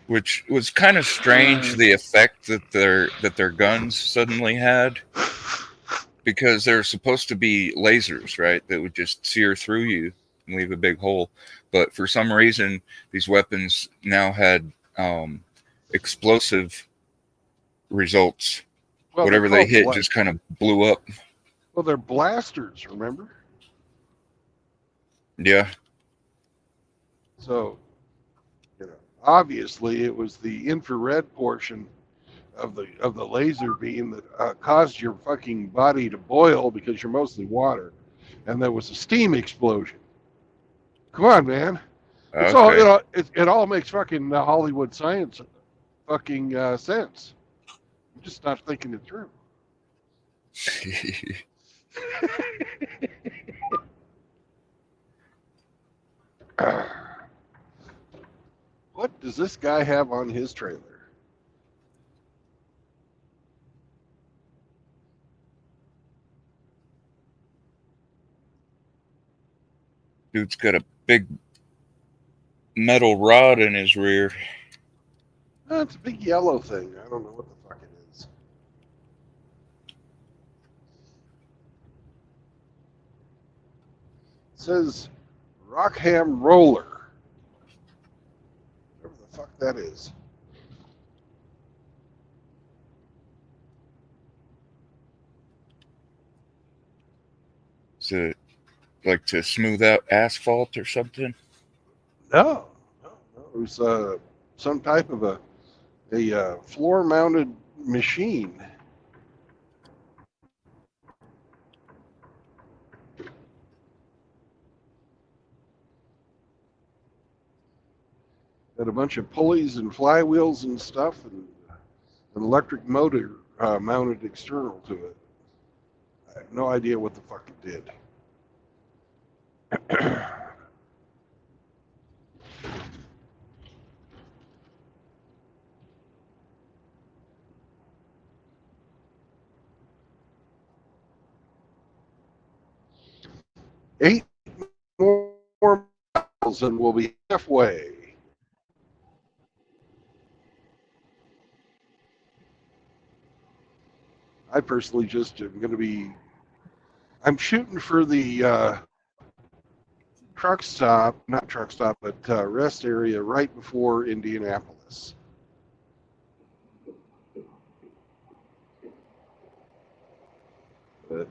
Which was kind of strange, the effect that their guns suddenly had, because they're supposed to be lasers, right? That would just sear through you and leave a big hole. But for some reason, these weapons now had explosive results. Well, whatever they hit just kind of blew up. Well, they're blasters, remember? Yeah. So, obviously it was the infrared portion of the laser beam that caused your fucking body to boil because you're mostly water, and there was a steam explosion. Come on, man. It's all it all makes fucking Hollywood science fucking sense. I'm just not thinking it through. What does this guy have on his trailer? Dude's got a big metal rod in his rear. It's a big yellow thing. I don't know what the fuck it is. It says Rockham Roller. Whatever the fuck that is. Is it like to smooth out asphalt or something? No. It was some type of a floor-mounted machine. Had a bunch of pulleys and flywheels and stuff, and an electric motor mounted external to it. I have no idea what the fuck it did. 8 more miles and we'll be halfway. I personally just am going to be, I'm shooting for the truck stop, not truck stop, but rest area right before Indianapolis. But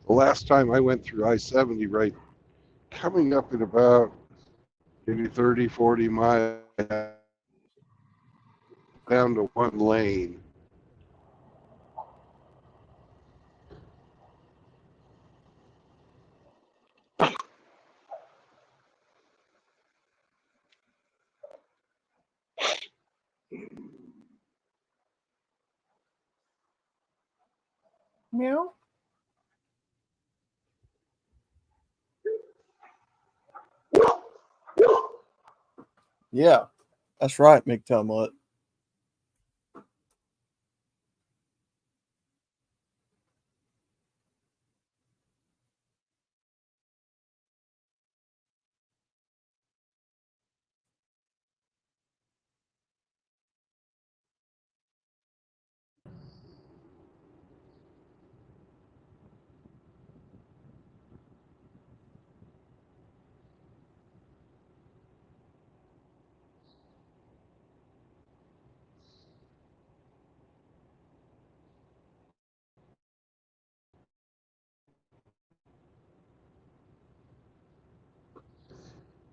the last time I went through I-70, right, coming up at about maybe 30, 40 miles down to one lane. Meow. Yeah, that's right, McTum Mutt.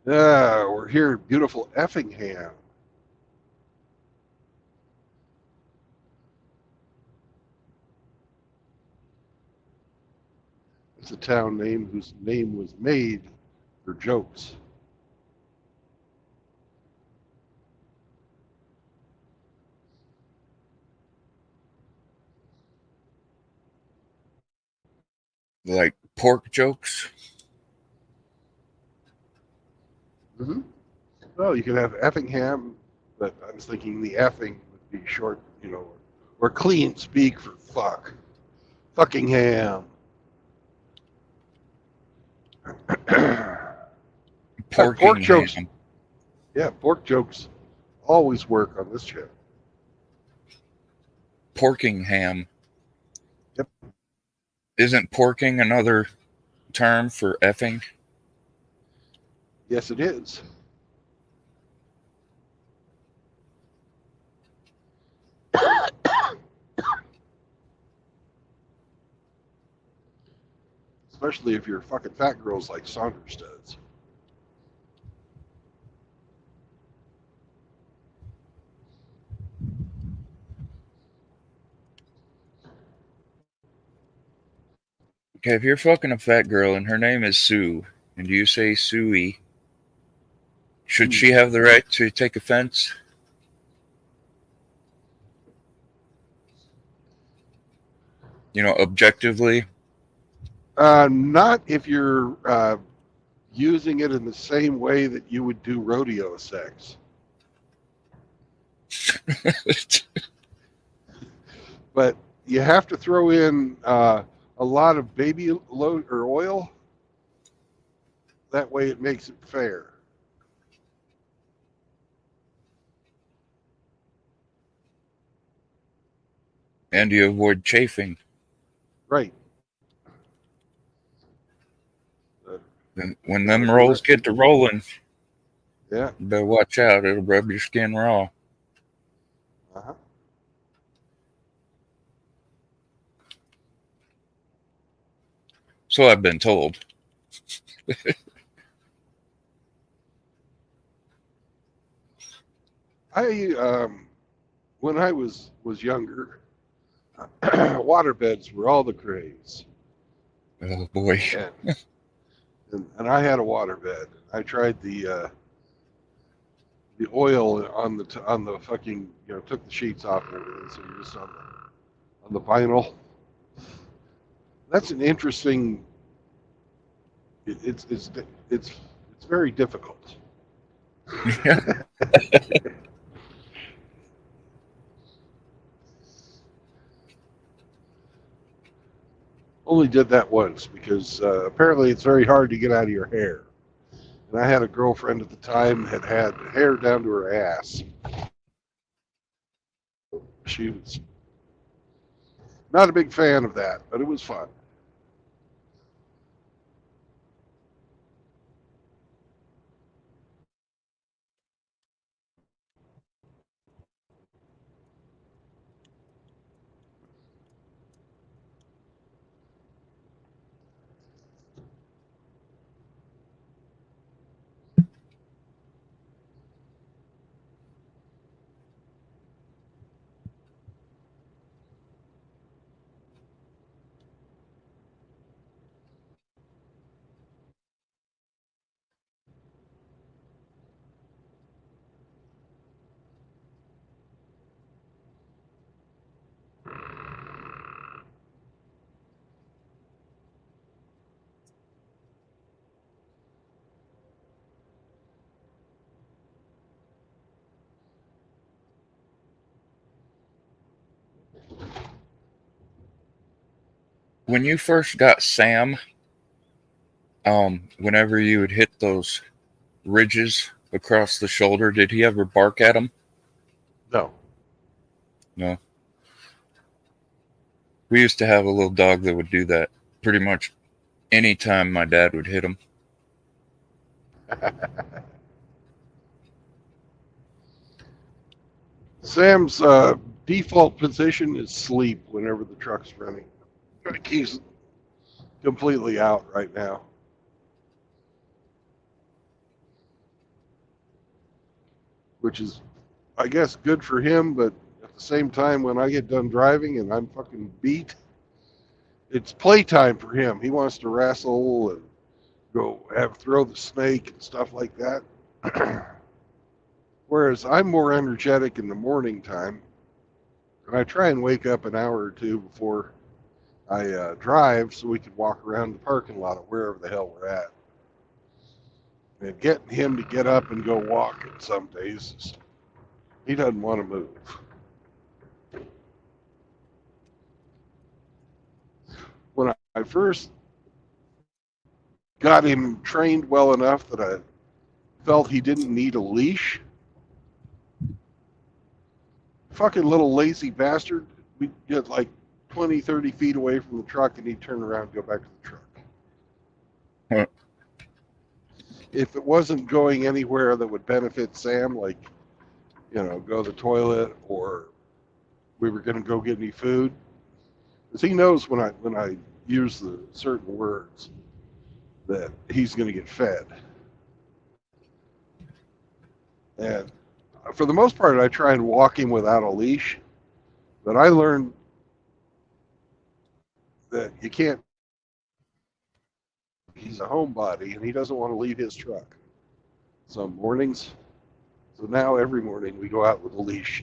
Yeah, we're here in beautiful Effingham. It's a town name whose name was made for jokes. Like pork jokes? Mm-hmm. Well, you could have Effingham, but I was thinking the effing would be short, or clean speak for fuck. Fuckingham. Pork jokes. Porkingham. Yeah, pork jokes always work on this show. Porkingham. Yep. Isn't porking another term for effing? Yes, it is. Especially if you're fucking fat girls like Saunders does. Okay, if you're fucking a fat girl and her name is Sue, and you say Suey, should she have the right to take offense? You know, objectively? Not if you're using it in the same way that you would do rodeo sex. But you have to throw in a lot of baby load or oil. That way it makes it fair. And you avoid chafing. Right. And when them rolls get to rolling, Yeah. you better watch out. It'll rub your skin raw. Uh-huh. So I've been told. When I was younger, water beds were all the craze. Oh boy. And I had a water bed. I tried the oil on the fucking, took the sheets off and everything, so you're just on the vinyl. That's an interesting. It's very difficult. Only did that once because apparently it's very hard to get out of your hair. And I had a girlfriend at the time that had hair down to her ass. She was not a big fan of that, but it was fun. When you first got Sam, whenever you would hit those ridges across the shoulder, did he ever bark at him? No. No. We used to have a little dog that would do that pretty much any time my dad would hit him. Sam's default position is sleep whenever the truck's running. He's completely out right now. Which is, I guess, good for him, but at the same time, when I get done driving and I'm fucking beat, it's playtime for him. He wants to wrestle and go throw the snake and stuff like that. Whereas I'm more energetic in the morning time, and I try and wake up an hour or two before I drive so we can walk around the parking lot of wherever the hell we're at. And getting him to get up and go walking some days, he doesn't want to move. When I first got him trained well enough that I felt he didn't need a leash, fucking little lazy bastard, we'd get like 20, 30 feet away from the truck and he'd turn around and go back to the truck. Huh. If it wasn't going anywhere that would benefit Sam, like, go to the toilet or we were going to go get any food, because he knows when I use the certain words that he's going to get fed. And for the most part, I try and walk him without a leash, but I learned that you can't he's a homebody and he doesn't want to leave his truck some mornings. So now every morning we go out with a leash.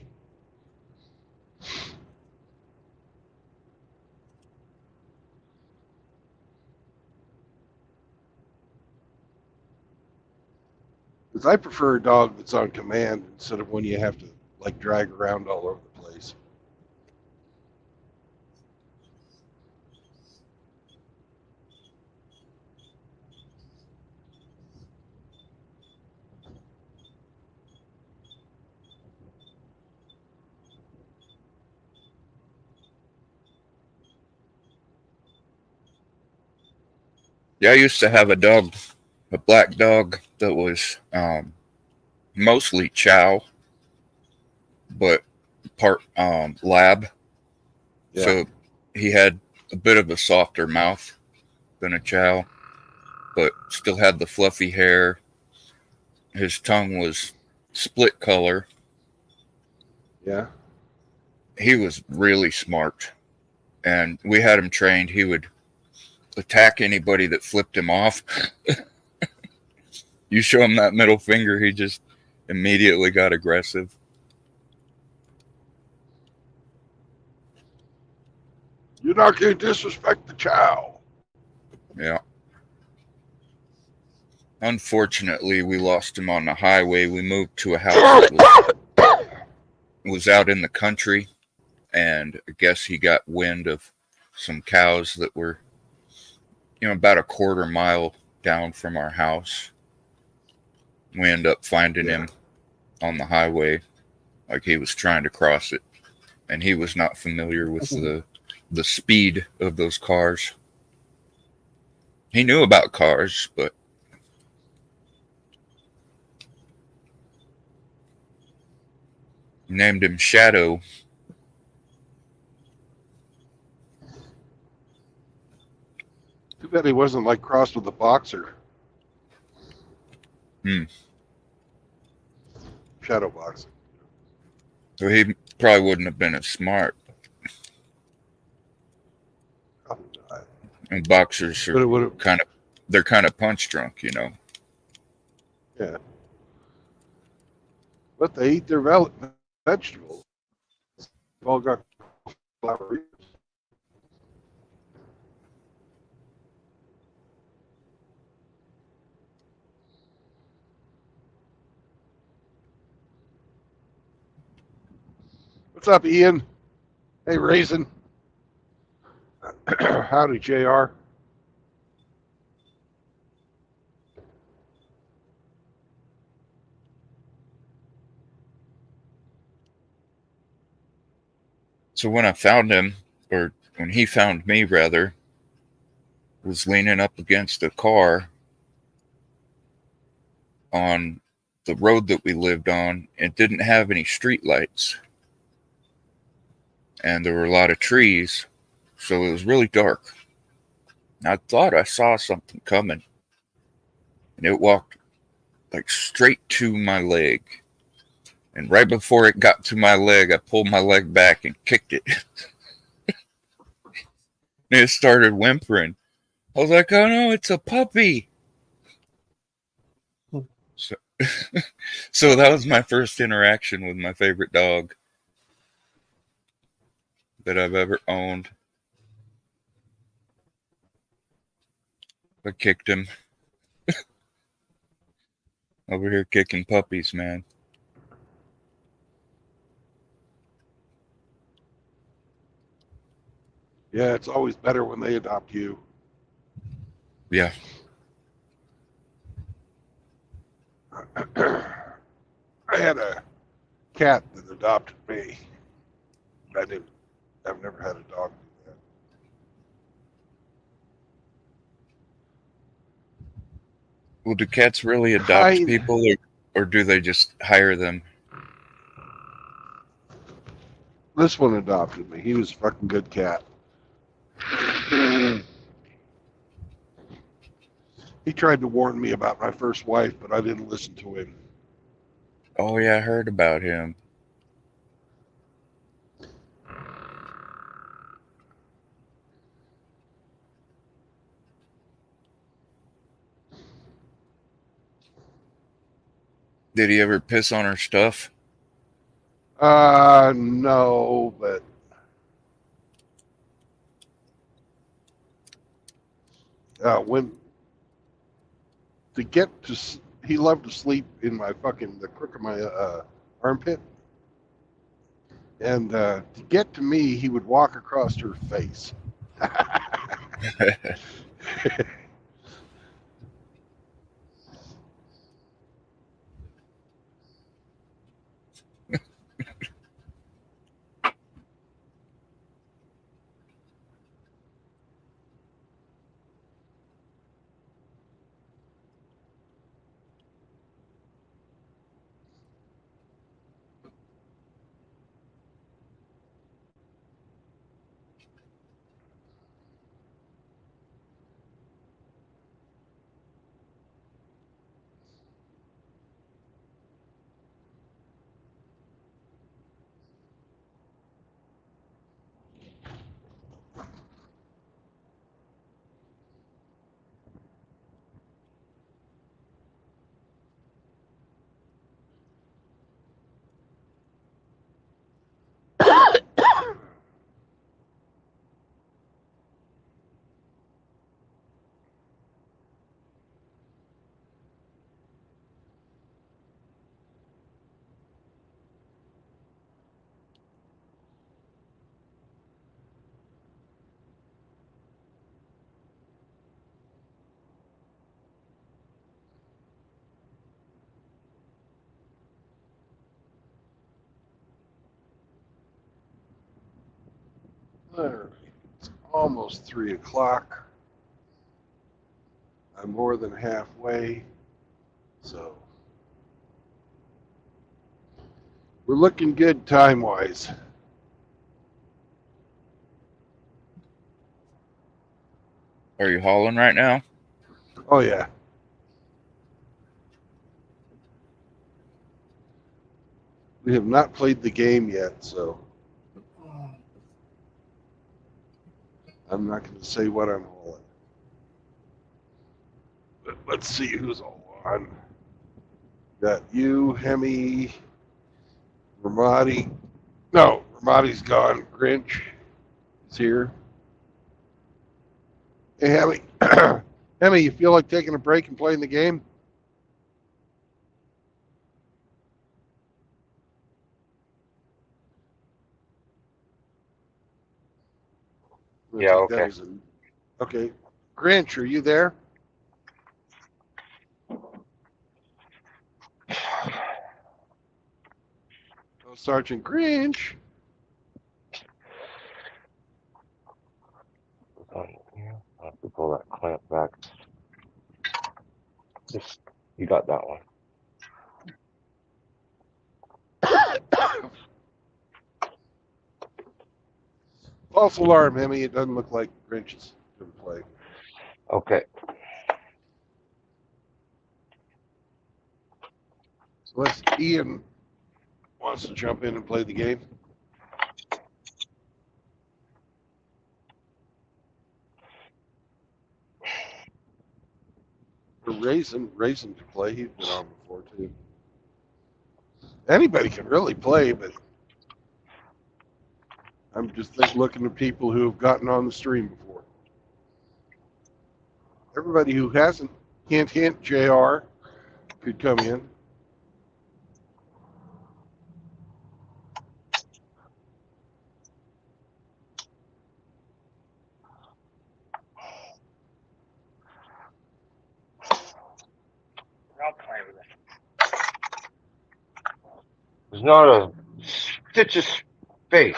Because I prefer a dog that's on command instead of one you have to like drag around all over the place. Yeah, I used to have a black dog that was mostly chow, but part lab. Yeah. So he had a bit of a softer mouth than a chow, but still had the fluffy hair. His tongue was split color. Yeah. He was really smart, and we had him trained. He would attack anybody that flipped him off. You show him that middle finger, he just immediately got aggressive. You're not going to disrespect the chow. Yeah. Unfortunately, we lost him on the highway. We moved to a house that was out in the country, and I guess he got wind of some cows that were, about a quarter mile down from our house. We ended up finding him on the highway, like he was trying to cross it, and he was not familiar with the speed of those cars. He knew about cars, but named him Shadow. Too bad he wasn't like crossed with a boxer. Shadow boxing. So he probably wouldn't have been as smart. Probably not. And boxers But it are would have. they're kind of punch drunk, Yeah. But they eat their vegetables. They've all got flour. What's up, Ian? Hey, Raisin. Howdy, JR. So when I found him, or when he found me rather, was leaning up against a car on the road that we lived on. It didn't have any street lights, and there were a lot of trees, so it was really dark. I thought I saw something coming, and it walked like straight to my leg. And right before it got to my leg, I pulled my leg back and kicked it. And it started whimpering. I was like, oh no, it's a puppy. So that was my first interaction with my favorite dog that I've ever owned. I kicked him. Over here kicking puppies, man. Yeah, it's always better when they adopt you. Yeah. I had a cat that adopted me. I've never had a dog do that. Well, do cats really adopt people, or do they just hire them? This one adopted me. He was a fucking good cat. He tried to warn me about my first wife, but I didn't listen to him. Oh yeah, I heard about him. Did he ever piss on her stuff? No, but when to get to, he loved to sleep in my the crook of my armpit, and to get to me, he would walk across her face. All right, it's almost 3 o'clock. I'm more than halfway, so we're looking good time-wise. Are you hauling right now? Oh yeah. We have not played the game yet, so I'm not going to say what I'm hauling. But let's see who's all on. Got you, Hemi, Ramadi. No, Ramadi's gone. Grinch is here. Hey, Hemi. Hemi, you feel like taking a break and playing the game? Yeah, okay. Okay. Grinch, are you there? Oh, Sergeant Grinch. I have to pull that clamp back. Just, you got that one. False alarm, Hemi. It doesn't look like Grinch is going to play. Okay. So let's Ian wants to jump in and play the game. For Raisin to play. He's been on before too. Anybody can really play, but I'm just looking at people who have gotten on the stream before. Everybody who hasn't, hint, JR, could come in. I'll play with it. There's not a stitch of space.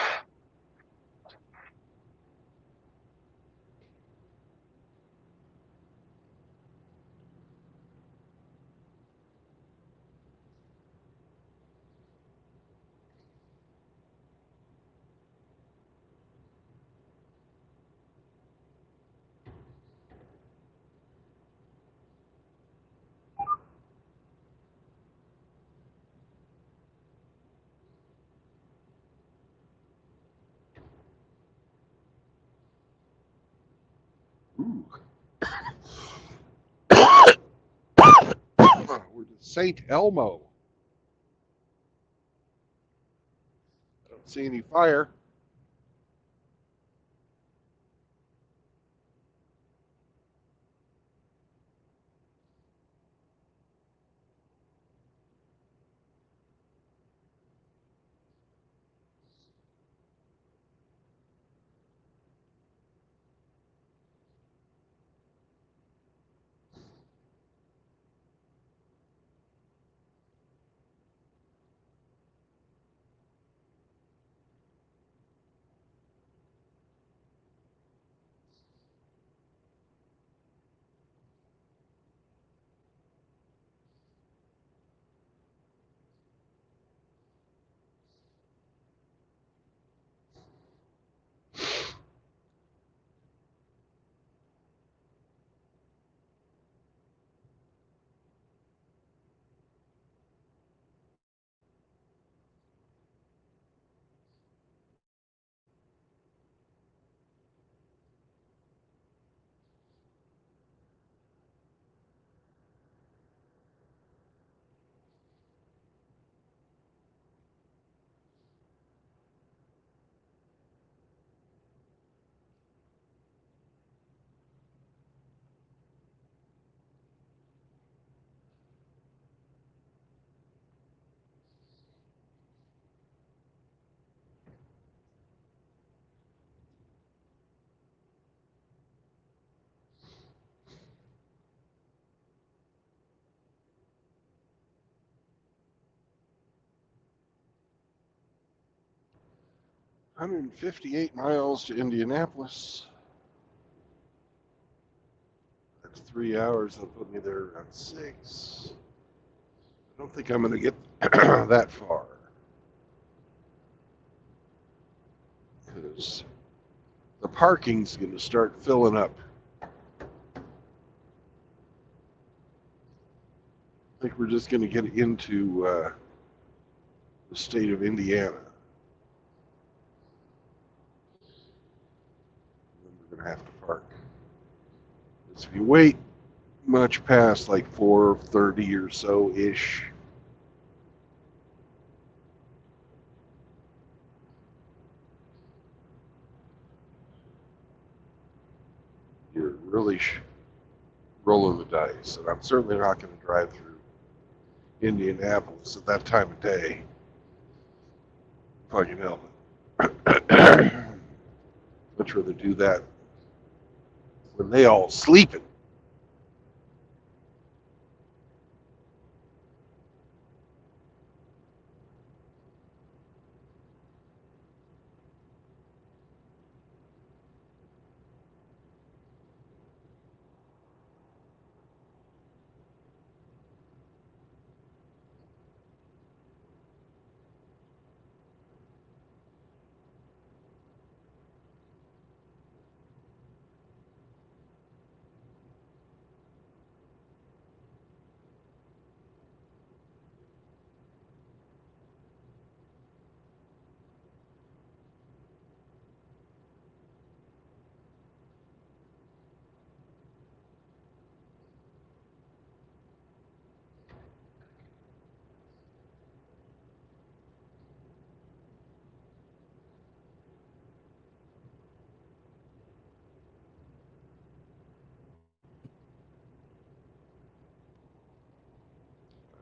Ooh. We're to St. Elmo. Don't see any fire. $158 miles to Indianapolis. That's 3 hours. That'll put me there around 6. I don't think I'm going to get that far. Because the parking's going to start filling up. I think we're just going to get into the state of Indiana. And then we're going to have to park. Because if you wait much past like 4:30 or so ish, you're really rolling the dice. And I'm certainly not going to drive through Indianapolis at that time of day. If I can help it. Much rather do that when they all sleeping.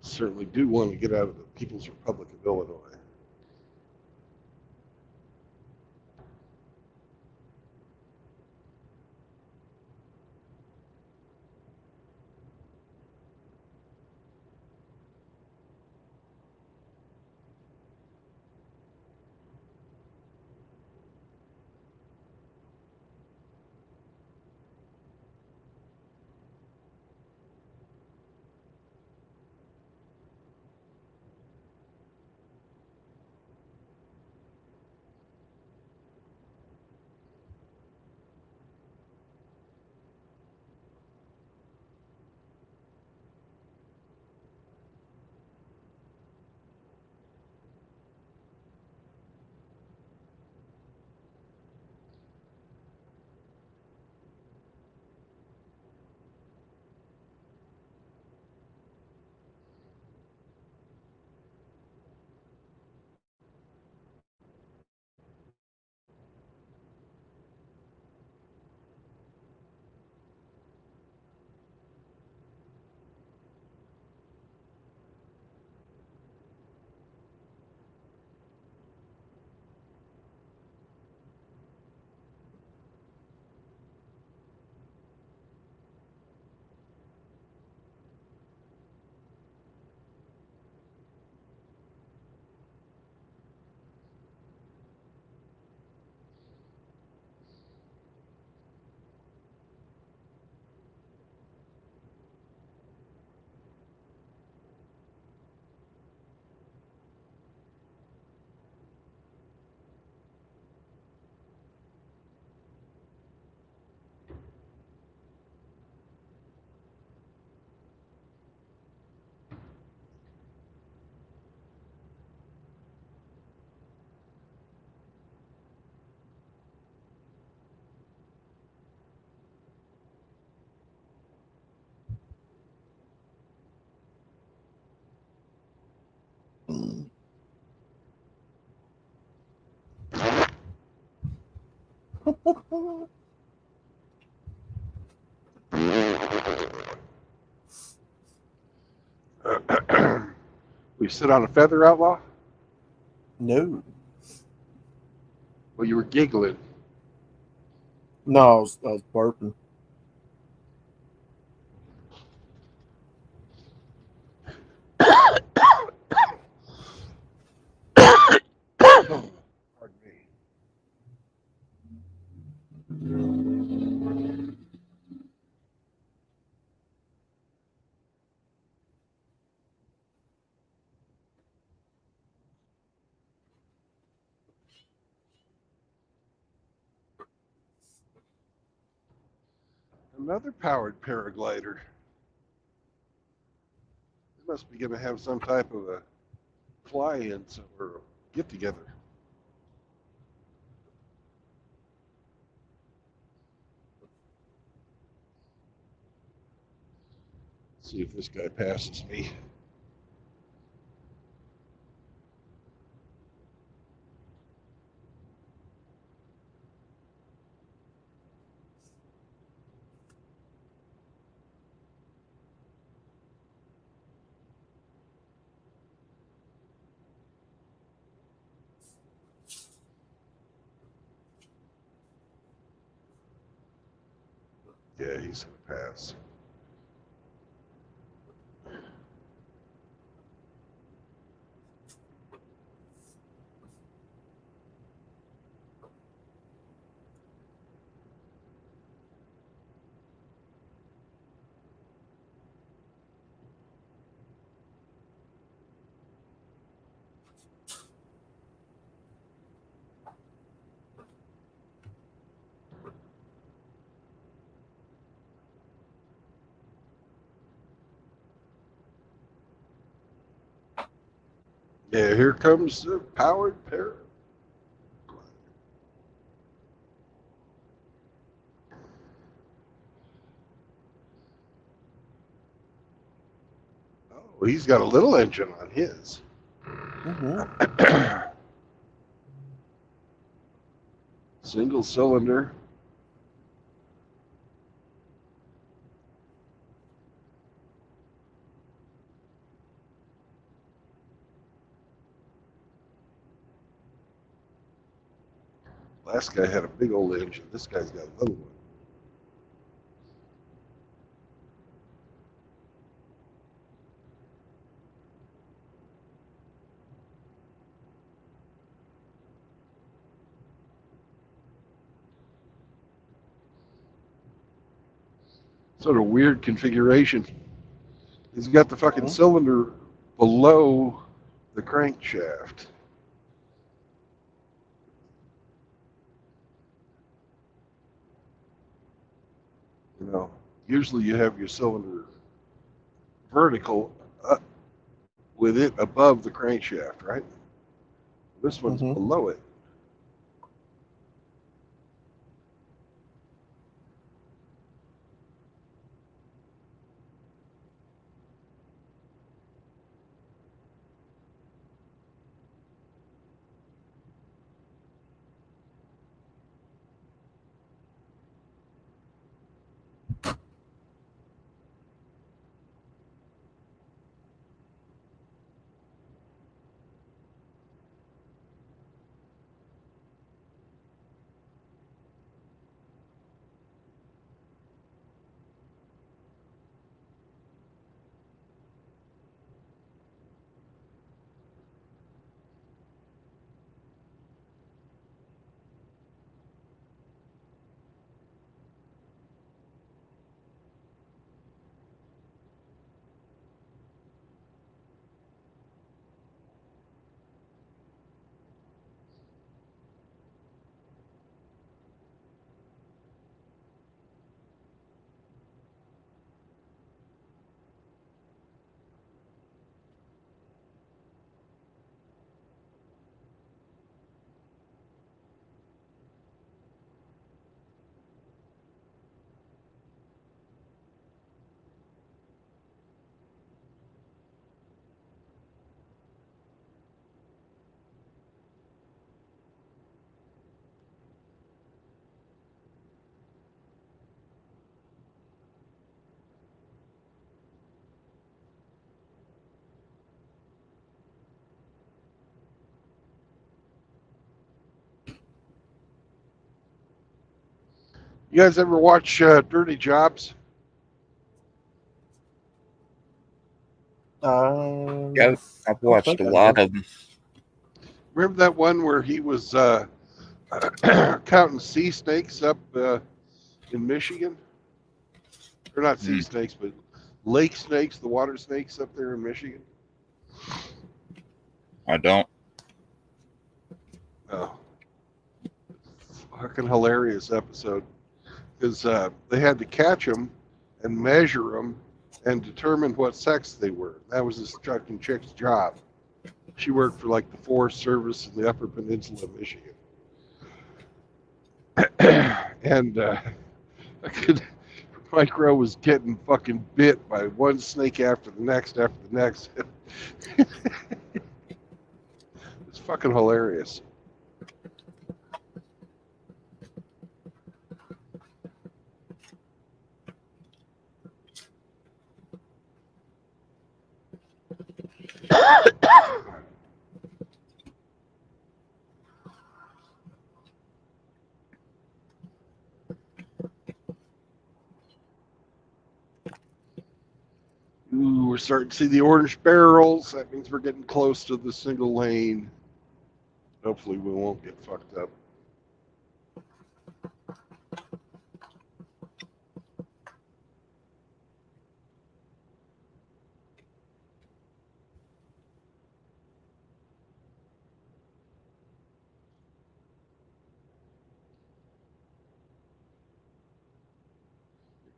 I certainly do want to get out of the People's Republic of Illinois. We sit on a feather, outlaw? No. Well, you were giggling. No, I was burping. Pardon me. Another powered paraglider. They must be going to have some type of a fly-in or get together. See if this guy passes me. Yeah, he's going to pass. Yeah, here comes the powered paraglider. Oh, he's got a little engine on his. Mm-hmm. Single cylinder. Last guy had a big old engine. This guy's got a little one. Sort of weird configuration. He's got the fucking cylinder below the crankshaft. You know, usually you have your cylinder vertical up with it above the crankshaft, right? This one's below it. You guys ever watch Dirty Jobs? Yeah, I've I watched think a I lot have. of them. Remember that one where he was counting sea snakes up in Michigan? Or not sea Hmm. snakes, but lake snakes, the water snakes up there in Michigan? I don't. Oh, fucking hilarious episode. Because they had to catch them and measure them and determine what sex they were. That was this fucking chick's job. She worked for like the Forest Service in the Upper Peninsula of Michigan. And Mike Rowe was getting fucking bit by one snake after the next after the next. It's fucking hilarious. Ooh, we're starting to see the orange barrels. That means we're getting close to the single lane. Hopefully we won't get fucked up.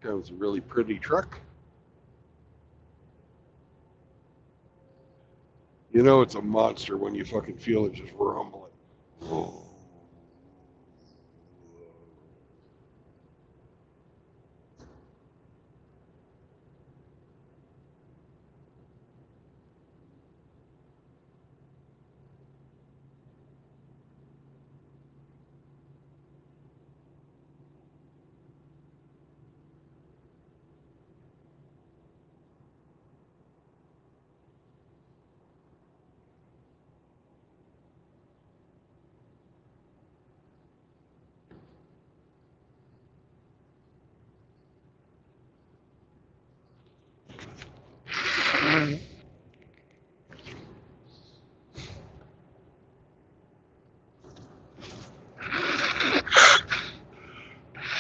Here comes a really pretty truck. You know it's a monster when you fucking feel it just rumbling.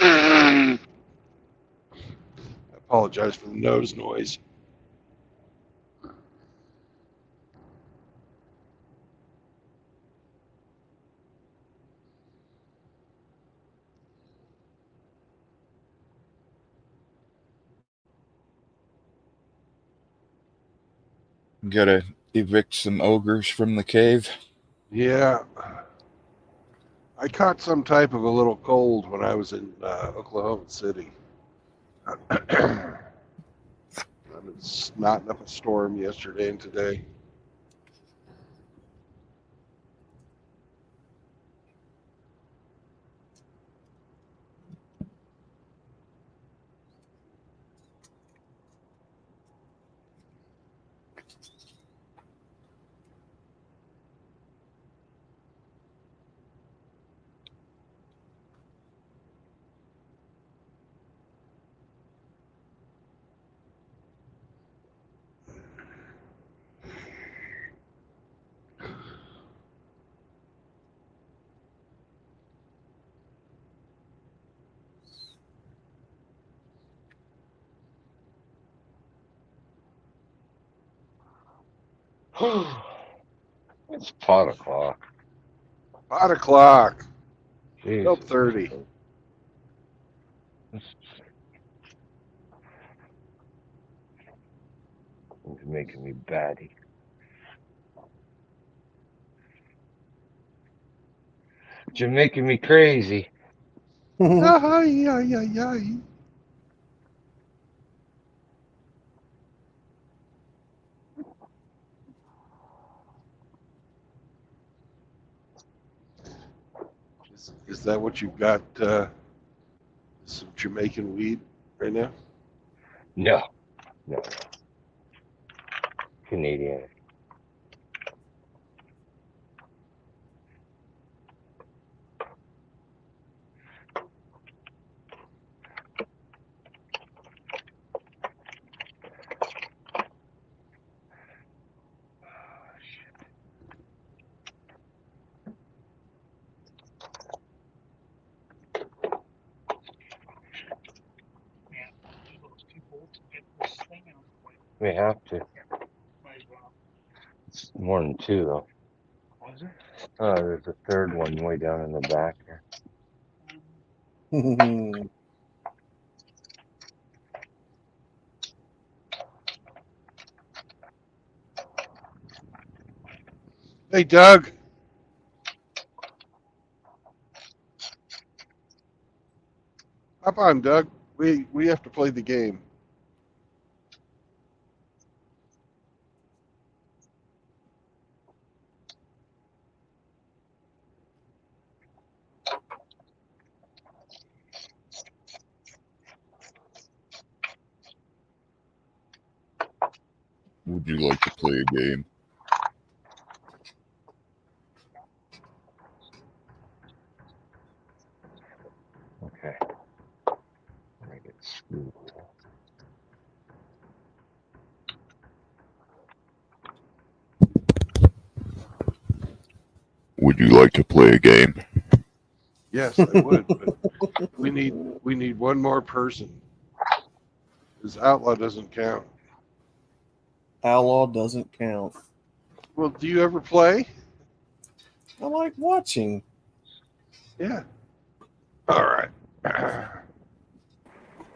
I apologize for the nose noise. Gotta evict some ogres from the cave. Yeah. I caught some type of a little cold when I was in Oklahoma City. I've been snotting up a storm yesterday and today. It's pot o'clock. 5 o'clock, Jeez. 12:30. It's making me batty. You're making me crazy. Ay, ay, ay, ay. Is that what you've got? Some Jamaican weed right now? No, no. Canadian. We have to. It's more than two, though. Oh, there's a third one way down in the back here. Hey, Doug. Hop on, Doug. We have to play the game. Would you like to play a game? Okay. I get screwed. Would you like to play a game? Yes, I would. But we need one more person. This outlaw doesn't count. Outlaw doesn't count. Well, do you ever play? I like watching. Yeah. All right.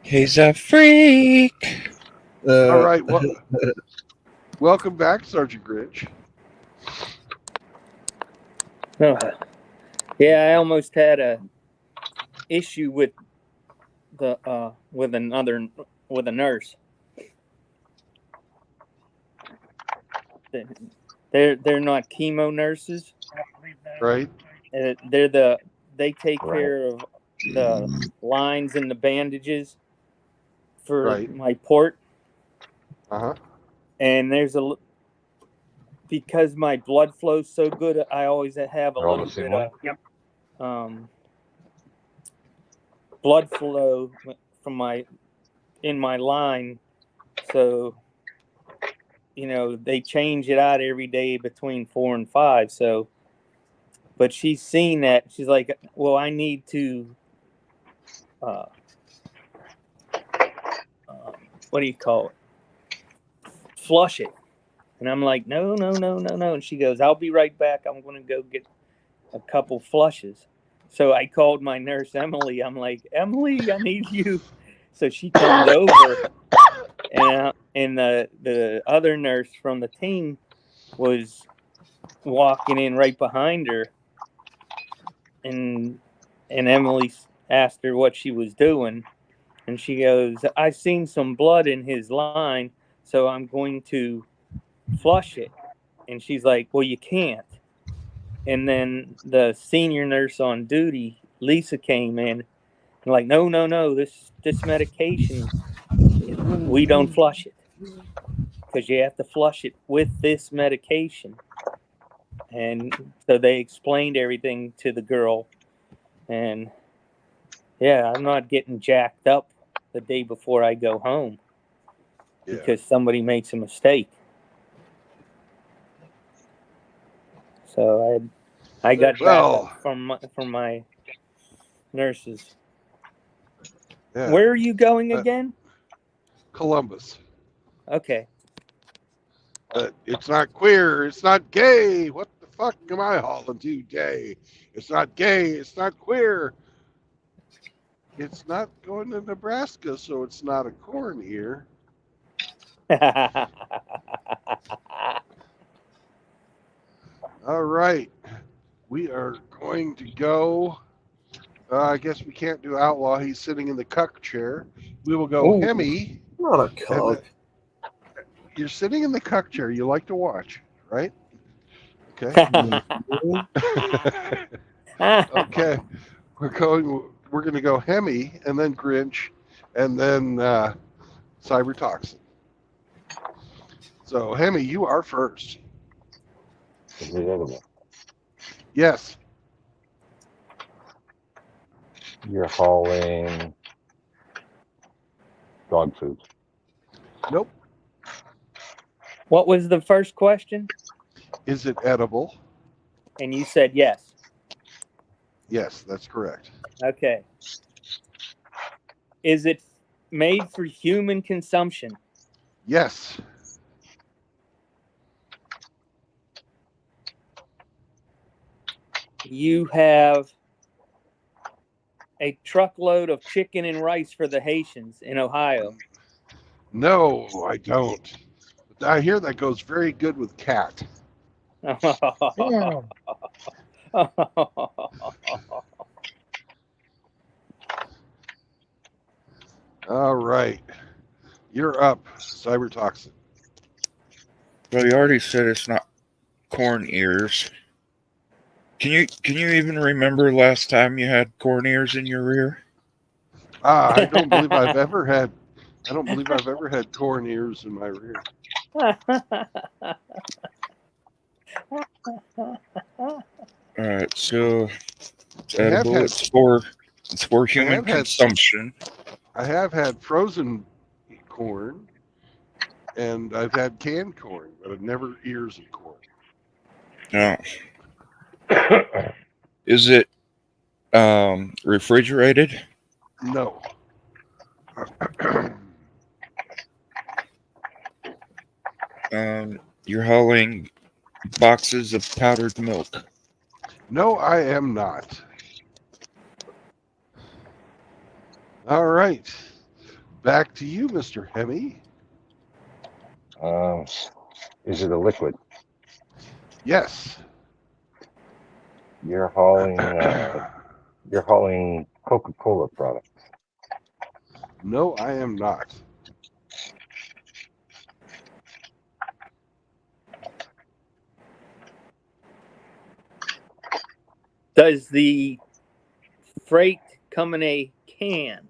He's a freak. All right. Well, welcome back, Sergeant Grinch. Oh, yeah, I almost had a issue with the with a nurse. They're not chemo nurses. Right. They take care of the lines and the bandages for Right. my port. Uh-huh. And because my blood flow's so good, I always have a little bit of blood flow from in my line. So, they change it out every day between 4 and 5. So, but she's seen that. She's like, well, I need to, what do you call it? Flush it. And I'm like, no. And she goes, I'll be right back. I'm going to go get a couple flushes. So I called my nurse, Emily. I'm like, Emily, I need you. So she comes over, and the other nurse from the team was walking in right behind her. And Emily asked her what she was doing. And she goes, I've seen some blood in his line, so I'm going to flush it. And she's like, well, you can't. And then the senior nurse on duty, Lisa, came in and like, no, this medication, we don't flush it because you have to flush it with this medication. And so they explained everything to the girl. And yeah, I'm not getting jacked up the day before I go home because somebody makes a mistake. So I got backup from my nurses. Yeah. Where are you going again? Columbus. Okay. It's not queer. It's not gay. What the fuck am I hauling to, gay? It's not gay. It's not queer. It's not going to Nebraska, so it's not a corn ear. All right. We are going to go. I guess we can't do outlaw. He's sitting in the cuck chair. We will go Hemi. Not a cuck. You're sitting in the cuck chair. You like to watch, right? Okay. Okay. We're going to go Hemi, and then Grinch, and then Cybertoxin. So Hemi, you are first. Yes. You're hauling dog food. Nope. What was the first question? Is it edible? And you said yes. Yes, that's correct. Okay. Is it made for human consumption? Yes. you have a truckload of chicken and rice for the Haitians in Ohio. No, I don't. But I hear that goes very good with cat. All right. You're up, Cybertoxin. Well, you already said it's not corn ears. Can you even remember last time you had corn ears in your rear? I don't believe I've ever had. I don't believe I've ever had corn ears in my rear. All right, so it's I have edible. had- It's for human have had- consumption. I have had frozen corn, and I've had canned corn, but I've never ears of corn. No. Is it refrigerated? No. You're hauling boxes of powdered milk. No, I am not. All right. Back to you, Mr. Hemi. Is it a liquid? Yes. You're hauling Coca-Cola products. No, I am not. Does the freight come in a can?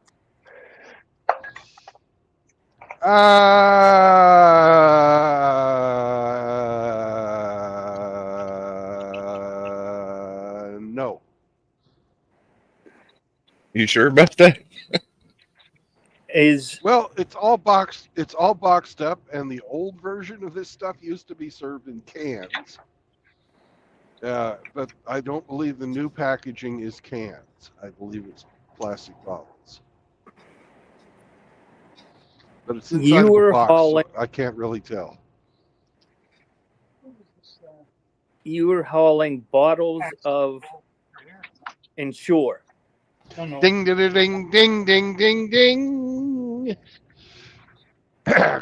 No. You sure about that? Well, it's all boxed. It's all boxed up, and the old version of this stuff used to be served in cans. But I don't believe the new packaging is cans. I believe it's plastic bottles. But it's inside of a box, so I can't really tell. You were hauling bottles of Ensure. Ding, ding, ding, ding, ding, ding, ding.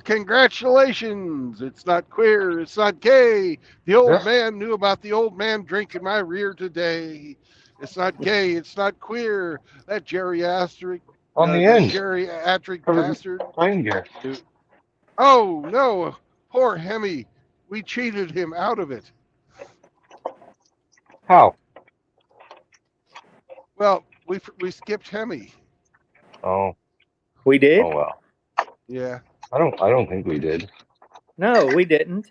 Congratulations! It's not queer. It's not gay. The old man knew about the old man drinking my rear today. It's not gay. It's not queer. That geriatric On the end. Geriatric bastard. Reindeer. Oh no! Poor Hemi. We cheated him out of it. How? Well, we skipped Hemi. Oh. We did? Oh well. Yeah. I don't think we did. No, we didn't.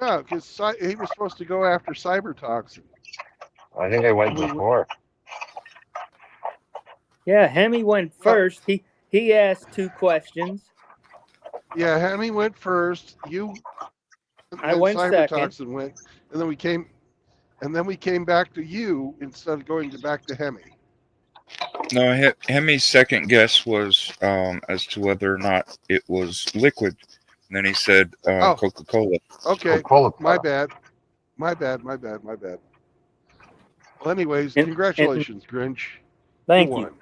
No, because he was supposed to go after Cybertoxin. I think I went before. Yeah, Hemi went first. He asked 2 questions. Yeah, Hemi went first. I went Cybertoxin second. went, and then we came back to you instead of going back to Hemi. No, Hemi's second guess was as to whether or not it was liquid. And then he said Coca-Cola. Okay, Coca-Cola my product. bad. Well, anyways, congratulations, Grinch. Thank You you. won.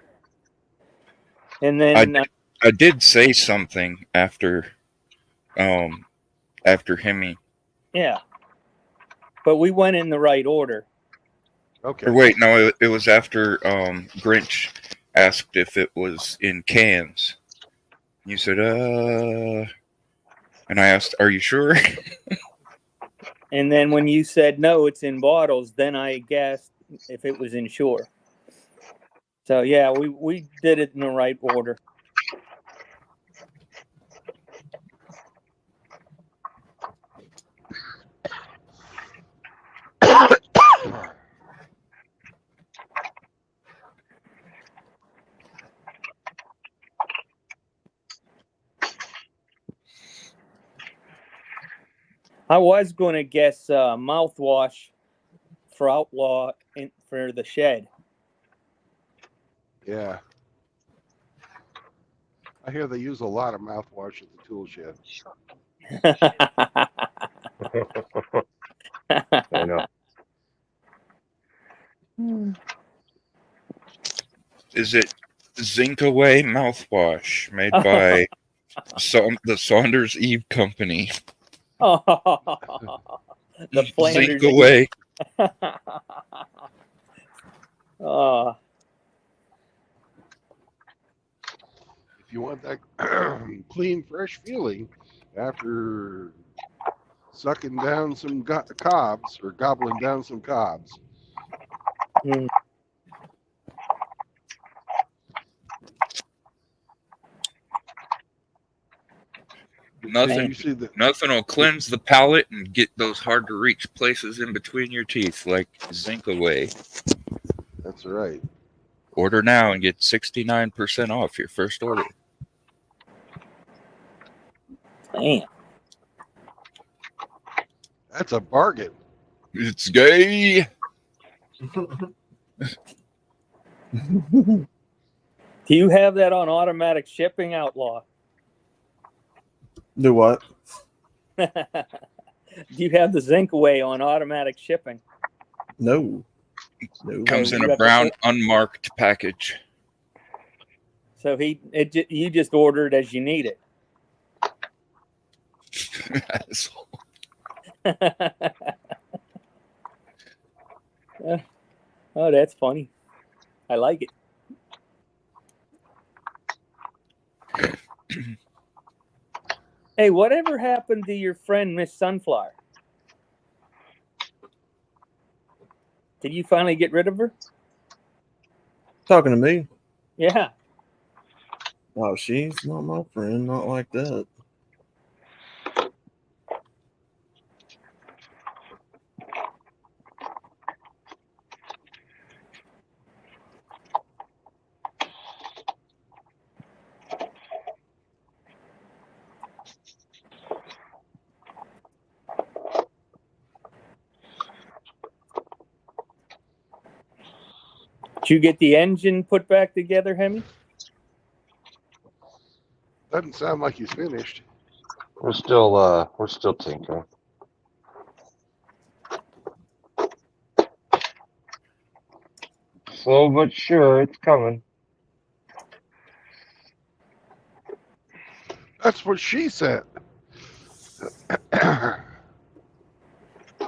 And then I did say something after Hemi. yeah. But we went in the right order. Okay. Or wait, no, it was after Grinch asked if it was in cans. You said, and I asked, are you sure? And then when you said no, it's in bottles, then I guessed if it was Ensure. So yeah, we did it in the right order. I was going to guess mouthwash for Outlaw for the shed. Yeah. I hear they use a lot of mouthwash at the tool shed. I know. Is it Zinc Away mouthwash made by the Saunders Eve Company? The Flanders. Zinc Away. Oh, If you want that clean, fresh feeling after sucking down some cobs or gobbling down some cobs, mm. Nothing, you see the nothing will cleanse the palate and get those hard to reach places in between your teeth like Zinc Away. that's right. Order now and get 69% off your first order. Damn. That's a bargain. It's gay. Do you have that on automatic shipping, Outlaw? Do what? Do you have the Zinc Away on automatic shipping? No. No. Comes in you a have to brown put- unmarked package. So you just order it as you need it. Asshole. Oh, that's funny. I like it. Hey, whatever happened to your friend Miss Sunflower? Did you finally get rid of her? Talking to me? Yeah. Oh, she's not my friend. Not like that. Did you get the engine put back together, Hemi? Doesn't sound like he's finished. We're still tinkering. Slow but sure, it's coming. That's what she said.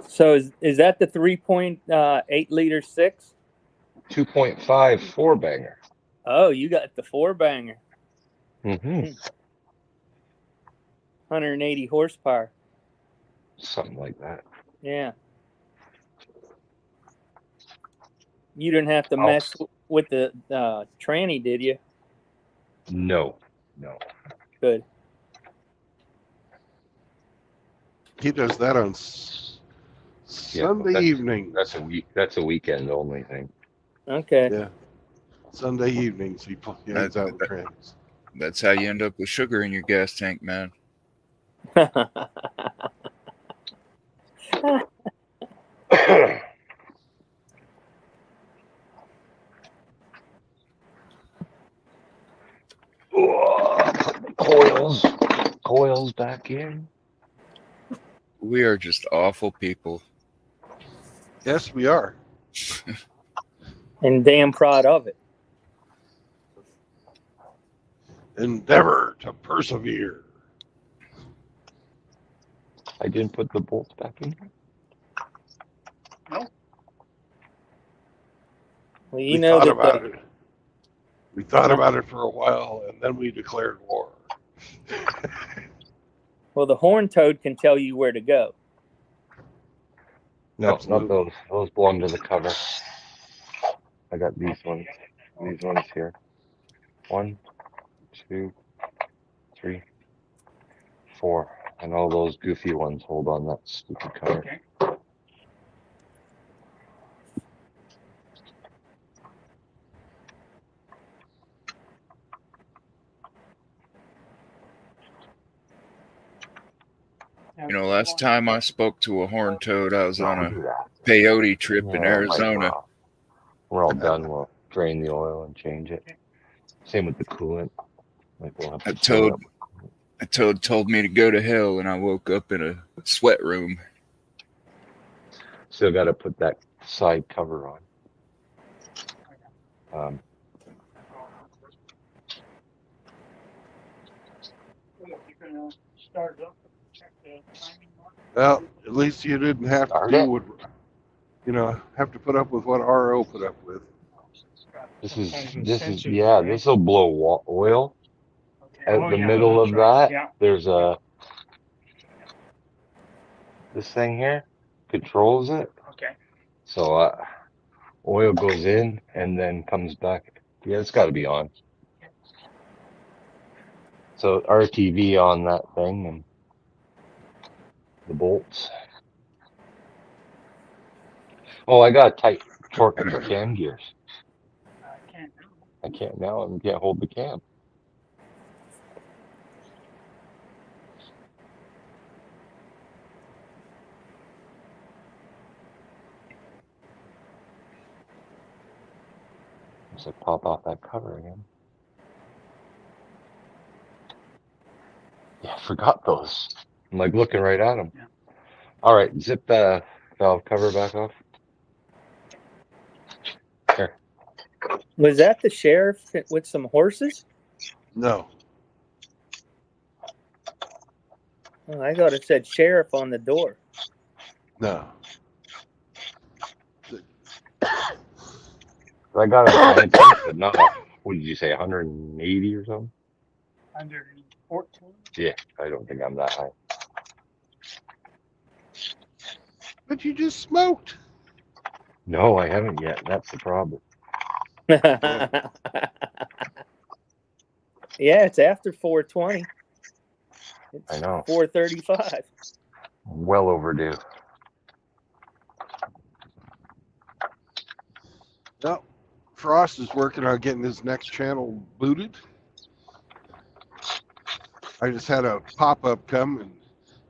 So is that the 3.8 liter 6? 2.5 four banger. Oh, you got the 4-banger. Mm-hmm. 180 horsepower. Something like that. Yeah. You didn't have to mess with the tranny, did you? No. Good. He does that on Sunday evening. That's a weekend only thing. Okay. Yeah. Sunday evenings he hangs out with trannies. That's how you end up with sugar in your gas tank, man. Coils back in. We are just awful people. Yes, we are. And damn proud of it. Endeavor to persevere. I didn't put the bolts back in. Well, We thought about it. We thought about it for a while, and then we declared war. Well, the horn toad can tell you where to go. No, Absolutely. not those. Those belong to the cover. I got these ones. These ones here. 1, 2, 3, 4. And all those goofy ones hold on that stupid cover. Okay. You know, last time I spoke to a horn toad, I was on Don't a do that. peyote trip in Yeah, Arizona. like, we're all done. We'll drain the oil and change it. Same with the coolant. Like we'll have to fill it up. A toad told me to go to hell, and I woke up in a sweat room. Still got to put that side cover on. Well, at least you didn't have to Darn do it. what, have to put up with what RO put up with. This is yeah. This will blow oil. At the middle of that, there's a this thing here controls it. Okay. So oil goes in and then comes back. Yeah, it's got to be on. So RTV on that thing and the bolts. Oh, I got a tight torque in the cam gears. I can't now. I can't hold the cam. Just like pop off that cover again. Yeah, I forgot those. I'm like looking right at them. Yeah. All right, zip the valve cover back off. Here. Was that the sheriff with some horses? No. Oh, I thought it said sheriff on the door. No. I got a but not. What did you say? 180 or something? 114. Yeah, I don't think I'm that high. But you just smoked. No, I haven't yet. That's the problem. Yeah, it's after 420. It's I know. 4:35. Well overdue. Well, Frost is working on getting his next channel booted. I just had a pop-up come, and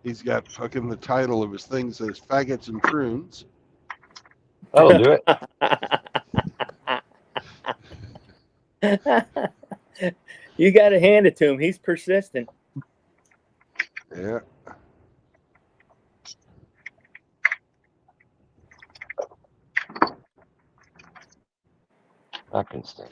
he's got fucking the title of his thing says Faggots and Prunes. That'll do it. You got to hand it to him. He's persistent. Yeah. That can stay.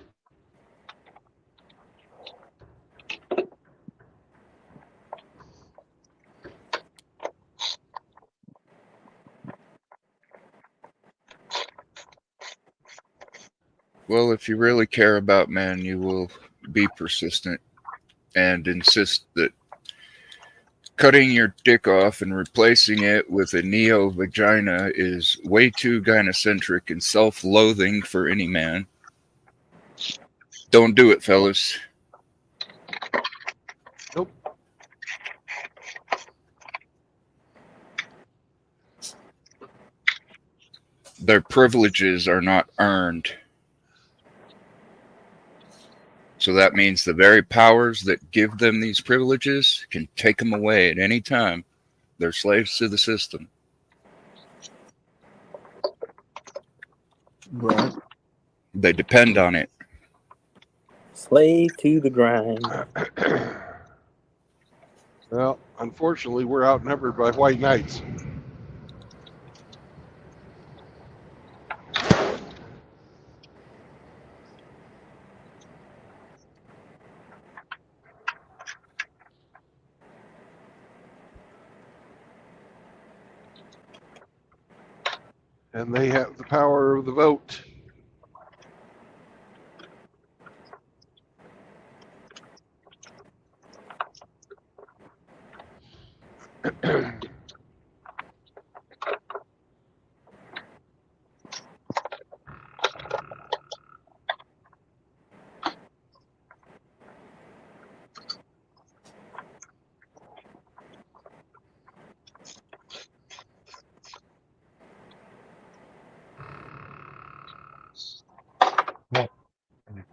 Well, if you really care about men, you will be persistent and insist that cutting your dick off and replacing it with a neo vagina is way too gynocentric and self-loathing for any man. Don't do it, fellas. Nope. Their privileges are not earned. So that means the very powers that give them these privileges can take them away at any time. They're slaves to the system. Right. They depend on it. Slave to the grind. Well, unfortunately, we're outnumbered by white knights. And they have the power of the vote.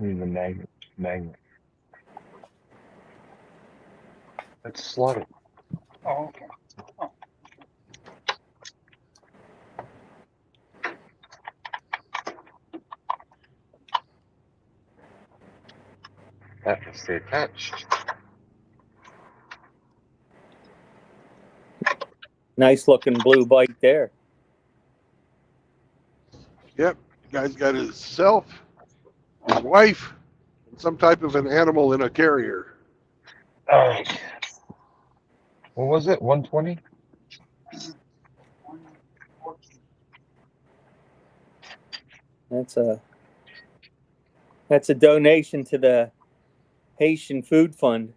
Need the magnet. Let's slot it. Oh, okay. Oh. That can stay attached. Nice looking blue bike there. Yep, the guy's got himself, his wife, and some type of an animal in a carrier. All right. What was it? 120? That's a donation to the Haitian Food Fund.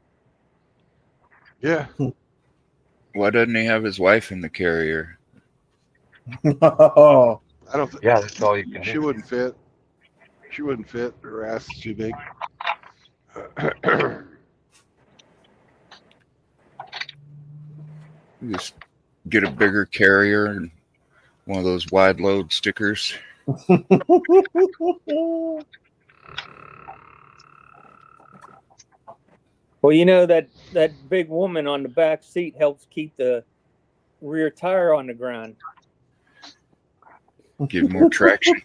Yeah. Why doesn't he have his wife in the carrier? Oh, I don't think Yeah, that's all you can she do. wouldn't fit. She wouldn't fit. Her ass is too big. You just get a bigger carrier and one of those wide load stickers. Well, you know that big woman on the back seat helps keep the rear tire on the ground. Give more traction.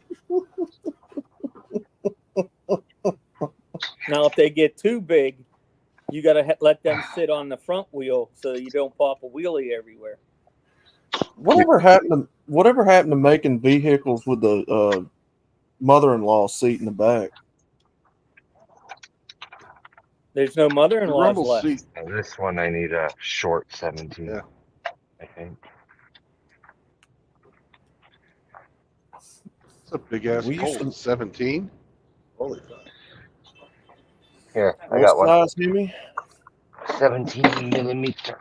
Now, if they get too big, you got to let them sit on the front wheel so you don't pop a wheelie everywhere. whatever happened to making vehicles with the mother-in-law seat in the back? There's no The mother-in-laws rumble left. seat. Now this one I need a short 17. Yeah. I think. It's a big ass We used Colt. to- 17. Holy fuck. Here, I What got one. size, Hemi? 17 millimeter.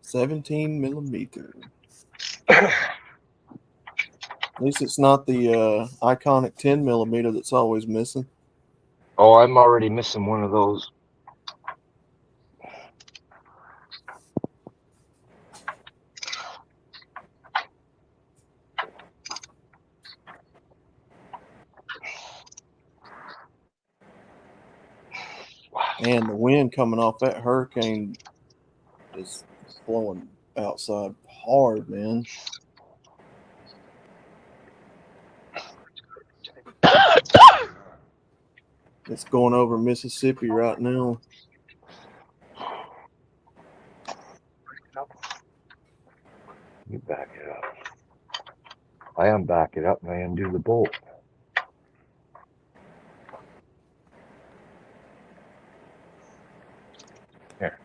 17 millimeter. At least it's not the iconic 10 millimeter that's always missing. Oh, I'm already missing one of those. And the wind coming off that hurricane is blowing outside hard, man. It's going over Mississippi right now. You back it up. I unback it up and I undo the bolt. Here.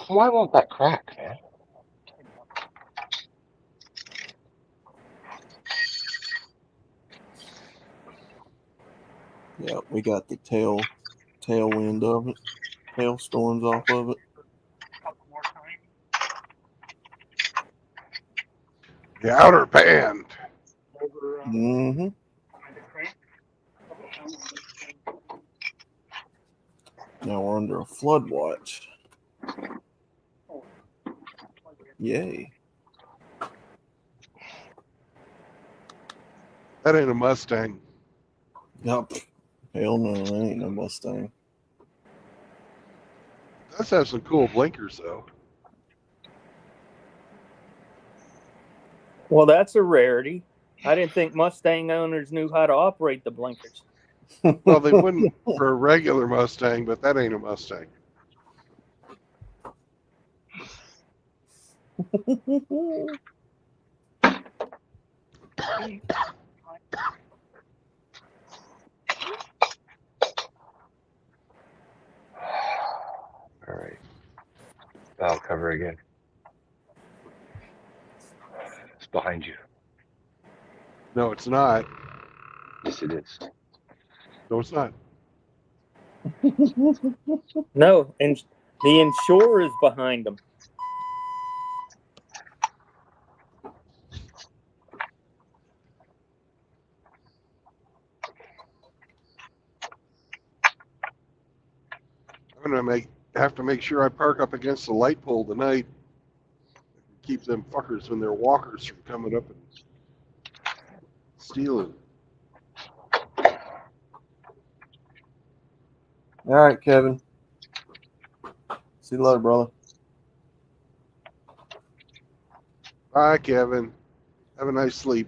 Why won't that crack, man? Yeah, we got the tailwind of it. Hailstorms off of it. The outer band. Mm-hmm. Now we're under a flood watch. Yay. That ain't a Mustang. Yep. Hell no, that ain't no Mustang. Does have some cool blinkers though. Well, that's a rarity. I didn't think Mustang owners knew how to operate the blinkers. Well, they wouldn't for a regular Mustang, but that ain't a Mustang. All right. Valve cover again. It's behind you. No, it's not. Yes, it is. No, it's not. No, and the insurer is behind them. I'm gonna have to make sure I park up against the light pole tonight. Keep them fuckers when they're walkers from coming up and stealing. All right, Kevin. See you later, brother. Bye, Kevin. Have a nice sleep.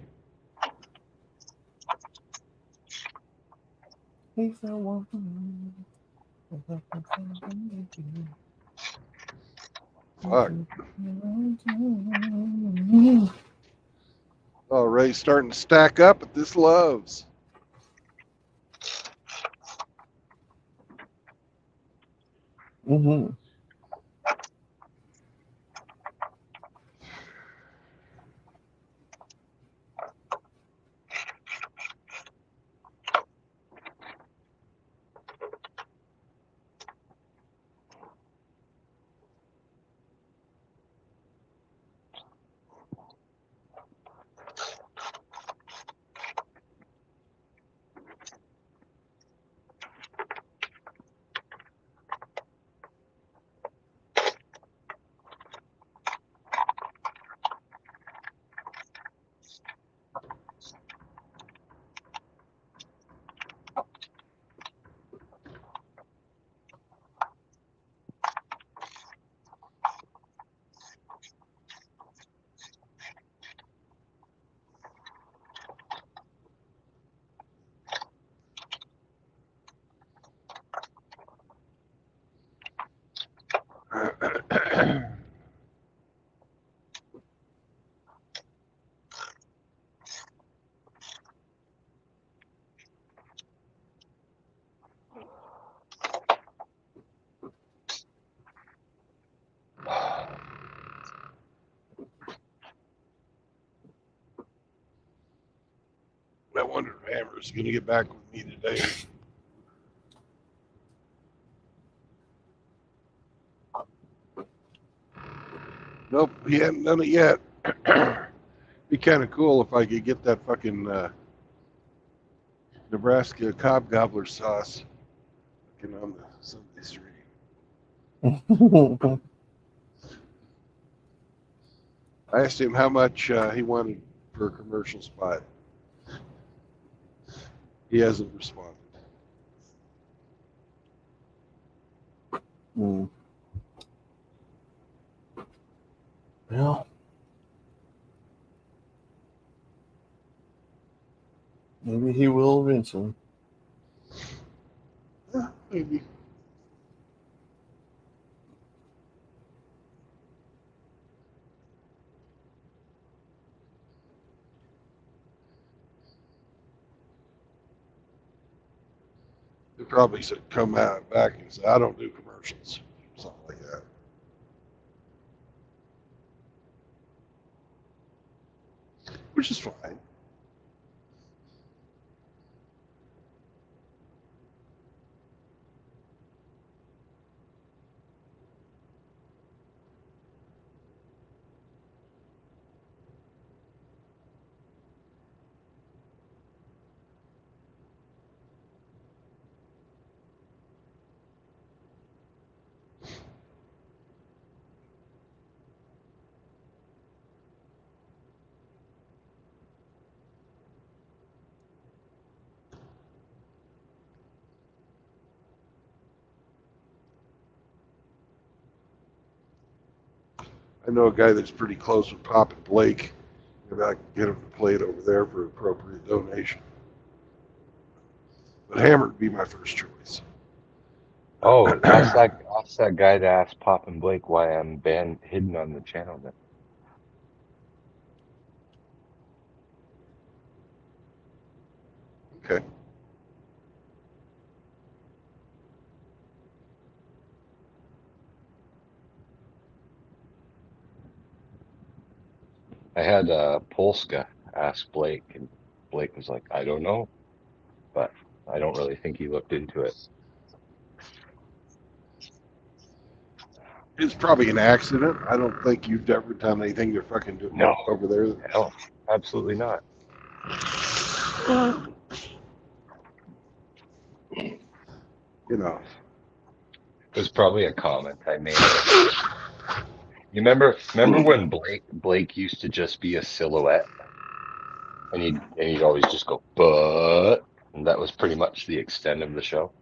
Fuck. Oh, Ray's starting to stack up at this Love's. Mm-hmm. I wonder if Hammer's going to get back with me today. Nope, he hadn't done it yet. Be kind of cool if I could get that fucking Nebraska cob gobbler sauce fucking on the Sunday stream. I asked him how much he wanted for a commercial spot. He hasn't responded. Well, maybe he will eventually. Yeah, maybe. He'll probably come out back and say, I don't do commercials. Something like that. Which is fine. I know a guy that's pretty close with Pop and Blake. Maybe I can get him to play it over there for appropriate donation. But Hammer would be my first choice. Oh, ask that guy to ask Pop and Blake why I'm hidden on the channel then. Okay. I had Polska ask Blake, and Blake was like, I don't know, but I don't really think he looked into it. It's probably an accident. I don't think you've ever done anything to fucking do No. over there. No, absolutely not. You know. It was probably a comment I made. You remember when Blake used to just be a silhouette, and he'd always just go, but, and that was pretty much the extent of the show.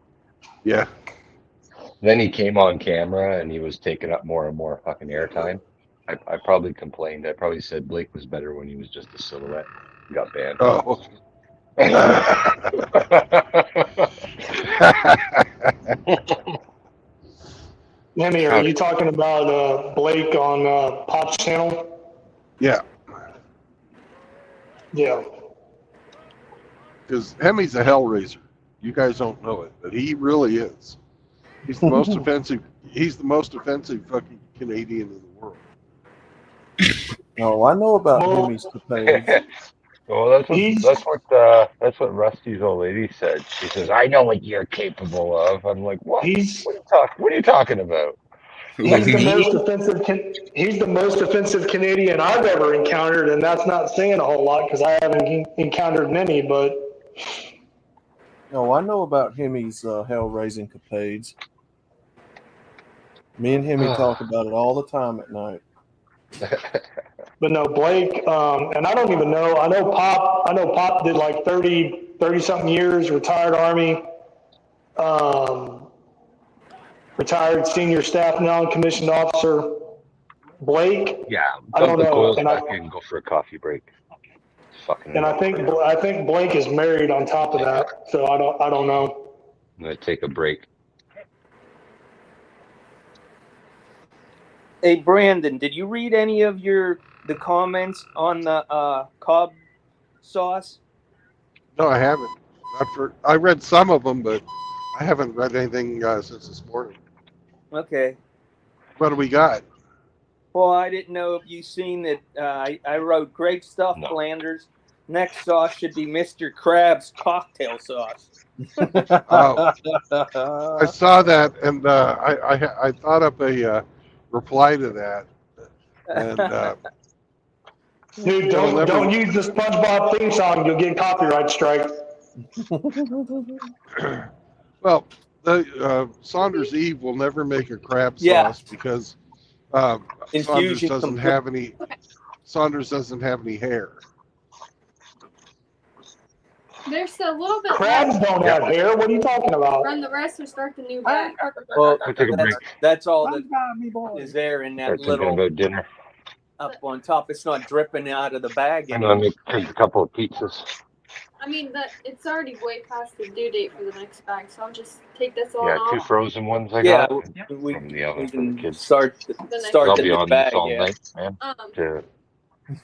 Yeah. Then he came on camera and he was taking up more and more fucking airtime. I probably complained. I probably said Blake was better when he was just a silhouette. He got banned. Oh. Lemmy, are you talking about Blake on Pop's channel? Yeah. Yeah. Because Hemi's a hellraiser. You guys don't know it, but he really is. He's the most offensive. He's the most offensive fucking Canadian in the world. Oh, I know about Well- Hemi's capades. Well, that's what Rusty's old lady said. She says, "I know what you're capable of." I'm like, "What? He's What are you talking about?" he's the Me? most offensive. He's the most offensive Canadian I've ever encountered, and that's not saying a whole lot because I haven't encountered many. But No, I know about Hemi's hell-raising capades. Me and Hemi talk about it all the time at night. But no, Blake, and I don't even know. I know Pop did like 30 something years, retired Army, retired senior staff, non-commissioned officer. Blake, Yeah, I don't dump the know, coils and back in and go for a coffee break. Fucking. and I think Blake is married on top of that, so I don't know. I'm gonna take a break. Hey, Brandon, did you read any of the comments on the Cobb sauce? No, I haven't. I read some of them, but I haven't read anything since this morning. Okay. What do we got? Well, I didn't know if you seen that. I wrote great stuff, No. Flanders. Next sauce should be Mr. Krabs cocktail sauce. Oh, I saw that, and I thought up a reply to that, and Dude, It'll don't never- use the SpongeBob theme song. You'll get copyright strike. well, the Saunders Eve will never make a crab Yeah. sauce because Saunders Infusion doesn't complete. have any. Saunders doesn't have any hair. There's a little bit Crabs left. don't have hair. What are you talking about? Run the rest or start the new bag. Well, We'll take a break. that's all that is there in Start that thinking little about dinner. up on top. It's not dripping out of the bag I'm anymore. gonna take a couple of pizzas. I mean, it's already way past the due date for the next bag, so I'll just take this one Yeah, off. 2 frozen ones I Yeah, got we from the oven for the can kids. start next start I'll the be new on bag. this all Yeah. night, man. To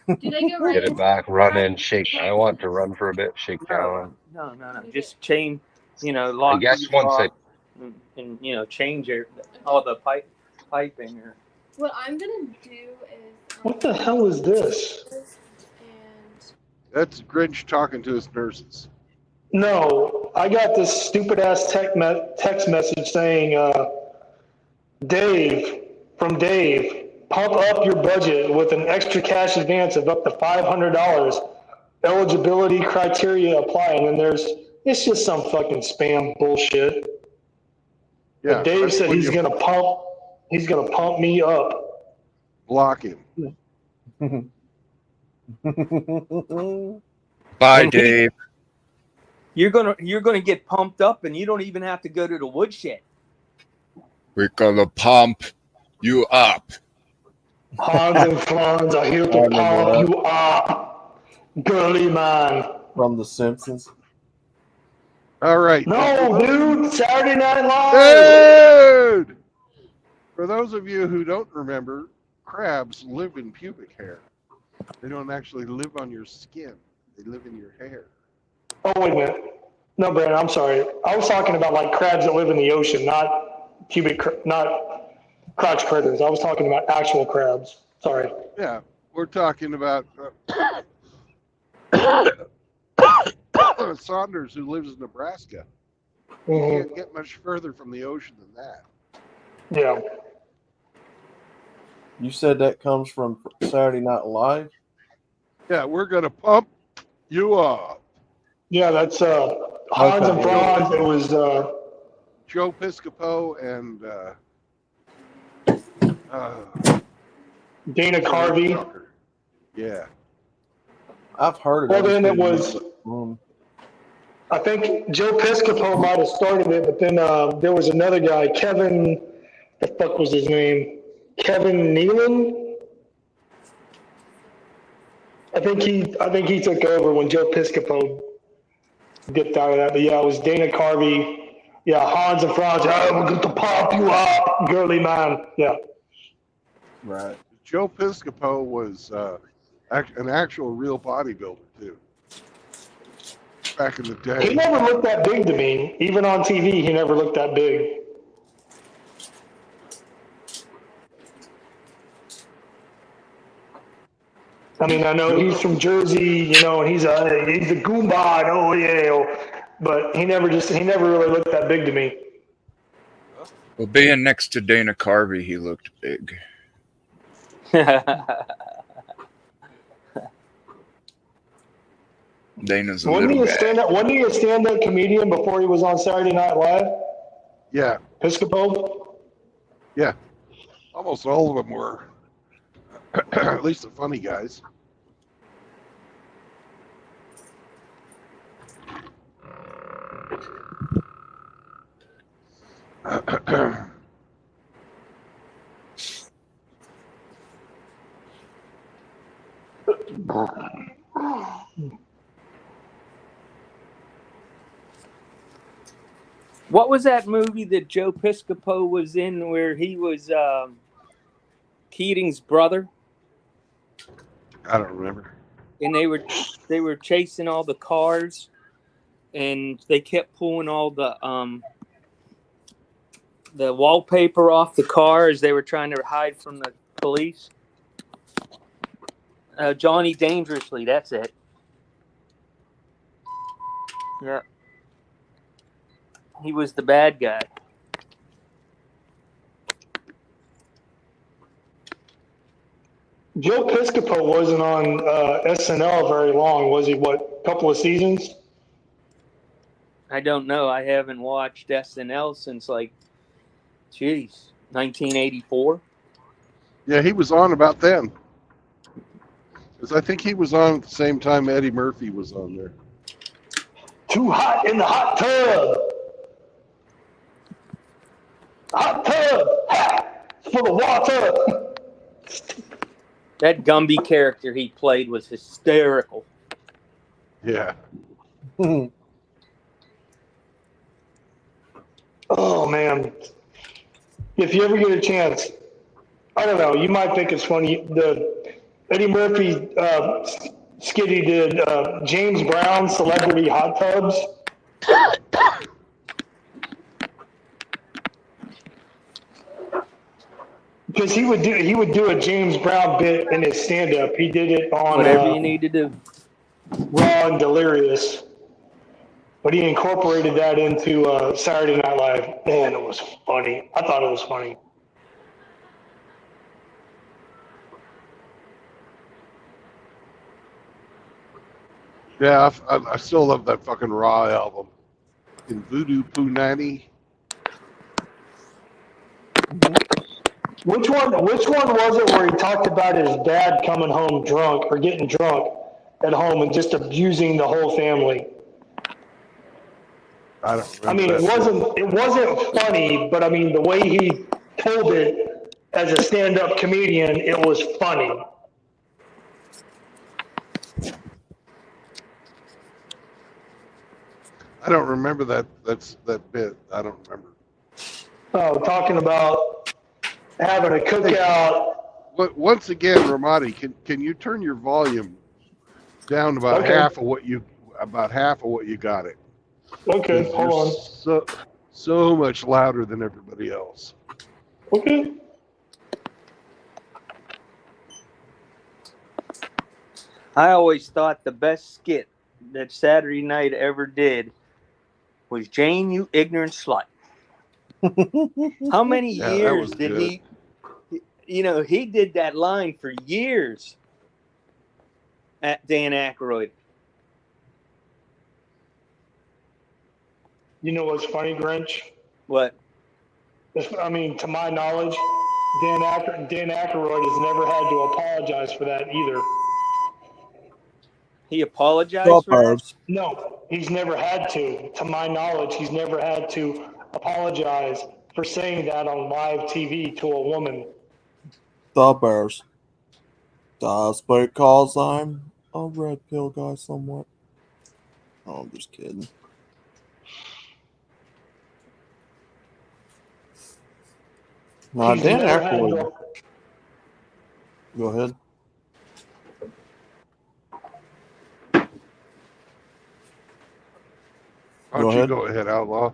Do they go right get it into back running, shake. I want to run for a bit, shake down. No. Just chain. Lock. I guess these once off and change all the piping or. What I'm gonna do is. What the hell is this? And That's Grinch talking to his nurses. No, I got this stupid ass text message saying, Dave, pump up your budget with an extra cash advance of up to $500. Eligibility criteria apply. And then it's just some fucking spam bullshit. Yeah, But Dave that's said when he's you gonna pump me up. block him. Bye, And he- Dave. You're gonna get pumped up, and you don't even have to go to the woodshed. We're gonna pump you up. Hans and Franz are here to I remember pump you up. Girly man. From The Simpsons. All right. No, dude, Saturday Night Live. Dude! For those of you who don't remember, crabs live in pubic hair. They don't actually live on your skin. They live in your hair. Oh, wait a minute. No, Brandon, I'm sorry. I was talking about like crabs that live in the ocean, not crotch critters. I was talking about actual crabs. Sorry. Yeah, we're talking about Saunders, who lives in Nebraska. You Mhm. can't get much further from the ocean than that. Yeah. You said that comes from Saturday Night Live? Yeah, we're gonna pump you up. Yeah, that's Hans and Franz. It was Joe Piscopo and Dana Carvey. Yeah. I've heard of Well, those then it two, was, but, I think Joe Piscopo might have started it, but then there was another guy, Kevin, the fuck was his name? Kevin Nealon? I think he took over when Joe Piscopo dipped out of that. But yeah, it was Dana Carvey. Yeah, Hans and Franz. Oh, we're going to pop you up, girly man. Yeah. right. Joe Piscopo was an actual real bodybuilder too. back in the He day. never looked that big to me. Even on TV, he never looked that big. I mean, I know he's from Jersey, and he's a Goomba, and oh yeah, but he never really looked that big to me. Well, being next to Dana Carvey, he looked big. Dana's a Wasn't he little a guy. stand-up comedian before he was on Saturday Night Live? Yeah, Piscopo? yeah. Almost all of them were. At least the funny guys. What was that movie that Joe Piscopo was in where he was Keating's brother? I don't remember. And they were chasing all the cars, and they kept pulling all the wallpaper off the car as they were trying to hide from the police. Johnny Dangerously, that's it. Yeah. He was the bad guy. Joe Piscopo wasn't on SNL very long, was he? What, a couple of seasons? I don't know. I haven't watched SNL since 1984. Yeah, he was on about then. Because I think he was on at the same time Eddie Murphy was on there. Too hot in the hot tub. Hot tub. Full of water. That Gumby character he played was hysterical. Yeah. Oh, man. If you ever get a chance, I don't know, you might think it's funny. The Eddie Murphy skit he did, James Brown Celebrity Hot Tubs. Because he would do a James Brown bit in his stand-up. He did it on Whatever you need to do. Raw and Delirious. But he incorporated that into Saturday Night Live. Man, it was funny. I thought it was funny. Yeah, I still love that fucking Raw album. In Voodoo Poo Nanny. Which one was it where he talked about his dad coming home drunk or getting drunk at home and just abusing the whole family? I don't remember. I mean, it wasn't funny, but I mean the way he told it as a stand-up comedian, it was funny. I don't remember that bit. I don't remember. Oh, talking about having a cookout. But once again, Ramadi, can you turn your volume down about Okay. half of what you got it? Okay, Because hold you're on. so much louder than everybody else. Okay. I always thought the best skit that Saturday Night ever did was Jane, you ignorant slut. How many Yeah, that years was did good. he did that line for years at Dan Aykroyd. You know what's funny, Grinch? What? I mean, to my knowledge, Dan Aykroyd has never had to apologize for that either. He apologized for that? No, he's never had to. To my knowledge, he's never had to apologize for saying that on live TV to a woman. The Bears. That's because I'm a red pill guy somewhat. Oh, I'm just kidding. Now, He's Dan never had Aykroyd. to- Go ahead. Why don't you go ahead, Outlaw?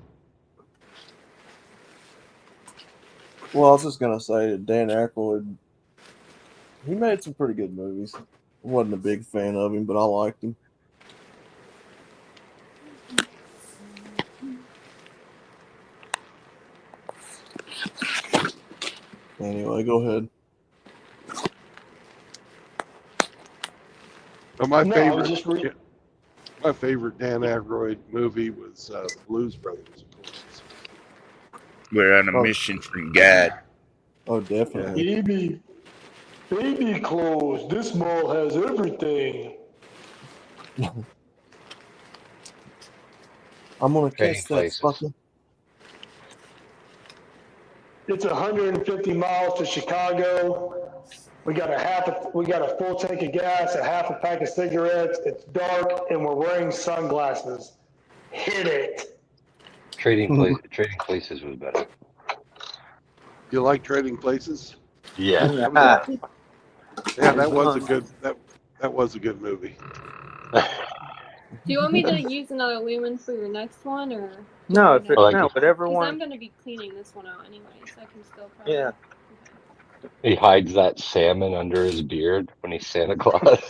Well, I was just gonna say that Dan Aykroyd, he made some pretty good movies. I wasn't a big fan of him, but I liked him. Anyway, go ahead. Well, my No, I favorite, was just my favorite Dan Aykroyd movie was The Blues Brothers, of course. We're on a mission from God. Oh, definitely. baby clothes. This mall has everything. I'm gonna Trading catch that places. fucker. It's 150 miles to Chicago. We got a full tank of gas, a half a pack of cigarettes. It's dark, and we're wearing sunglasses. Hit it. Trading places was better. You like Trading Places? Yeah. Yeah, that was a good that was a good movie. Do you want me to use another lumen for your next one, or? No, if it, I like no, it. whatever Because one. I'm going to be cleaning this one out anyway, so I can still probably. Yeah. He hides that salmon under his beard when he's Santa Claus.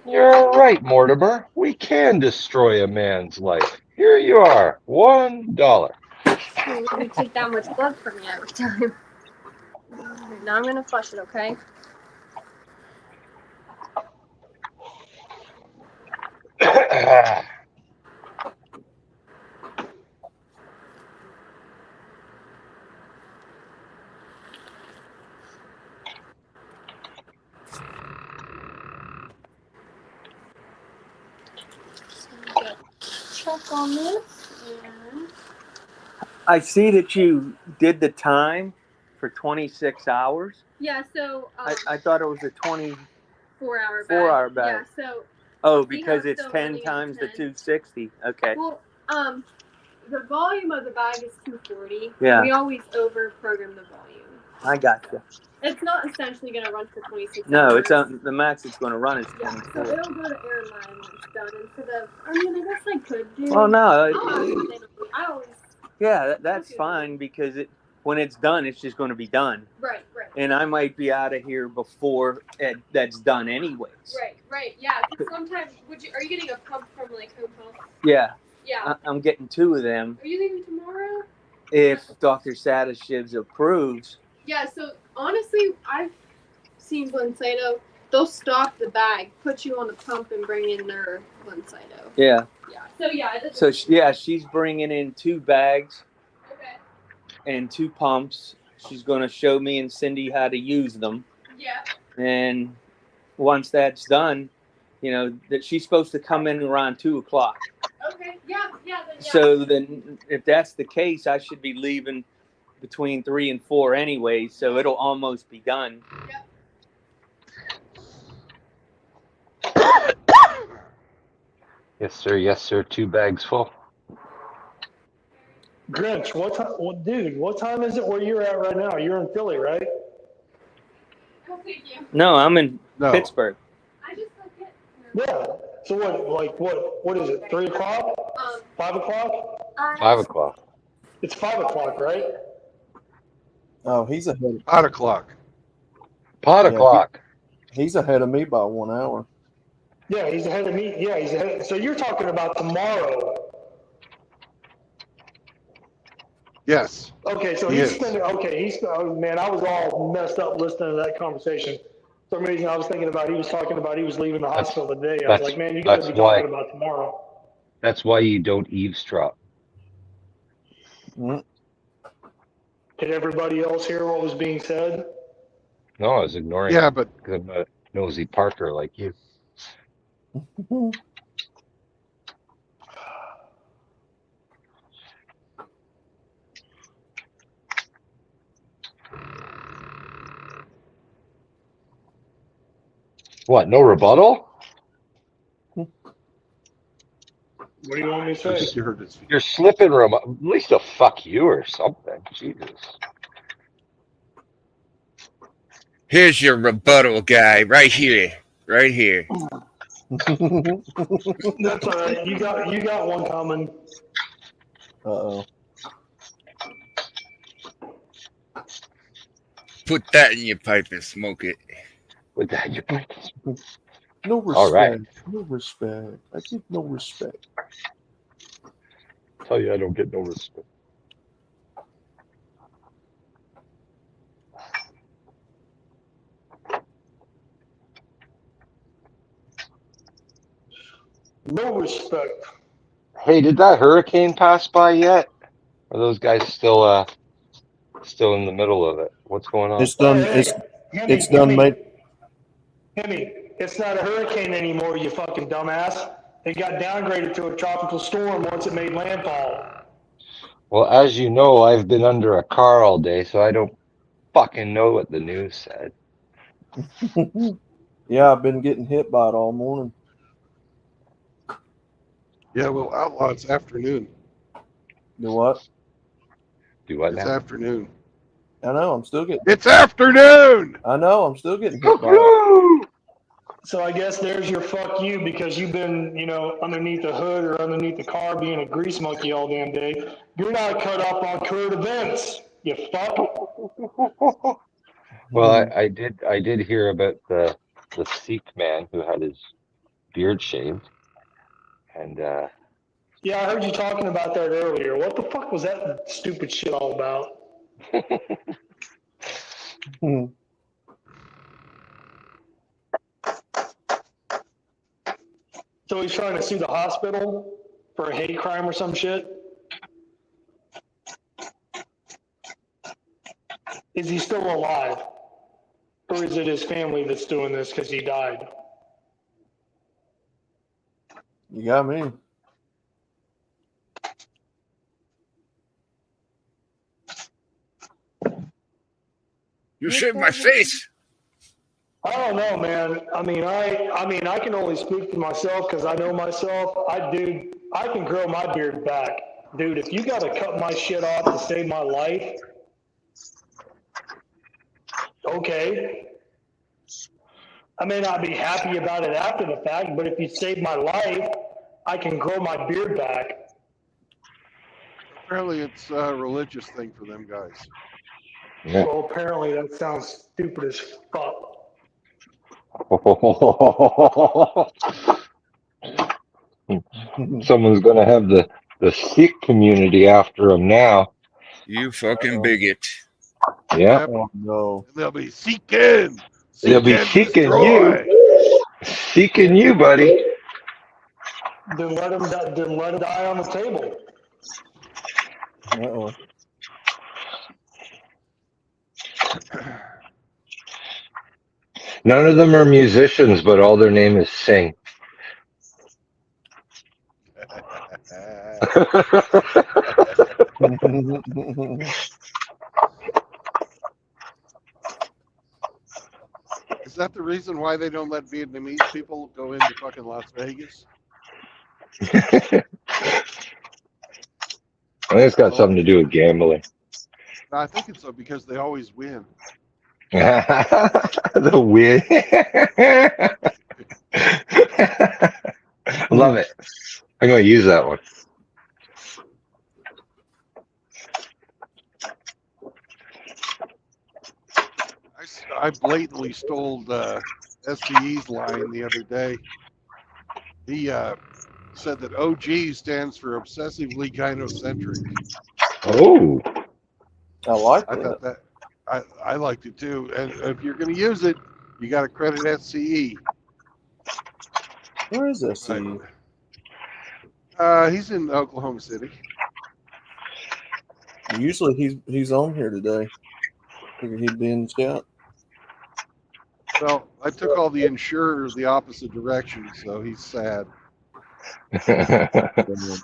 You're right, Mortimer. We can destroy a man's life. Here you are, $1. You take that much blood from me every time. Now I'm going to flush it, okay? Check on this. And I see that you did the time for 26 hours. yeah, so I thought it was a 24 4-hour bag. hour bag. Yeah, so Oh, see because how it's still 10 running at times the 10? 260. Okay. Well, the volume of the bag is 240. Yeah. We always over program the volume. I got you. It's not essentially going to run for 26 No, hours. it's the max it's going to run is Yeah, so 24. it'll go to airline when it's done instead of. I mean, I guess I could do. Well, no, I always. yeah, that's fine because when it's done, it's just going to be done. Right. And I might be out of here before that's done anyways. Right. Yeah, because sometimes are you getting a pump from like Home Health? Yeah. Yeah. I'm getting 2 of them. Are you leaving tomorrow? If Dr. Sadashivs approves. Yeah, so honestly, I've seen Blincyto. They'll stock the bag, put you on the pump, and bring in their Blincyto. Yeah. Yeah. So yeah. So she's bringing in 2 bags. Okay. And 2 pumps. She's going to show me and Cindy how to use them. Yeah. And once that's done, that she's supposed to come in around 2:00. Okay. Yeah. Then, yeah. So then, if that's the case, I should be leaving between 3 and 4 anyway. So it'll almost be done. Yep. Yes, sir. 2 bags full. Grinch, what time is it where you're at right now? You're in Philly, right? I'll take you. No, I'm in No. Pittsburgh. I just like it. Yeah. So what is it? 3 o'clock? 5 o'clock? 5 o'clock. It's 5 o'clock, right? Oh, he's ahead. 8 o'clock. Pot o'clock. He's ahead of me by 1 hour. Yeah, he's ahead of me. Yeah, he's ahead. So you're talking about tomorrow. Yes. Okay, so He he's is. spending. Okay, oh man, I was all messed up listening to that conversation. For some reason, I was thinking about he was leaving the hospital today. I was like, man, you got to be talking about tomorrow. That's why you don't eavesdrop. Mm. Did everybody else hear what was being said? No, I was ignoring. Yeah, but because I'm not a nosy Parker like you. What? No rebuttal? What do you want me to say? you heard this. You're slipping at least a fuck you or something. Jesus. Here's your rebuttal guy right here. Right here. That's all right. You got one coming. Uh-oh. Put that in your pipe and smoke it. With that, you No respect. All right. No respect. I give no respect. tell you, I don't get no respect. No respect. Hey, did that hurricane pass by yet? Are those guys still in the middle of it? What's going on? It's done. Hey, It's done, mate. Hemi, it's not a hurricane anymore, you fucking dumbass. It got downgraded to a tropical storm once it made landfall. Well, as you know, I've been under a car all day, so I don't fucking know what the news said. Yeah, I've been getting hit by it all morning. Yeah, well, Outlaw, it's afternoon. Do what? Do what It's now? afternoon. I know. I'm still getting. It's afternoon! I know. I'm still getting hit by it. So I guess there's your fuck you because you've been, underneath the hood or underneath the car being a grease monkey all damn day. You're not cut up on current events, you fuck. Well, I did hear about the Sikh man who had his beard shaved, and Yeah, I heard you talking about that earlier. What the fuck was that stupid shit all about? So he's trying to sue the hospital for a hate crime or some shit? Is he still alive? Or is it his family that's doing this because he died? You got me. You shaved my face. I don't know, man. I mean, I can only speak for myself because I know myself. I can grow my beard back. Dude, if you got to cut my shit off to save my life, okay. I may not be happy about it after the fact, but if you save my life, I can grow my beard back. Apparently, it's a religious thing for them guys. yeah. Well, apparently that sounds stupid as fuck. Someone's gonna have the Sikh community after him now. You fucking bigot. Yeah, Oh no. They'll be seeking. they'll be seeking you, seeking you, buddy. Then let him die on the table. Uh-oh. None of them are musicians, but all their name is Singh. Is that the reason why they don't let Vietnamese people go into fucking Las Vegas? I think it's got something to do with gambling. I think it's because they always win. The win. Love it. I'm going to use that one. I blatantly stole SCE's line the other day. He said that OG stands for obsessively gynocentric. Oh, I like I that. thought that I liked it too. And if you're going to use it, you got to credit SCE. Where is SCE? He's in Oklahoma City. Usually he's on here today. Figured he'd be in the chat. Well, I took all the insurers the opposite direction, so he's sad. That's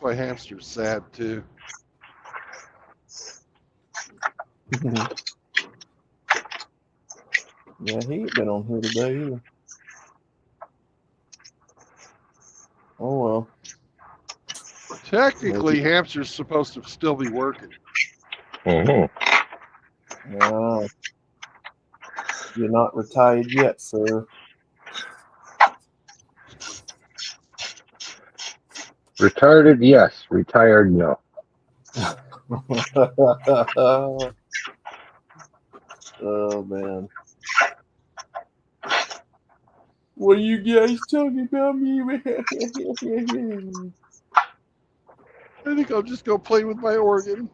why Hamster's sad too. Yeah, he ain't been on here today either. Oh well. Technically, hamster's supposed to still be working. Mm-hmm. You're not retired yet, sir. Retarded, yes. Retired, no. Oh man. What are you guys talking about me? I think I'll just go play with my organ.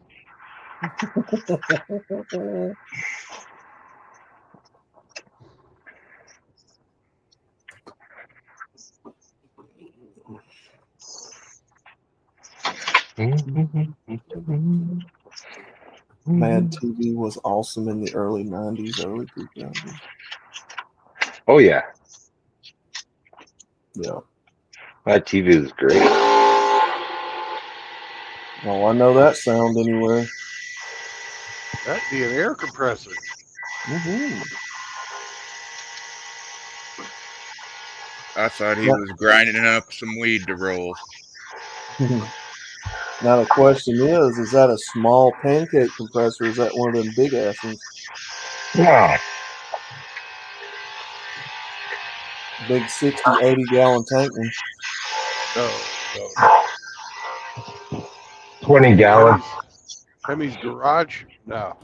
Mad TV was awesome in the early 90s, early 2000s. Oh, yeah. Yeah. That TV is great. Oh, I know that sound anywhere. That'd be an air compressor. Mm-hmm. I thought he was grinding up some weed to roll. Now the question is that a small pancake compressor? Or is that one of them big ass ones? Yeah. Big 60, 80 gallon tank one. No. 20 gallons. Hemi's garage? No.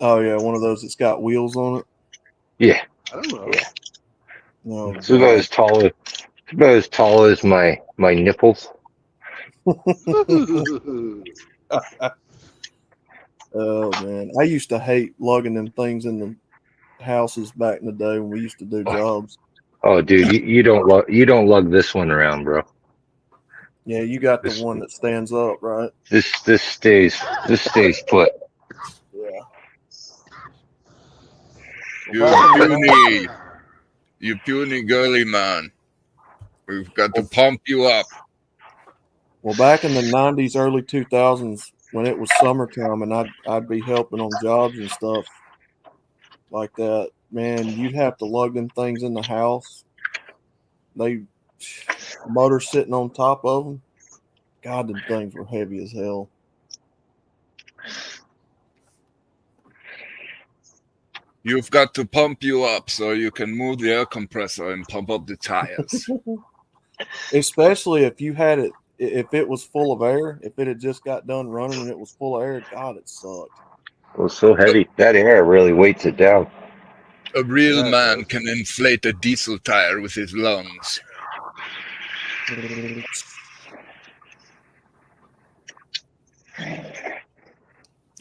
Oh yeah, one of those that's got wheels on it. Yeah. I don't know. Yeah. No. It's about as tall as my nipples. Oh man, I used to hate lugging them things in the houses back in the day when we used to do jobs. Oh, dude, you don't lug this one around, bro. Yeah, you got the one that stands up, right? This stays put. Yeah. You puny girly man. We've got to pump you up. Well, back in the 90s, early 2000s, when it was summertime and I'd be helping on jobs and stuff like that, man, you'd have to lug them things in the house. Motor sitting on top of them. God, them things were heavy as hell. You've got to pump you up so you can move the air compressor and pump up the tires. Especially if you had it, if it was full of air, if it had just got done running and it was full of air, God, it sucked. It was so heavy. That air really weights it down. A real man can inflate a diesel tire with his lungs.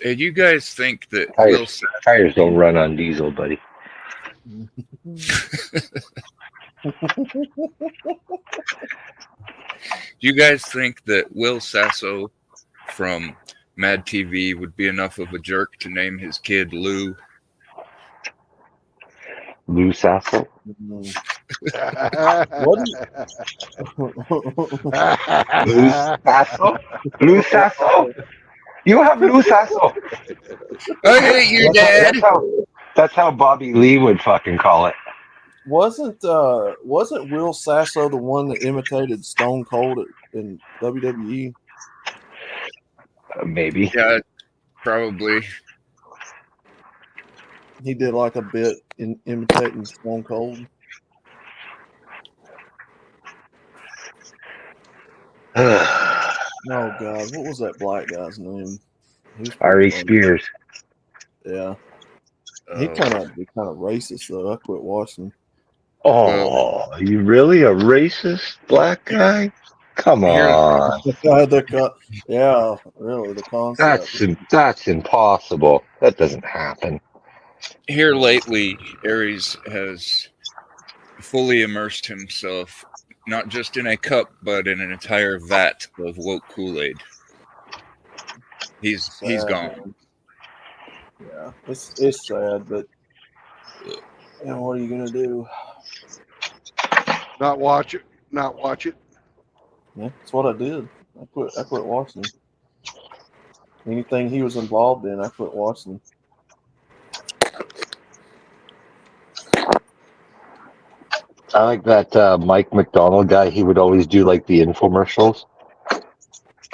Hey, you guys think that tires don't run on diesel, buddy? You guys think that Will Sasso from Mad TV would be enough of a jerk to name his kid Lou? Lou Sasso? Lou Sasso? Lou Sasso? You have Lou Sasso. I hate your dad. That's how Bobby Lee would fucking call it. Wasn't Will Sasso the one that imitated Stone Cold in WWE? Maybe. Yeah, probably. He did like a bit in imitating Stone Cold. Oh God, what was that black guy's name? Ari Spears. Yeah. He kind of racist though. I quit watching. Oh, you really a racist black guy? Come on. Yeah, really. The concept. That's impossible. That doesn't happen. Here lately, Aries has fully immersed himself not just in a cup, but in an entire vat of woke Kool-Aid. He's gone. Yeah, it's sad, but what are you gonna do? Not watch it. Yeah, that's what I did. I quit watching. Anything he was involved in, I quit watching. I like that Mike McDonald guy. He would always do like the infomercials.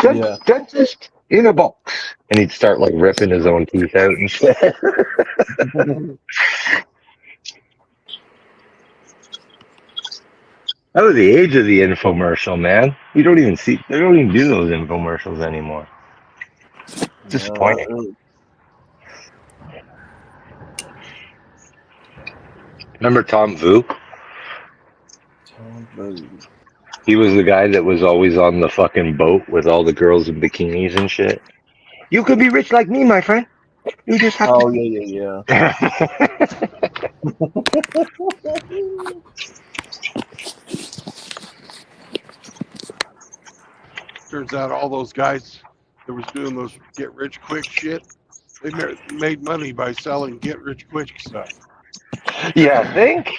Yeah. Dentist in a box, and he'd start like ripping his own teeth out and shit. That was the age of the infomercial, man. You don't even see. They don't even do those infomercials anymore. Disappointing. Remember Tom Vu? Tom Vu. He was the guy that was always on the fucking boat with all the girls in bikinis and shit. You could be rich like me, my friend. You just have Oh, to. yeah. Turns out all those guys that was doing those get rich quick shit, they made money by selling get rich quick stuff. Yeah, I think.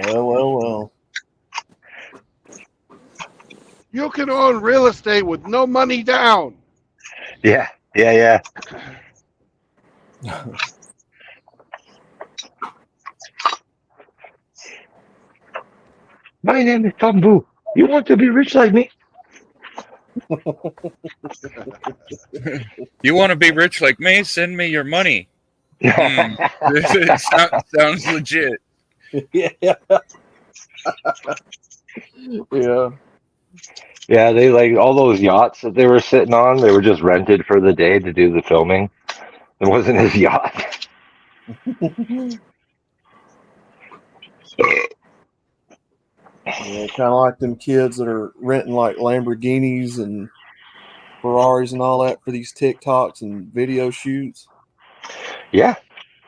Well. You can own real estate with no money down. Yeah. My name is Tom Vu. You want to be rich like me? You want to be rich like me? Send me your money. It sounds legit. Yeah. Yeah, they like all those yachts that they were sitting on, they were just rented for the day to do the filming. It wasn't his yacht. Yeah, kind of like them kids that are renting like Lamborghinis and Ferraris and all that for these TikToks and video shoots. Yeah,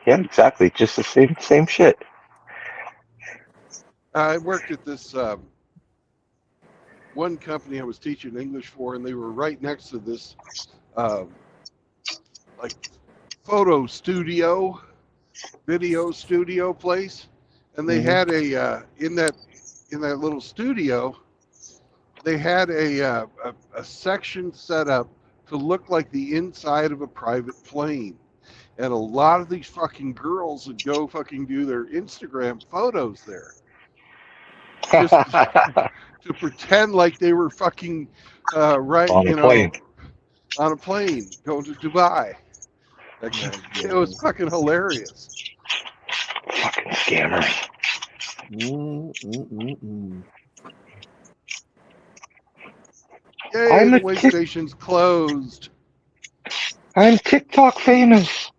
exactly. Just the same shit. I worked at this one company I was teaching English for, and they were right next to this like photo studio, video studio place, and they had a in that little studio, they had a section set up to look like the inside of a private plane. And a lot of these fucking girls would go fucking do their Instagram photos there. Just to pretend like they were fucking right, on a plane. On a plane going to Dubai. It was fucking hilarious. Fucking scammers. Yay, the way station's closed. I'm TikTok famous.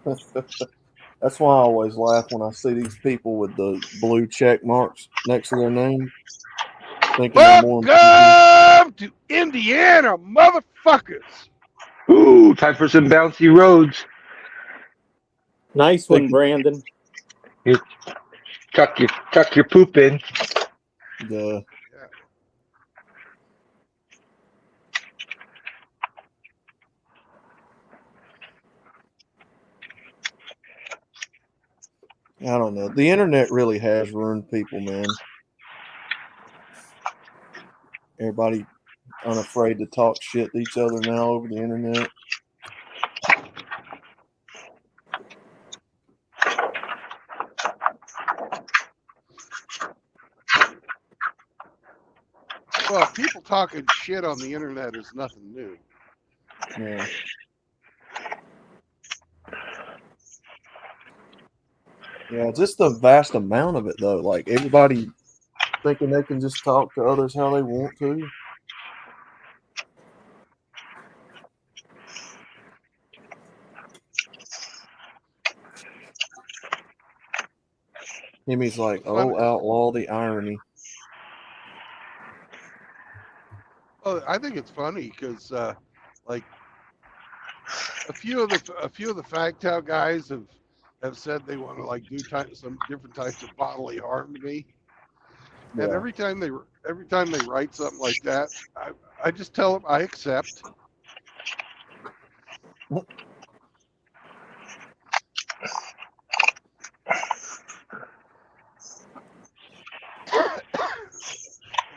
That's why I always laugh when I see these people with the blue check marks next to their name. Welcome to Indiana, motherfuckers. Ooh, time for some bouncy roads. Nice one, Brandon. You tuck your poop in. Yeah. I don't know. The internet really has ruined people, man. Everybody unafraid to talk shit to each other now over the internet. Well, people talking shit on the internet is nothing new. Yeah. Yeah, just the vast amount of it, though. Like, everybody thinking they can just talk to others how they want to. Jimmy's like, oh, outlaw the irony. Oh, I think it's funny because, like, a few of the Fagtown guys have said they want to like do some different types of bodily harm to me, and every time they write something like that, I just tell them I accept.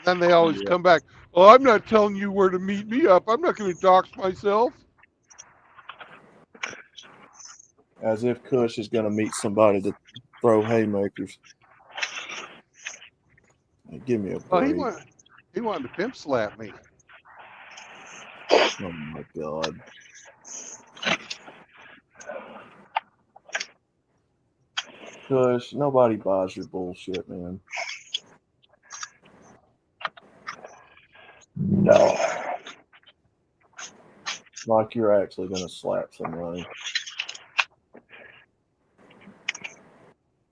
Then they always come back. Well, I'm not telling you where to meet me up. I'm not going to dox myself. As if Kush is going to meet somebody to throw haymakers. Give me a Oh, break. he wanted to pimp slap me. Oh my God. Kush, nobody buys your bullshit, man. No. Like you're actually going to slap somebody.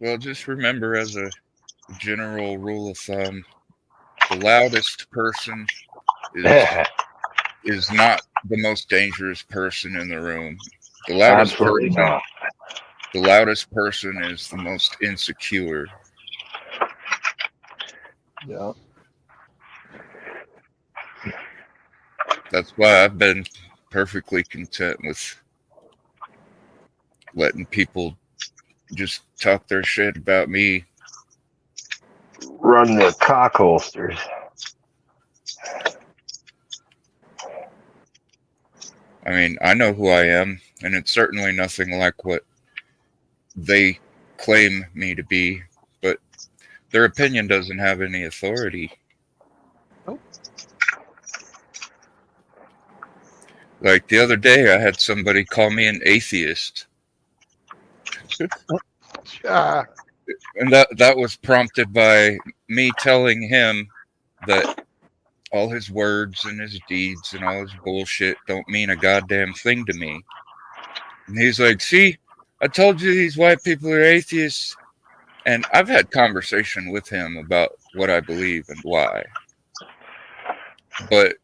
Well, just remember, as a general rule of thumb, the loudest person is not the most dangerous person in the room. The loudest Absolutely person, not. the loudest person is the most insecure. Yeah. That's why I've been perfectly content with letting people just talk their shit about me. Run the cock holsters. I mean, I know who I am, and it's certainly nothing like what they claim me to be, but their opinion doesn't have any authority. Nope. Like the other day, I had somebody call me an atheist. Yeah. And that was prompted by me telling him that all his words and his deeds and all his bullshit don't mean a goddamn thing to me. And he's like, see, I told you these white people are atheists. And I've had conversation with him about what I believe and why. But,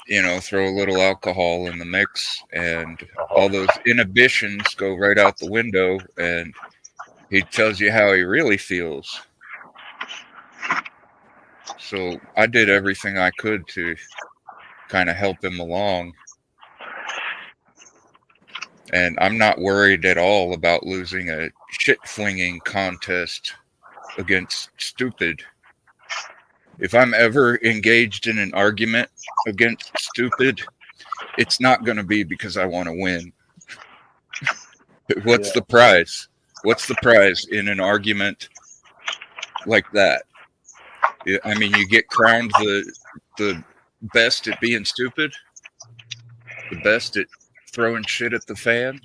you know, throw a little alcohol in the mix and all those inhibitions go right out the window, and he tells you how he really feels. So I did everything I could to kind of help him along. And I'm not worried at all about losing a shit-flinging contest against stupid. If I'm ever engaged in an argument against stupid, it's not going to be because I want to win. What's the prize? What's the prize in an argument like that? I mean, you get crowned the best at being stupid, the best at throwing shit at the fan.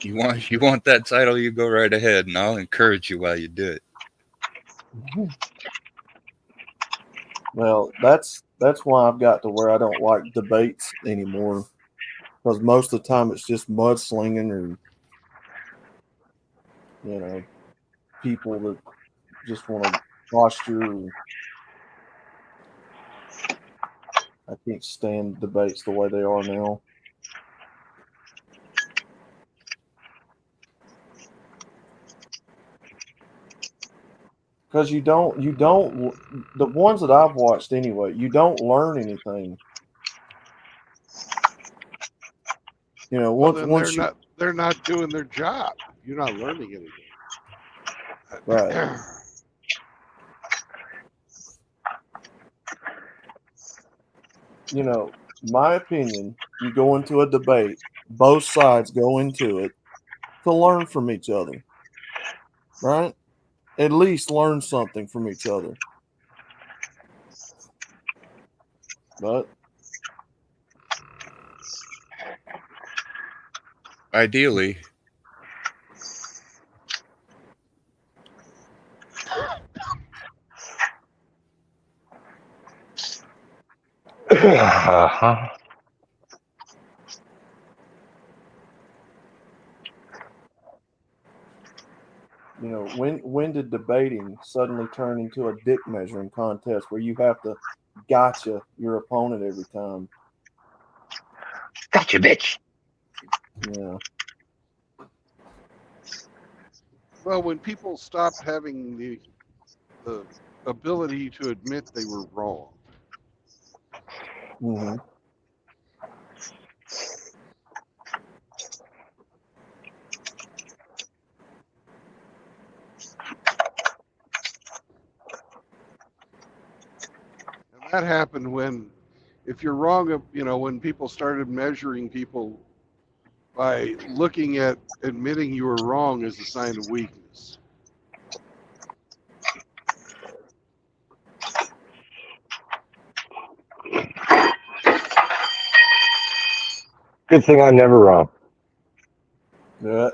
You want that title, you go right ahead, and I'll encourage you while you do it. Well, that's why I've got to where I don't like debates anymore, because most of the time it's just mudslinging or, you know, people that just want to posture. I can't stand debates the way they are now. Because you don't, the ones that I've watched anyway, you don't learn anything. You know, once they're not doing their job. You're not learning anything. Right. You know, my opinion, you go into a debate, both sides go into it to learn from each other. Right? At least learn something from each other. But ideally, Uh-huh. you know, when did debating suddenly turn into a dick measuring contest where you have to gotcha your opponent every time? Gotcha, bitch. Yeah. Well, when people stopped having the ability to admit they were wrong. Mm-hmm. And that happened when, if you're wrong, you know, when people started measuring people by looking at admitting you were wrong as a sign of weakness. Good thing I'm never wrong. Yeah.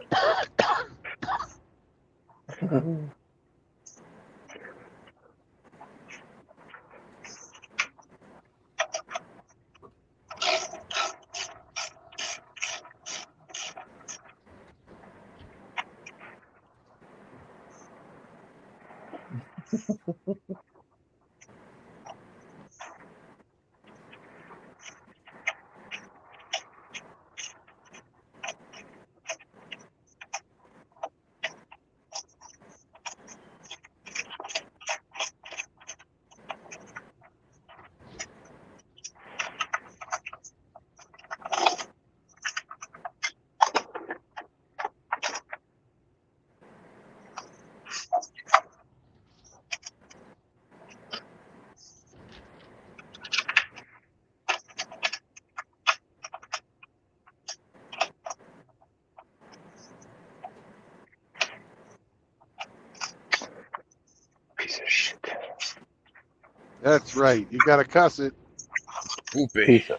Piece of shit. That's right. You got to cuss it. Whoopee. Piece of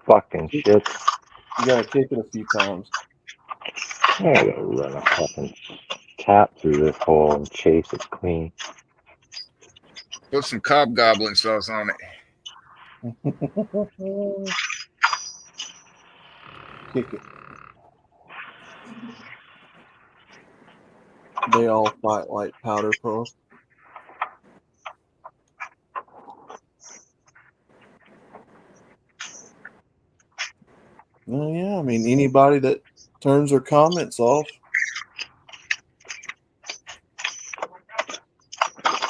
fucking shit. You gotta kick it a few times. I gotta run a fucking tap through this hole and chase it clean. Put some Hobgoblin sauce on it. Kick it. They all fight like powder puff. Oh yeah, I mean anybody that turns their comments off.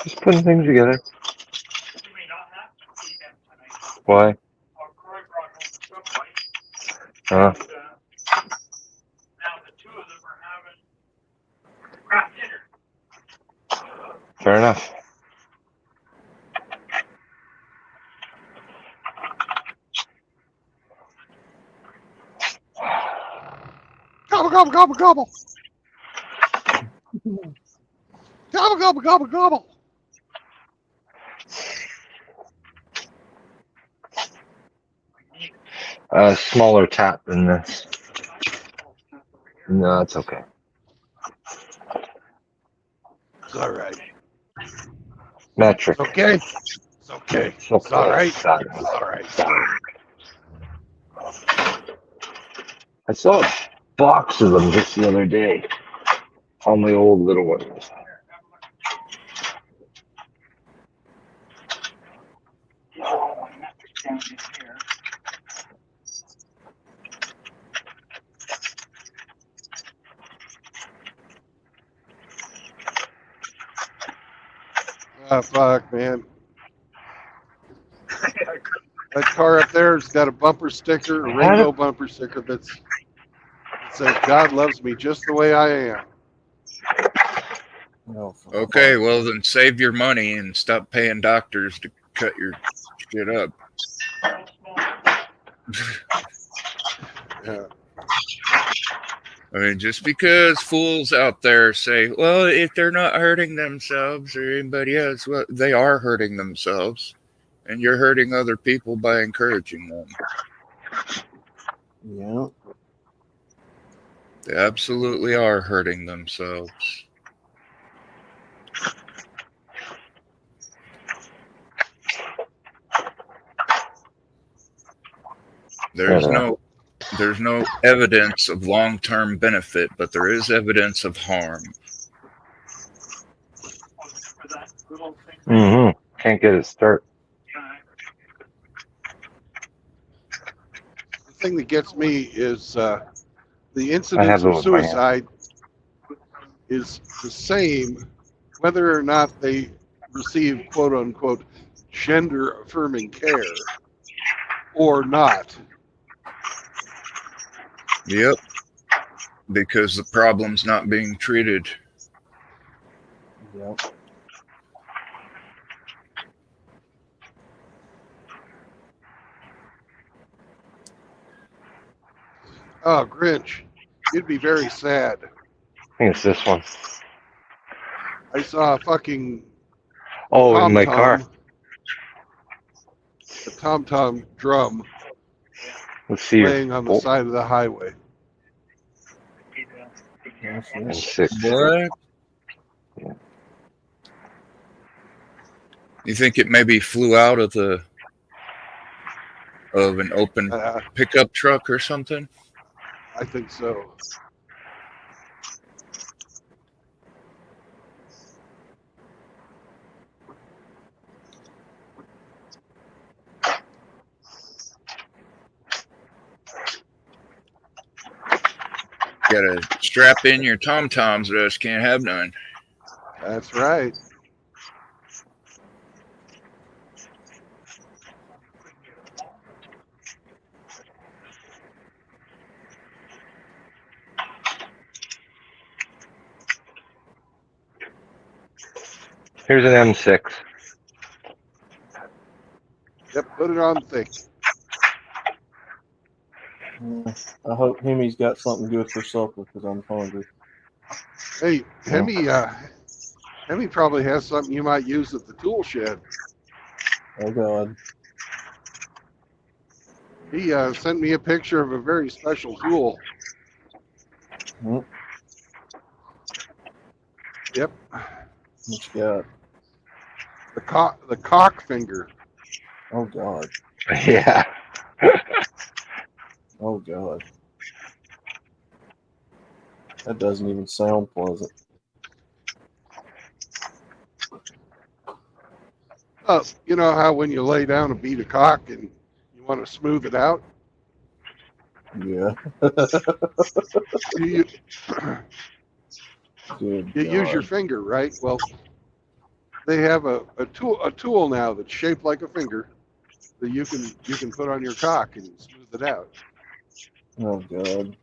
Just putting things together. Why? Huh? Fair enough. Gobble, gobble, gobble, gobble. Gobble, gobble, gobble, gobble. A smaller tap than this. No, it's okay. It's all right. Metric. It's okay. It's okay. It's okay. It's all right. Son. It's all right. I saw a box of them just the other day on my old little ones. Ah, fuck, man. That car up there's got a bumper sticker, a rainbow bumper sticker that says God loves me just the way I am. No, Okay, well then save your money and stop paying doctors to cut your shit up. Yeah. I mean, just because fools out there say, well, if they're not hurting themselves or anybody else, well, they are hurting themselves. And you're hurting other people by encouraging them. Yeah. They absolutely are hurting themselves. There's no evidence of long-term benefit, but there is evidence of harm. Mm-hmm. Can't get it started. The thing that gets me is the I have incidence it of with my hand. suicide is the same whether or not they receive quote unquote gender affirming care or not. Yep. Because the problem's not being treated. Yep. Oh, Grinch. you'd be very sad. I think it's this one. I saw a fucking Oh, in my car. a tom-tom drum Let's see. laying on the side of the highway. And 6. What? You think it maybe flew out of an open pickup truck or something? I think so. Gotta strap in your tom-toms, or else can't have none. That's right. Here's an M6. Yep, put it on thick. I hope Hemi's got something good for supper because I'm hungry. Hey, Hemi probably has something you might use at the tool shed. Oh God. He sent me a picture of a very special tool. Mm. Yep. What you got? The cock finger. Oh God. Yeah. Oh God. That doesn't even sound pleasant. Oh, you know how when you lay down a bead of cock and you want to smooth it out? Yeah. You Good use your God. finger, right? Well, they have a tool now that's shaped like a finger that you can put on your cock and smooth it out. Oh God.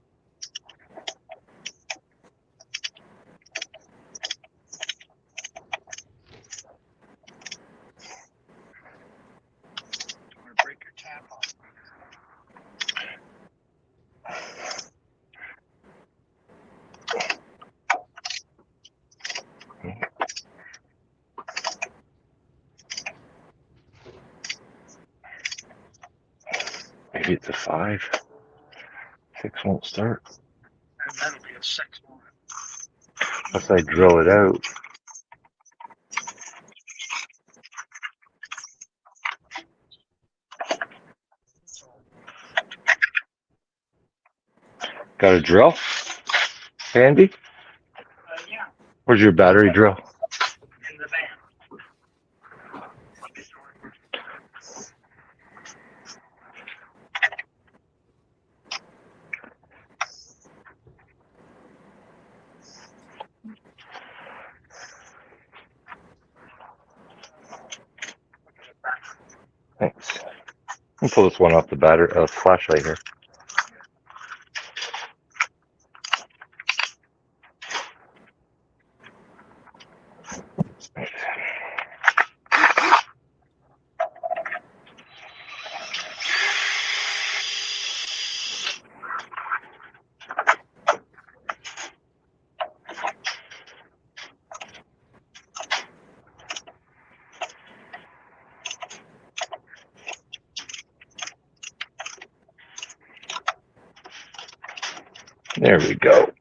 Maybe it's a 5. 6 won't start. That'll be a 6 more. Unless I drill it out. Got a drill? Handy? Yeah, Where's your battery drill? in the van. Thanks. I'll pull this one off the battery flashlight here. There we go.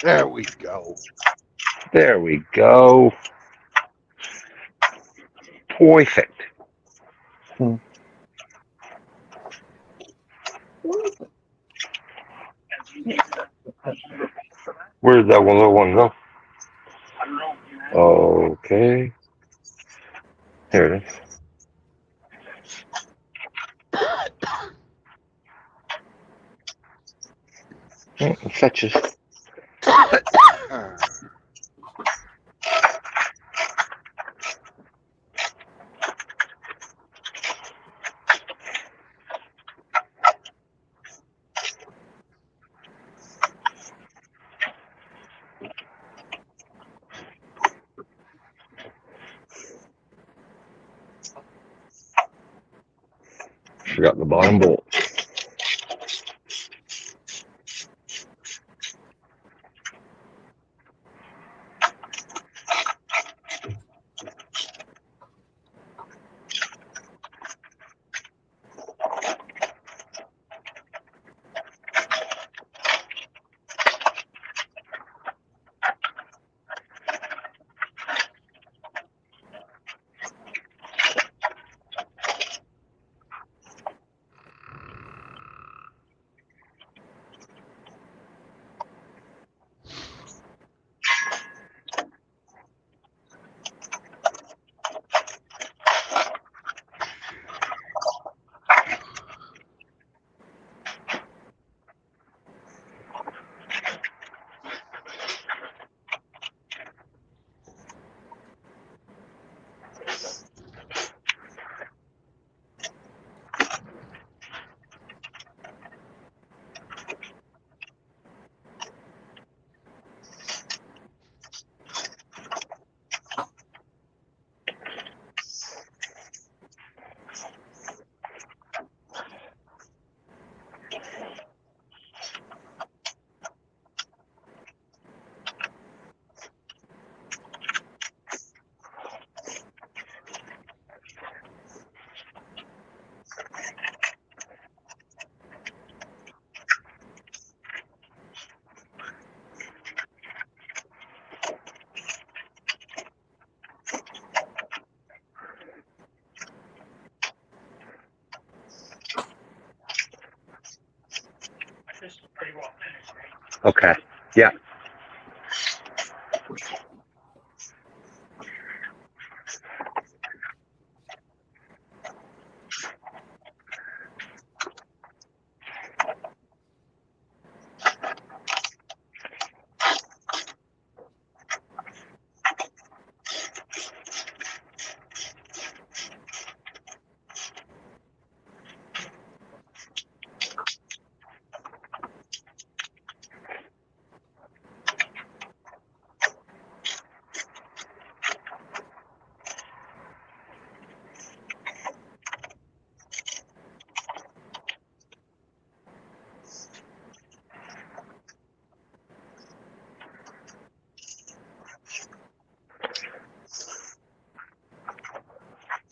There we go. There we go. Perfect. Where did that little one go? Okay. Here it is. It fetches. Forgot the bottom bolt. Okay. Yeah.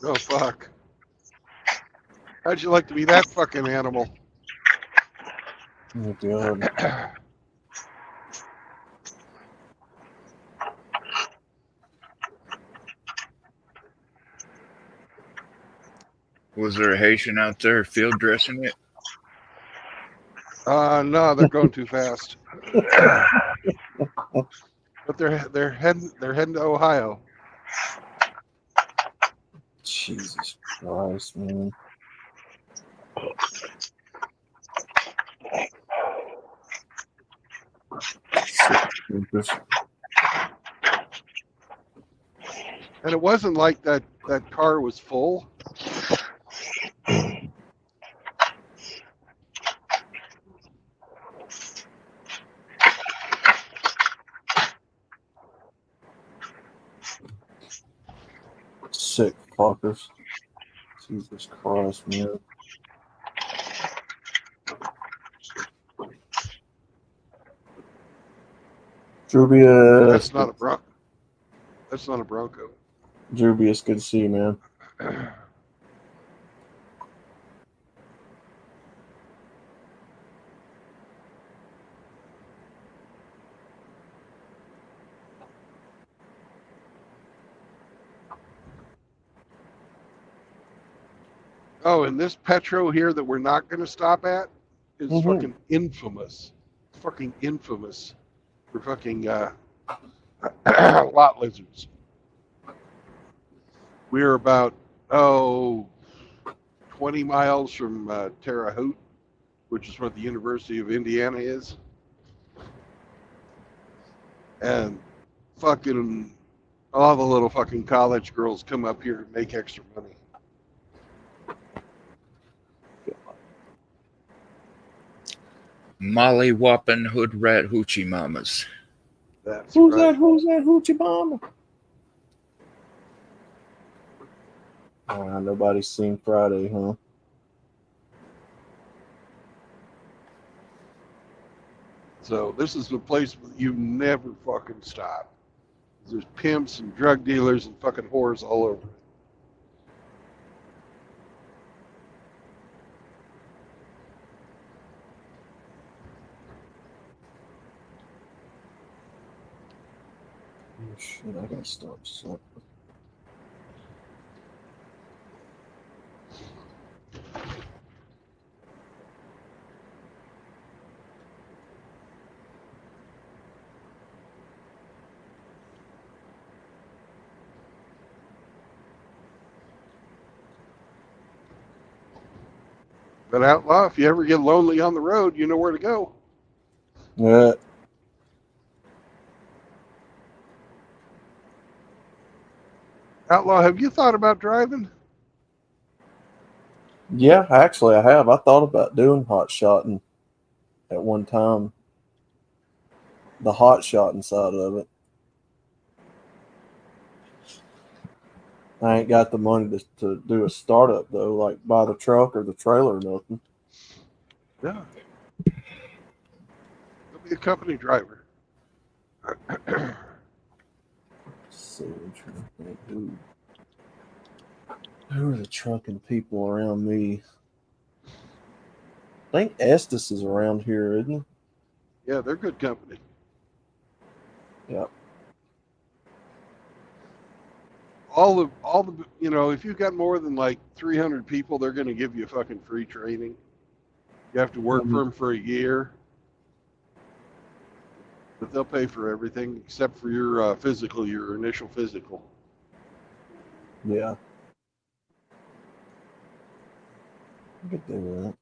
Oh fuck! How'd you like to be that fucking animal? Oh, God. Was there a Haitian out there field dressing it? No, they're going too fast. But they're heading to Ohio. Jesus Christ, man. And it wasn't like that car was full. Sick fuckers. Jesus Christ, man. Jubius. That's not a Bronco. That's not a Bronco. Jubius, good to see you, man. Oh, and this Petro here that we're not going to stop at is fucking infamous. Fucking infamous for fucking lot lizards. We're about 20 miles from Terre Haute, which is where the University of Indiana is, and fucking all the little fucking college girls come up here and make extra money. Molly Whoppin' Hood Rat Hoochie Mamas. That's Who's right. that? Who's that hoochie mama? Nobody's seen Friday, huh? So this is the place where you never fucking stop. There's pimps and drug dealers and fucking whores all over it. Oh, shit, I gotta stop something. But Outlaw, if you ever get lonely on the road, you know where to go. Yeah. Outlaw, have you thought about driving? Yeah, actually, I have. I thought about doing hot shotting at one time. The hot shotting side of it. I ain't got the money to do a startup though, like buy the truck or the trailer or nothing. Yeah. You'll be a company driver. So I'm trying to think, who are the trucking people around me? I think Estes is around here, isn't he? Yeah, they're good company. Yep. All the you know, if you've got more than like 300 people, they're going to give you fucking free training. You have to work for them for a year. But they'll pay for everything except for your physical, your initial physical. Yeah. I could do that.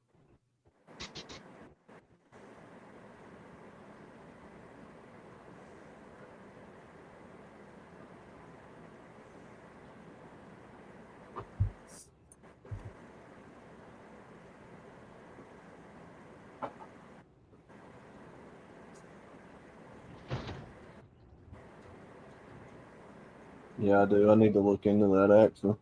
Yeah, I do. I need to look into that actually.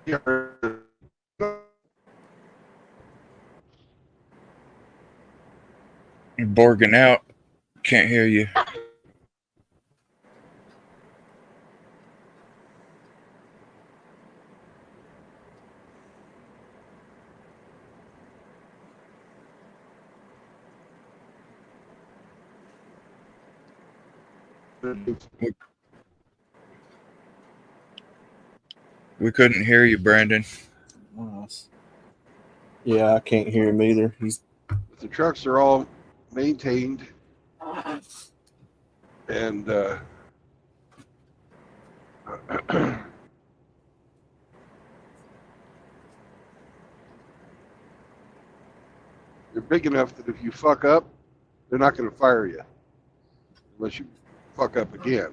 You're borging out. Can't hear you. We couldn't hear you, Brandon. Nice. Yeah, I can't hear him either. He's The trucks are all maintained and they're big enough that if you fuck up, they're not going to fire you unless you fuck up again.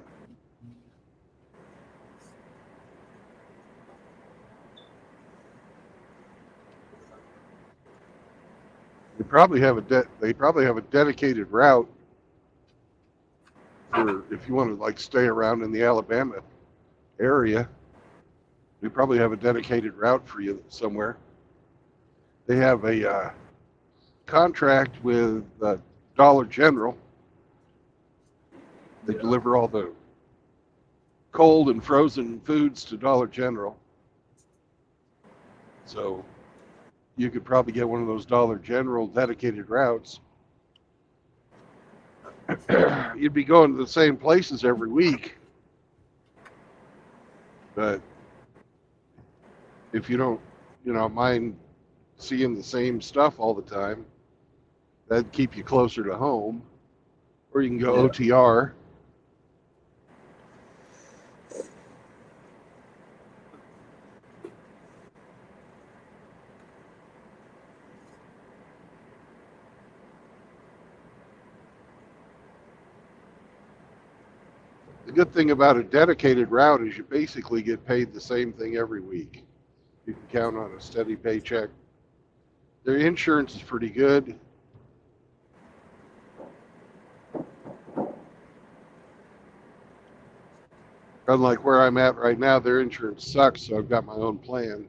They probably have a dedicated route for if you want to like stay around in the Alabama area. They probably have a dedicated route for you somewhere. They have a contract with Dollar General. They deliver all the cold and frozen foods to Dollar General. So you could probably get one of those Dollar General dedicated routes. You'd be going to the same places every week, but if you don't, mind seeing the same stuff all the time, that'd keep you closer to home. Or you can go OTR. The good thing about a dedicated route is you basically get paid the same thing every week. You can count on a steady paycheck. Their insurance is pretty good. Unlike where I'm at right now, their insurance sucks, so I've got my own plan.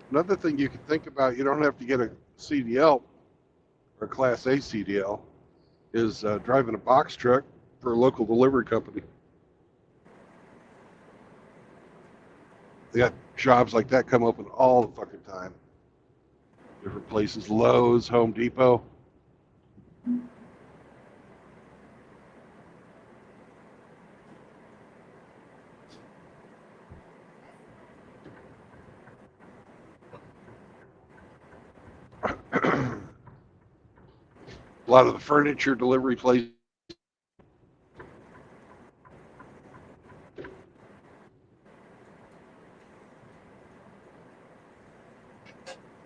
Another thing you can think about, you don't have to get a CDL or a Class A CDL, is driving a box truck for a local delivery company. They got jobs like that come open all the fucking time. Different places, Lowe's, Home Depot. A lot of the furniture delivery places.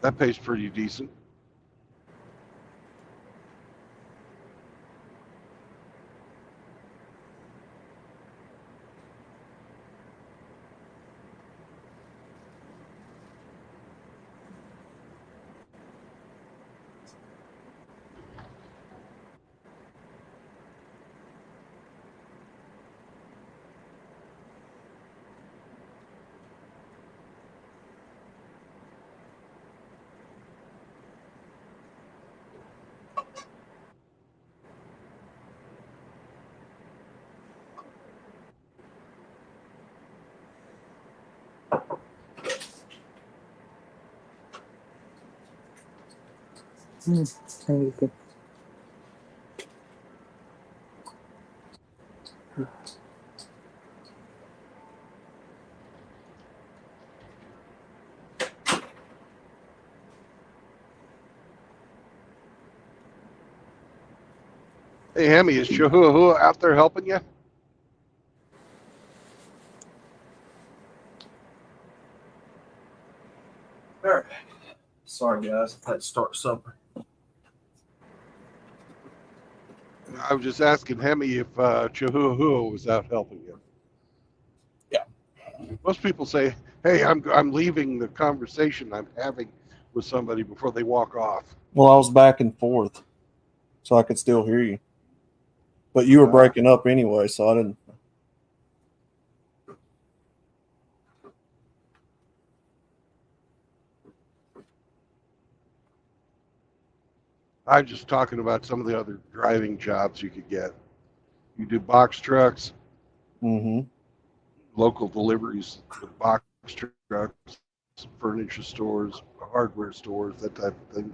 That pays pretty decent. Very good. Hey, Hammy, is Chihuahua out there helping you? All right. Sorry, guys. I had to start supper. I was just asking Hemi if Chihuahua was out helping you. Yeah. Most people say Hey, I'm leaving the conversation I'm having with somebody before they walk off. Well, I was back and forth, so I could still hear you. But you were breaking up anyway, so I didn't. I'm just talking about some of the other driving jobs you could get. You do box trucks, Mm-hmm. local deliveries with box trucks, furniture stores, hardware stores, that type of thing.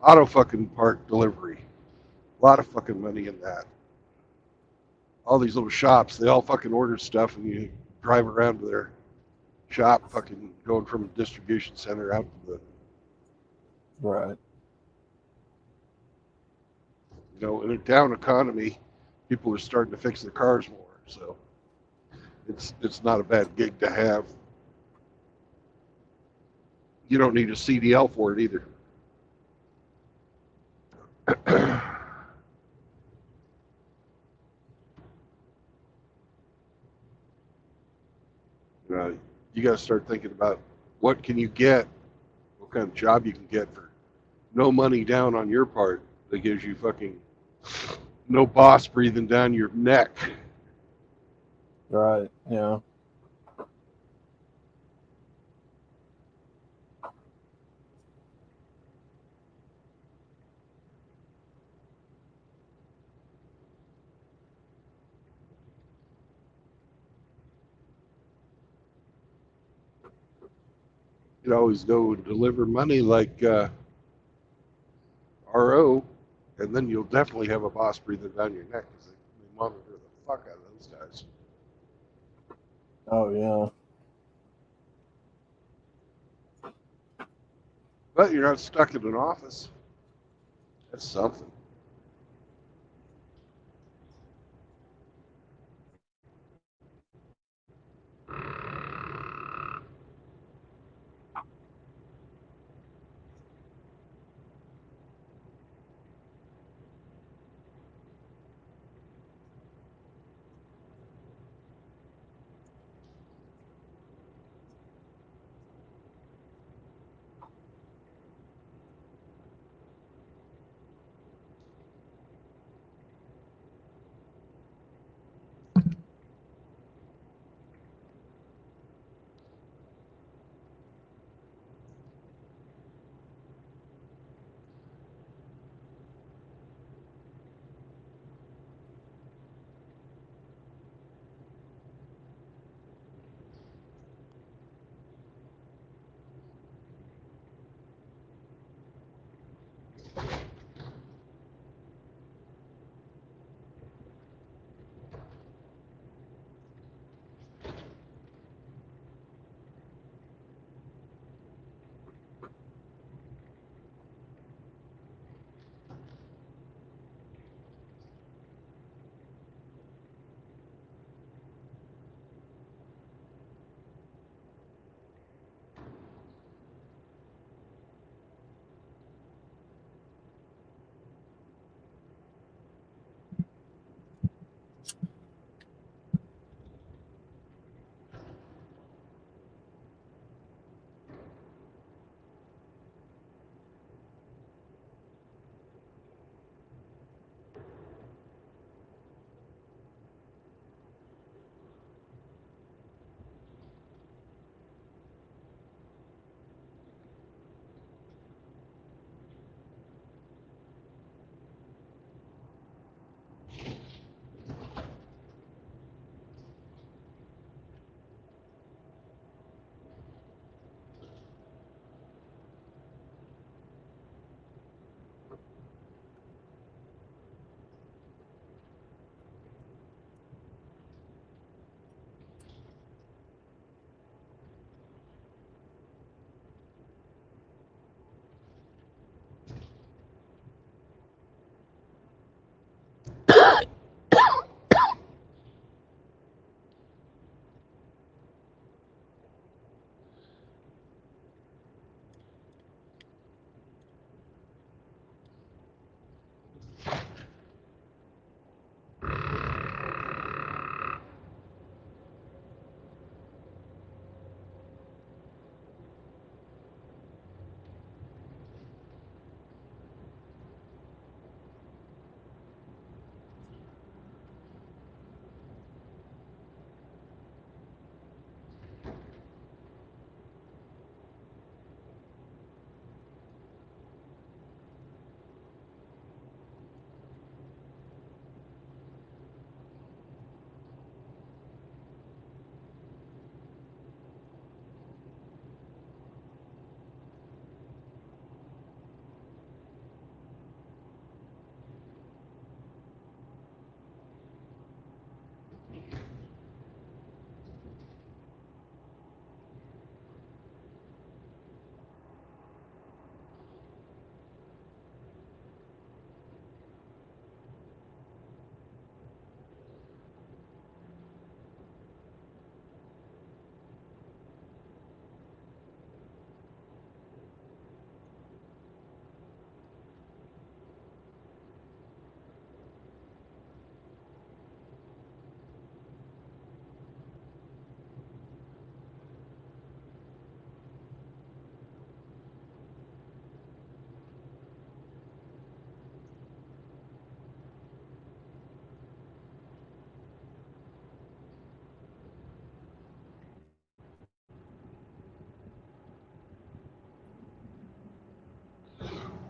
Auto fucking part delivery. A lot of fucking money in that. All these little shops, they all fucking order stuff and you drive around to their shop, fucking going from a distribution center out to the, Right. in a down economy, people are starting to fix their cars more. So it's not a bad gig to have. You don't need a CDL for it either. You got to start thinking about what can you get, what kind of job you can get for no money down on your part that gives you fucking no boss breathing down your neck. Right. Yeah. You could always go and deliver money like RO, and then you'll definitely have a boss breathing down your neck because they monitor the fuck out of those guys. Oh yeah. But you're not stuck in an office. That's something.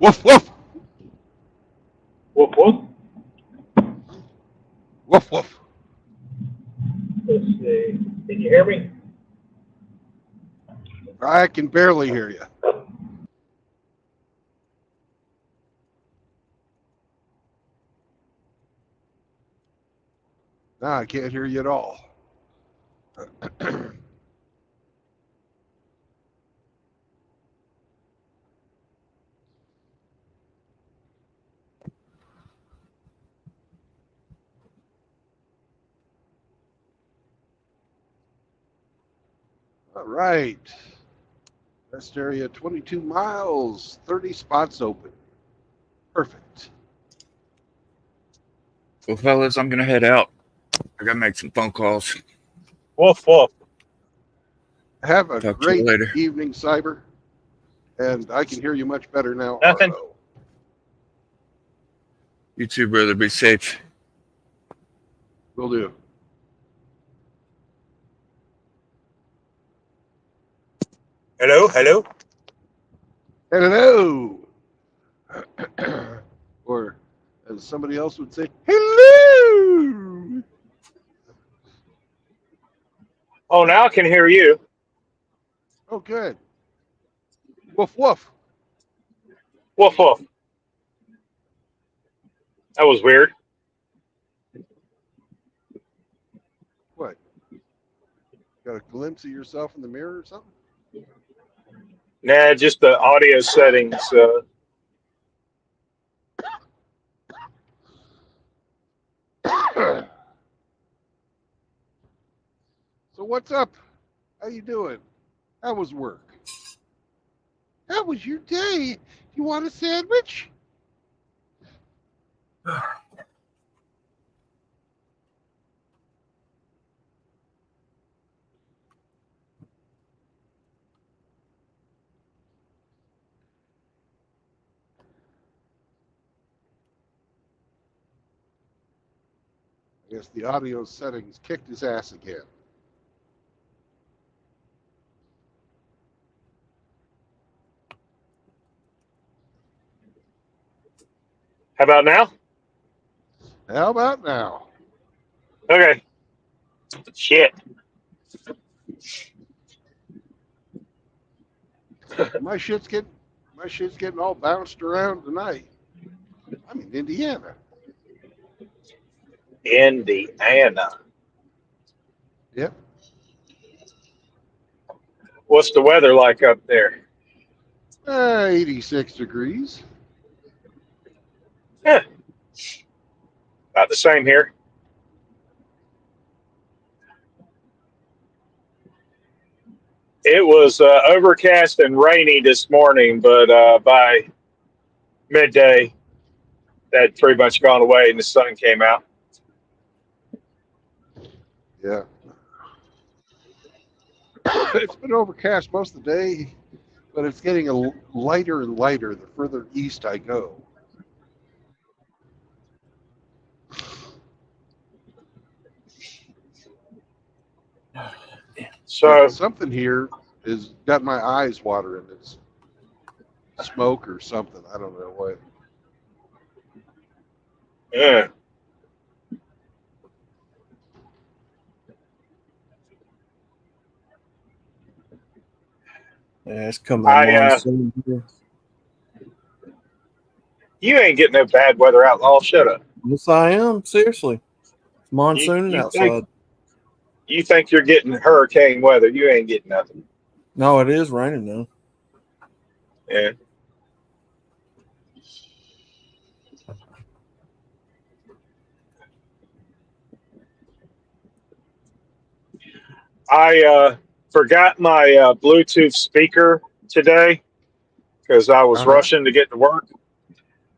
Woof woof. Whoop whoop. Woof woof. Let's see. Can you hear me? I can barely hear you. No, I can't hear you at all. All right. Rest area 22 miles, 30 spots open. Perfect. Well, fellas, I'm gonna head out. I gotta make some phone calls. Woof woof. Have a Talk to you great later. evening, Cyber. And I can hear you much better now. Nothing. RO. You too, brother. Be safe. Will do. Hello, hello. Hello. Or as somebody else would say, hello. Oh, now I can hear you. Oh, good. Woof woof. Woof woof. That was weird. What? Got a glimpse of yourself in the mirror or something? Nah, just the audio settings. So what's up? How you doing? How was work? How was your day? You want a sandwich? I guess the audio settings kicked his ass again. How about now? How about now? Okay. Shit. My shit's getting all bounced around tonight. I'm in Indiana. Indiana. Yep. What's the weather like up there? 86 degrees. Yeah. About the same here. It was overcast and rainy this morning, but by midday, that had pretty much gone away and the sun came out. Yeah. It's been overcast most of the day, but it's getting lighter and lighter the further east I go. So something here has got my eyes watering. It's smoke or something. I don't know what. yeah. Yeah, it's coming on soon. You ain't getting no bad weather, Outlaw. Shut up. Yes, I am. Seriously. It's monsooning You outside. You think you're getting hurricane weather. You ain't getting nothing. No, it is raining now. Yeah. I forgot my Bluetooth speaker today because I was rushing to get to work.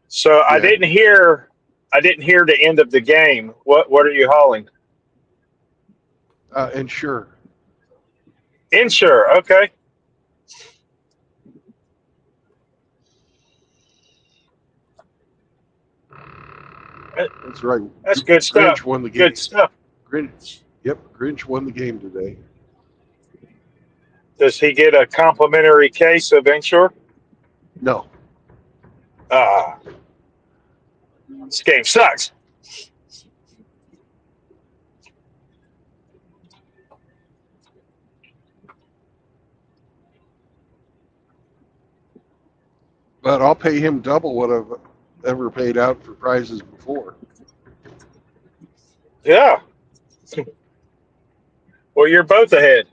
So I didn't hear the end of the game. What are you hauling? Insure. Insure, okay. That's right. That's good stuff. Grinch won the game. Good stuff. Grinch won the game today. Does he get a complimentary case of Insure? No. This game sucks. But I'll pay him double what I've ever paid out for prizes before. Yeah. Well, you're both ahead.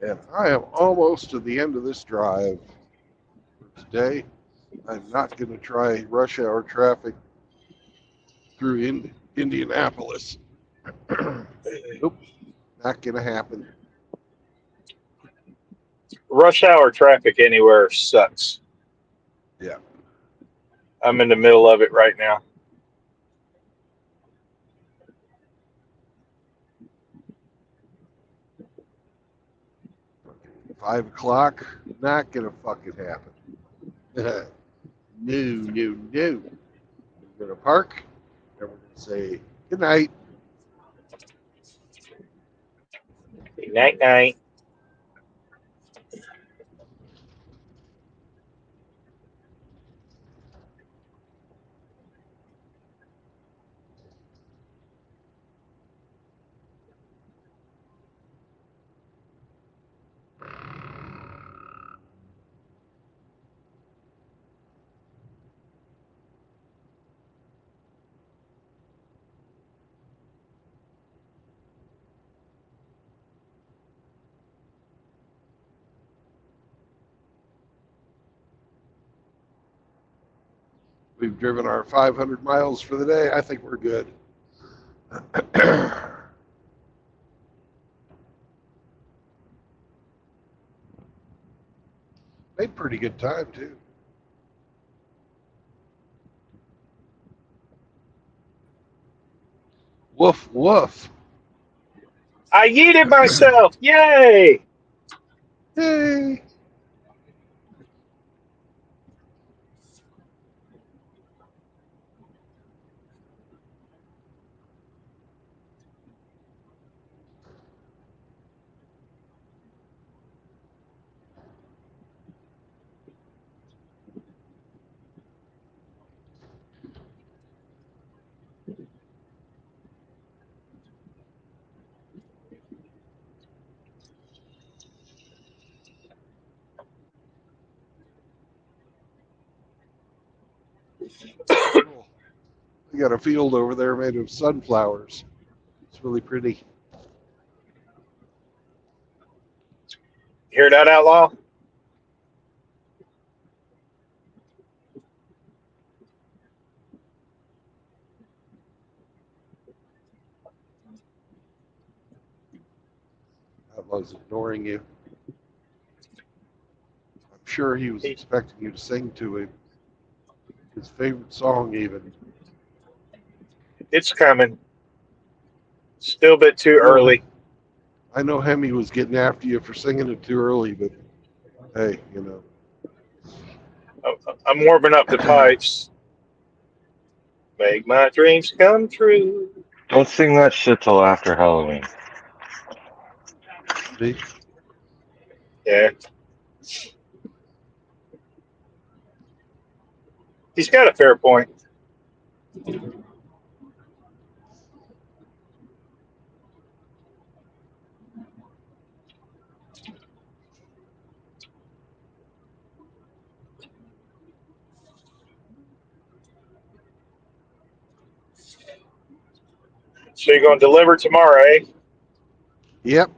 And I am almost to the end of this drive for today. I'm not going to try rush hour traffic through Indianapolis. Nope, not going to happen. Rush hour traffic anywhere sucks. Yeah. I'm in the middle of it right now. $5 o'clock, not going to fucking happen. No. We're going to park and we're going to say good night. Night, night. We've driven our 500 miles for the day. I think we're good. Made pretty good time, too. Woof, woof. I yeeted myself. Yay. Yay. We got a field over there made of sunflowers. It's really pretty. Hear that, Outlaw? Outlaw's ignoring you. I'm sure he was expecting you to sing to him. His favorite song, even. It's coming. Still a bit too early. I know Hemi was getting after you for singing it too early, but hey, you know. I'm warming up the pipes. Make my dreams come true. Don't sing that shit till after Halloween. See? Yeah. He's got a fair point. So you're going to deliver tomorrow, eh? Yep.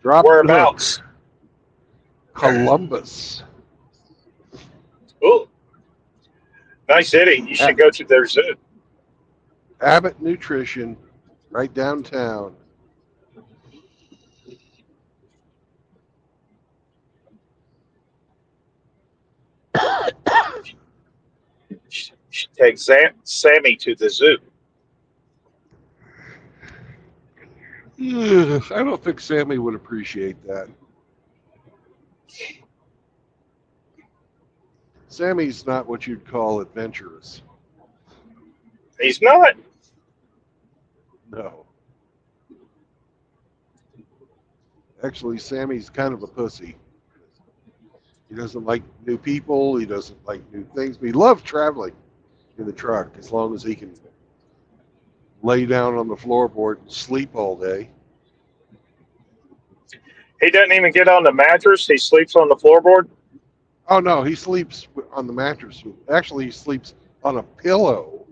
Drop Whereabouts? Columbus. Ooh. Nice city. You should go to their zoo. Abbott Nutrition, right downtown. You should take Sammy to the zoo. I don't think Sammy would appreciate that. Sammy's not what you'd call adventurous. He's not. No. Actually, Sammy's kind of a pussy. He doesn't like new people. He doesn't like new things. But he loves traveling in the truck as long as he can lay down on the floorboard and sleep all day. He doesn't even get on the mattress. He sleeps on the floorboard. Oh, no, he sleeps on the mattress. Actually, he sleeps on a pillow.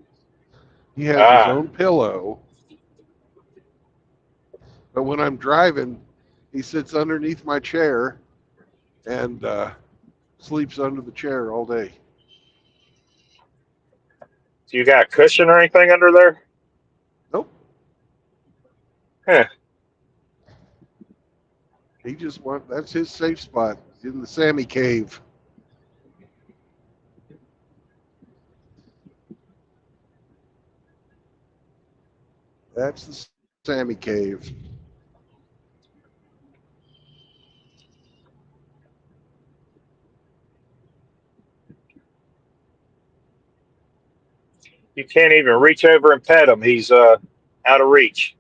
He has his own pillow. But when I'm driving, he sits underneath my chair and sleeps under the chair all day. Do you got a cushion or anything under there? Nope. Huh. He just that's his safe spot in the Sammy cave. That's the Sammy cave. You can't even reach over and pet him. He's out of reach.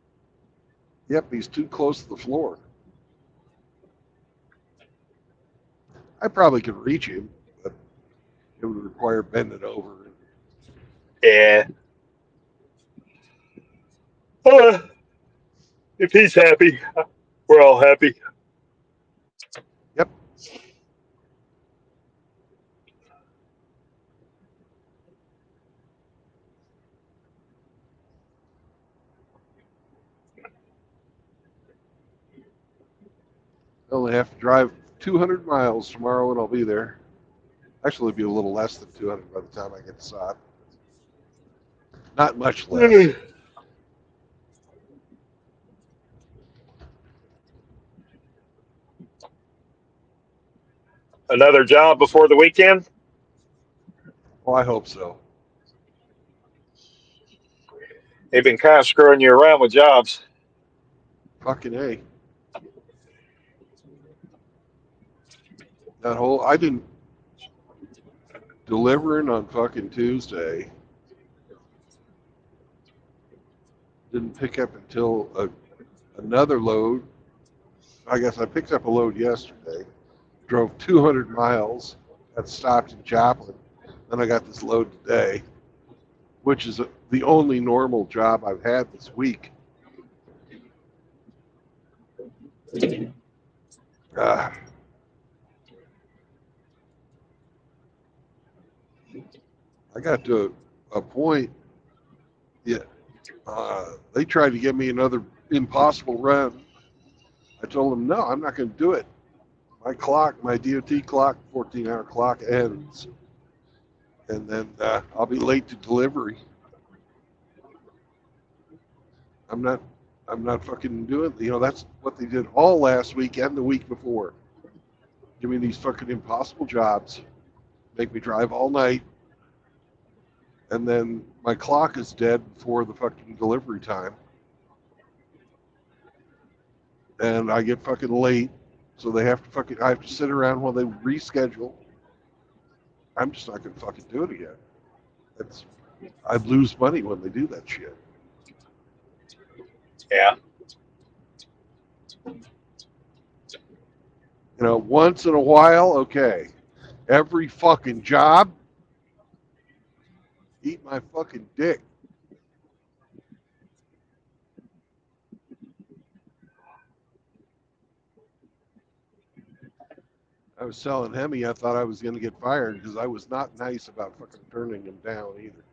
Yep, he's too close to the floor. I probably could reach him, but it would require bending over. Yeah. If he's happy, we're all happy. Yep. I only have to drive 200 miles tomorrow and I'll be there. Actually, it'll be a little less than 200 by the time I get to Sod. Not much less. Another job before the weekend? Well, I hope so. They've been kind of screwing you around with jobs. Fucking A. That whole, I didn't, delivering on fucking Tuesday, didn't pick up until another load. I guess I picked up a load yesterday, drove 200 miles, got stopped in Joplin, then I got this load today, which is the only normal job I've had this week. I got to a point, they tried to give me another impossible run. I told them, no, I'm not going to do it. My clock, my DOT clock, 14-hour clock ends. And then I'll be late to delivery. I'm not fucking doing, that's what they did all last week and the week before. Give me these fucking impossible jobs, make me drive all night, and then my clock is dead before the fucking delivery time. And I get fucking late, so I have to sit around while they reschedule. I'm just not gonna fucking do it again. I lose money when they do that shit. Yeah. Once in a while, okay. Every fucking job, eat my fucking dick. I was telling Hemi I thought I was going to get fired because I was not nice about fucking turning him down either.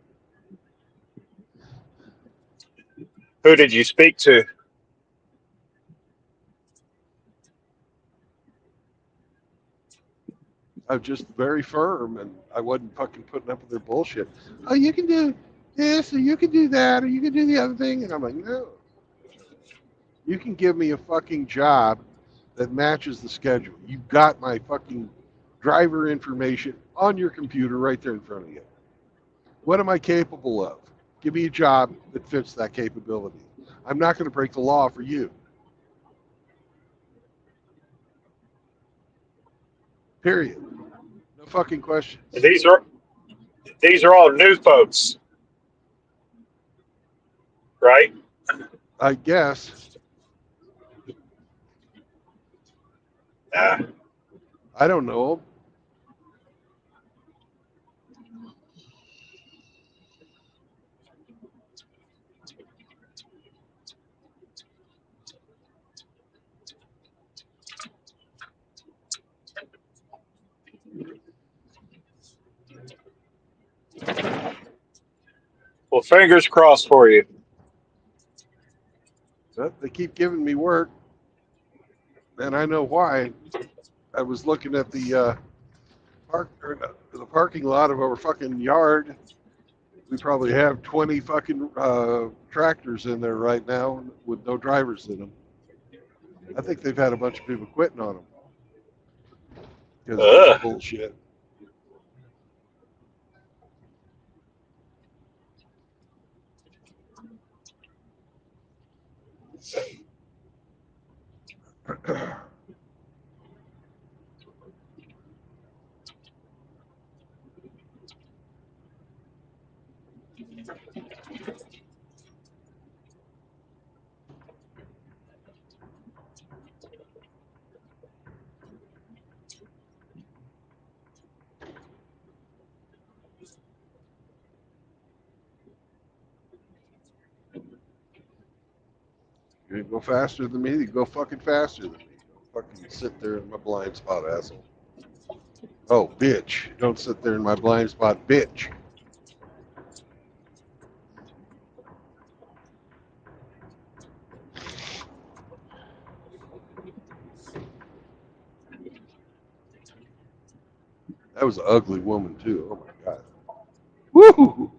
Who did you speak to? I was just very firm, and I wasn't fucking putting up with their bullshit. Oh, you can do this, or you can do that, or you can do the other thing. And I'm like, no. You can give me a fucking job that matches the schedule. You've got my fucking driver information on your computer right there in front of you. What am I capable of? Give me a job that fits that capability. I'm not going to break the law for you. Period. No fucking questions. These are all new folks, right? I guess. I don't know. Well, fingers crossed for you. But they keep giving me work, and I know why. I was looking at the the parking lot of our fucking yard. We probably have 20 fucking tractors in there right now with no drivers in them. I think they've had a bunch of people quitting on them because it's bullshit. You go faster than me, you go fucking faster than me. Don't fucking sit there in my blind spot, asshole. Oh, bitch. Don't sit there in my blind spot, bitch. That was an ugly woman, too. Oh, my God. Woo!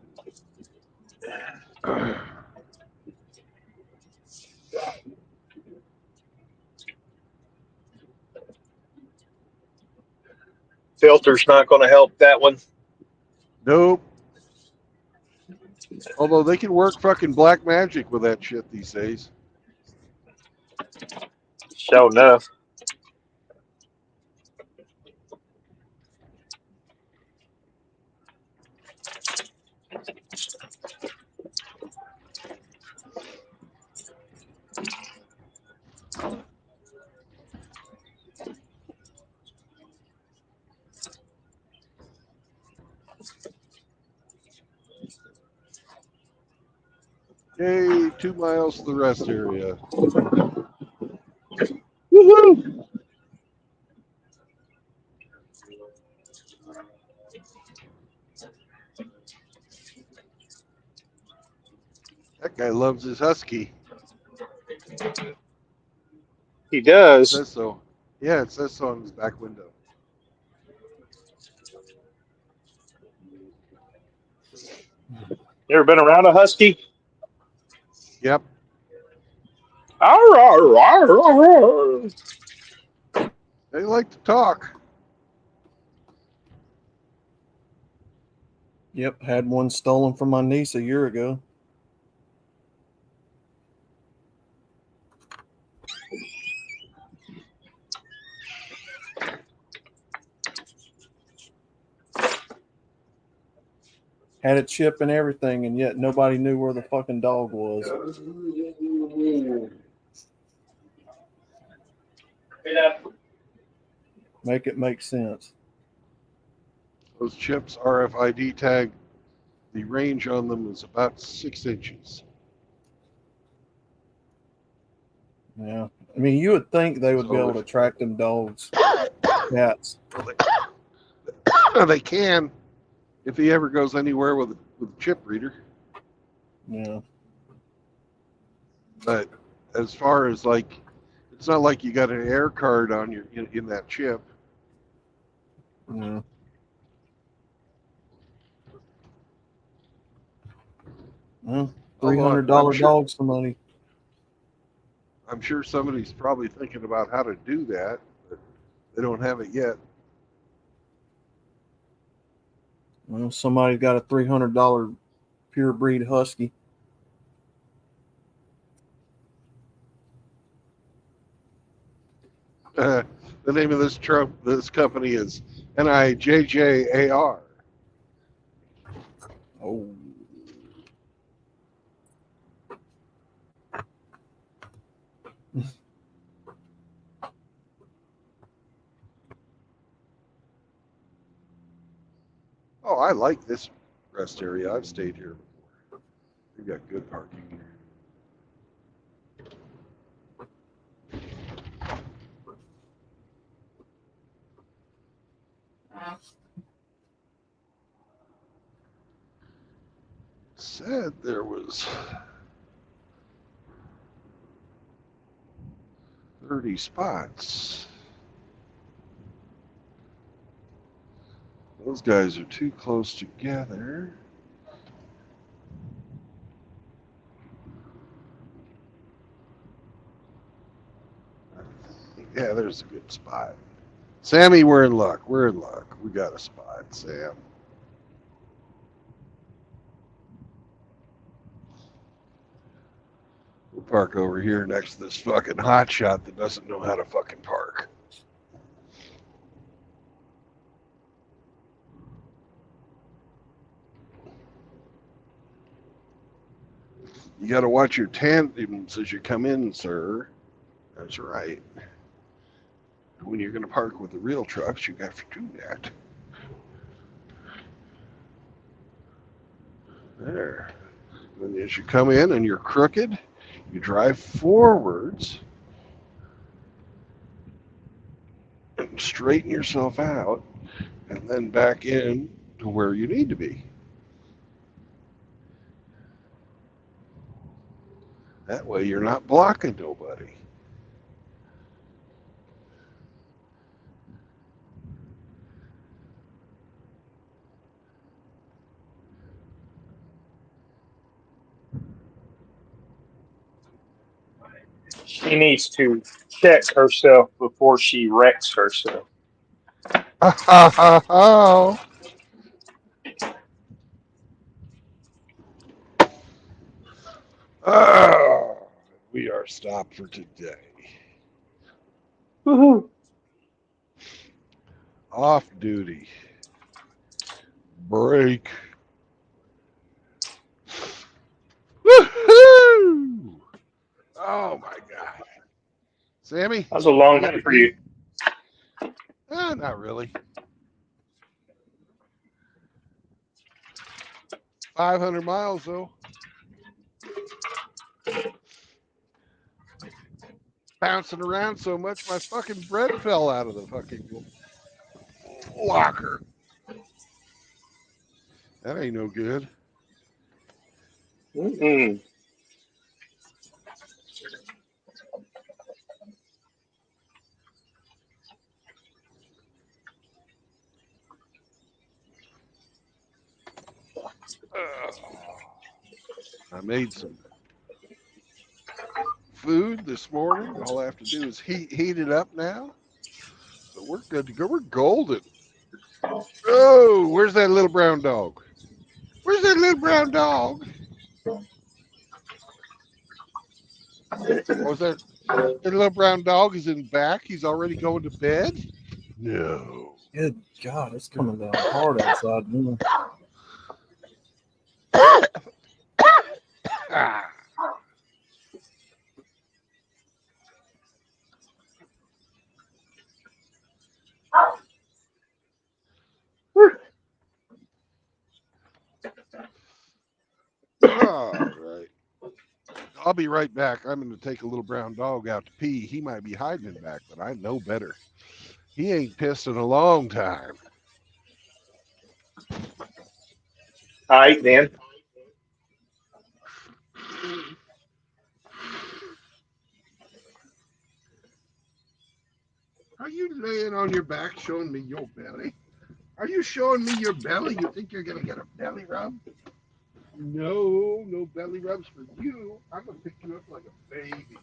Filter's not going to help that one. Nope. Although they can work fucking black magic with that shit these days. Sure enough. Yay, 2 miles to the rest area. Woohoo! That guy loves his husky. He It does. says so. Yeah, it says so on his back window. You ever been around a husky? Yep. Arr, arr, arr, arr. They like to talk. Yep, had one stolen from my niece a year ago. Had a chip and everything, and yet nobody knew where the fucking dog was. Make it make sense. Those chips RFID tag, the range on them is about 6 inches. Yeah. I mean, you would think they would be able to track them dogs. Cats. They can if he ever goes anywhere with a chip reader. Yeah. But as far as like, it's not like you got an air card on your in that chip. Yeah. Well, $300 dogs for money. I'm sure somebody's probably thinking about how to do that, but they don't have it yet. Well, somebody's got a $300 pure breed husky. The name of this company is NIJJAR. Oh. Oh, I like this rest area. I've stayed here before. We've got good parking here. Said there was 30 spots. Those guys are too close together. Yeah, there's a good spot. Sammy, we're in luck. We're in luck. We got a spot, Sam. We'll park over here next to this fucking hotshot that doesn't know how to fucking park. You got to watch your tandems as you come in, sir. That's right. When you're going to park with the real trucks, you got to do that. There. And as you come in and you're crooked, you drive forwards and straighten yourself out and then back in to where you need to be. That way you're not blocking nobody. She needs to check herself before she wrecks herself. Oh. Oh, we are stopped for today. Woohoo! Off duty. Break. Woohoo! Oh my God. Sammy? That was a long day for you. Not really. 500 miles though. Bouncing around so much, my fucking bread fell out of the fucking locker. That ain't no good. Mm-mm. I made some food this morning. All I have to do is heat it up now. So we're good to go. We're golden. Oh, where's that little brown dog? Where's that little brown dog? Was that little brown dog is in back? He's already going to bed? No. Good God, it's coming down hard outside. Ah. All right. I'll be right back. I'm going to take a little brown dog out to pee. He might be hiding in back, but I know better. He ain't pissed in a long time. All right, then. Are you laying on your back showing me your belly? Are you showing me your belly? You think you're going to get a belly rub? No belly rubs for you. I'm going to pick you up like a baby.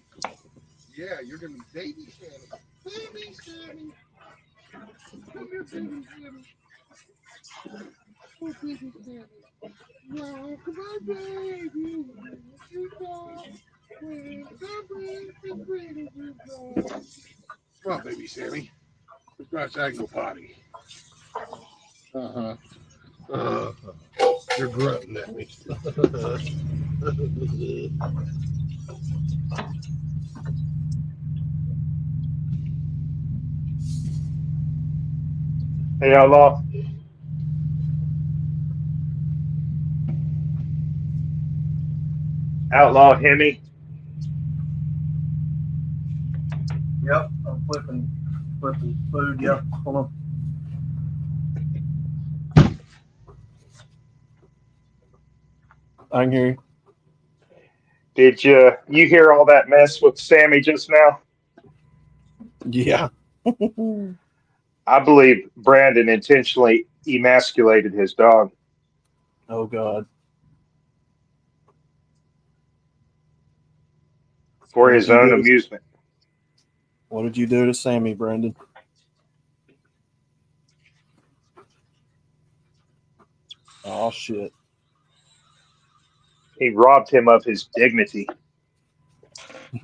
Yeah, you're going to be baby Sammy. Baby Sammy. Come here, baby Sammy. Oh, baby Sammy. No, come on, baby. You go. Come on, baby Sammy. It's not I go potty. Uh-huh. You're grunting at me. Hey, Outlaw. Outlaw Hemi. Yep, I'm flipping food. Yep, hold on. I can hear you. Did you hear all that mess with Sammy just now? Yeah. I believe Brandon intentionally emasculated his dog. Oh God. For What his did you own do? amusement. What did you do to Sammy, Brandon? Oh shit. He robbed him of his dignity.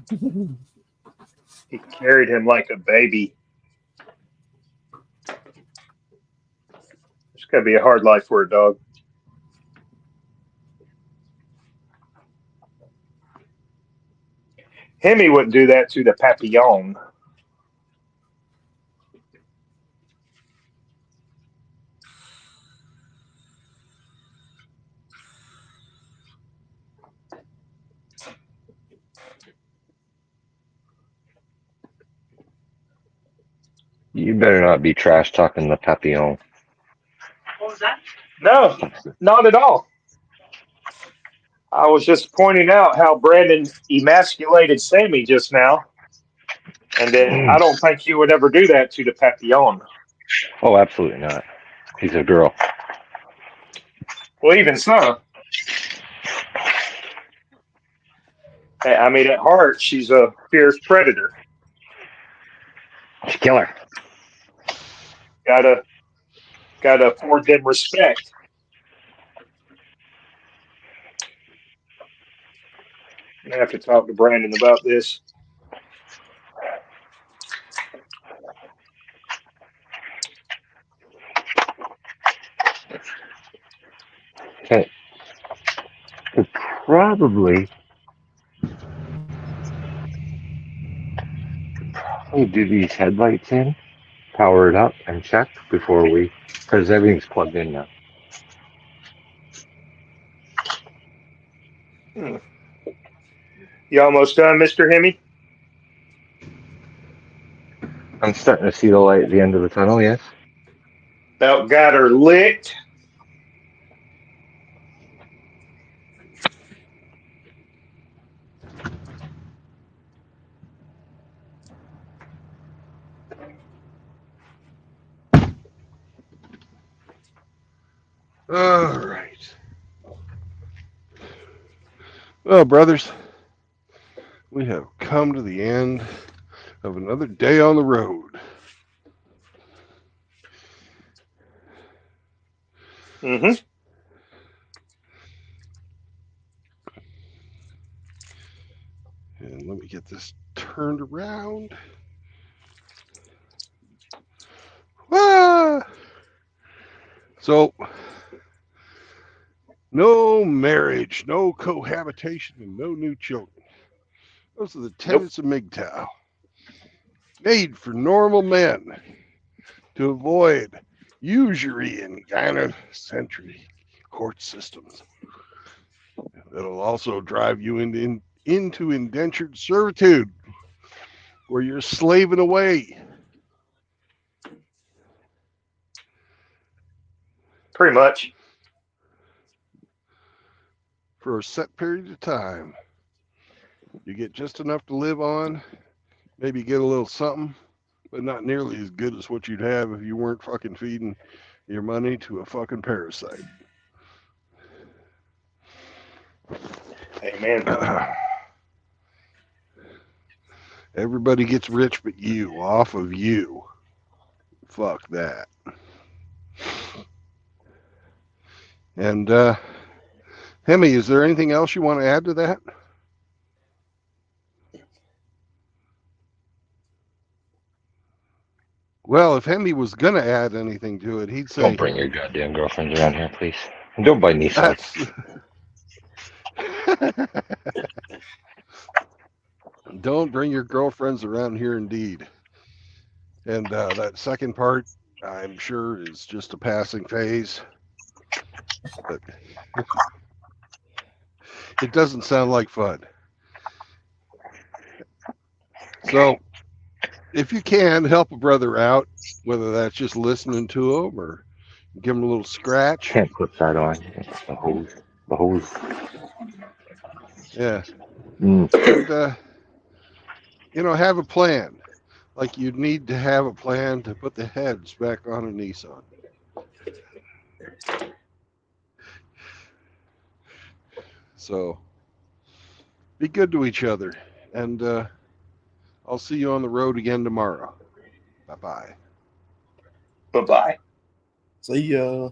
He carried him like a baby. It's got to be a hard life for a dog. Hemi wouldn't do that to the Papillon. You better not be trash talking the Papillon. What was that? No, not at all. I was just pointing out how Brandon emasculated Sammy just now, and that I don't think you would ever do that to the Papillon. Oh, absolutely not. He's a girl. Well, even so. I mean, at heart, she's a fierce predator. Killer. Gotta afford them respect. I'm gonna have to talk to Brandon about this. Okay. We'll probably do these headlights in, power it up, and check before we, because everything's plugged in now. You almost done, Mr. Hemi? I'm starting to see the light at the end of the tunnel, yes? About got her licked. All right. Well, brothers, we have come to the end of another day on the road. Mm-hmm. And let me get this turned around. Ah! So, no marriage, no cohabitation, and no new children. Those are the tenets of MGTOW. Made for normal men to avoid usury and gynocentric court systems. It'll also drive you into indentured servitude, where you're slaving away. Pretty much. For a set period of time. You get just enough to live on, maybe get a little something, but not nearly as good as what you'd have if you weren't fucking feeding your money to a fucking parasite. Amen. Everybody gets rich but you, off of you. Fuck that. And, Hemi, is there anything else you want to add to that? Well, if Hemi was gonna add anything to it, he'd say, Don't bring your goddamn girlfriends around here, please. And don't buy Nissan. Don't bring your girlfriends around here, indeed. And that second part, I'm sure, is just a passing phase. But it doesn't sound like fun. So, if you can, help a brother out, whether that's just listening to him or give him a little scratch. Can't put that on. The hose. The hose. Yeah. Mm. And, you know, have a plan. Like you'd need to have a plan to put the heads back on a Nissan. So, be good to each other. And I'll see you on the road again tomorrow. Bye-bye. Bye-bye. See ya.